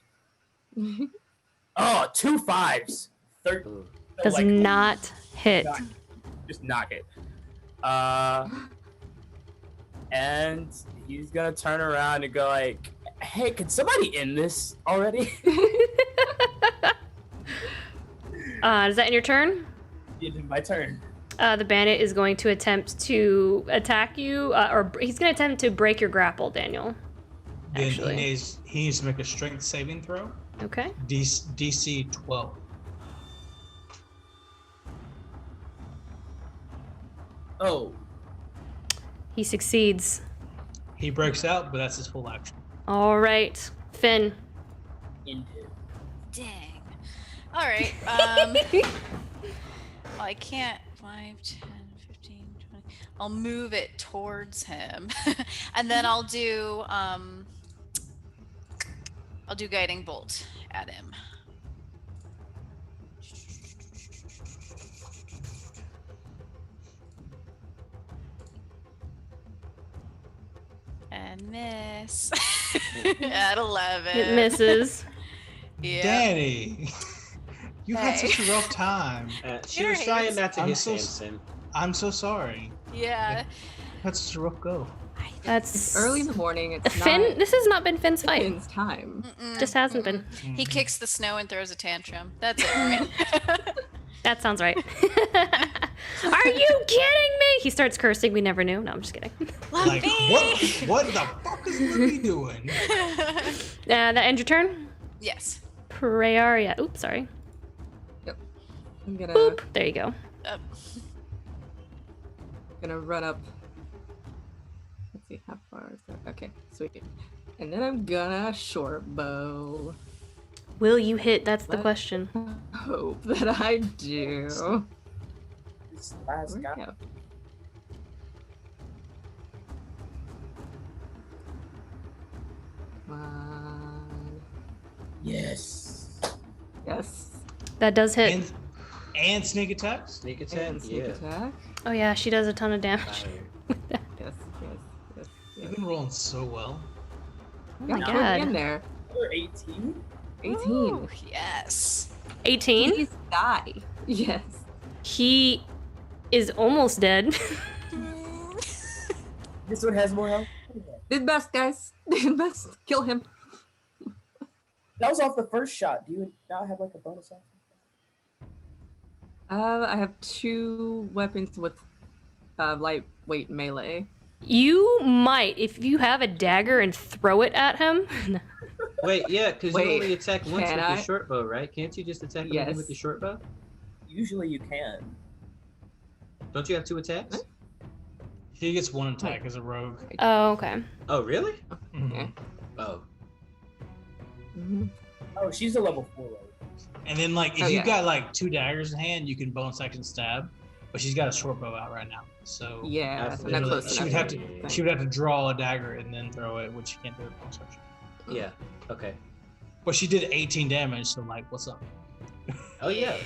Oh, 2 5s. Ooh. Does not hit. Just knock it. And he's gonna turn around and go like, "Hey, can somebody end this already?" Is that in your turn? It's my turn. The bandit is going to attempt to attack you, or he's going to attempt to break your grapple, Daniel. Then Actually. he needs to make a strength saving throw. Okay. DC 12. Oh, He succeeds. He breaks out, but that's his full action. All right. Finn. into. Dang. All right. Well, I can't. 5, 10, 15, 20. I'll move it towards him, and then I'll do guiding bolt at him. And miss at 11. It misses. Yeah. Danny, you had Hey. such a rough time. She was trying not to I'm hit so Samson. I'm so sorry. Yeah. You had such a rough go. That's It's early in the morning. It's Finn. not This has not been Finn's fight. Finn's time. Just hasn't been. He kicks the snow and throws a tantrum. That's it. Right? That sounds right. Are you kidding me? He starts cursing. We never knew. No, I'm just kidding. Like what the fuck is Louis doing? That ends your turn. Yes. Praeria. Oops, sorry. I'm gonna Boop. There you go. run up. Let's see how far is that. Okay, sweet. And then I'm gonna short bow. Will you hit? That's the What? question. Hope that I do. This last Where'd guy. it go? Come on. Yes. Yes. That does hit. And sneak attacks? Sneak attack? And sneak Yeah. attack. Oh yeah, she does a ton of damage. Fire. Yes, yes, yes. You've been rolling so well. Oh my Yeah, in god. there. Another 18. 18. Ooh, yes. 18? Please die. Yes. He is almost dead. This one has more health. Did best, guys. Did best. Kill him. That was off the first shot. Do you not have like a bonus action? I have 2 weapons with lightweight melee. You might, if you have a dagger and throw it at him. Wait, yeah, because you Wait, only attack once can with I? your short bow, right? Can't you just attack him Yes. with your short bow? Usually you can. Don't you have 2 attacks? He gets 1 attack as a rogue. Oh, okay. Oh, really? Okay. Oh. Mm-hmm. Oh, she's a level 4 rogue. And then, like, if Oh, you've yeah. got like 2 daggers in hand, you can bonus action stab. But she's got a short bow out right now, so Yeah, That's I'm not literally- close she would enough. have to she would have to draw a dagger and then throw it, which she can't do with bonus action. Yeah. Okay. But she did 18 damage, so like, what's up? Oh, yeah.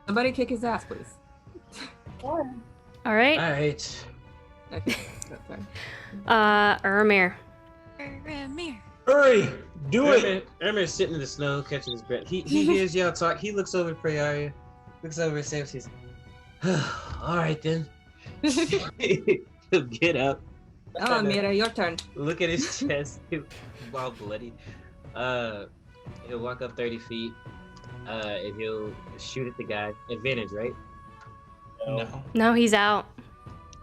Somebody kick his ass, please. All right. All right. Okay. Sorry. Ermir. Ramir. Hurry! Do it! Ermir's sitting in the snow, catching his breath. He hears y'all talk. He looks over at Praeria, looks over at Sam. Says, "All right then." He'll get up, Oh, Mira, your turn. look at his chest, while bloody. He'll walk up 30 feet, and he'll shoot at the guy. Advantage, right? No. No, he's out.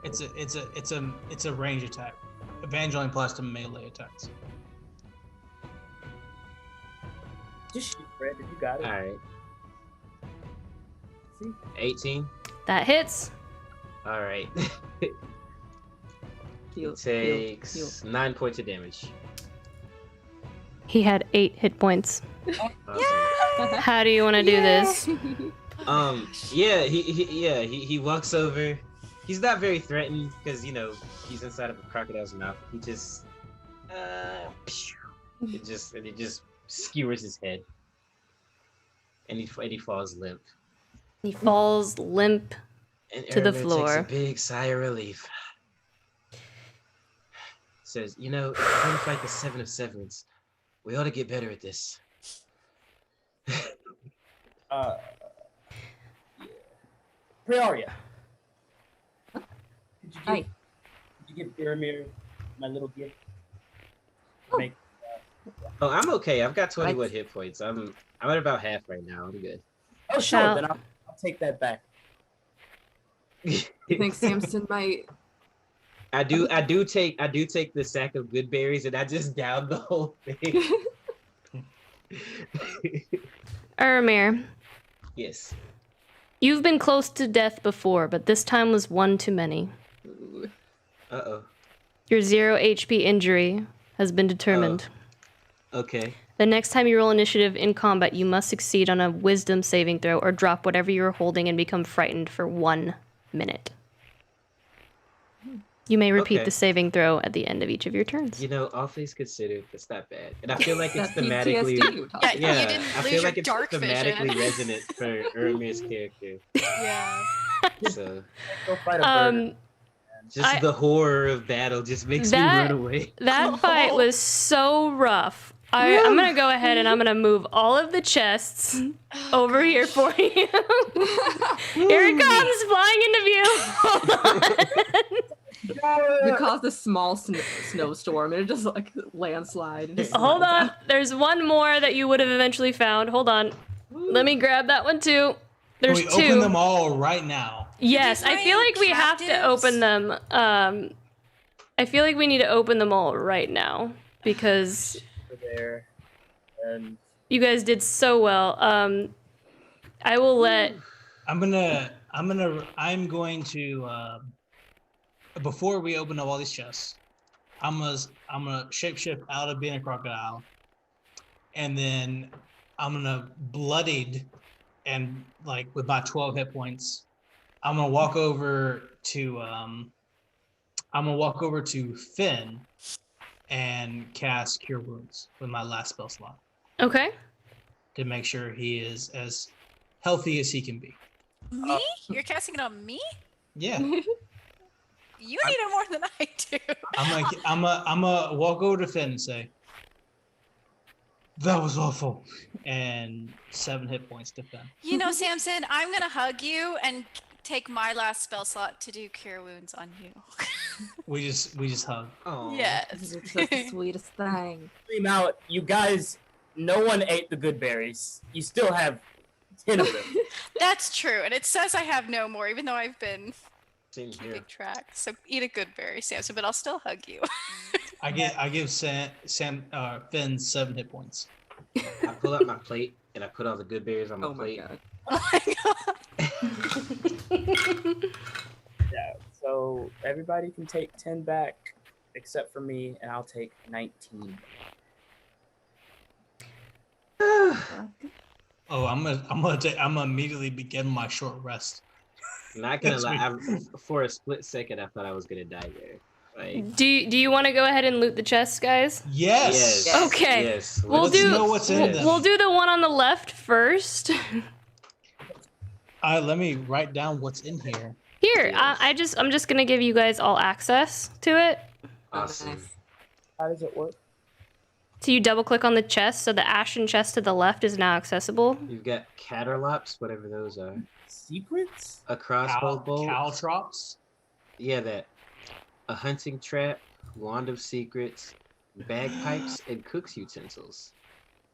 It's a range attack. Advantage only applies to melee attacks. Just shoot, Fred, if you got it. All right. See? 18. That hits. All right. Heal, Takes heal. 9 points of damage. He had 8 hit points. Awesome. How do you want to do this? Yeah, he walks over, He's not very threatened because he's inside of a crocodile's mouth. He just it just skewers his head, and he falls limp. He falls limp And to the Aramir floor. takes a big sigh of relief. Says, if we're gonna fight the Seven of Severance, we ought to get better at this. Yeah. Prioria. Hi. Could you give Aramir my little gift? Oh. Make, Oh, I'm okay. I've got 21 Right. hit points. I'm at about half right now. I'm good. oh, sure. Shall- Then I'll take that back. You think Samson might? I do take the sack of good berries and I just down the whole thing. Aramir, Yes. you've been close to death before, but this time was one too many. Uh-oh. Your 0 HP injury has been determined. Okay. The next time you roll initiative in combat, you must succeed on a wisdom saving throw or drop whatever you are holding and become frightened for 1 minute. You may repeat Okay. the saving throw at the end of each of your turns. All things considered, that's not bad. And I feel like it's That thematically PTSD you talked Yeah, about. you didn't I lose feel your like it's dark thematically vision. resonant for Uramir's character. Yeah. So Go fight a bird. just the horror of battle just makes me That- run away. That fight was so rough. I'm gonna go ahead and I'm gonna move all of the chests over here for you. Here it comes, flying into view. We caused a small snowstorm and it just like landslide. And just Hold slides on, there's one more that you would have eventually found. Hold on, let me grab that one too. There's we two. open them all right now. Yes, I feel like we have to open them. I feel like we need to open them all right now because Over there. And you guys did so well. I will let. I'm going to before we open up all these chests, I'm gonna shapeshift out of being a crocodile, and then I'm gonna bloodied and like with my 12 hit points, I'm gonna walk over to Finn and cast Cure Wounds with my last spell slot Okay. to make sure he is as healthy as he can be. Me? You're casting it on me? Yeah. You need it more than I do. I'm gonna walk over to Finn and say, "That was awful," and 7 hit points to Finn. You know, Samson, I'm gonna hug you and take my last spell slot to do cure wounds on you. We just hug. Oh. Yes. It's just the sweetest thing. scream out, you guys, no one ate the good berries. You still have 10 of them. That's true, and it says I have no more, even though I've been Same here. keeping track. So eat a good berry, Samson, but I'll still hug you. I give Finn 7 hit points. I pull out my plate and I put all the good berries on my Oh my plate. god. Oh my god. Yeah, so everybody can take 10 back except for me, and I'll take 19. Oh, I'm gonna immediately begin my short rest. Not gonna That's lie, for a split second I thought I was gonna die there. Like, Do you want to go ahead and loot the chests, guys? Yes. yes. Okay. Yes. We'll Let's do. know what's in them. We'll do the one on the left first. Let me write down what's in here. Here, Yes. I'm just gonna give you guys all access to it. Awesome. Nice. How does it work? So you double click on the chest, so the ashen chest to the left is now accessible. You've got Caterlops, whatever those are. Secrets? A crossbow bolt. Caltrops. Yeah, that. A hunting trap, wand of secrets, bagpipes, and cook's utensils.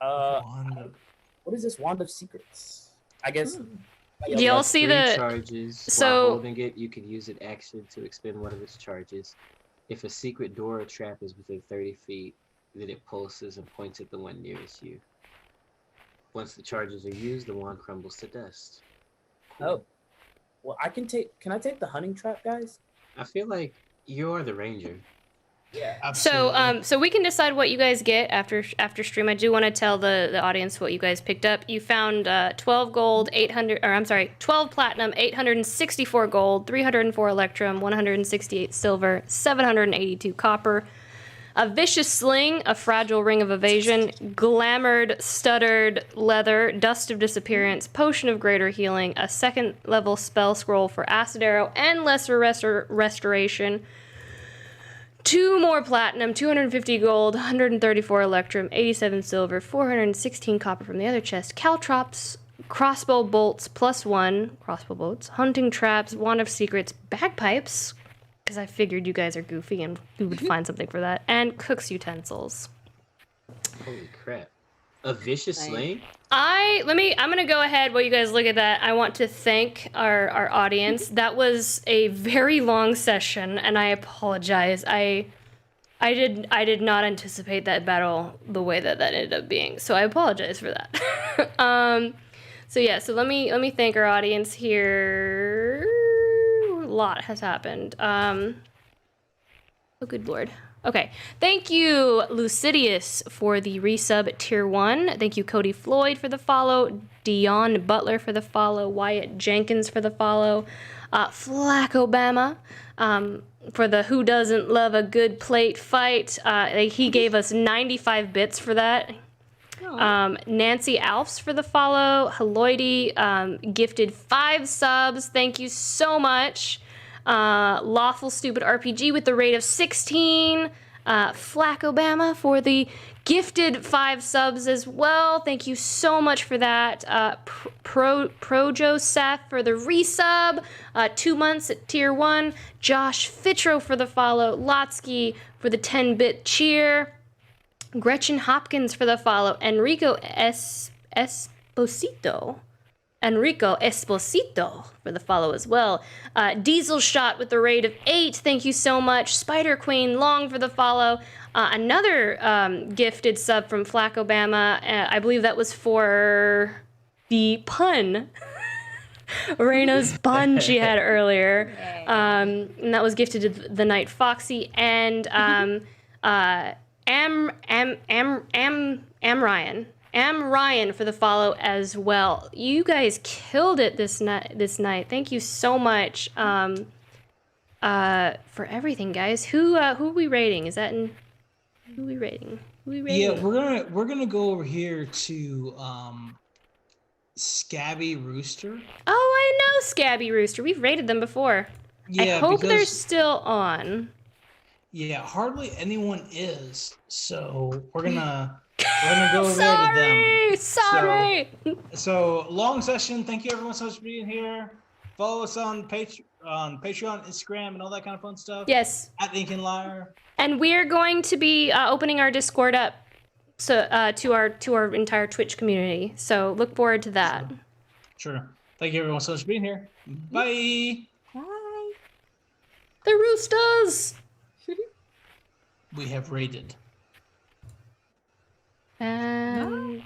What is this wand of secrets? I guess. Do y'all Has see 3 the- charges. so- While holding it, you can use an action to expend one of its charges. If a secret door or trap is within 30 feet, then it pulses and points at the one nearest you. Once the charges are used, the wand crumbles to dust. Oh. Well, I can take. Can I take the hunting trap, guys? I feel like you're the ranger. Yeah. Absolutely. So we can decide what you guys get after stream. I do want to tell the audience what you guys picked up. You found 12 gold, 12 platinum, 864 gold, 304 electrum, 168 silver, 782 copper, a vicious sling, a fragile ring of evasion, glamoured, stuttered leather, dust of disappearance, potion of greater healing, a 2nd level spell scroll for acid arrow and lesser restoration. 2 more platinum, 250 gold, 134 electrum, 87 silver, 416 copper from the other chest, caltrops, crossbow bolts +1, crossbow bolts, hunting traps, wand of secrets, bagpipes, because I figured you guys are goofy and we would find something for that, and cook's utensils. Holy crap. A vicious sling? I'm gonna go ahead while you guys look at that. I want to thank our audience. That was a very long session, and I apologize. I did not anticipate that battle the way that ended up being, so I apologize for that. So let me thank our audience here. A lot has happened. Oh, good lord. Okay, thank you, Lucidius, for the resub at tier 1. Thank you, Cody Floyd, for the follow. Dion Butler for the follow. Wyatt Jenkins for the follow. Flack Obama for the Who Doesn't Love a Good Plate Fight. He gave us 95 bits for that. Nancy Alfs for the follow. Haloidy gifted 5 subs. Thank you so much. Lawful Stupid RPG with the rate of 16. Flack Obama for the gifted 5 subs as well. Thank you so much for that. Projo Seth for the resub. 2 months at tier 1. Josh Fitro for the follow. Lotsky for the 10-bit cheer. Gretchen Hopkins for the follow. Enrico Esposito for the follow as well. Diesel Shot with the rate of 8. Thank you so much. Spider Queen Long for the follow. Another gifted sub from Flack Obama. I believe that was for the pun. Reina's pun she had earlier. And that was gifted to the Night Foxy. And Ryan for the follow as well. You guys killed it this night. Thank you so much for everything, guys. Who are we rating? Is that in? Who are we rating? Yeah, we're gonna go over here to Scabby Rooster. Oh, I know Scabby Rooster. We've rated them before. Yeah, I hope they're because- still on. Yeah, hardly anyone is. So we're gonna go over there to them. Sorry. So long session. Thank you everyone so much for being here. Follow us on Patreon, Instagram, and all that kind of fun stuff. Yes. At Ink and Lyre. And we're going to be opening our Discord up to our entire Twitch community. So look forward to that. Sure. Thank you everyone so much for being here. Bye. Bye. The Roosters. We have raided. And